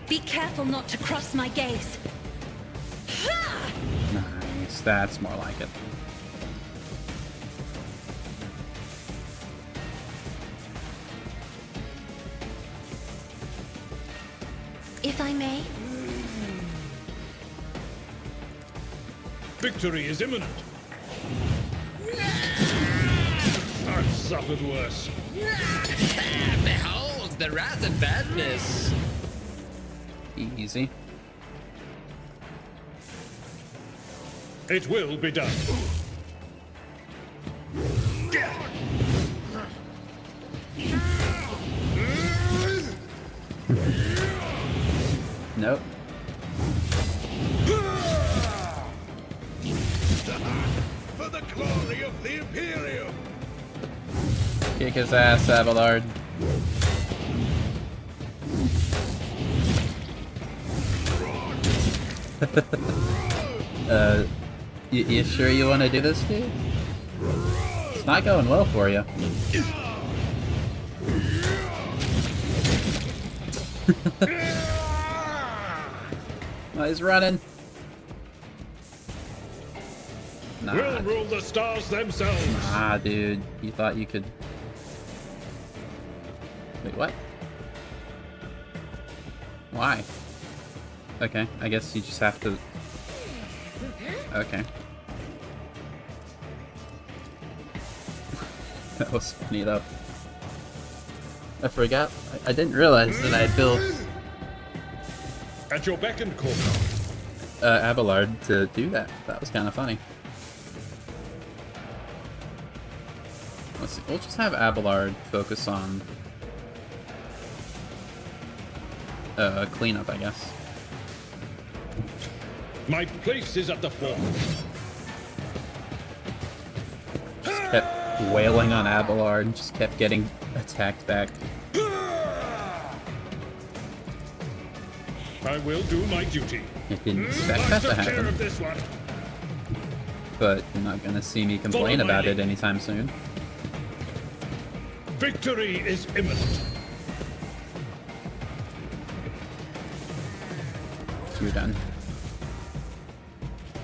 Be careful not to cross my gaze. Nice, that's more like it. If I may. Victory is imminent. I've suffered worse. Behold the wrath and badness. Easy. It will be done. Nope. For the glory of the Imperium. Kick his ass, Abelard. You sure you want to do this, dude? It's not going well for you. Oh, he's running. Nah, We'll rule the stars themselves. nah, dude. You thought you could... Wait, what? Why? Okay, I guess you just have to... Okay. That was funny though. I forgot. I didn't realize that I built At your beck and call. Abelard to do that. That was kind of funny. Let's see. We'll just have Abelard focus on cleanup, I guess. My place is at the fort. Just kept wailing on Abelard and just kept getting attacked back. I will do my duty. I didn't expect I that to took care happen, of this one. but you're not gonna see me complain Follow my about it lead. anytime soon. Victory is imminent. You're done.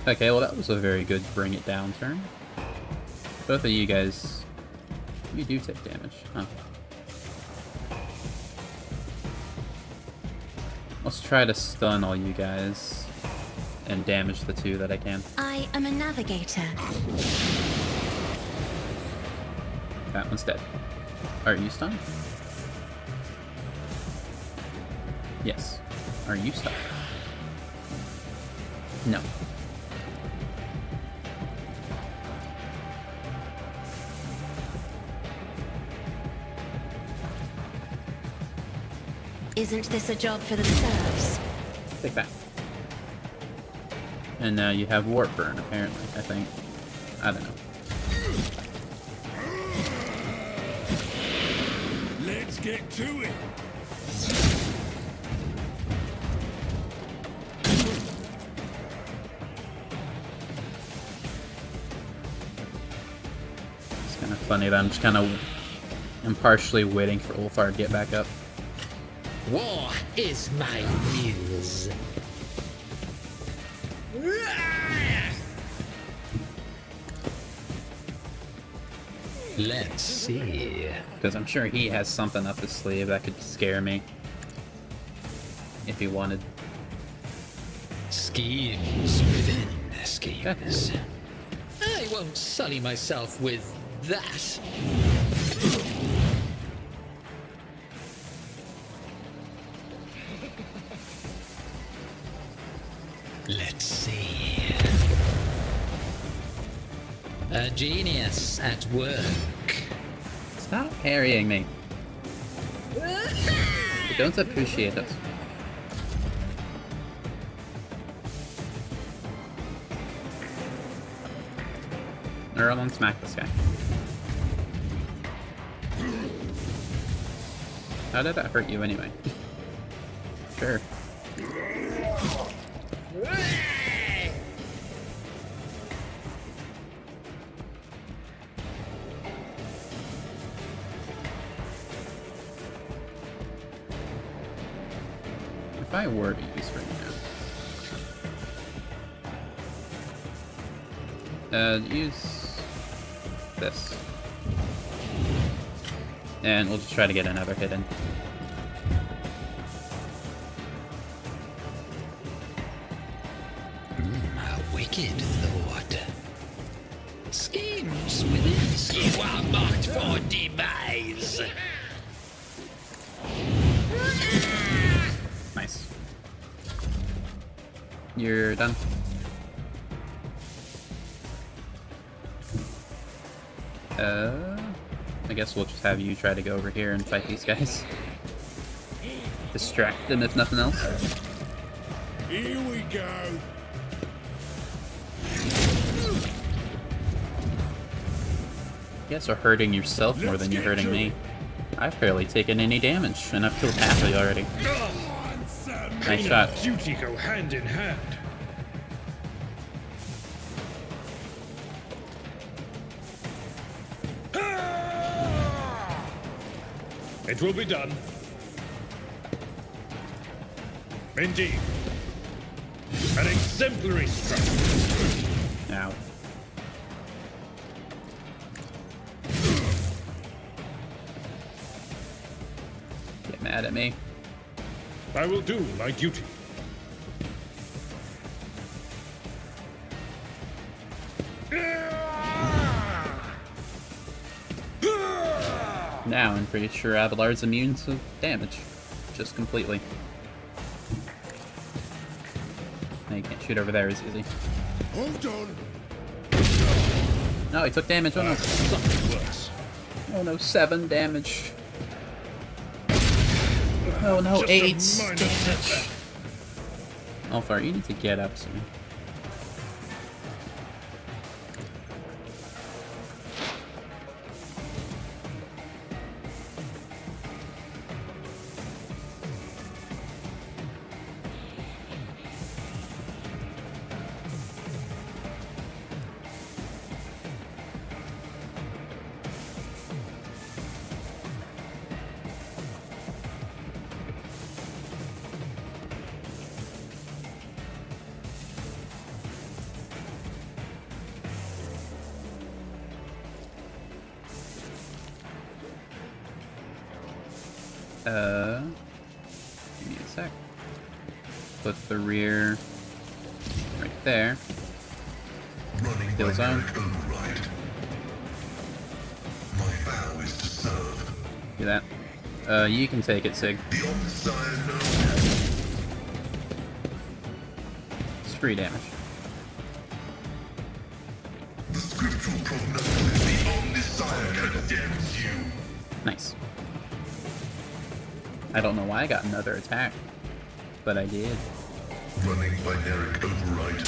Okay, well that was a very good bring it down turn. Both of you guys, you do take damage, huh? Let's try to stun all you guys and damage the two that I can. I am a navigator. That one's dead. Are you stunned? Yes. Are you stunned? No. Isn't this a job for the serfs? Take that. And now you have warp burn, apparently, I think. I don't know. Let's get to it. It's kind of funny that I'm just kind of impartially waiting for Ulfar to get back up. War is my muse. Let's see. Because I'm sure he has something up his sleeve that could scare me. If he wanted. Schemes within schemes. I won't sully myself with that. Let's see. A genius at work. Stop carrying me. You don't appreciate it. Erlen, smack this guy. How did that hurt you anyway? Sure. If I were to use right now. Use this. And we'll just try to get another hit in. A wicked thought. Schemes within. You are marked for demise. Nice. You're done. I guess we'll just have you try to go over here and fight these guys. Distract them if nothing else. Here we go. You guys are hurting yourself more than you're hurting me. I've barely taken any damage, and I've killed half of you already. Nice shot. Duty go hand in hand. It will be done. Indeed. An exemplary strike. Now. Get mad at me. I will do my duty. Now I'm pretty sure Abelard's immune to damage. Just completely. Now you can't shoot over there as easy. Hold on. No, he took damage. Oh no. Something worse. Oh no, 7 damage. Oh no, Just a 8 minor damage. setback. Alfar, you need to get up soon. Give me a sec. Put the rear right there. Running Kill by zone. Derek override. My vow is to serve. Do that. You can take it, Sig. The Omnissiah knows It's free damage. the scriptural prognosis. The Omnissiah condemns you. Nice. I don't know why I got another attack, but I did. Running by Derek override.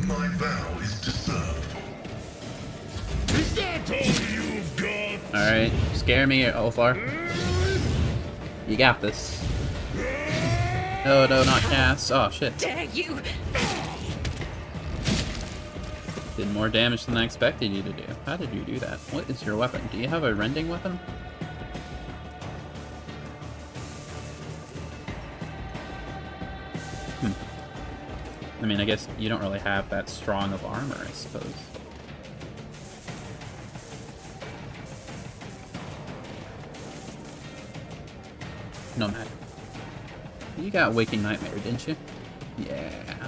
My vow is to serve. Is that all you've got? Alright, scare me, Ulfar. You got this. No, no, not Cass. Oh, shit. Dare you! Did more damage than I expected you to do. How did you do that? What is your weapon? Do you have a rending weapon? I mean, I guess you don't really have that strong of armor, I suppose. No matter. You got Waking Nightmare, didn't you? Yeah.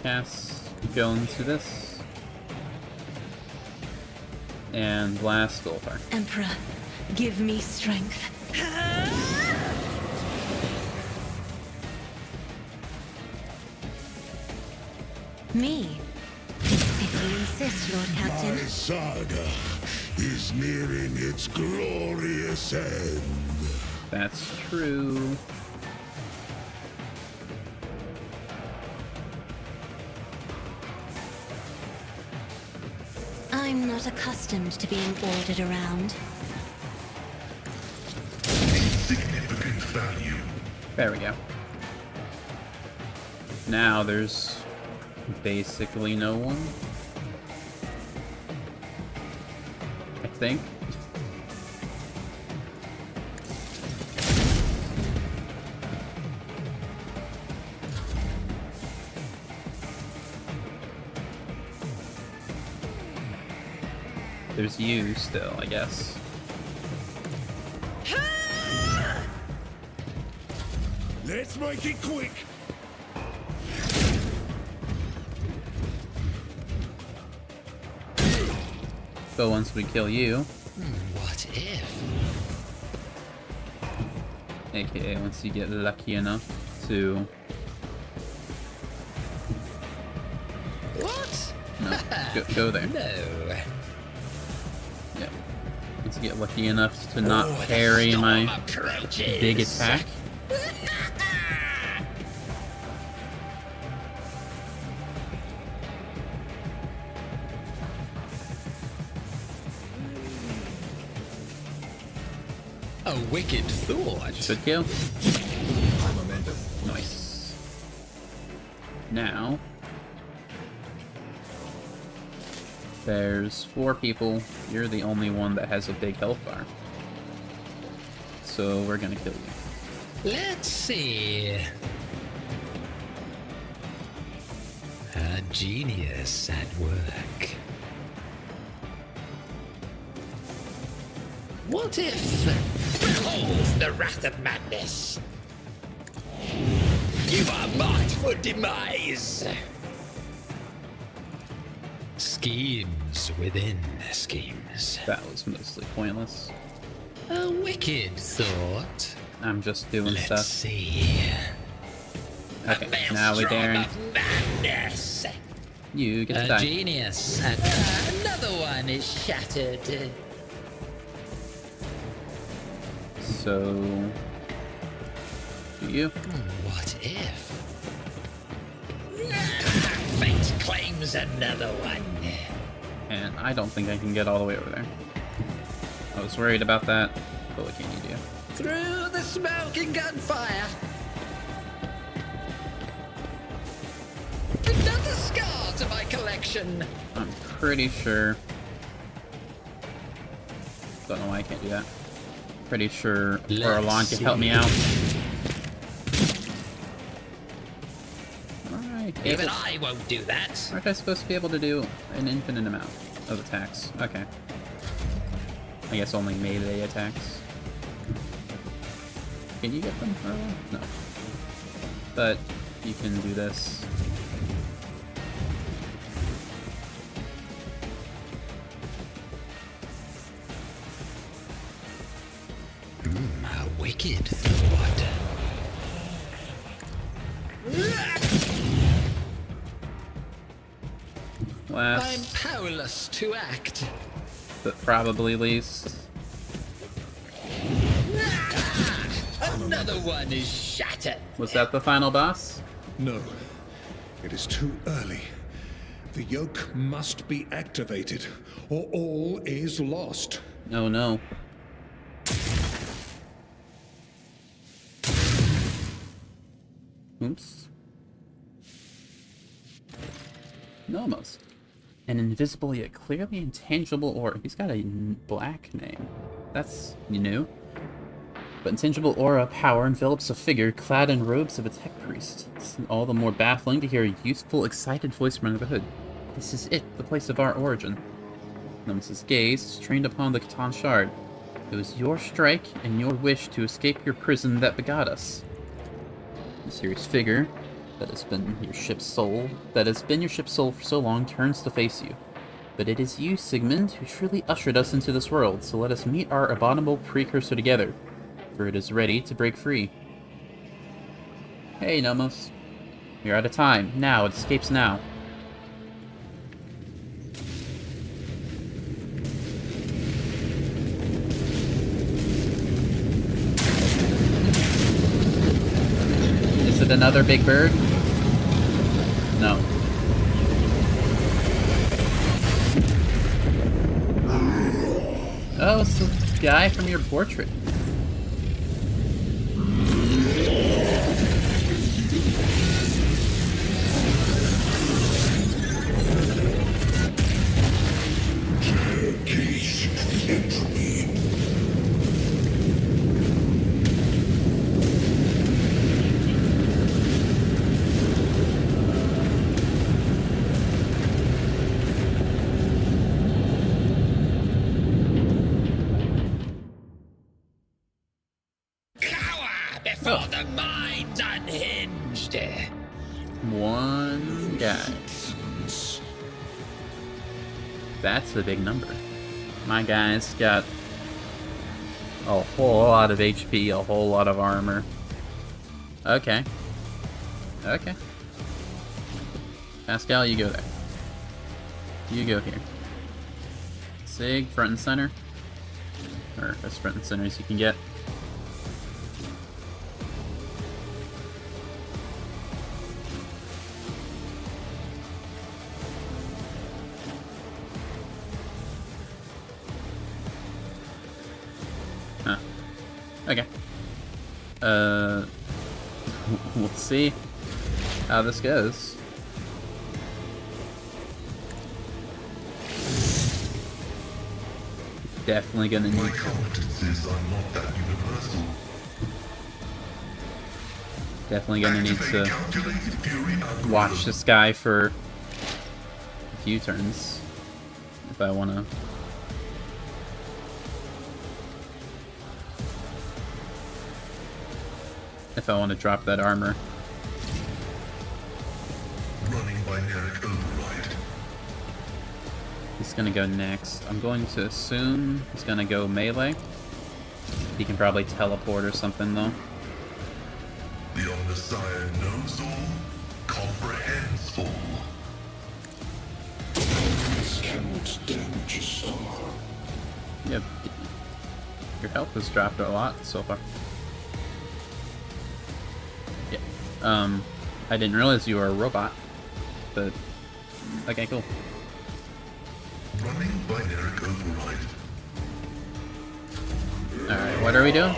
Cass, go into this. And blast Ulfar. Emperor, give me strength. Me? If you insist, Lord Captain. My saga is nearing its glorious end. That's true. I'm not accustomed to being ordered around. Insignificant value. There we go. Now there's basically no one. I think. There's you still, I guess. Let's make it quick. But once we kill you, What if? aka once you get lucky enough to What? no, go there. No. Yeah. Once you get lucky enough to not Oh, the parry storm my approaches. big attack. A wicked thought. Good kill. Nice. Now, there's 4 people. You're the only one that has a big health bar. So we're gonna kill you. Let's see. A genius at work. What if? Behold the wrath of madness. You are marked for demise. Schemes within schemes. That was mostly pointless. A wicked thought. I'm just doing Let's stuff. see. Okay, A now we maelstrom daring. of madness. You get to A die. genius. And another one is shattered. So, do you? What if? Fate claims another one. And I don't think I can get all the way over there. I was worried about that, but what can you do? Through the smoke and gunfire. Another scar to my collection. I'm pretty sure. Don't know why I can't do that. Pretty sure Orlon can help me out. Alright. be Even able... I won't do that. Aren't I supposed to be able to do an infinite amount of attacks? Okay. I guess only melee attacks. Can you get them? No. But you can do this. A wicked thought. I'm Last, powerless to act. but probably least. Another one is shattered. Was that the final boss? No, it is too early. The yoke must be activated, or all is lost. Oh no. Oops. No, almost. An invisible yet clearly intangible aura. He's got a black name. That's new. But intangible aura power envelops a figure clad in robes of a tech priest. It's all the more baffling to hear a youthful, excited voice from under the hood. This is it, the place of our origin. Nemesis' gaze is trained upon the Catan Shard. It was your strike and your wish to escape your prison that begot us. The mysterious figure that has been your ship's soul, for so long, turns to face you. But it is you, Sigmund, who truly ushered us into this world, so let us meet our abominable precursor together, for it is ready to break free. Hey, Nomos. You're out of time. Now, it escapes now. Is it another big bird? No. Oh, it's the guy from your portrait. Before the mind's unhinged. One guy. That's a big number. My guy's got a whole lot of HP, a whole lot of armor. Okay. Okay. Pascal, you go there. You go here. Sig, front and center. Or as front and center as you can get. Huh. Okay. We'll see how this goes. Definitely gonna My need. competencies are not that universal. Definitely gonna need Activate to calculated fury algorithm. watch this guy for a few turns if I wanna. If I want to drop that armor. Running binaric override. He's gonna go next. I'm going to assume he's gonna go melee. He can probably teleport or something though. The Omnissiah knows all, comprehends all. This cannot damage a star. Yep. Your health has dropped a lot so far. Yeah. I didn't realize you were a robot. But okay, cool. Running binaric override. Alright, what are we doing?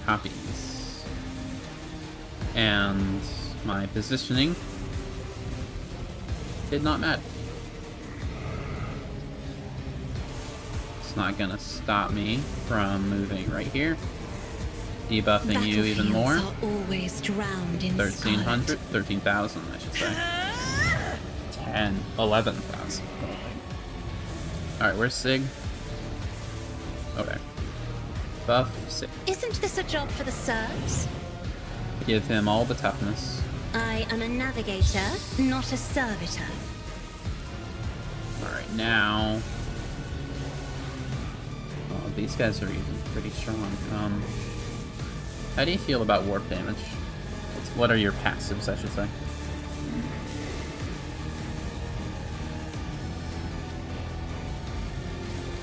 Copies. And my positioning did not matter. It's not gonna stop me from moving right here. Debuffing you even more. Battlefields are always drowned in 1300? 13,000, I should say. 10, 11,000. Alright, where's Sig? Okay. Buff Sig. Isn't this a job for the serfs? Give him all the toughness. I am a navigator, not a servitor. Alright, now... Oh, these guys are even pretty strong. How do you feel about warp damage? What are your passives, I should say?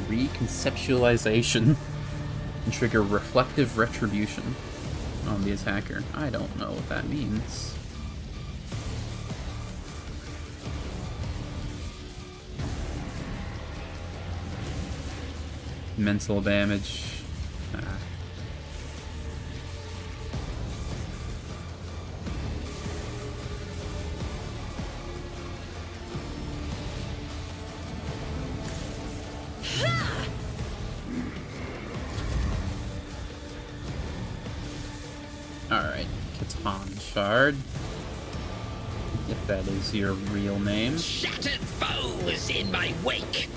Reconceptualization. And trigger reflective retribution on the attacker. I don't know what that means. Mental damage. Alright, Catan Shard. If that is your real name. Shattered foes in my wake.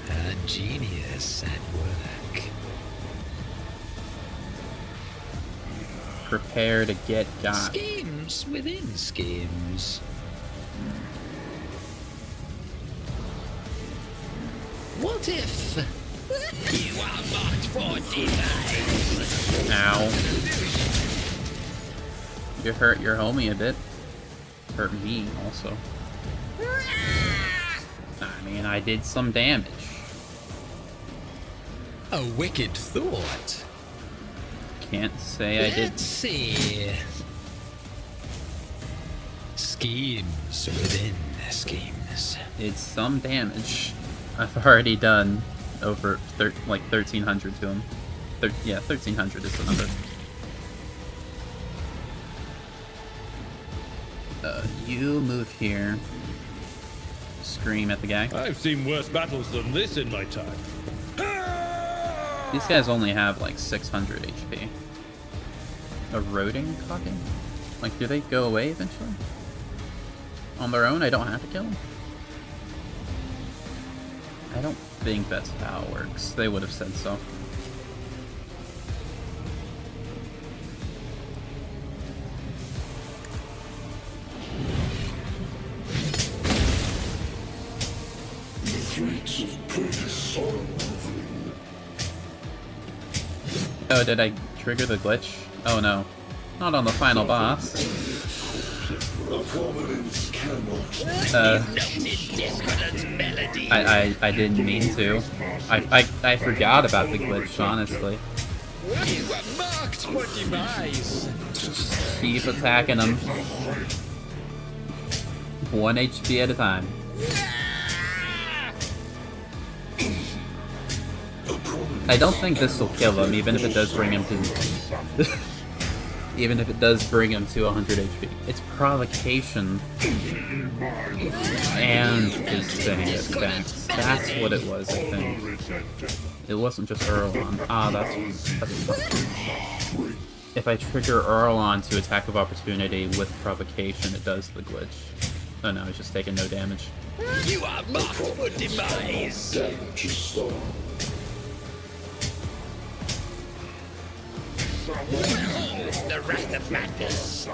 A genius at work. Prepare to get got. Schemes within schemes. What if you are marked for demise? Ow. You hurt your homie a bit. Hurt me also. I mean, I did some damage. A wicked thought. Can't say I did. Let's see. Schemes within schemes. Did some damage. I've already done over like 1,300 to him. Yeah, 1,300 is the number. You move here. Scream at the guy. I've seen worse battles than this in my time. These guys only have like 600 HP. Eroding cocking? Like, do they go away eventually? On their own, I don't have to kill them? I don't think that's how it works. They would have said so. Oh, did I trigger the glitch? Oh no. Not on the final boss. I didn't mean to. I forgot about the glitch, honestly. You were marked for demise. Keep attacking him. 1 HP at a time. I don't think this will kill him, even if it does bring him to... even if it does bring him to 100 HP. It's provocation. And his thing attacks. That's what it was, I think. It wasn't just Earlon. Ah, that's fine. If I trigger Earlon to attack of opportunity with provocation, it does the glitch. Oh no, he's just taking no damage. You are marked for demise. The wrath of madness.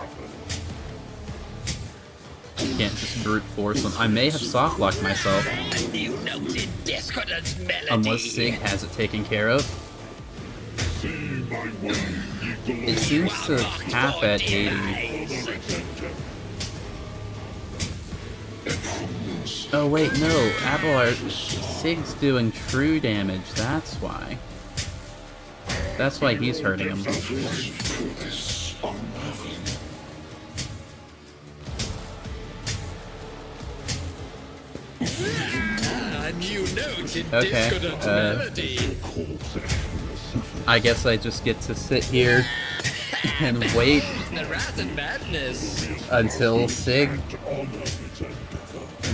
Can't just brute force them. I may have softlocked myself. A new note in discordance melody. Unless Sig has it taken care of. It seems to cap at 80. Oh wait, no. Abelard, Sig's doing true damage. That's why. That's why he's hurting him. A new note in Okay, discordant melody. I guess I just get to sit here and wait The wrath of madness. until Sig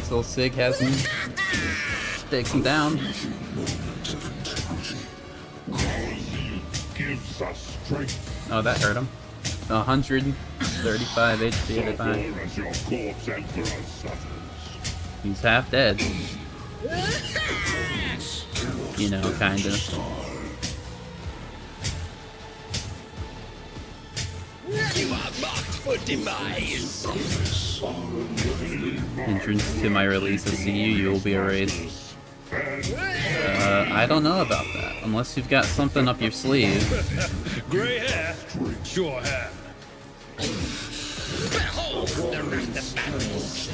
Still Sig has him. Takes him down. Oh, that hurt him. 135 HP at a time. He's half dead. You know, kinda. You are marked for demise. Entrance to my releases. See you, you will be erased. I don't know about that. Unless you've got something up your sleeve. Grey hair, sure hair. Behold the wrath of madness.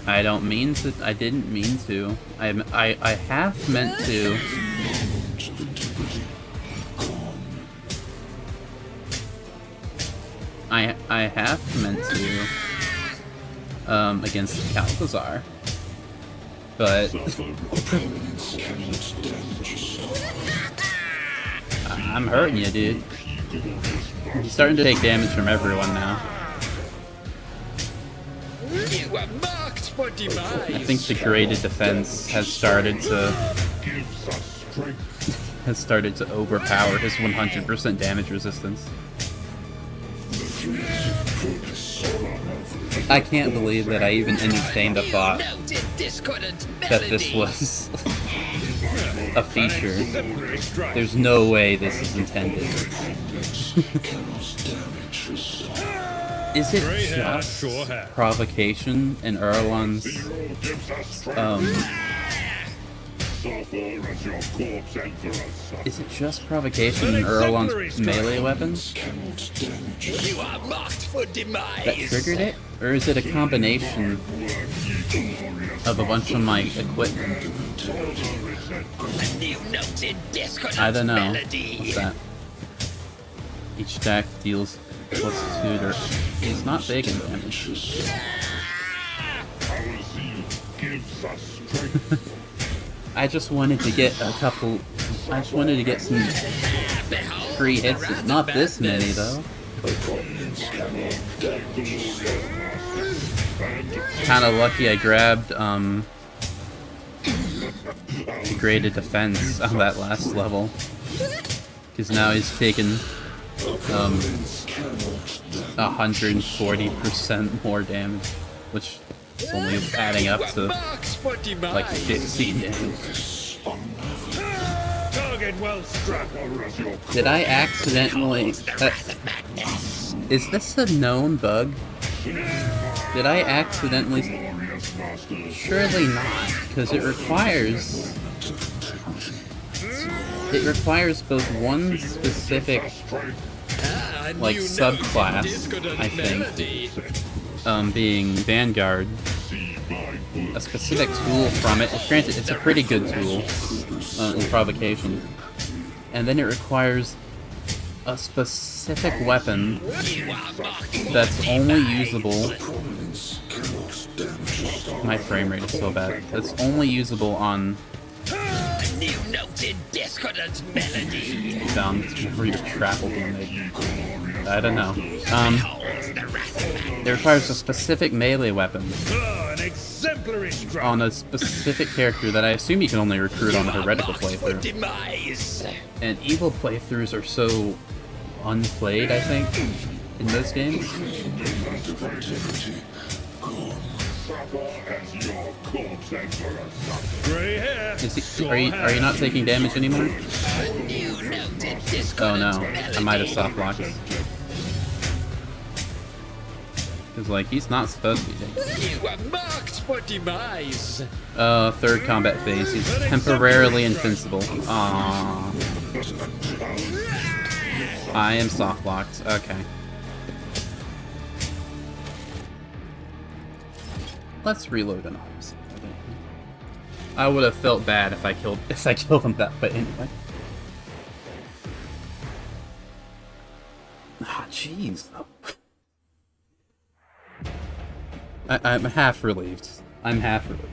I don't mean to. I didn't mean to. I have meant to. I have meant to. Against Calcazar. But I'm hurting you, dude. He's starting to take damage from everyone now. You are marked for demise. I think the graded defense has started to overpower his 100% damage resistance. I can't believe that I even entertained the thought that this was a feature. There's no way this is intended. Is it just provocation in Erlon's is it just provocation in Erlon's melee weapons You are marked for demise. that triggered it? Or is it a combination of a bunch of my equipment? A new noted discordant I don't know. melody. What's that? Each attack deals +2 or he's not taking damage. I just wanted to get a couple. I just wanted to get some free hits. Not this many though. Kind of lucky I grabbed degraded defense on that last level, because now he's taken 140% more damage, which is only adding up to like 15 damage. Target well struck. Did I accidentally... is this a known bug? Did I accidentally... Surely not, because it requires both one specific like subclass, I think, being Vanguard, a specific tool from it. Granted, it's a pretty good tool in provocation, and then it requires a specific weapon that's only usable. My frame rate is so bad. That's only usable on New noted discordant melody. down where your trap will be made. I don't know. It requires a specific melee weapon An exemplary strike. on a specific character that I assume you can only recruit on a heretical playthrough. Demise. And evil playthroughs are so unplayed, I think, in those games. Grey hair. Are you not taking damage anymore? Oh no, I might have soft blocked. Cause like he's not supposed to be taking. You are marked for demise. Third combat phase. He's temporarily invincible. Aww. I am soft locked. Okay. Let's reload an arms. I would have felt bad if I killed him that way anyway. Ah, jeez. I'm half relieved. I'm half relieved.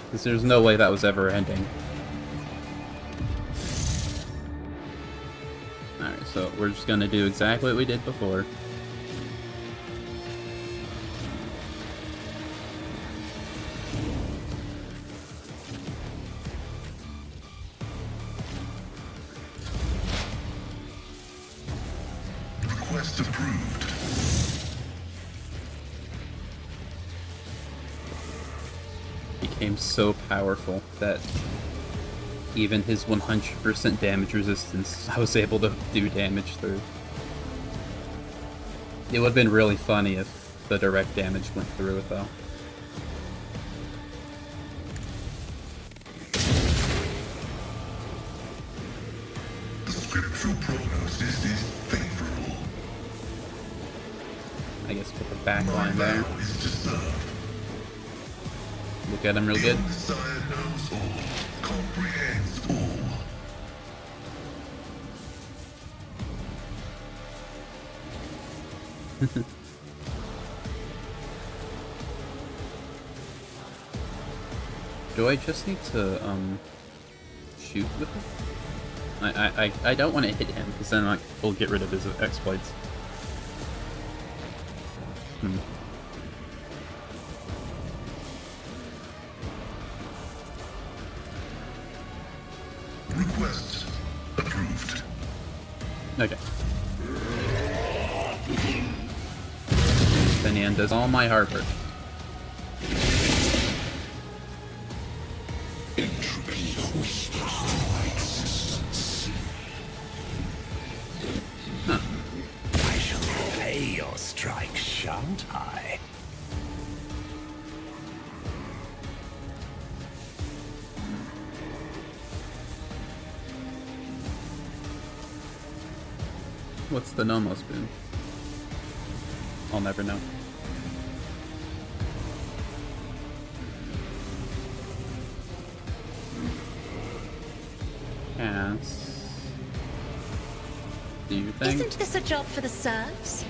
Because there's no way that was ever ending. Alright, so we're just gonna do exactly what we did before. became so powerful that even his 100% damage resistance, I was able to do damage through. It would have been really funny if the direct damage went through it, though. The scriptural prognosis is favorable. I guess put the back line there. My vow is deserved. Look at him real good. The Messiah knows all, comprehends all. Do I just need to, shoot with it? I don't want to hit him, because then, like, we'll get rid of his exploits. Request approved. Okay. Finian does all my hard work. Entropy whispers to existence. Huh. I shall pay your strike, shan't I? What's the Nomos boon? I'll never know. Yes. Do you think? Isn't this a job for the serfs?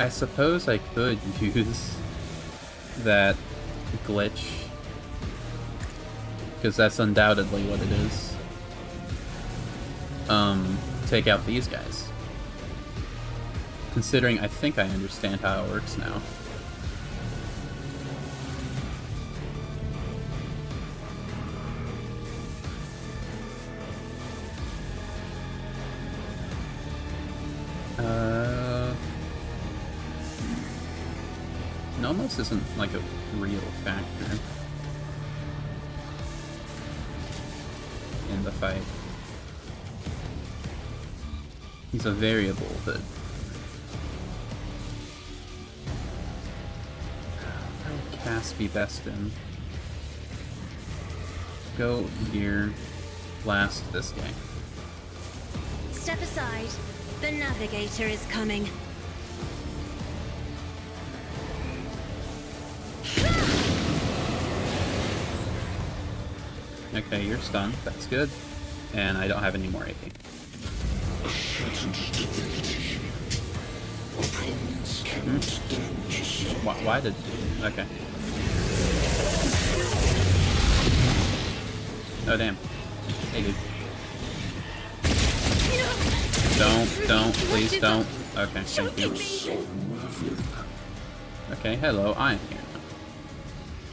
I suppose I could use that glitch, because that's undoubtedly what it is. Take out these guys. Considering I think I understand how it works now. Nomos isn't like a real factor in the fight. He's a variable that how would Cass be best in? Go here, blast this guy. Step aside. The navigator is coming. Okay, you're stunned. That's good. And I don't have any more AP. Why did... Okay. Oh, damn. Hey, dude. Don't, please don't. Okay, thank you. Okay, hello, I am here now.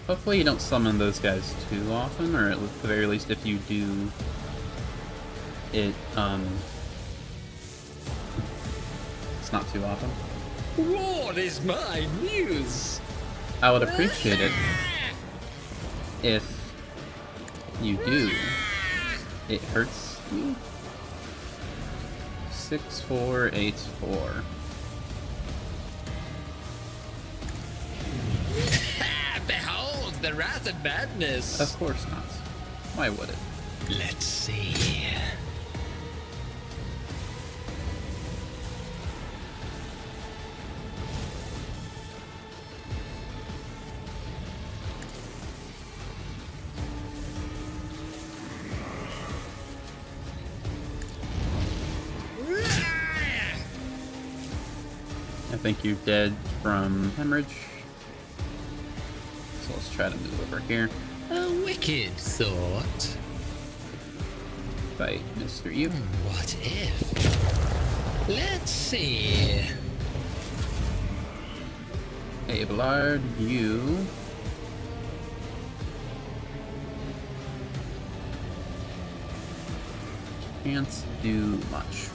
Hopefully you don't summon those guys too often, or at the very least if you do, it's not too often. What is my news? I would appreciate it if you do. It hurts you. 6484. Behold the wrath of madness. Of course not. Why would it? Let's see. I think you're dead from hemorrhage. So let's try to move over here. A wicked thought. Fight Mr. U. What if? Let's see. Abelard, you. Can't do much.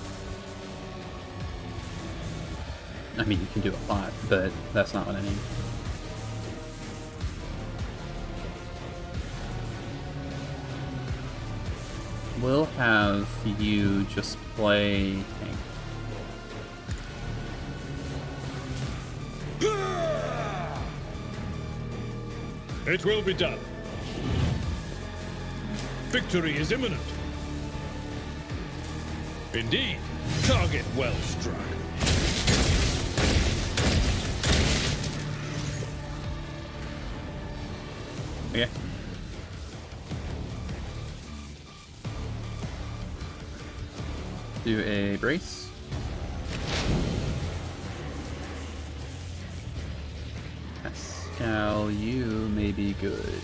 I mean, you can do a lot, but that's not what I mean. We'll have you just play tank. It will be done. Victory is imminent. Indeed. Target well struck. Okay. Do a brace. Pascal, you may be good.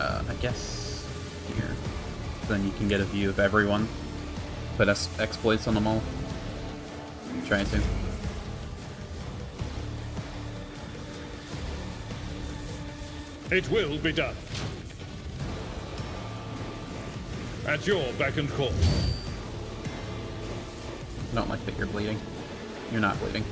I guess here. Then you can get a view of everyone. Put exploits on them all. Try to. It will be done. At your beck and call. I don't like that you're bleeding. You're not bleeding.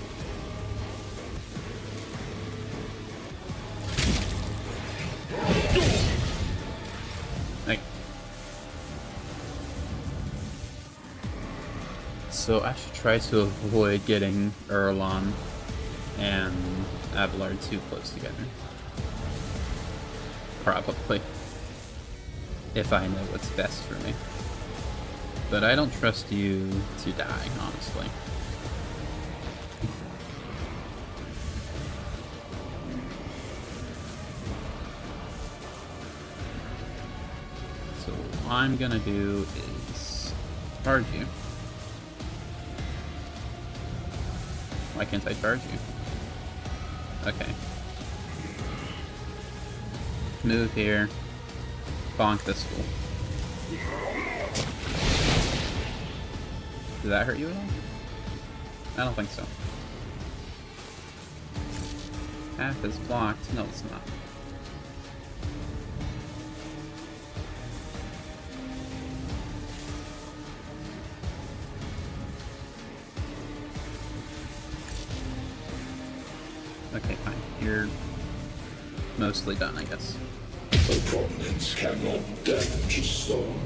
Hey. So I should try to avoid getting Erlon and Abelard too close together. Probably. If I know what's best for me. But I don't trust you to die, honestly. So what I'm gonna do is charge you. Why can't I charge you? Okay. Move here. Bonk this fool. Did that hurt you at all? I don't think so. Path is blocked. No, it's not. Okay, fine. You're mostly done, I guess. Opponents cannot damage a stone.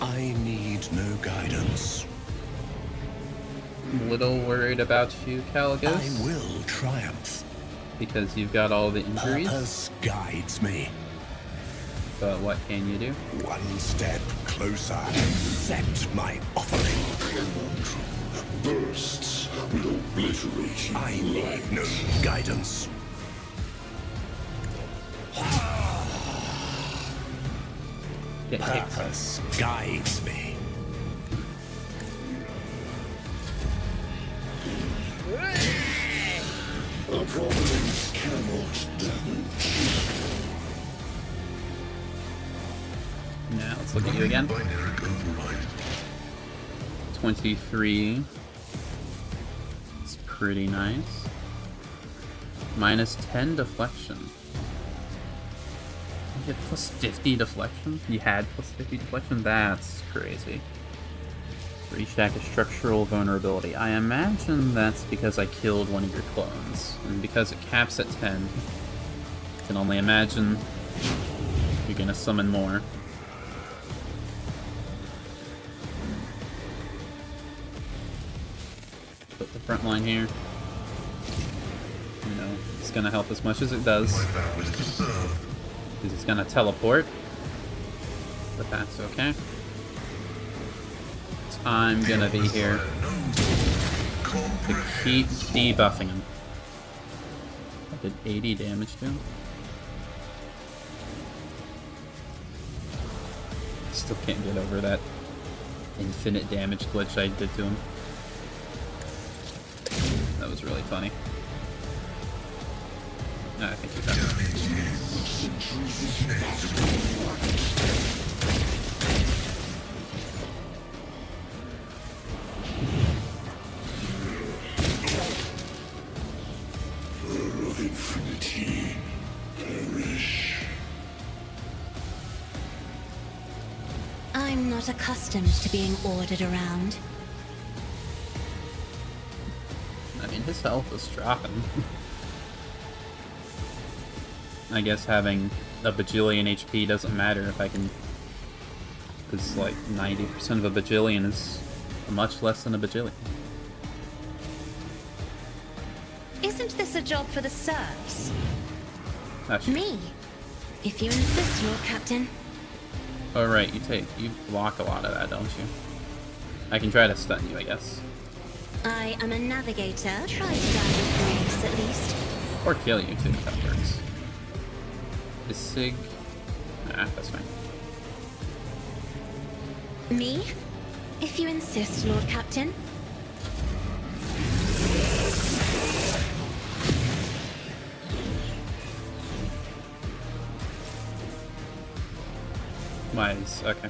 I need no guidance. I'm a little worried about you, Caligos. I will triumph. Because you've got all the injuries. Purpose guides me. But what can you do? One step closer. Accept my offering. Bursts will obliterate you. I need no guidance. Get kicked. Purpose guides me. A providence cannot damage. Now let's look at you again. Binary override. 23. It's pretty nice. Minus 10 deflection. You get plus 50 deflection? You had plus 50 deflection? That's crazy. Restack a structural vulnerability. I imagine that's because I killed one of your clones. And because it caps at 10, I can only imagine you're gonna summon more. Put the front line here. You know, it's gonna help as much as it does. My vow is to serve. Because it's gonna teleport. But that's okay. So I'm gonna be here to keep debuffing him. I did 80 damage to him. Still can't get over that infinite damage glitch I did to him. That was really funny. No, I think you're done. Of infinity, perish. I'm not not accustomed to being ordered around. I mean, his health is dropping. I guess having a bajillion HP doesn't matter if I can... Because, like, 90% of a bajillion is much less than a bajillion. Isn't this a job for the serfs? That's Me, if you insist, Lord Captain. Oh, right, you block a lot of that, don't you? I can try to stun you, I guess. I am a navigator. Try to die with grace, at least. Or kill you, too, if that works. Is Sig... Ah, that's fine. Me? If you insist, Lord Captain. Wise, okay.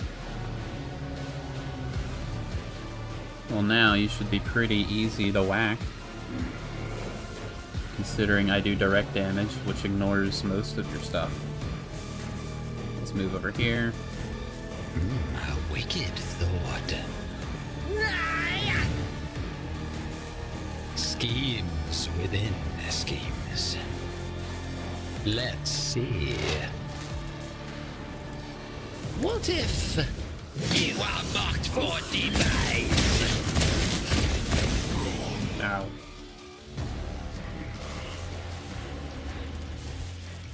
Well, now you should be pretty easy to whack. Considering I do direct damage, which ignores most of your stuff. Let's move over here. A wicked thought. Schemes within schemes. Let's see. What if you are marked for demise? Ow.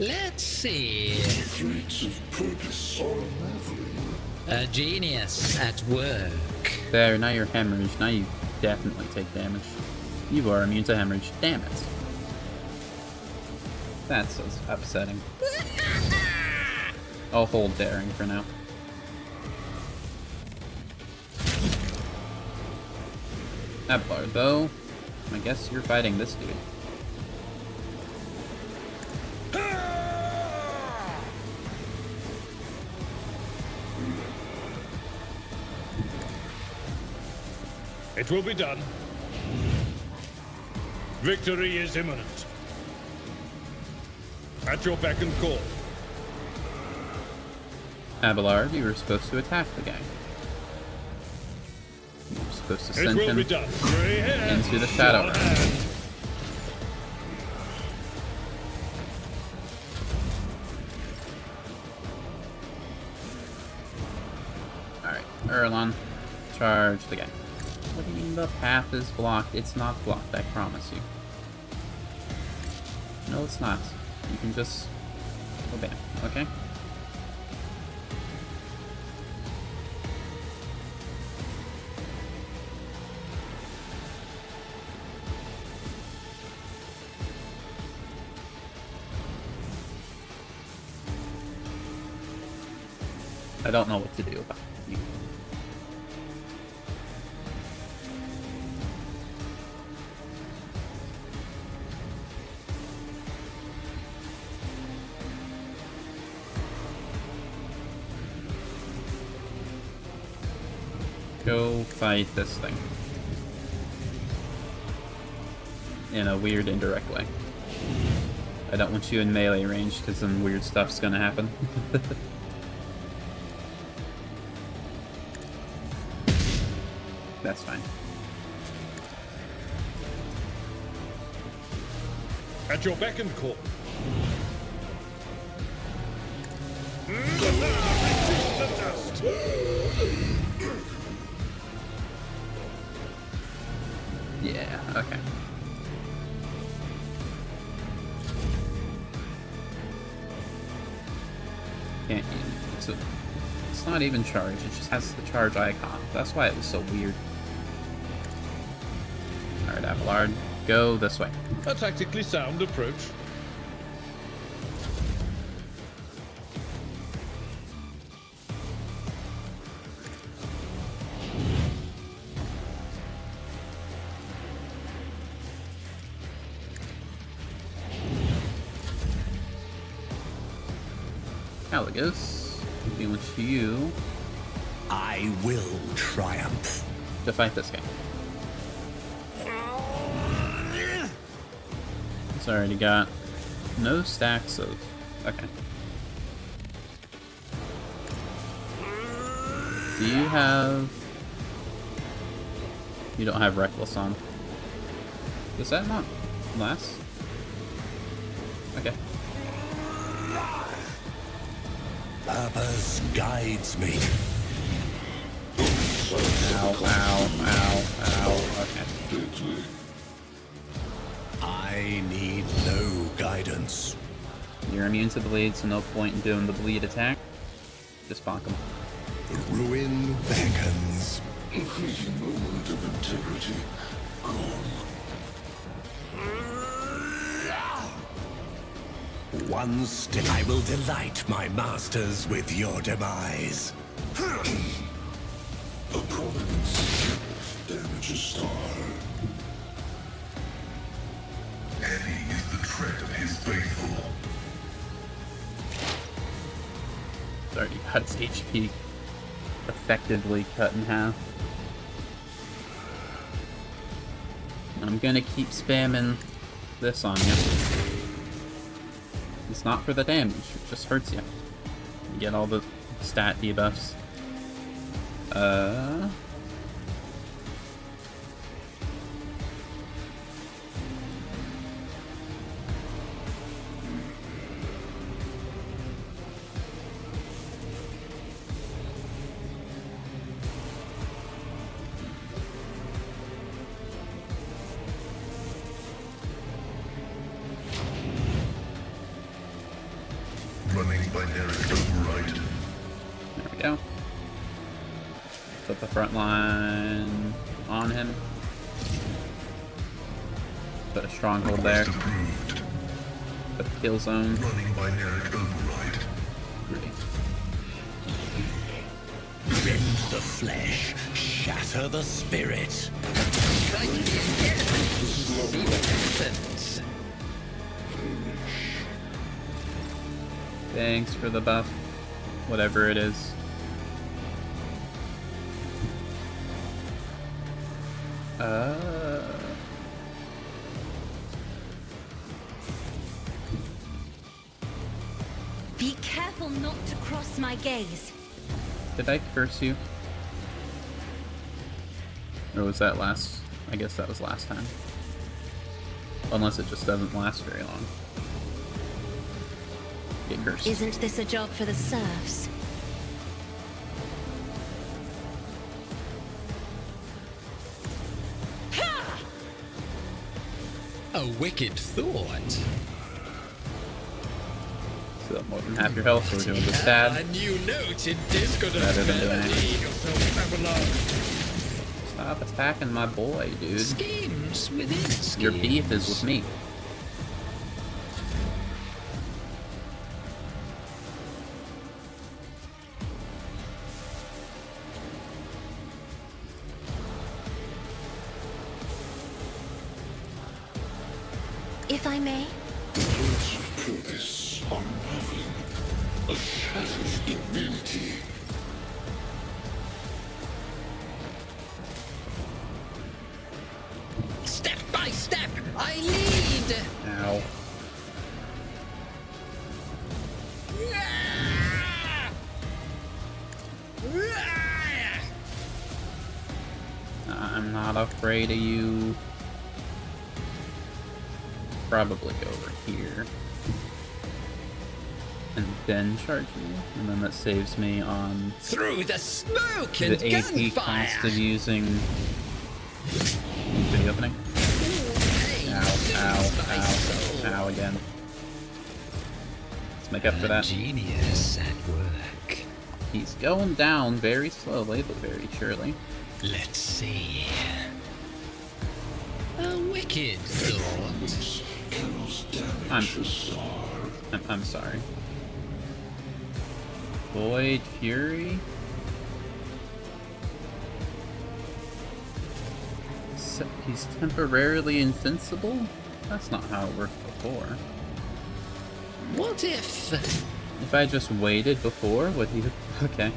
Let's see. Threads of purpose are unraveling. A genius at work. There, now you're hemorrhage. Now you definitely take damage. You are immune to hemorrhage. Damn it. That's so upsetting. I'll hold daring for now. Ablar, though, I guess you're fighting this dude. It will be done. Victory is imminent. At your beck and call. Abelard, you were supposed to attack the guy. You were supposed to send him into the Shadow Realm. Alright, Erlon, charge the guy. What do you mean the path is blocked? It's not blocked, I promise you. No, it's not. You can just go bam, okay? I don't know what to do about you. Go fight this thing. In a weird, indirect way. I don't want you in melee range, because then weird stuff's gonna happen. That's fine. At your beck and call. Yeah, okay. Can't use it. It's not even charge, it just has the charge icon. That's why it was so weird. Alright, Abelard, go this way. A tactically sound approach. Caligos, we want you I will triumph. to fight this guy. It's already got no stacks of... Okay. Do you have... You don't have Reckless on. Does that not last? Okay. Purpose guides me. Ow, ow, ow, ow. Okay. I need no guidance. You're immune to bleed, so no point in doing the bleed attack. Just bonk him. The ruin beckons. A fleeting moment of integrity gone. One step, I will delight my masters with your demise. A providence damages star. Heavy is the tread of his faithful. It's already got its HP effectively cut in half. I'm gonna keep spamming this on you. It's not for the damage, it just hurts you. You get all the stat debuffs. Running binary override. There we go. Put the front line on him. Put a stronghold there. Approved. Put a kill zone. Running binary override. Ready. Rend the flesh, shatter the spirit. Try to be again. See what happens. Thanks for the buff. Whatever it is. Be careful not to cross my gaze. Did I curse you? Or was that last? I guess that was last time. Unless it just doesn't last very long. Get cursed. Isn't this a job for the serfs? A wicked thought. So more than half your health, so we're doing the stab. A new note in discordant Better than doing melody. Stop attacking my boy, dude. Schemes within schemes. Your beef is with me. If I may? Words of purpose unraveling. A shattered divinity. Step by step, I lead. Ow. I'm not afraid of you. Probably go over here. And then charge you. And then that saves me on Through the smoke and the AP gunfire. cost of using video opening. Ow again. Let's make up for that. Genius at work. He's going down very slowly, but very surely. Let's see. A wicked thought. I'm sorry. Void Fury? He's temporarily invincible? That's not how it worked before. What if... If I just waited before, would he... Okay.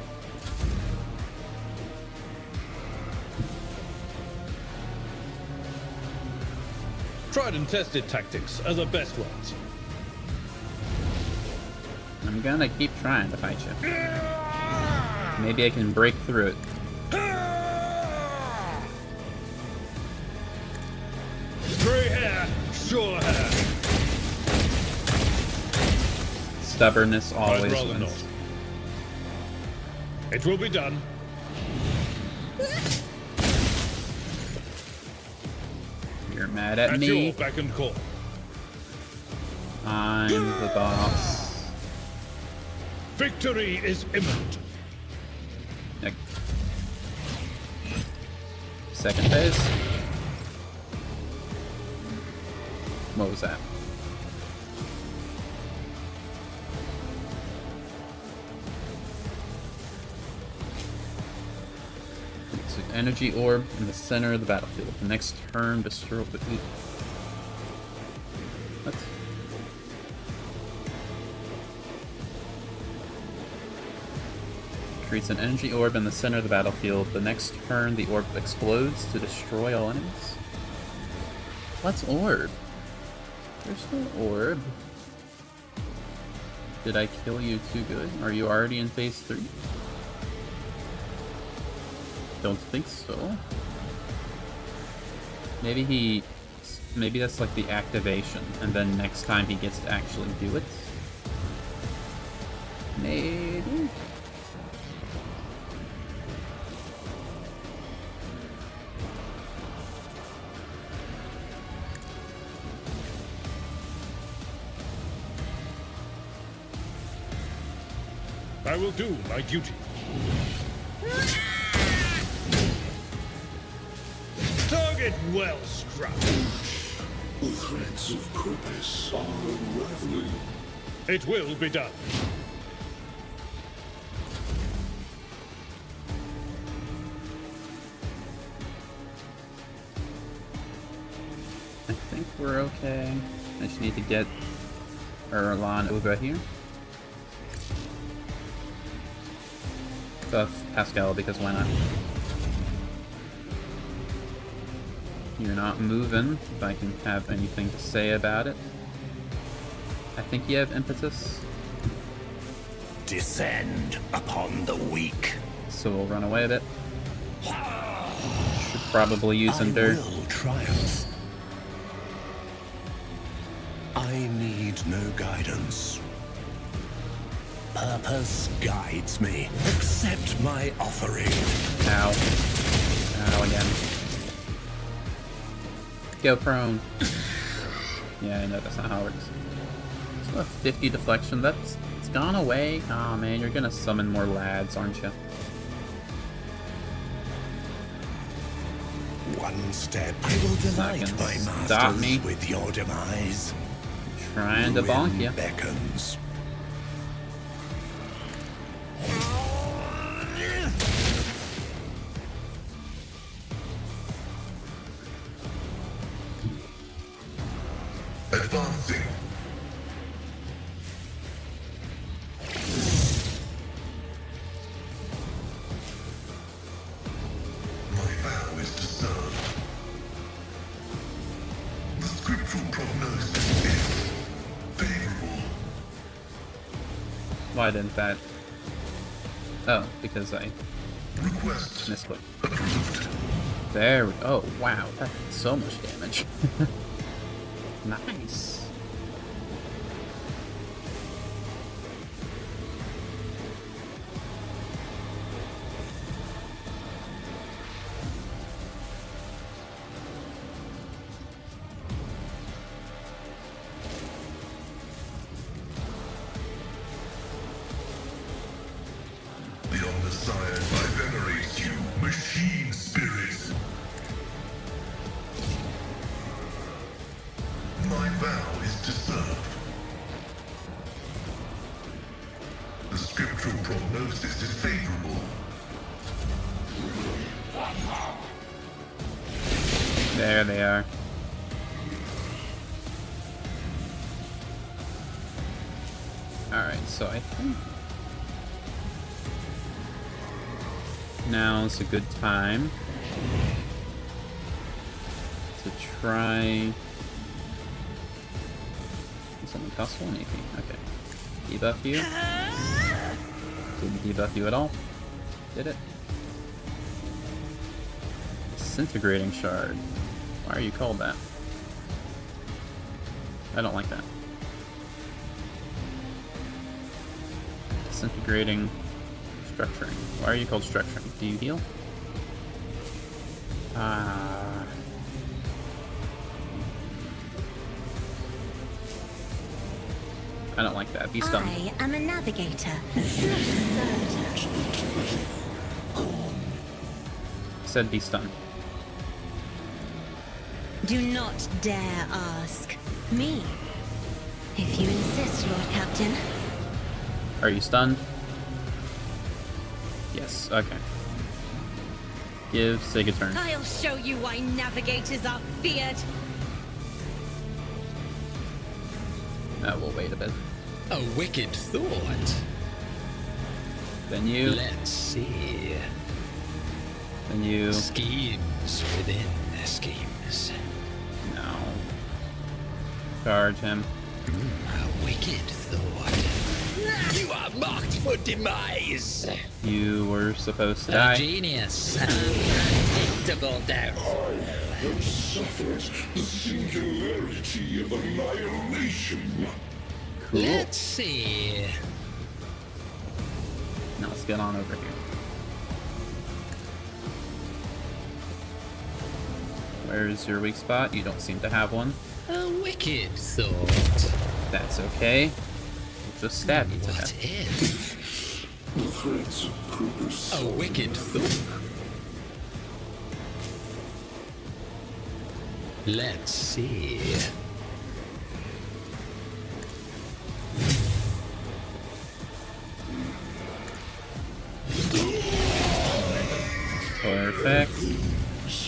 Tried and tested tactics are the best ones. I'm gonna keep trying to fight you. Maybe I can break through it. Grey hair, sure hair. Stubbornness always rather wins. not. It will be done. You're mad at At me. your beck and call. I'm the boss. Victory is imminent. Like, second phase. What was that? It's an energy orb in the center of the battlefield. The next turn, destroy. What? Creates an energy orb in the center of the battlefield. The next turn, the orb explodes to destroy all enemies. What's orb? There's no orb. Did I kill you too good? Are you already in phase 3? Don't think so. Maybe that's like the activation, and then next time he gets to actually do it. Maybe? I will do my duty. Target well struck. The threats of Kropis are unraveling. It will be done. I think we're okay. I just need to get Erlan over here. Pascal, because why not? You're not moving, if I can have anything to say about it. I think you have impetus. Descend upon the weak. So we'll run away a bit. Should probably use Endure. I will triumph. I need no guidance. Purpose guides me. Accept my offering. Ow. Ow again. Go prone. Yeah, I know that's not how it works. So a 50 deflection, it's gone away. Aw, man, you're gonna summon more lads, aren't you? One step. I will delight my Stop me. masters with your demise. Trying to bonk you. Beckons. Advancing. My vow is to serve. The scriptural prognosis is favorable. Why didn't that? Oh, because I Request misclicked. approved. There we go. Oh, wow, that did so much damage. Nice. Beyond the sire, I venerate you, machine spirit. My vow is to serve. The scriptural prognosis is favorable. There they are. Alright, so I think now's a good time to try. Does something cost 1 AP? Okay. Debuff you. Didn't debuff you at all. Did it? Disintegrating shard. Why are you called that? I don't like that. Disintegrating structuring. Why are you called structuring? Do you heal? I don't like that. Be stunned. I am a navigator, not a servitor. Said be stunned. Do not dare ask me. If you insist, Lord Captain. Are you stunned? Yes, okay. Give Sig a turn. I'll show you why navigators are feared. We'll wait a bit. A wicked thought. Then you. Let's see. Then you. Schemes within the schemes. No. Charge him. A wicked thought. You are marked for demise. You were supposed to A die. genius. Unpredictable death. I have suffered the singularity of annihilation. Cool. Let's see. Now let's get on over here. Where's your weak spot? You don't seem to have one. A wicked thought. That's okay. We'll just stab you to What death. if? The threats of purpose. A wicked thought. Let's see. Perfect.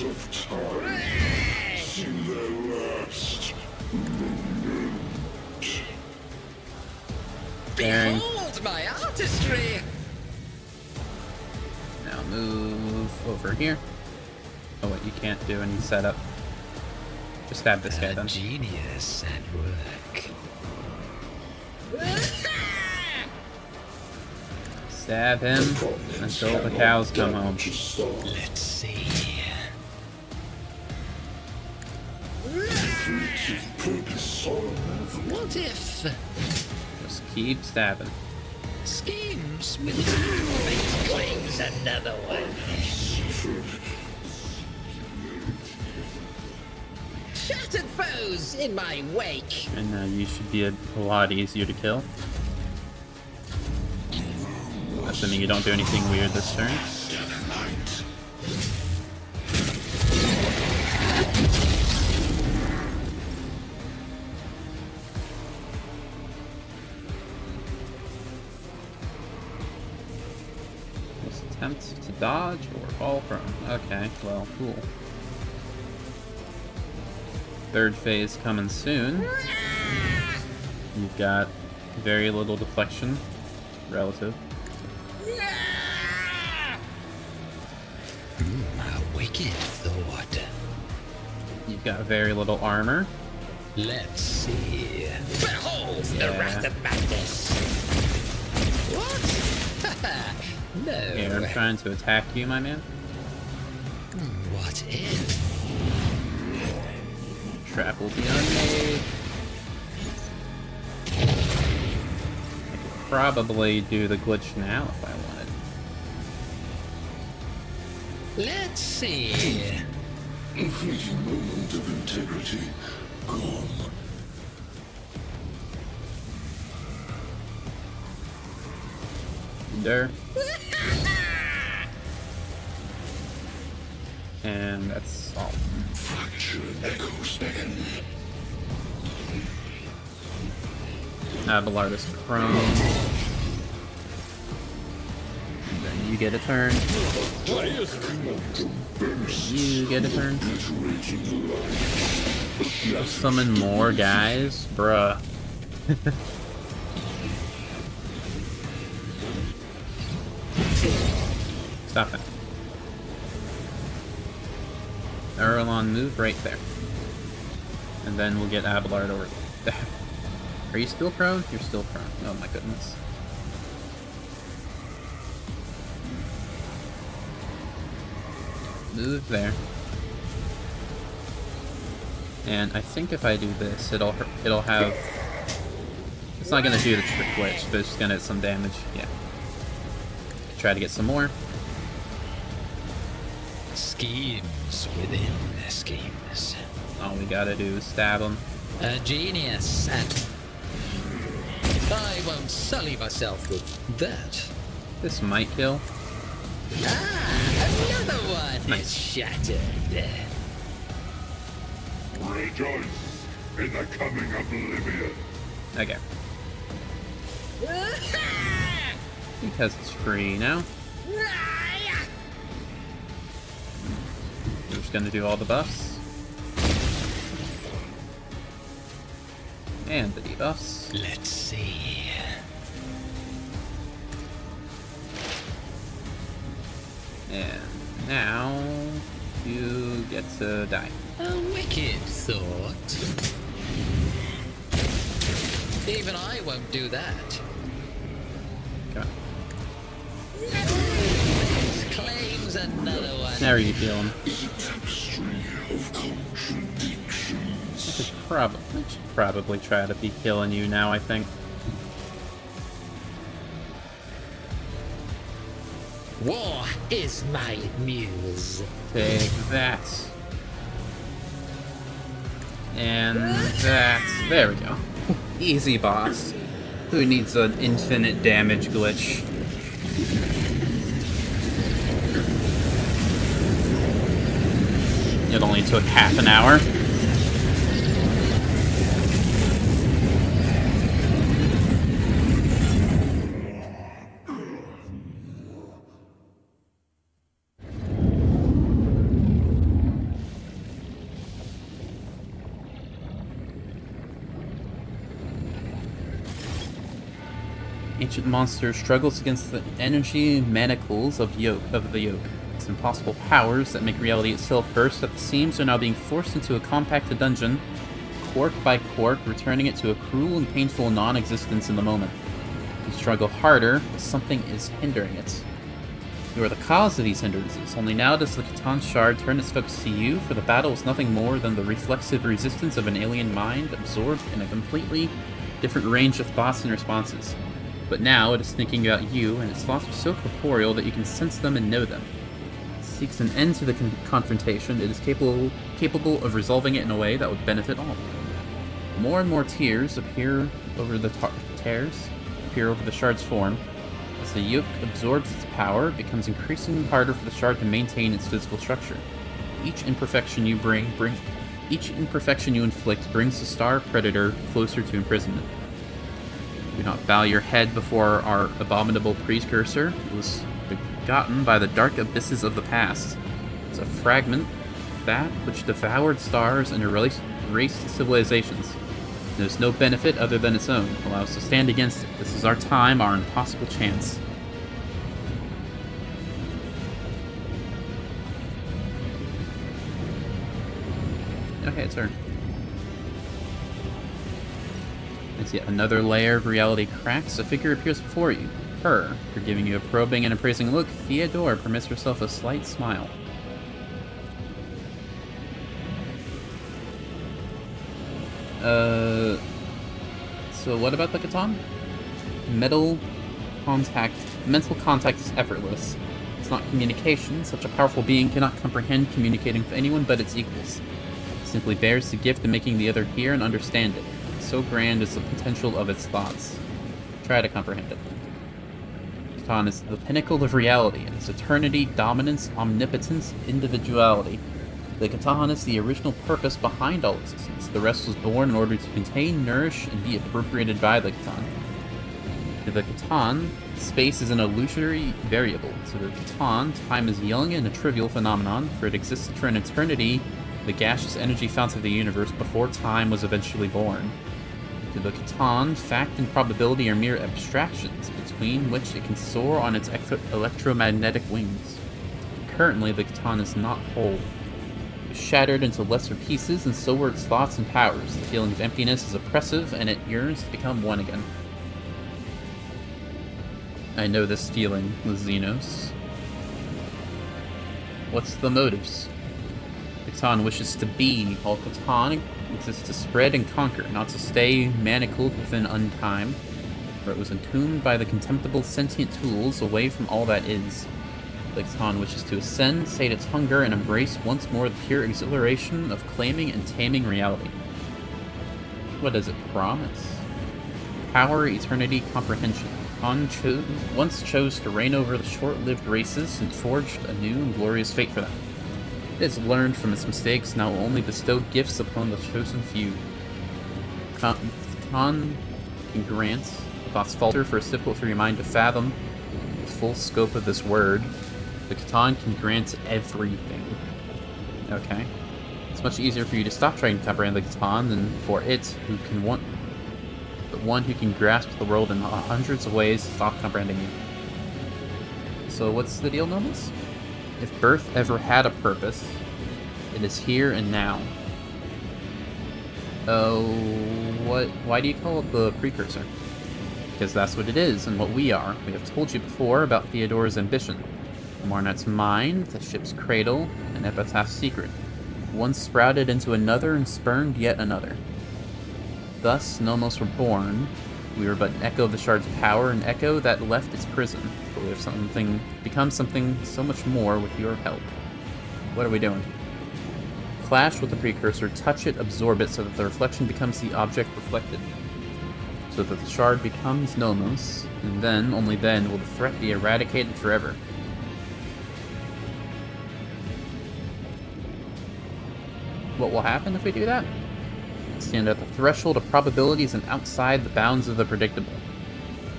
Of time. See their last. Bearing. Behold my artistry! Now move over here. Oh wait, you can't do any setup. Just stab this guy A then. genius at work. Stab him until the cows come home. Let's see. What if Just keep stabbing. schemes with fate claims another one? Shattered foes in my wake. And you should be a lot easier to kill. Assuming you don't do anything weird this turn. Let's attempt to dodge or fall prone. Okay, well, cool. Third phase coming soon. You've got very little deflection, relative. A wicked thought. You've got very little armor. Let's see. Behold the Yeah. wrath of madness. What? No. Here, I'm trying to attack you, my man. What if? Trap will be unmade. I could probably do the glitch now if I wanted. Let's see. A fleeting moment of integrity. Gone. There. And that's all. Fracture echoes beckon. Abelard is prone. Then you get a turn. You get a turn. Summon more guys? Bruh. Stop it. Erlon, move right there. And then we'll get Abelard over there. Are you still prone? You're still prone. Oh my goodness. move there. And I think if I do this, it'll have... It's not gonna do the trick glitch, but it's just gonna hit some damage. Yeah. Try to get some more. Schemes within schemes. All we gotta do is stab him. A genius, and I won't sully myself with that. This might kill. Ah, another one Nice. is shattered. Rejoice in the coming oblivion. Okay. Because it's free now. We're just gonna do all the buffs. And the debuffs. Let's see. And now you get to die. A wicked thought. Even I won't do that. Come on. This claims another one. How are you feeling? I should probably try to be killing you now, I think. War is my muse. Take that. And that. There we go. Easy boss. Who needs an infinite damage glitch? It only took half an hour. Ancient monster struggles against the energy manacles of the yoke. Its impossible powers that make reality itself burst at the seams are now being forced into a compacted dungeon, quirk by quirk, returning it to a cruel and painful non-existence in the moment. You struggle harder, but something is hindering it. You are the cause of these hindrances, only now does the Catan Shard turn its focus to you, for the battle is nothing more than the reflexive resistance of an alien mind absorbed in a completely different range of thoughts and responses. But now it is thinking about you, and its thoughts are so corporeal that you can sense them and know them. It seeks an end to the confrontation. It is capable of resolving it in a way that would benefit all. More and more tears appear over the shard's form. As the yoke absorbs its power, it becomes increasingly harder for the shard to maintain its physical structure. Each imperfection you inflict brings the star predator closer to imprisonment. Do not bow your head before our abominable precursor. It was begotten by the dark abysses of the past. It's a fragment of that which devoured stars and erased civilizations. There's no benefit other than its own. Allow us to stand against it. This is our time, our impossible chance. Okay, it's her. As yet another layer of reality cracks, a figure appears before you. Her, for giving you a probing and appraising look, Theodore permits herself a slight smile. So what about the Catan? Mental contact is effortless. It's not communication. Such a powerful being cannot comprehend communicating with anyone but its equals. It simply bears the gift of making the other hear and understand it. So grand is the potential of its thoughts. Try to comprehend it. Catan is the pinnacle of reality, and its eternity, dominance, omnipotence, individuality. The Catan is the original purpose behind all existence. The rest was born in order to contain, nourish, and be appropriated by the Catan. To the Catan, space is an illusory variable. To the Catan, time is young and a trivial phenomenon, for it existed for an eternity, the gaseous energy fountain of the universe, before time was eventually born. To the Catan, fact and probability are mere abstractions, between which it can soar on its electromagnetic wings. Currently, the Catan is not whole. It is shattered into lesser pieces, and so were its thoughts and powers. The feeling of emptiness is oppressive, and it yearns to become one again. I know this feeling, Xenos. What's the motives? Catan wishes to be, while Catan exists to spread and conquer, not to stay manacled within untime, for it was entombed by the contemptible sentient tools away from all that is. The Catan wishes to ascend, sate its hunger, and embrace once more the pure exhilaration of claiming and taming reality. What does it promise? Power, eternity, comprehension. Catan once chose to reign over the short-lived races and forged a new and glorious fate for them. It has learned from its mistakes, now will only bestow gifts upon the chosen few. Catan can grant, the thoughts falter for it's difficult for your mind to fathom the full scope of this word. The Catan can grant everything. Okay. It's much easier for you to stop trying to comprehend the Catan than for it, who can want, but one who can grasp the world in hundreds of ways, stop comprehending you. So what's the deal, Nobles? If birth ever had a purpose, it is here and now. Oh, why do you call it the precursor? Because that's what it is, and what we are. We have told you before about Theodore's ambition. Marnet's mind, the ship's cradle, and Epitaph's secret. One sprouted into another and spurned yet another. Thus, Nomos were born. We were but an echo of the shard's power, an echo that left its prison. But we have become something so much more with your help. What are we doing? Clash with the precursor, touch it, absorb it, so that the reflection becomes the object reflected. So that the shard becomes Nomos, and then, only then, will the threat be eradicated forever. What will happen if we do that? Stand at the threshold of probabilities and outside the bounds of the predictable.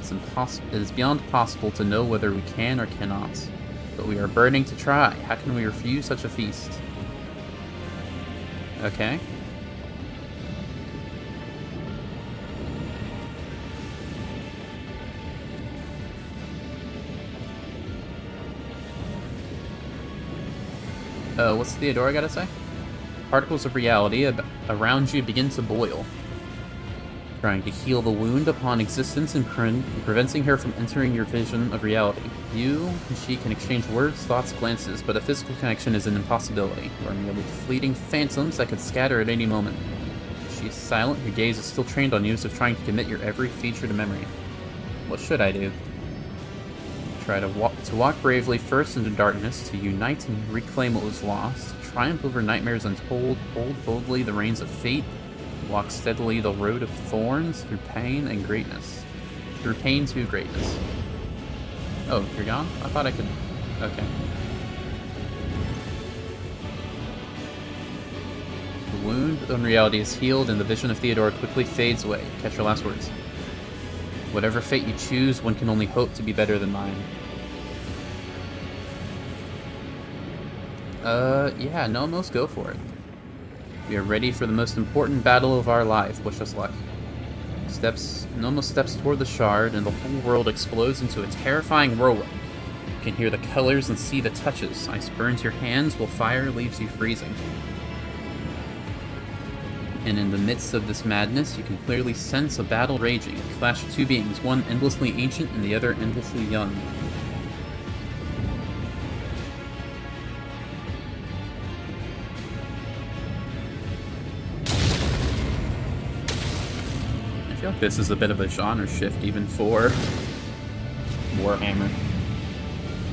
It is beyond possible to know whether we can or cannot, but we are burning to try. How can we refuse such a feast? Okay. What's Theodora gotta say? Particles of reality around you begin to boil, trying to heal the wound upon existence and preventing her from entering your vision of reality. You and she can exchange words, thoughts, glances, but a physical connection is an impossibility. You are merely fleeting phantoms that could scatter at any moment. She is silent, your gaze is still trained on you, so trying to commit your every feature to memory. What should I do? Try to walk bravely first into darkness, to unite and reclaim what was lost. Triumph over nightmares untold, hold boldly the reins of fate, walk steadily the road of thorns through pain and greatness. Through pain to greatness. Oh, you're gone? I thought I could... Okay. The wound in reality is healed and the vision of Theodora quickly fades away. Catch your last words. Whatever fate you choose, one can only hope to be better than mine. Yeah, Nomos, go for it. We are ready for the most important battle of our life. Wish us luck. Nomos steps toward the shard, and the whole world explodes into a terrifying whirlwind. You can hear the colors and see the touches. Ice burns your hands, while fire leaves you freezing. And in the midst of this madness, you can clearly sense a battle raging, a clash of two beings, one endlessly ancient and the other endlessly young. I feel like this is a bit of a genre shift even for Warhammer.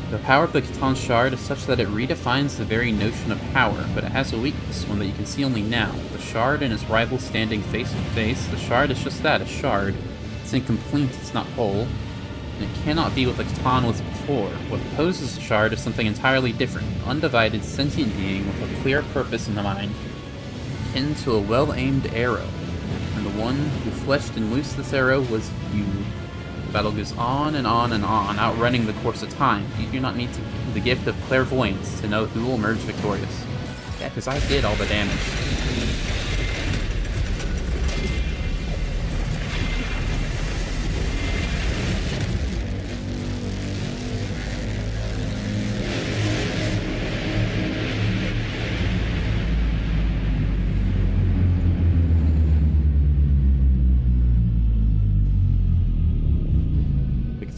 The power of the Catan Shard is such that it redefines the very notion of power, but it has a weakness, one that you can see only now. The Shard and its rival standing face to face. The Shard is just that, a shard. It's incomplete, it's not whole, and it cannot be what the Catan was before. What opposes the Shard is something entirely different, an undivided, sentient being with a clear purpose in the mind, akin to a well-aimed arrow. And the one who fleshed and loosed this arrow was you. The battle goes on and on and on, outrunning the course of time. You do not need the gift of clairvoyance to know who will emerge victorious. Yeah, because I did all the damage.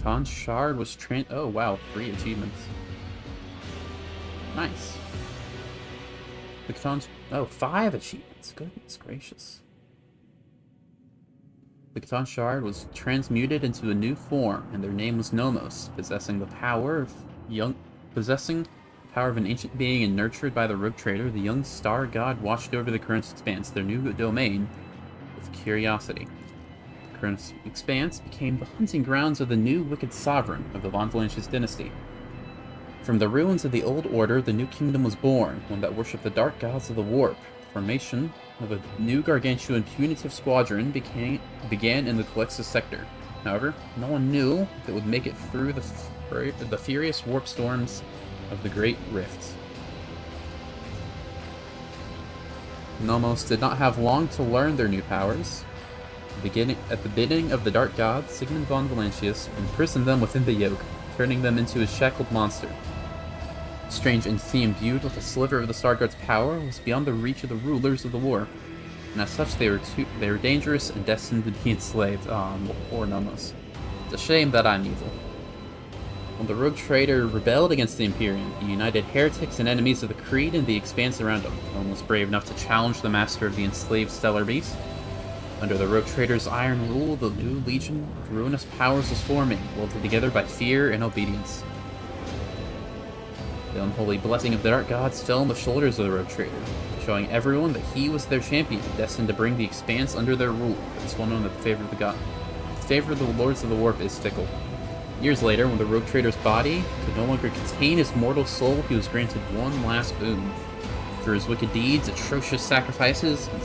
Catan Shard was oh wow, 3 achievements. Nice. The Cthulhu's... Oh, 5 achievements. Goodness gracious. The Cthulhu Shard was transmuted into a new form, and their name was Nomos, possessing the power of an ancient being and nurtured by the rogue trader. The young star god watched over the current expanse, their new domain, with curiosity. The current expanse became the hunting grounds of the new wicked sovereign of the Von Valancius dynasty. From the ruins of the old order, the new kingdom was born, one that worshipped the dark gods of the warp. The formation of a new gargantuan punitive squadron began in the Calixtus sector. However, no one knew if it would make it through the furious warp storms of the Great Rift. Nomos did not have long to learn their new powers. At the bidding of the Dark God, Sigmund von Valancius imprisoned them within the yoke, turning them into a shackled monster. Strange entity imbued with a sliver of the Starguard's power was beyond the reach of the rulers of the war, and as such they were dangerous and destined to be enslaved. Poor Nomos. It's a shame that I'm evil. When the rogue trader rebelled against the Imperium, he united heretics and enemies of the Creed and the expanse around him. Nomos brave enough to challenge the master of the enslaved Stellar Beast. Under the rogue trader's iron rule, the new legion of ruinous powers was forming, welded together by fear and obedience. The unholy blessing of the Dark Gods fell on the shoulders of the rogue trader, showing everyone that he was their champion, destined to bring the expanse under their rule. It's one known that the favor of the lords of the warp is fickle. Years later, when the rogue trader's body could no longer contain his mortal soul, he was granted one last boon. For his wicked deeds, atrocious sacrifices, and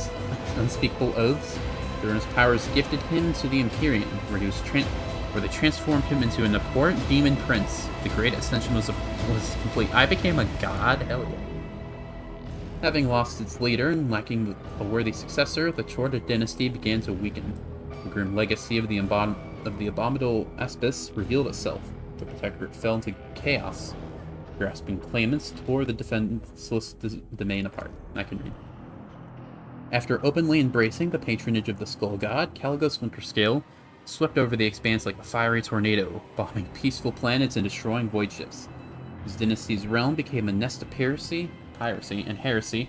unspeakable oaths, the ruinous powers gifted him to the Imperium, where they transformed him into an abhorrent demon prince. The great ascension was complete. I became a god? Hell yeah. Having lost its leader and lacking a worthy successor, the Chorda dynasty began to weaken. The grim legacy of the abominable Aspis revealed itself. The Protectorate fell into chaos. Grasping claimants tore the defenseless domain apart. I can read. After openly embracing the patronage of the Skull God, Caligos Winterscale swept over the expanse like a fiery tornado, bombing peaceful planets and destroying void ships. His dynasty's realm became a nest of piracy and heresy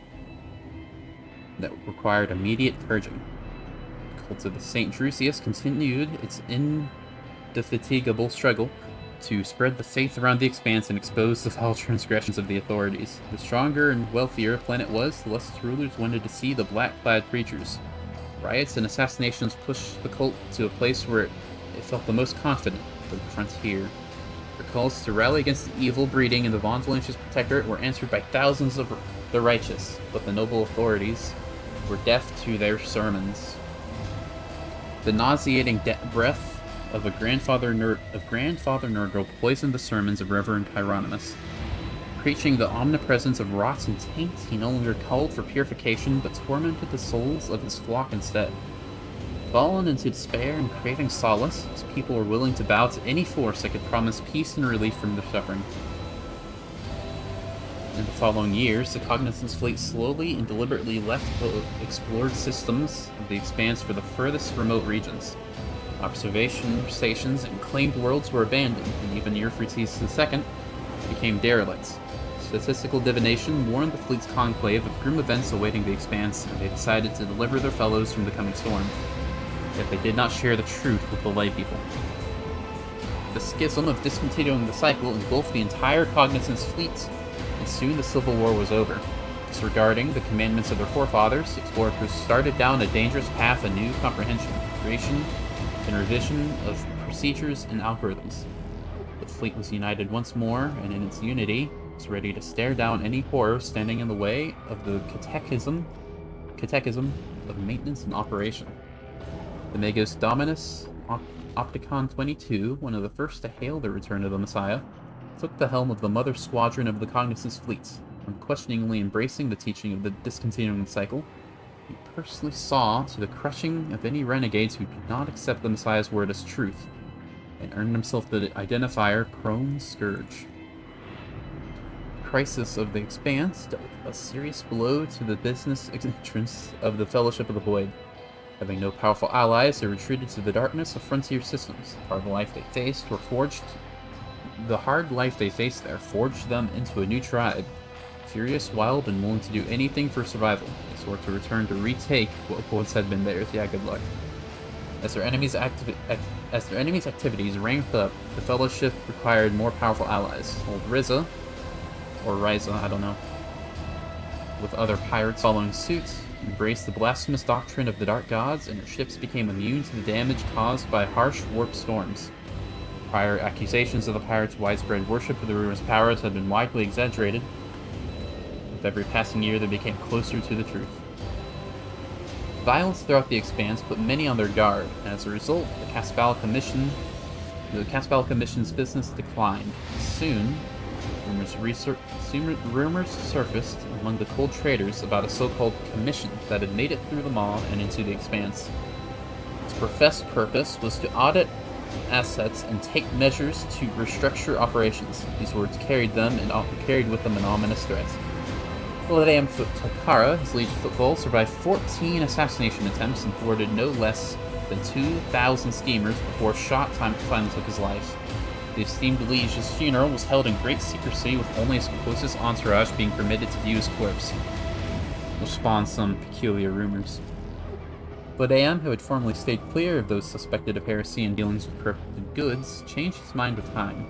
that required immediate purging. The cult of the Saint Drusius continued its indefatigable struggle to spread the faith around the expanse and expose the foul transgressions of the authorities. The stronger and wealthier a planet was, the less its rulers wanted to see the black-clad preachers. Riots and assassinations pushed the cult to a place where it felt the most confident, the frontier. The calls to rally against the evil breeding in the Von Valancius Protectorate were answered by thousands of the righteous, but the noble authorities were deaf to their sermons. The nauseating breath of Grandfather Nurgle poisoned the sermons of Reverend Hieronymus. Preaching the omnipresence of rots and taints, he no longer called for purification, but tormented the souls of his flock instead. Fallen into despair and craving solace, his people were willing to bow to any force that could promise peace and relief from their suffering. In the following years, the Cognizance fleet slowly and deliberately left the explored systems of the Expanse for the furthest remote regions. Observation stations and claimed worlds were abandoned, and even Euphrates II became derelicts. Statistical divination warned the fleet's conclave of grim events awaiting the Expanse, and they decided to deliver their fellows from the coming storm. Yet they did not share the truth with the lay people. The schism of discontinuing the cycle engulfed the entire Cognizance fleet, and soon the Civil War was over. Disregarding the commandments of their forefathers, explorers started down a dangerous path of new comprehension, creation, and revision of procedures and algorithms. The fleet was united once more, and in its unity, was ready to stare down any horror standing in the way of the catechism of maintenance and operation. The Magos Dominus Opticon 22, one of the first to hail the return of the Messiah, took the helm of the mother squadron of the Cognizance fleets. Unquestioningly embracing the teaching of the discontinuing cycle, he personally saw to the crushing of any renegades who did not accept the Messiah's word as truth, and earned himself the identifier Crone's Scourge. The crisis of the Expanse dealt a serious blow to the business interests of the Fellowship of the Void. Having no powerful allies, they retreated to the darkness of frontier systems. The hard life they faced there forged them into a new tribe, furious, wild, and willing to do anything for survival. They swore to return to retake what once had been theirs. Yeah, good luck. As their enemies' activities ramped up, the Fellowship required more powerful allies. Old Riza, or Ryza, I don't know, with other pirates following suit, embraced the blasphemous doctrine of the Dark Gods, and her ships became immune to the damage caused by harsh warp storms. Prior accusations of the pirates' widespread worship of the ruler's powers had been widely exaggerated. With every passing year, they became closer to the truth. Violence throughout the Expanse put many on their guard, and as a result, the Caspal Commission's business declined. Soon, rumors surfaced among the cold traders about a so-called commission that had made it through the Maw and into the Expanse. Its professed purpose was to audit assets and take measures to restructure operations. These words carried with them an ominous threat. William Takara, his liege football, survived 14 assassination attempts and thwarted no less than 2,000 schemers before shot time finally took his life. The esteemed liege's funeral was held in great secrecy, with only his closest entourage being permitted to view his corpse, which spawned some peculiar rumors. Vodayan, who had formerly stayed clear of those suspected of heresy and dealings with corrupted goods, changed his mind with time.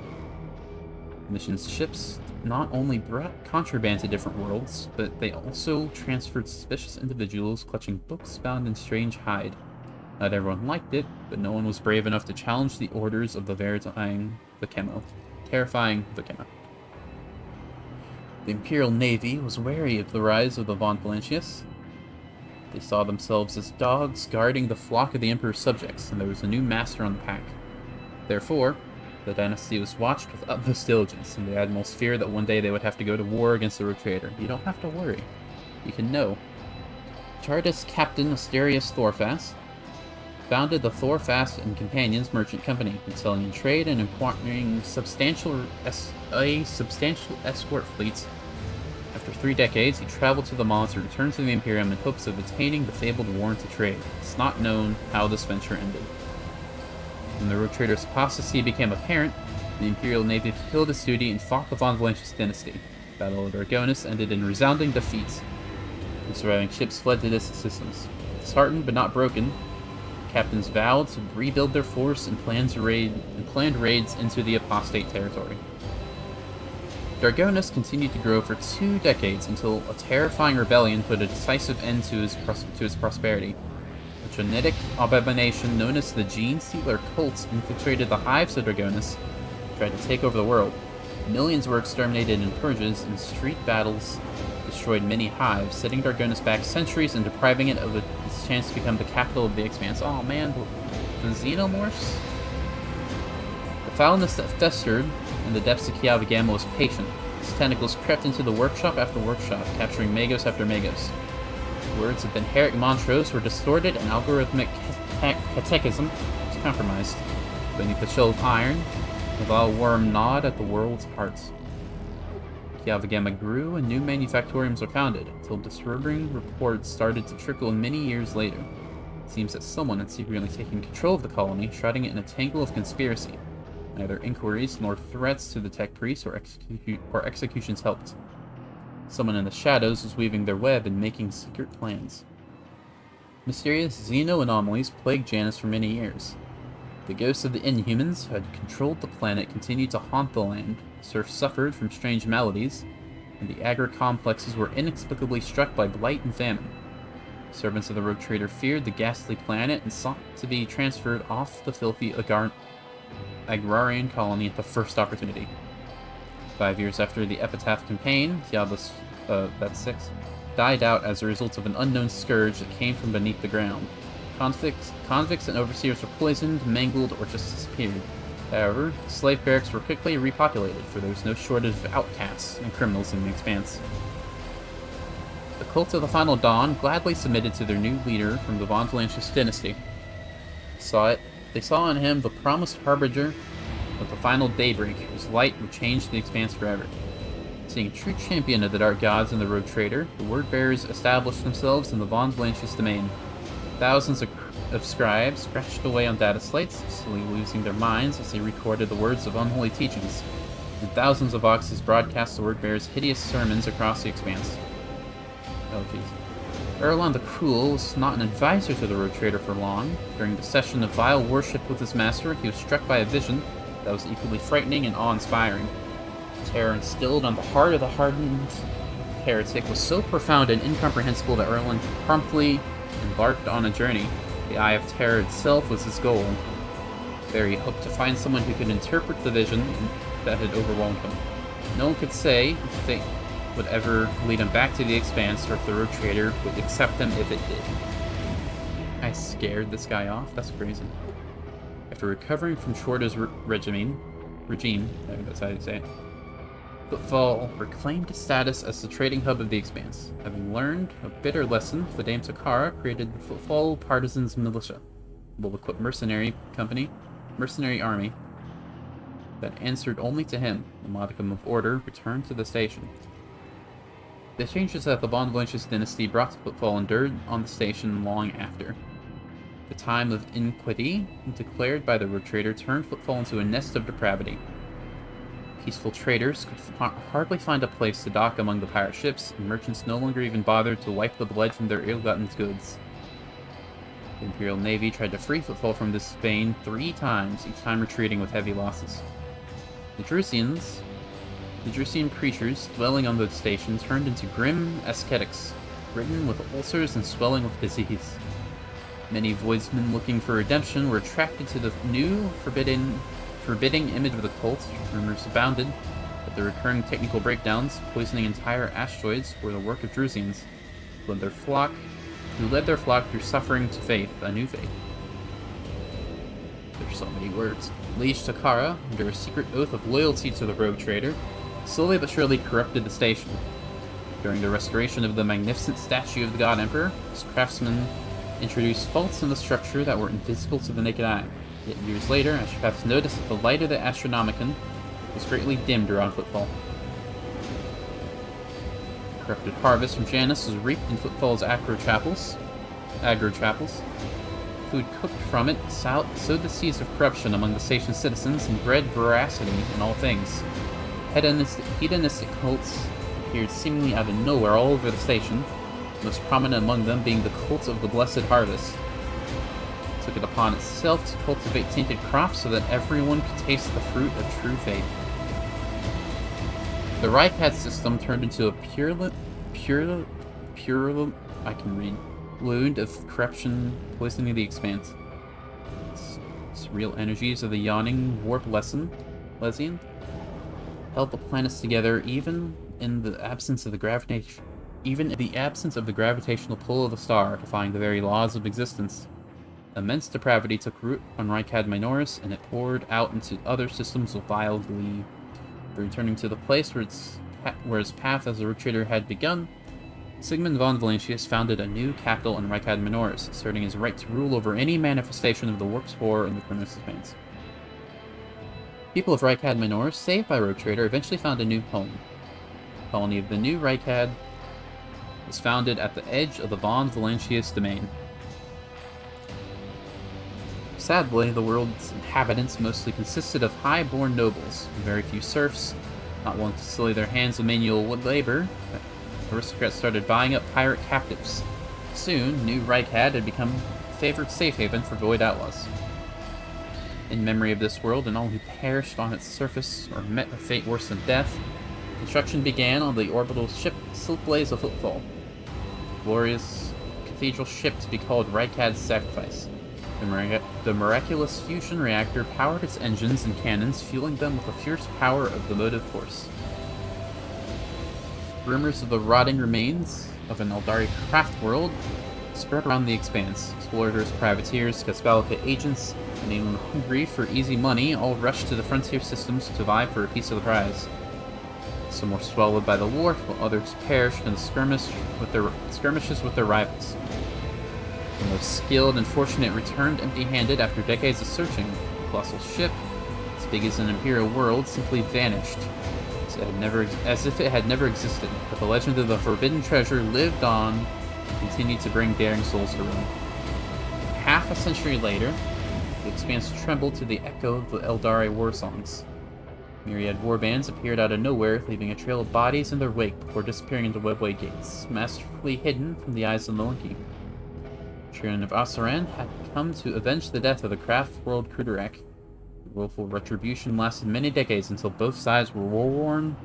The mission's ships not only brought contraband to different worlds, but they also transferred suspicious individuals clutching books bound in strange hide. Not everyone liked it, but no one was brave enough to challenge the orders of the terrifying Vakemo. The Imperial Navy was wary of the rise of the Von Valentius. They saw themselves as dogs guarding the flock of the Emperor's subjects, and there was a new master on the pack. Therefore, the dynasty was watched with utmost diligence, and the admirals feared that one day they would have to go to war against the Rogue Trader. You don't have to worry. You can know. Chartist Captain Asterius Thorfast founded the Thorfast and Companions Merchant Company, excelling in trade and acquiring substantial escort fleets. After 3 decades, he traveled to the Maw to return to the Imperium in hopes of attaining the fabled warrant to trade. It's not known how this venture ended. When the Rogue Trader's apostasy became apparent, the Imperial Navy fulfilled its duty and fought the Von Valentius dynasty. The Battle of Argonis ended in resounding defeat. The surviving ships fled to distant systems. Disheartened but not broken, the captains vowed to rebuild their force and planned raids into the apostate territory. Dargonis continued to grow for 2 decades until a terrifying rebellion put a decisive end to its prosperity. A genetic abomination known as the Gene Stealer cult infiltrated the hives of Dargonis and tried to take over the world. Millions were exterminated in purges, and street battles destroyed many hives, setting Dargonis back centuries and depriving it of its chance to become the capital of the Expanse. Oh man, the Xenomorphs? The foulness that festered in the depths of Kiavagama was patient. Its tentacles crept into the workshop after workshop, capturing Magos after Magos. Words of Benheric Montrose were distorted, and algorithmic catechism was compromised. Beneath the shell of iron, the vile worm gnawed at the world's hearts. Kiavagama grew, and new manufactoriums were founded, until disturbing reports started to trickle many years later. It seems that someone had secretly taken control of the colony, shrouding it in a tangle of conspiracy. Neither inquiries nor threats to the tech priests or executions helped. Someone in the shadows was weaving their web and making secret plans. Mysterious xeno-anomalies plagued Janus for many years. The ghosts of the Inhumans who had controlled the planet continued to haunt the land. Serfs suffered from strange maladies, and the agri-complexes were inexplicably struck by blight and famine. Servants of the Rogue Trader feared the ghastly planet and sought to be transferred off the filthy agrarian colony at the first opportunity. 5 years after the Epitaph campaign, Diablos, that's 6, died out as a result of an unknown scourge that came from beneath the ground. Convicts and overseers were poisoned, mangled, or just disappeared. However, the slave barracks were quickly repopulated, for there was no shortage of outcasts and criminals in the Expanse. The Cult of the Final Dawn gladly submitted to their new leader from the Von Valentius dynasty. They saw in him the promised harbinger of the final daybreak, whose light would change the Expanse forever. Seeing a true champion of the Dark Gods in the Rogue Trader, the Word-Bearers established themselves in the Von Valentius domain. Thousands of scribes scratched away on data slates, slowly losing their minds as they recorded the words of unholy teachings. and thousands of voxes broadcast the word bear's hideous sermons across the expanse. Oh jeez. Erlon the Cruel was not an advisor to the Road Trader for long. During the session of vile worship with his master, he was struck by a vision that was equally frightening and awe-inspiring. The terror instilled on the heart of the hardened heretic was so profound and incomprehensible that Erlon promptly embarked on a journey. The Eye of Terror itself was his goal. There he hoped to find someone who could interpret the vision that had overwhelmed him. No one could say if fate would ever lead him back to the Expanse, or if the Road Trader would accept him if it did. I scared this guy off? That's crazy. After recovering from Shorta's regime, I think that's how you say it, Footfall reclaimed its status as the trading hub of the Expanse. Having learned a bitter lesson, the Dame Takara created the Footfall Partisans Militia, a well-equipped mercenary army that answered only to him. A modicum of order returned to the station. The changes that the Von Valentius dynasty brought to Footfall endured on the station long after. The time of iniquity, declared by the Road Trader, turned Footfall into a nest of depravity. Peaceful traders could hardly find a place to dock among the pirate ships, and merchants no longer even bothered to wipe the blood from their ill-gotten goods. The Imperial Navy tried to free Footfall from this bane 3 times, each time retreating with heavy losses. The Drusian preachers dwelling on the station turned into grim ascetics, ridden with ulcers and swelling with disease. Many voidsmen looking for redemption were attracted to the new forbidding image of the cult. Rumors abounded that the recurring technical breakdowns, poisoning entire asteroids, were the work of Drusians, who led their flock through suffering to faith, a new faith. There's so many words. Liege Takara, under a secret oath of loyalty to the Rogue Trader, slowly but surely corrupted the station. During the restoration of the magnificent statue of the God Emperor, his craftsmen introduced faults in the structure that were invisible to the naked eye. Yet years later, Astropaths noticed that the light of the Astronomicon was greatly dimmed around Footfall. Corrupted harvest from Janus was reaped in Footfall's agro chapels. Food cooked from it sowed the seeds of corruption among the station's citizens and bred veracity in all things. Hedonistic cults appeared seemingly out of nowhere all over the station, most prominent among them being the cult of the Blessed Harvest. It took it upon itself to cultivate tainted crops so that everyone could taste the fruit of true faith. The Rypad system turned into a wound of corruption, poisoning the Expanse. Surreal energies of the yawning warp Lesian held the planets together even in the absence of the gravitational pull of the star, defying the very laws of existence. Immense depravity took root on Rykad Minoris, and it poured out into other systems with vile glee. Returning to the place where his path as a Road Trader had begun, Sigmund von Valentius founded a new capital in Rykad Minoris, asserting his right to rule over any manifestation of the warp's horror in the Chronos Expanse. People of Rykad Minoris, saved by Road Trader, eventually found a new home. The colony of the new Rykad was founded at the edge of the von Valentius domain. Sadly, the world's inhabitants mostly consisted of high-born nobles, and very few serfs, not willing to sully their hands with manual labor. Aristocrats started buying up pirate captives. Soon, New Rykad had become a favored safe haven for void outlaws. In memory of this world and all who perished on its surface or met a fate worse than death, construction began on the orbital ship Silkblaze of Footfall. The glorious cathedral ship to be called Rykad's Sacrifice. The miraculous fusion reactor powered its engines and cannons, fueling them with the fierce power of the motive force. Rumors of the rotting remains of an Eldari craft world spread around the Expanse. Explorers, privateers, Kaspalika agents, and anyone hungry for easy money all rushed to the frontier systems to vie for a piece of the prize. Some were swallowed by the war, while others perished in the skirmishes with their rivals. The most skilled and fortunate returned empty-handed after decades of searching. The colossal ship, as big as an Imperial world, simply vanished, as if it had never existed. But the legend of the forbidden treasure lived on and continued to bring daring souls to ruin. Half a century later, the Expanse trembled to the echo of the Eldari war songs. Myriad warbands appeared out of nowhere, leaving a trail of bodies in their wake before disappearing into webway gates, masterfully hidden from the eyes of the monkey. The Children of Asaran had come to avenge the death of the craft world Kruderak. The willful retribution lasted many decades until both sides were war-worn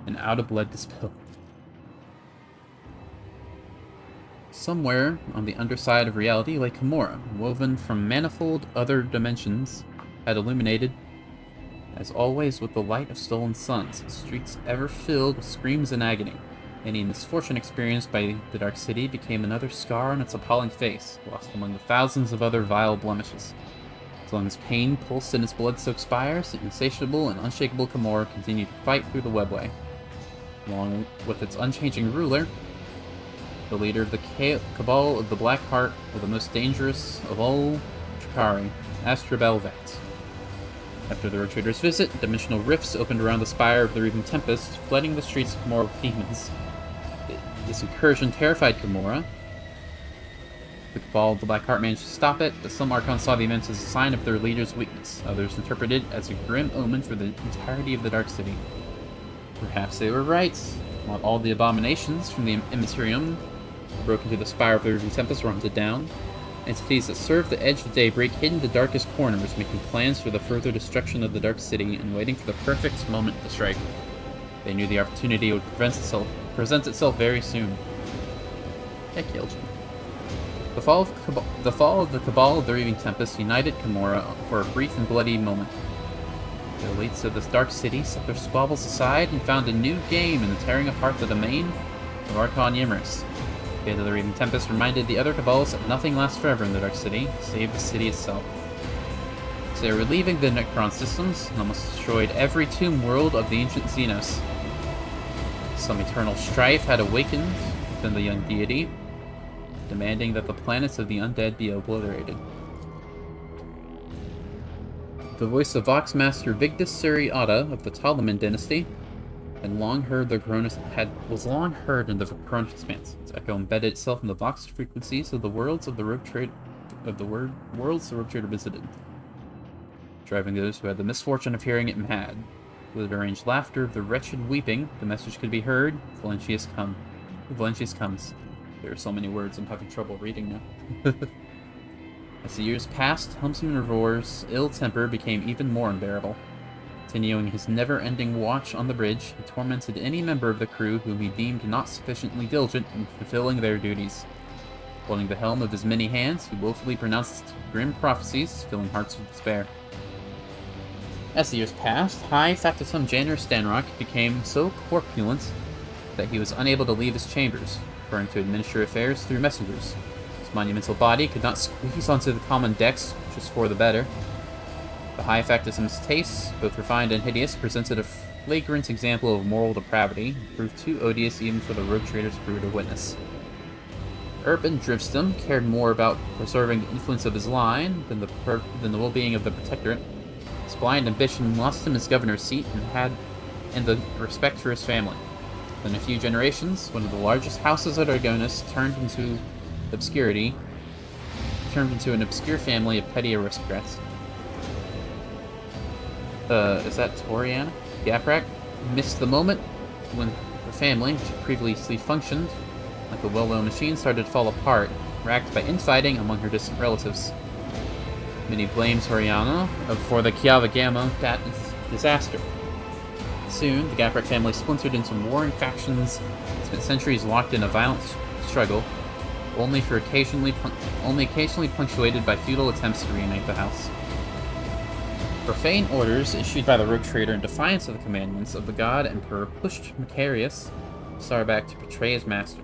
and out of blood to spill. Somewhere on the underside of reality lay Kimura, woven from manifold other dimensions, had illuminated, as always, with the light of stolen suns, streets ever filled with screams and agony. Any misfortune experienced by the Dark City became another scar on its appalling face, lost among the thousands of other vile blemishes. As long as pain pulsed in its blood-soaked spires, the insatiable and unshakable Kimura continued to fight through the webway. Along with its unchanging ruler, the leader of the Cabal of the Black Heart, or the most dangerous of all Drakari, Astrabel Vet. After the Rogue Trader's visit, dimensional rifts opened around the spire of the Reaving Tempest, flooding the streets of Kimura with demons. This incursion terrified Kimura. The Cabal of the Black Heart managed to stop it, but some Archons saw the events as a sign of their leader's weakness. Others interpreted it as a grim omen for the entirety of the Dark City. Perhaps they were right. Not all the abominations from the Immaterium broke into the spire of the Reaving Tempest were hunted down. Entities that served the edge of daybreak hid in the darkest corners, making plans for the further destruction of the Dark City and waiting for the perfect moment to strike. They knew the opportunity would present itself very soon. That killed you. The fall of the Cabal of the Reaving Tempest united Kimura for a brief and bloody moment. The elites of this Dark City set their squabbles aside and found a new game in the tearing apart the domain of Archon Ymris. The fate of the Reaving Tempest reminded the other Cabals that nothing lasts forever in the Dark City, save the city itself. So they were leaving the Necron systems and almost destroyed every tomb world of the ancient Xenos. Some eternal strife had awakened within the young deity, demanding that the planets of the undead be obliterated. The voice of Voxmaster Vigdis Seriata of the Ptoleman dynasty was long heard in the Chronos Expanse. Its echo embedded itself in the vox frequencies of the worlds of the Rogue Trader visited, driving those who had the misfortune of hearing it mad. With the deranged laughter of the wretched weeping, the message could be heard: Valentius comes. There are so many words I'm having trouble reading now. As the years passed, Helmsman Revor's ill temper became even more unbearable. Continuing his never-ending watch on the bridge, he tormented any member of the crew whom he deemed not sufficiently diligent in fulfilling their duties. Holding the helm of his many hands, he willfully pronounced grim prophecies, filling hearts with despair. As the years passed, High Factotum Janner Stanrock became so corpulent that he was unable to leave his chambers, referring to administrative affairs through messengers. His monumental body could not squeeze onto the common decks, which was for the better. The High Factotum's tastes, both refined and hideous, presented a flagrant example of moral depravity, and proved too odious even for the Rogue Trader's crew to witness. Urban Drivstum cared more about preserving the influence of his line than the well-being of the Protectorate. His blind ambition lost him his governor's seat and the respect for his family. In a few generations, one of the largest houses at Argonis turned into an obscure family of petty aristocrats. Is that Toriana? Gaprak missed the moment when the family, which had previously functioned like a well-oiled machine, started to fall apart, racked by infighting among her distant relatives. Many blamed Toriana for the Kiava Gamma disaster. Soon, the Gaprak family splintered into warring factions and spent centuries locked in a violent struggle, only occasionally punctuated by futile attempts to reunite the house. Profane orders issued by the Rogue Trader in defiance of the commandments of the God Emperor pushed Macarius Sarback to betray his master.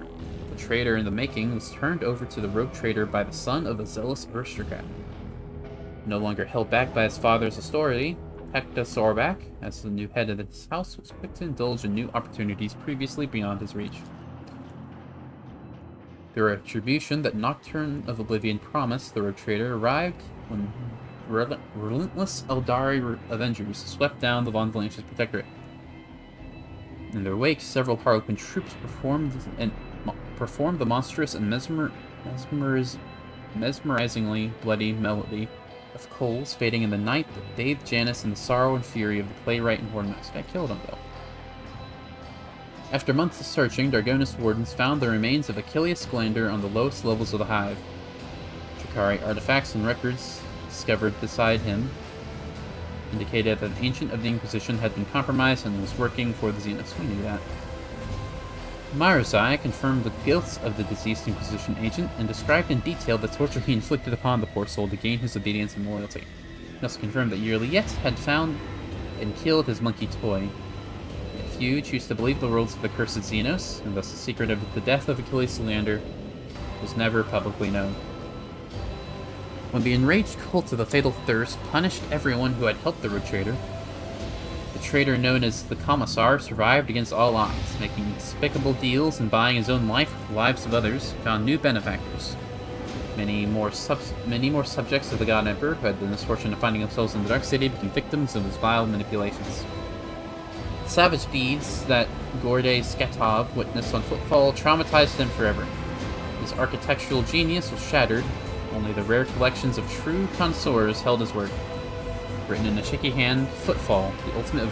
The traitor in the making was turned over to the Rogue Trader by the son of a zealous aristocrat. No longer held back by his father's authority, Hector Sarback, as the new head of this house, was quick to indulge in new opportunities previously beyond his reach. The retribution that Nocturne of Oblivion promised the Rogue Trader arrived when relentless Eldari Avengers swept down the Von Valentius Protectorate. In their wake, several Harlequin troops performed the monstrous and mesmerizingly bloody melody of coals fading in the night that bathed Janus in the sorrow and fury of the playwright and Hornmaster. I killed him, though. After months of searching, Dargonis wardens found the remains of Achilles Scalander on the lowest levels of the Hive. Drakari artifacts and records discovered beside him indicated that an ancient of the Inquisition had been compromised and was working for the Xenos. We knew that. Marozai confirmed the guilt of the deceased Inquisition agent and described in detail the torture he inflicted upon the poor soul to gain his obedience and loyalty. He also confirmed that Yet had found and killed his monkey toy. Yet few choose to believe the words of the cursed Xenos, and thus the secret of the death of Achilles Scalander was never publicly known. When the enraged cult of the Fatal Thirst punished everyone who had helped the Rogue Trader, the traitor known as the Commissar survived against all odds, making despicable deals and buying his own life with the lives of others, found new benefactors. Many more subjects of the God Emperor who had the misfortune of finding themselves in the Dark City became victims of his vile manipulations. The savage deeds that Gordey Skatov witnessed on Footfall traumatized him forever. His architectural genius was shattered. Only the rare collections of true connoisseurs held his word. Written in a shaky hand, Footfall, the ultimate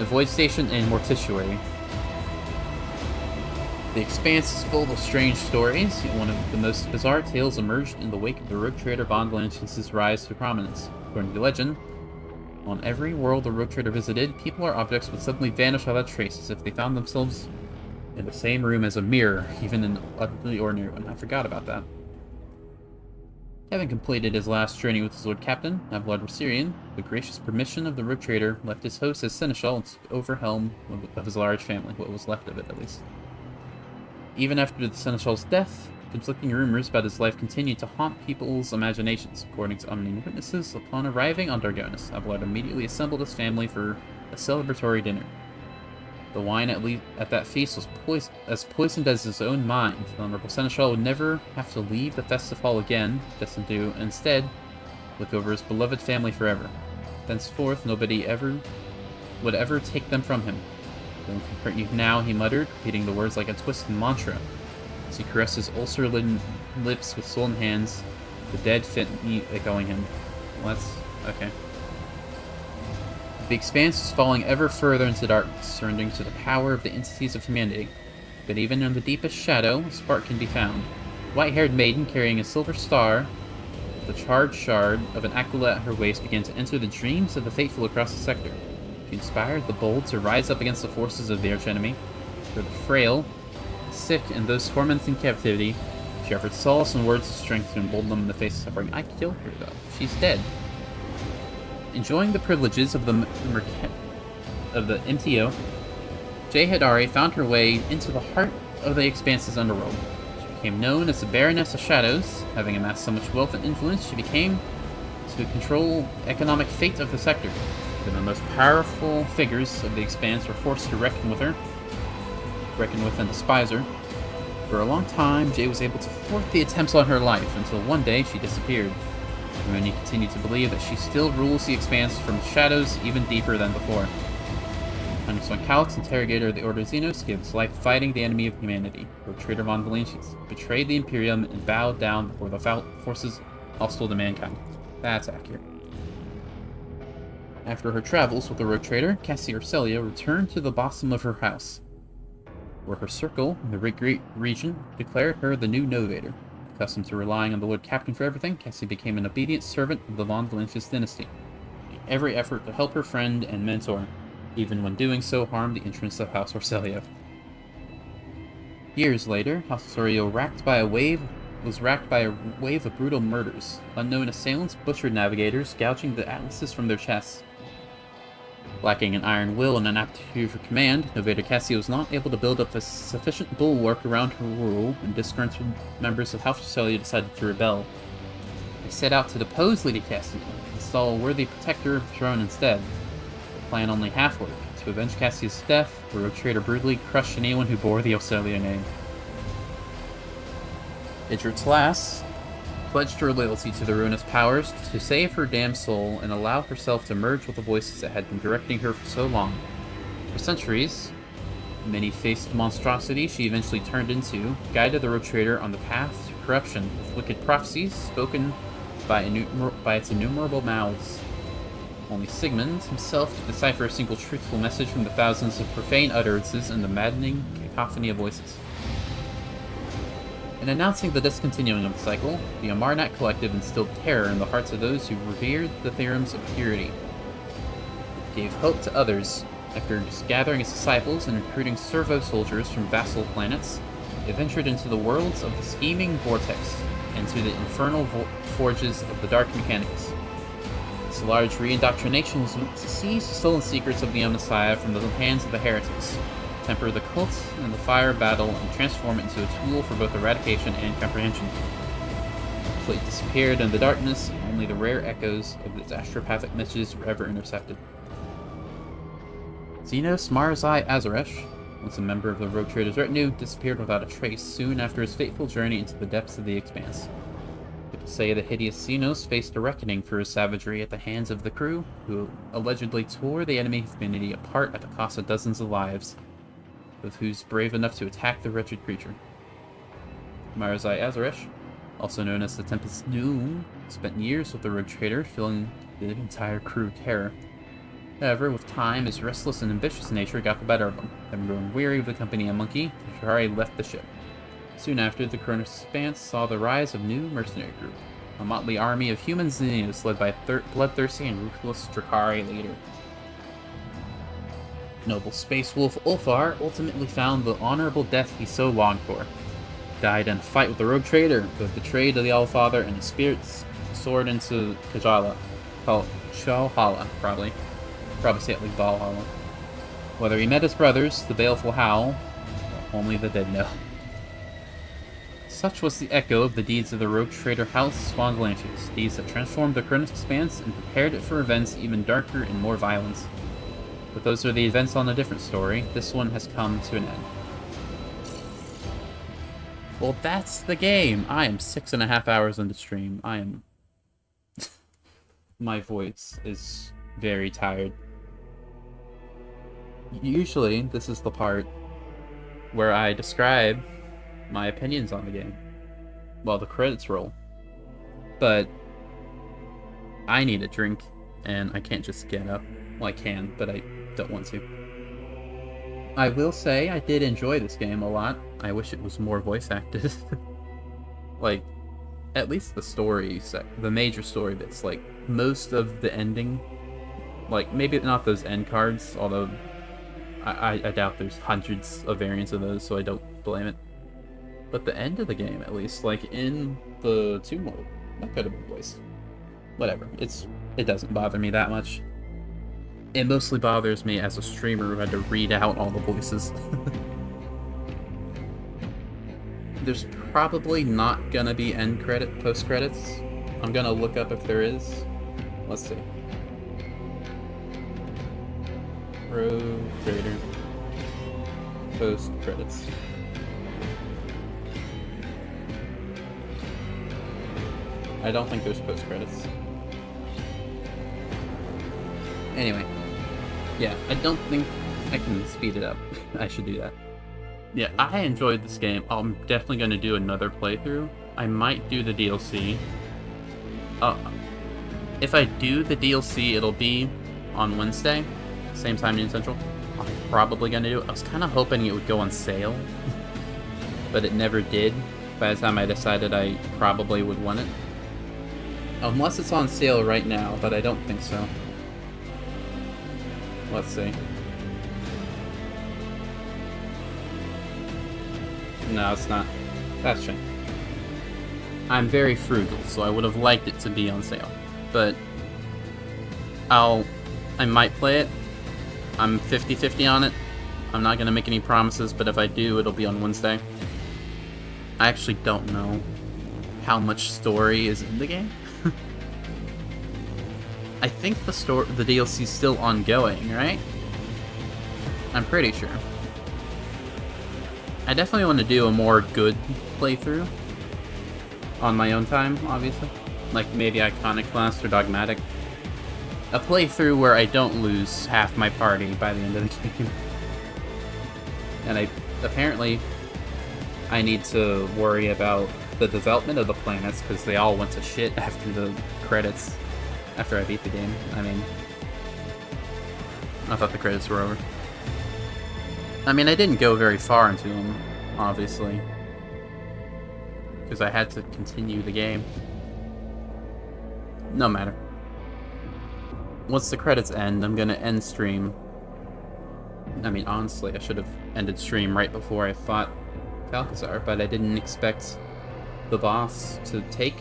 void station and morticiary. The Expanse is full of strange stories, yet one of the most bizarre tales emerged in the wake of the Rogue Trader Von Valancius' rise to prominence. According to legend, on every world the Rogue Trader visited, people or objects would suddenly vanish without trace, as if they found themselves in the same room as a mirror, even an utterly ordinary one. I forgot about that. Having completed his last journey with his Lord Captain, Avlad Rosirian, the gracious permission of the Rogue Trader left his host as Seneschal and took over helm of his large family, what was left of it at least. Even after the Seneschal's death, conflicting rumors about his life continued to haunt people's imaginations. According to unnamed witnesses, upon arriving on Dargonis, Avlad immediately assembled his family for a celebratory dinner. The wine at that feast was poisoned as his own mind. The Honorable Seneschal would never have to leave the festive hall again, destined to, instead, look over his beloved family forever. Thenceforth, nobody would ever take them from him. Don't hurt you now, he muttered, repeating the words like a twisted mantra. As he caressed his ulcer-laden lips with swollen hands, the dead fit echoing him. Well, that's okay. The Expanse was falling ever further into darkness, surrendering to the power of the entities of humanity. But even in the deepest shadow, a spark can be found. A white-haired maiden carrying a silver star, the charred shard of an acolyte at her waist, began to enter the dreams of the faithful across the sector. She inspired the bold to rise up against the forces of the archenemy. For the frail, sick, and those tormented in captivity, she offered solace and words of strength to embolden them in the face of suffering. I killed her, though. She's dead. Enjoying the privileges of the MTO, Jay Hadari found her way into the heart of the Expanse's underworld. She became known as the Baroness of Shadows. Having amassed so much wealth and influence, she became to control economic fate of the sector. Even the most powerful figures of the Expanse were forced to reckon with and despise her. For a long time, Jay was able to thwart the attempts on her life, until one day she disappeared. Many continue to believe that she still rules the Expanse from the shadows even deeper than before. Hunter Calix, interrogator of the Order Xenos, gives life fighting the enemy of humanity, Rogue Trader Von Valancius, betrayed the Imperium and bowed down before the forces hostile to mankind. That's accurate. After her travels with the Rogue Trader, Cassie Arcelia returned to the bottom of her house, where her circle in the Great Region declared her the new Novator. Accustomed to relying on the Lord Captain for everything, Cassie became an obedient servant of the Von Valancius dynasty, making every effort to help her friend and mentor, even when doing so harmed the interests of House Orselio. Years later, House Orselio was racked by a wave of brutal murders. Unknown assailants butchered navigators, gouging the atlases from their chests. Lacking an iron will and an aptitude for command, Novator Cassie was not able to build up a sufficient bulwark around her rule, and disgruntled members of House Orselio decided to rebel. They set out to depose Lady Cassie and install a worthy protector of the throne instead. The plan only half worked. To avenge Cassie's death, the Rogue Trader brutally crushed anyone who bore the Orselio name. Idrit's Lass pledged her loyalty to the ruinous powers to save her damned soul and allow herself to merge with the voices that had been directing her for so long. For centuries, many-faced monstrosity she eventually turned into guided the Rogue Trader on the path to corruption, with wicked prophecies spoken by its innumerable mouths. Only Sigmund himself could decipher a single truthful message from the thousands of profane utterances and the maddening cacophony of voices. In announcing the discontinuing of the cycle, the Amarnak Collective instilled terror in the hearts of those who revered the theorems of purity. It gave hope to others. After just gathering its disciples and recruiting servo-soldiers from vassal planets, it ventured into the worlds of the scheming Vortex and to the infernal forges of the Dark Mechanicus. This large re-indoctrination was to seize the stolen secrets of the Messiah from the hands of the heretics, temper the cult and the fire of battle, and transform it into a tool for both eradication and comprehension. The fleet disappeared in the darkness, and only the rare echoes of its astropathic messages were ever intercepted. Xenos Marzai Azaresh, once a member of the Rogue Trader's retinue, disappeared without a trace soon after his fateful journey into the depths of the Expanse. People say the hideous Xenos faced a reckoning for his savagery at the hands of the crew, who allegedly tore the enemy community apart at the cost of dozens of lives, of who's brave enough to attack the wretched creature. Marzai Azaresh, also known as the Tempest Doom, spent years with the Rogue Trader, filling the entire crew with terror. However, with time, his restless and ambitious nature got the better of him. Having grown weary of the company of Monkey, Shahari left the ship. Soon after, the Cronus Expanse saw the rise of new mercenary group, a motley army of human Xenos led by a bloodthirsty and ruthless Drakari leader. Noble space wolf Ulfar ultimately found the honorable death he so longed for. He died in a fight with the Rogue Trader, who had betrayed the Allfather, and his spirits soared into Kajala. Shalhala, probably say it like Valhalla. Whether he met his brothers, the baleful Howl, only the dead know. Such was the echo of the deeds of the Rogue Trader House Swangalantius, deeds that transformed the Cronus Expanse and prepared it for events even darker and more violent. But those are the events on a different story. This one has come to an end. Well, that's the game. I am 6.5 hours into stream. I am... My voice is very tired. Usually, this is the part where I describe my opinions on the game while the credits roll. But I need a drink, and I can't just get up. Well, I can, but I don't want to. I will say I did enjoy this game a lot. I wish it was more voice acted. Like, at least the story, the major story bits, like, most of the ending, like, maybe not those end cards, although I doubt there's hundreds of variants of those, so I don't blame it. But the end of the game, at least, like, in the Tomb mode, that could have been voiced. Whatever, it doesn't bother me that much. It mostly bothers me as a streamer who had to read out all the voices. There's probably not gonna be post credits. I'm gonna look up if there is. Let's see. Rogue Trader. Post credits. I don't think there's post credits. Anyway. Yeah, I don't think I can speed it up. I should do that. Yeah, I enjoyed this game. I'm definitely going to do another playthrough. I might do the DLC. If I do the DLC, it'll be on Wednesday, same time in Central. I'm probably going to do it. I was kind of hoping it would go on sale, but it never did by the time I decided I probably would want it. Unless it's on sale right now, but I don't think so. Let's see. No, it's not. That's a shame. I'm very frugal, so I would have liked it to be on sale. But I might play it. I'm 50-50 on it. I'm not going to make any promises, but if I do, it'll be on Wednesday. I actually don't know how much story is in the game. I think the DLC is still ongoing, right? I'm pretty sure. I definitely want to do a more good playthrough on my own time, obviously. Like maybe Iconoclast or Dogmatic. A playthrough where I don't lose half my party by the end of the game. And apparently I need to worry about the development of the planets, because they all went to shit after the credits, after I beat the game. I mean, I thought the credits were over. I mean, I didn't go very far into them, obviously, because I had to continue the game. No matter. Once the credits end, I'm gonna end stream. I mean, honestly, I should have ended stream right before I fought Calcazar, but I didn't expect the boss to take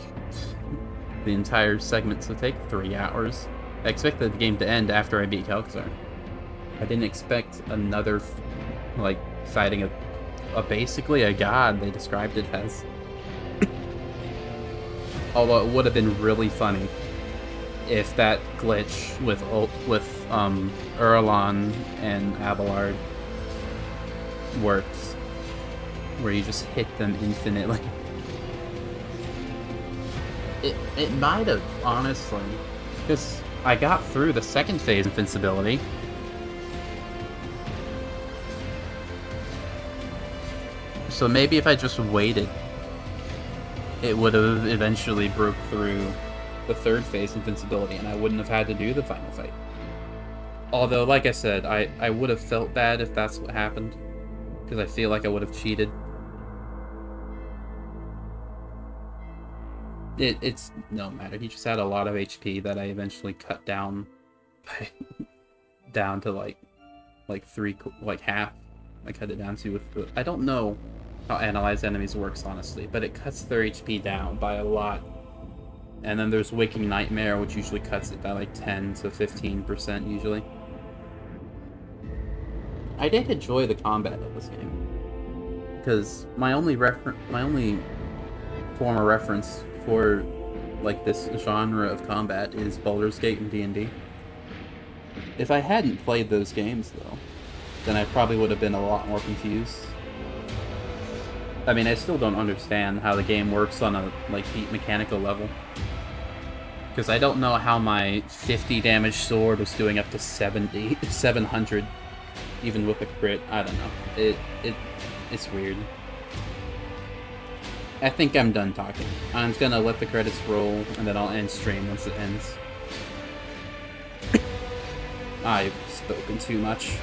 the entire segment to take 3 hours. I expected the game to end after I beat Calcazar. I didn't expect another, like, fighting a basically a god, they described it as. Although it would have been really funny if that glitch with Erlon and Abelard works, where you just hit them infinitely. It might have, honestly, because I got through the second phase invincibility. So maybe if I just waited, it would have eventually broke through the third phase invincibility, and I wouldn't have had to do the final fight. Although, like I said, I would have felt bad if that's what happened, because I feel like I would have cheated. It's no matter. He just had a lot of HP that I eventually cut down down to like half. I cut it down to with the, I don't know how Analyze Enemies works, honestly, but it cuts their HP down by a lot. And then there's Waking Nightmare, which usually cuts it by like 10 to 15% usually. I did enjoy the combat of this game, because my only form of reference for like this genre of combat is Baldur's Gate and D&D. If I hadn't played those games, though, then I probably would have been a lot more confused. I mean, I still don't understand how the game works on a like deep mechanical level, because I don't know how my 50 damage sword was doing up to 700, even with a crit. I don't know. It's weird. I think I'm done talking. I'm gonna let the credits roll, and then I'll end stream once it ends. I've spoken too much.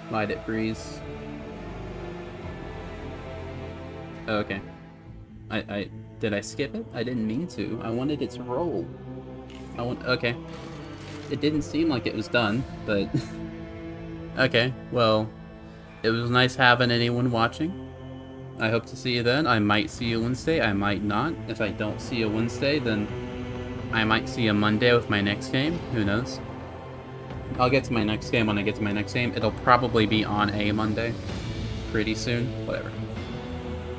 Might it freeze? Okay. Did I skip it? I didn't mean to. I wanted it to roll. Okay. It didn't seem like it was done, but Okay, well, it was nice having anyone watching. I hope to see you then. I might see you Wednesday, I might not. If I don't see you Wednesday, then I might see you Monday with my next game. Who knows? I'll get to my next game when I get to my next game. It'll probably be on a Monday. Pretty soon. Whatever.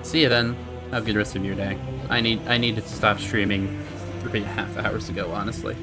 See you then. Have a good rest of your day. I needed to stop streaming 3.5 hours ago, honestly.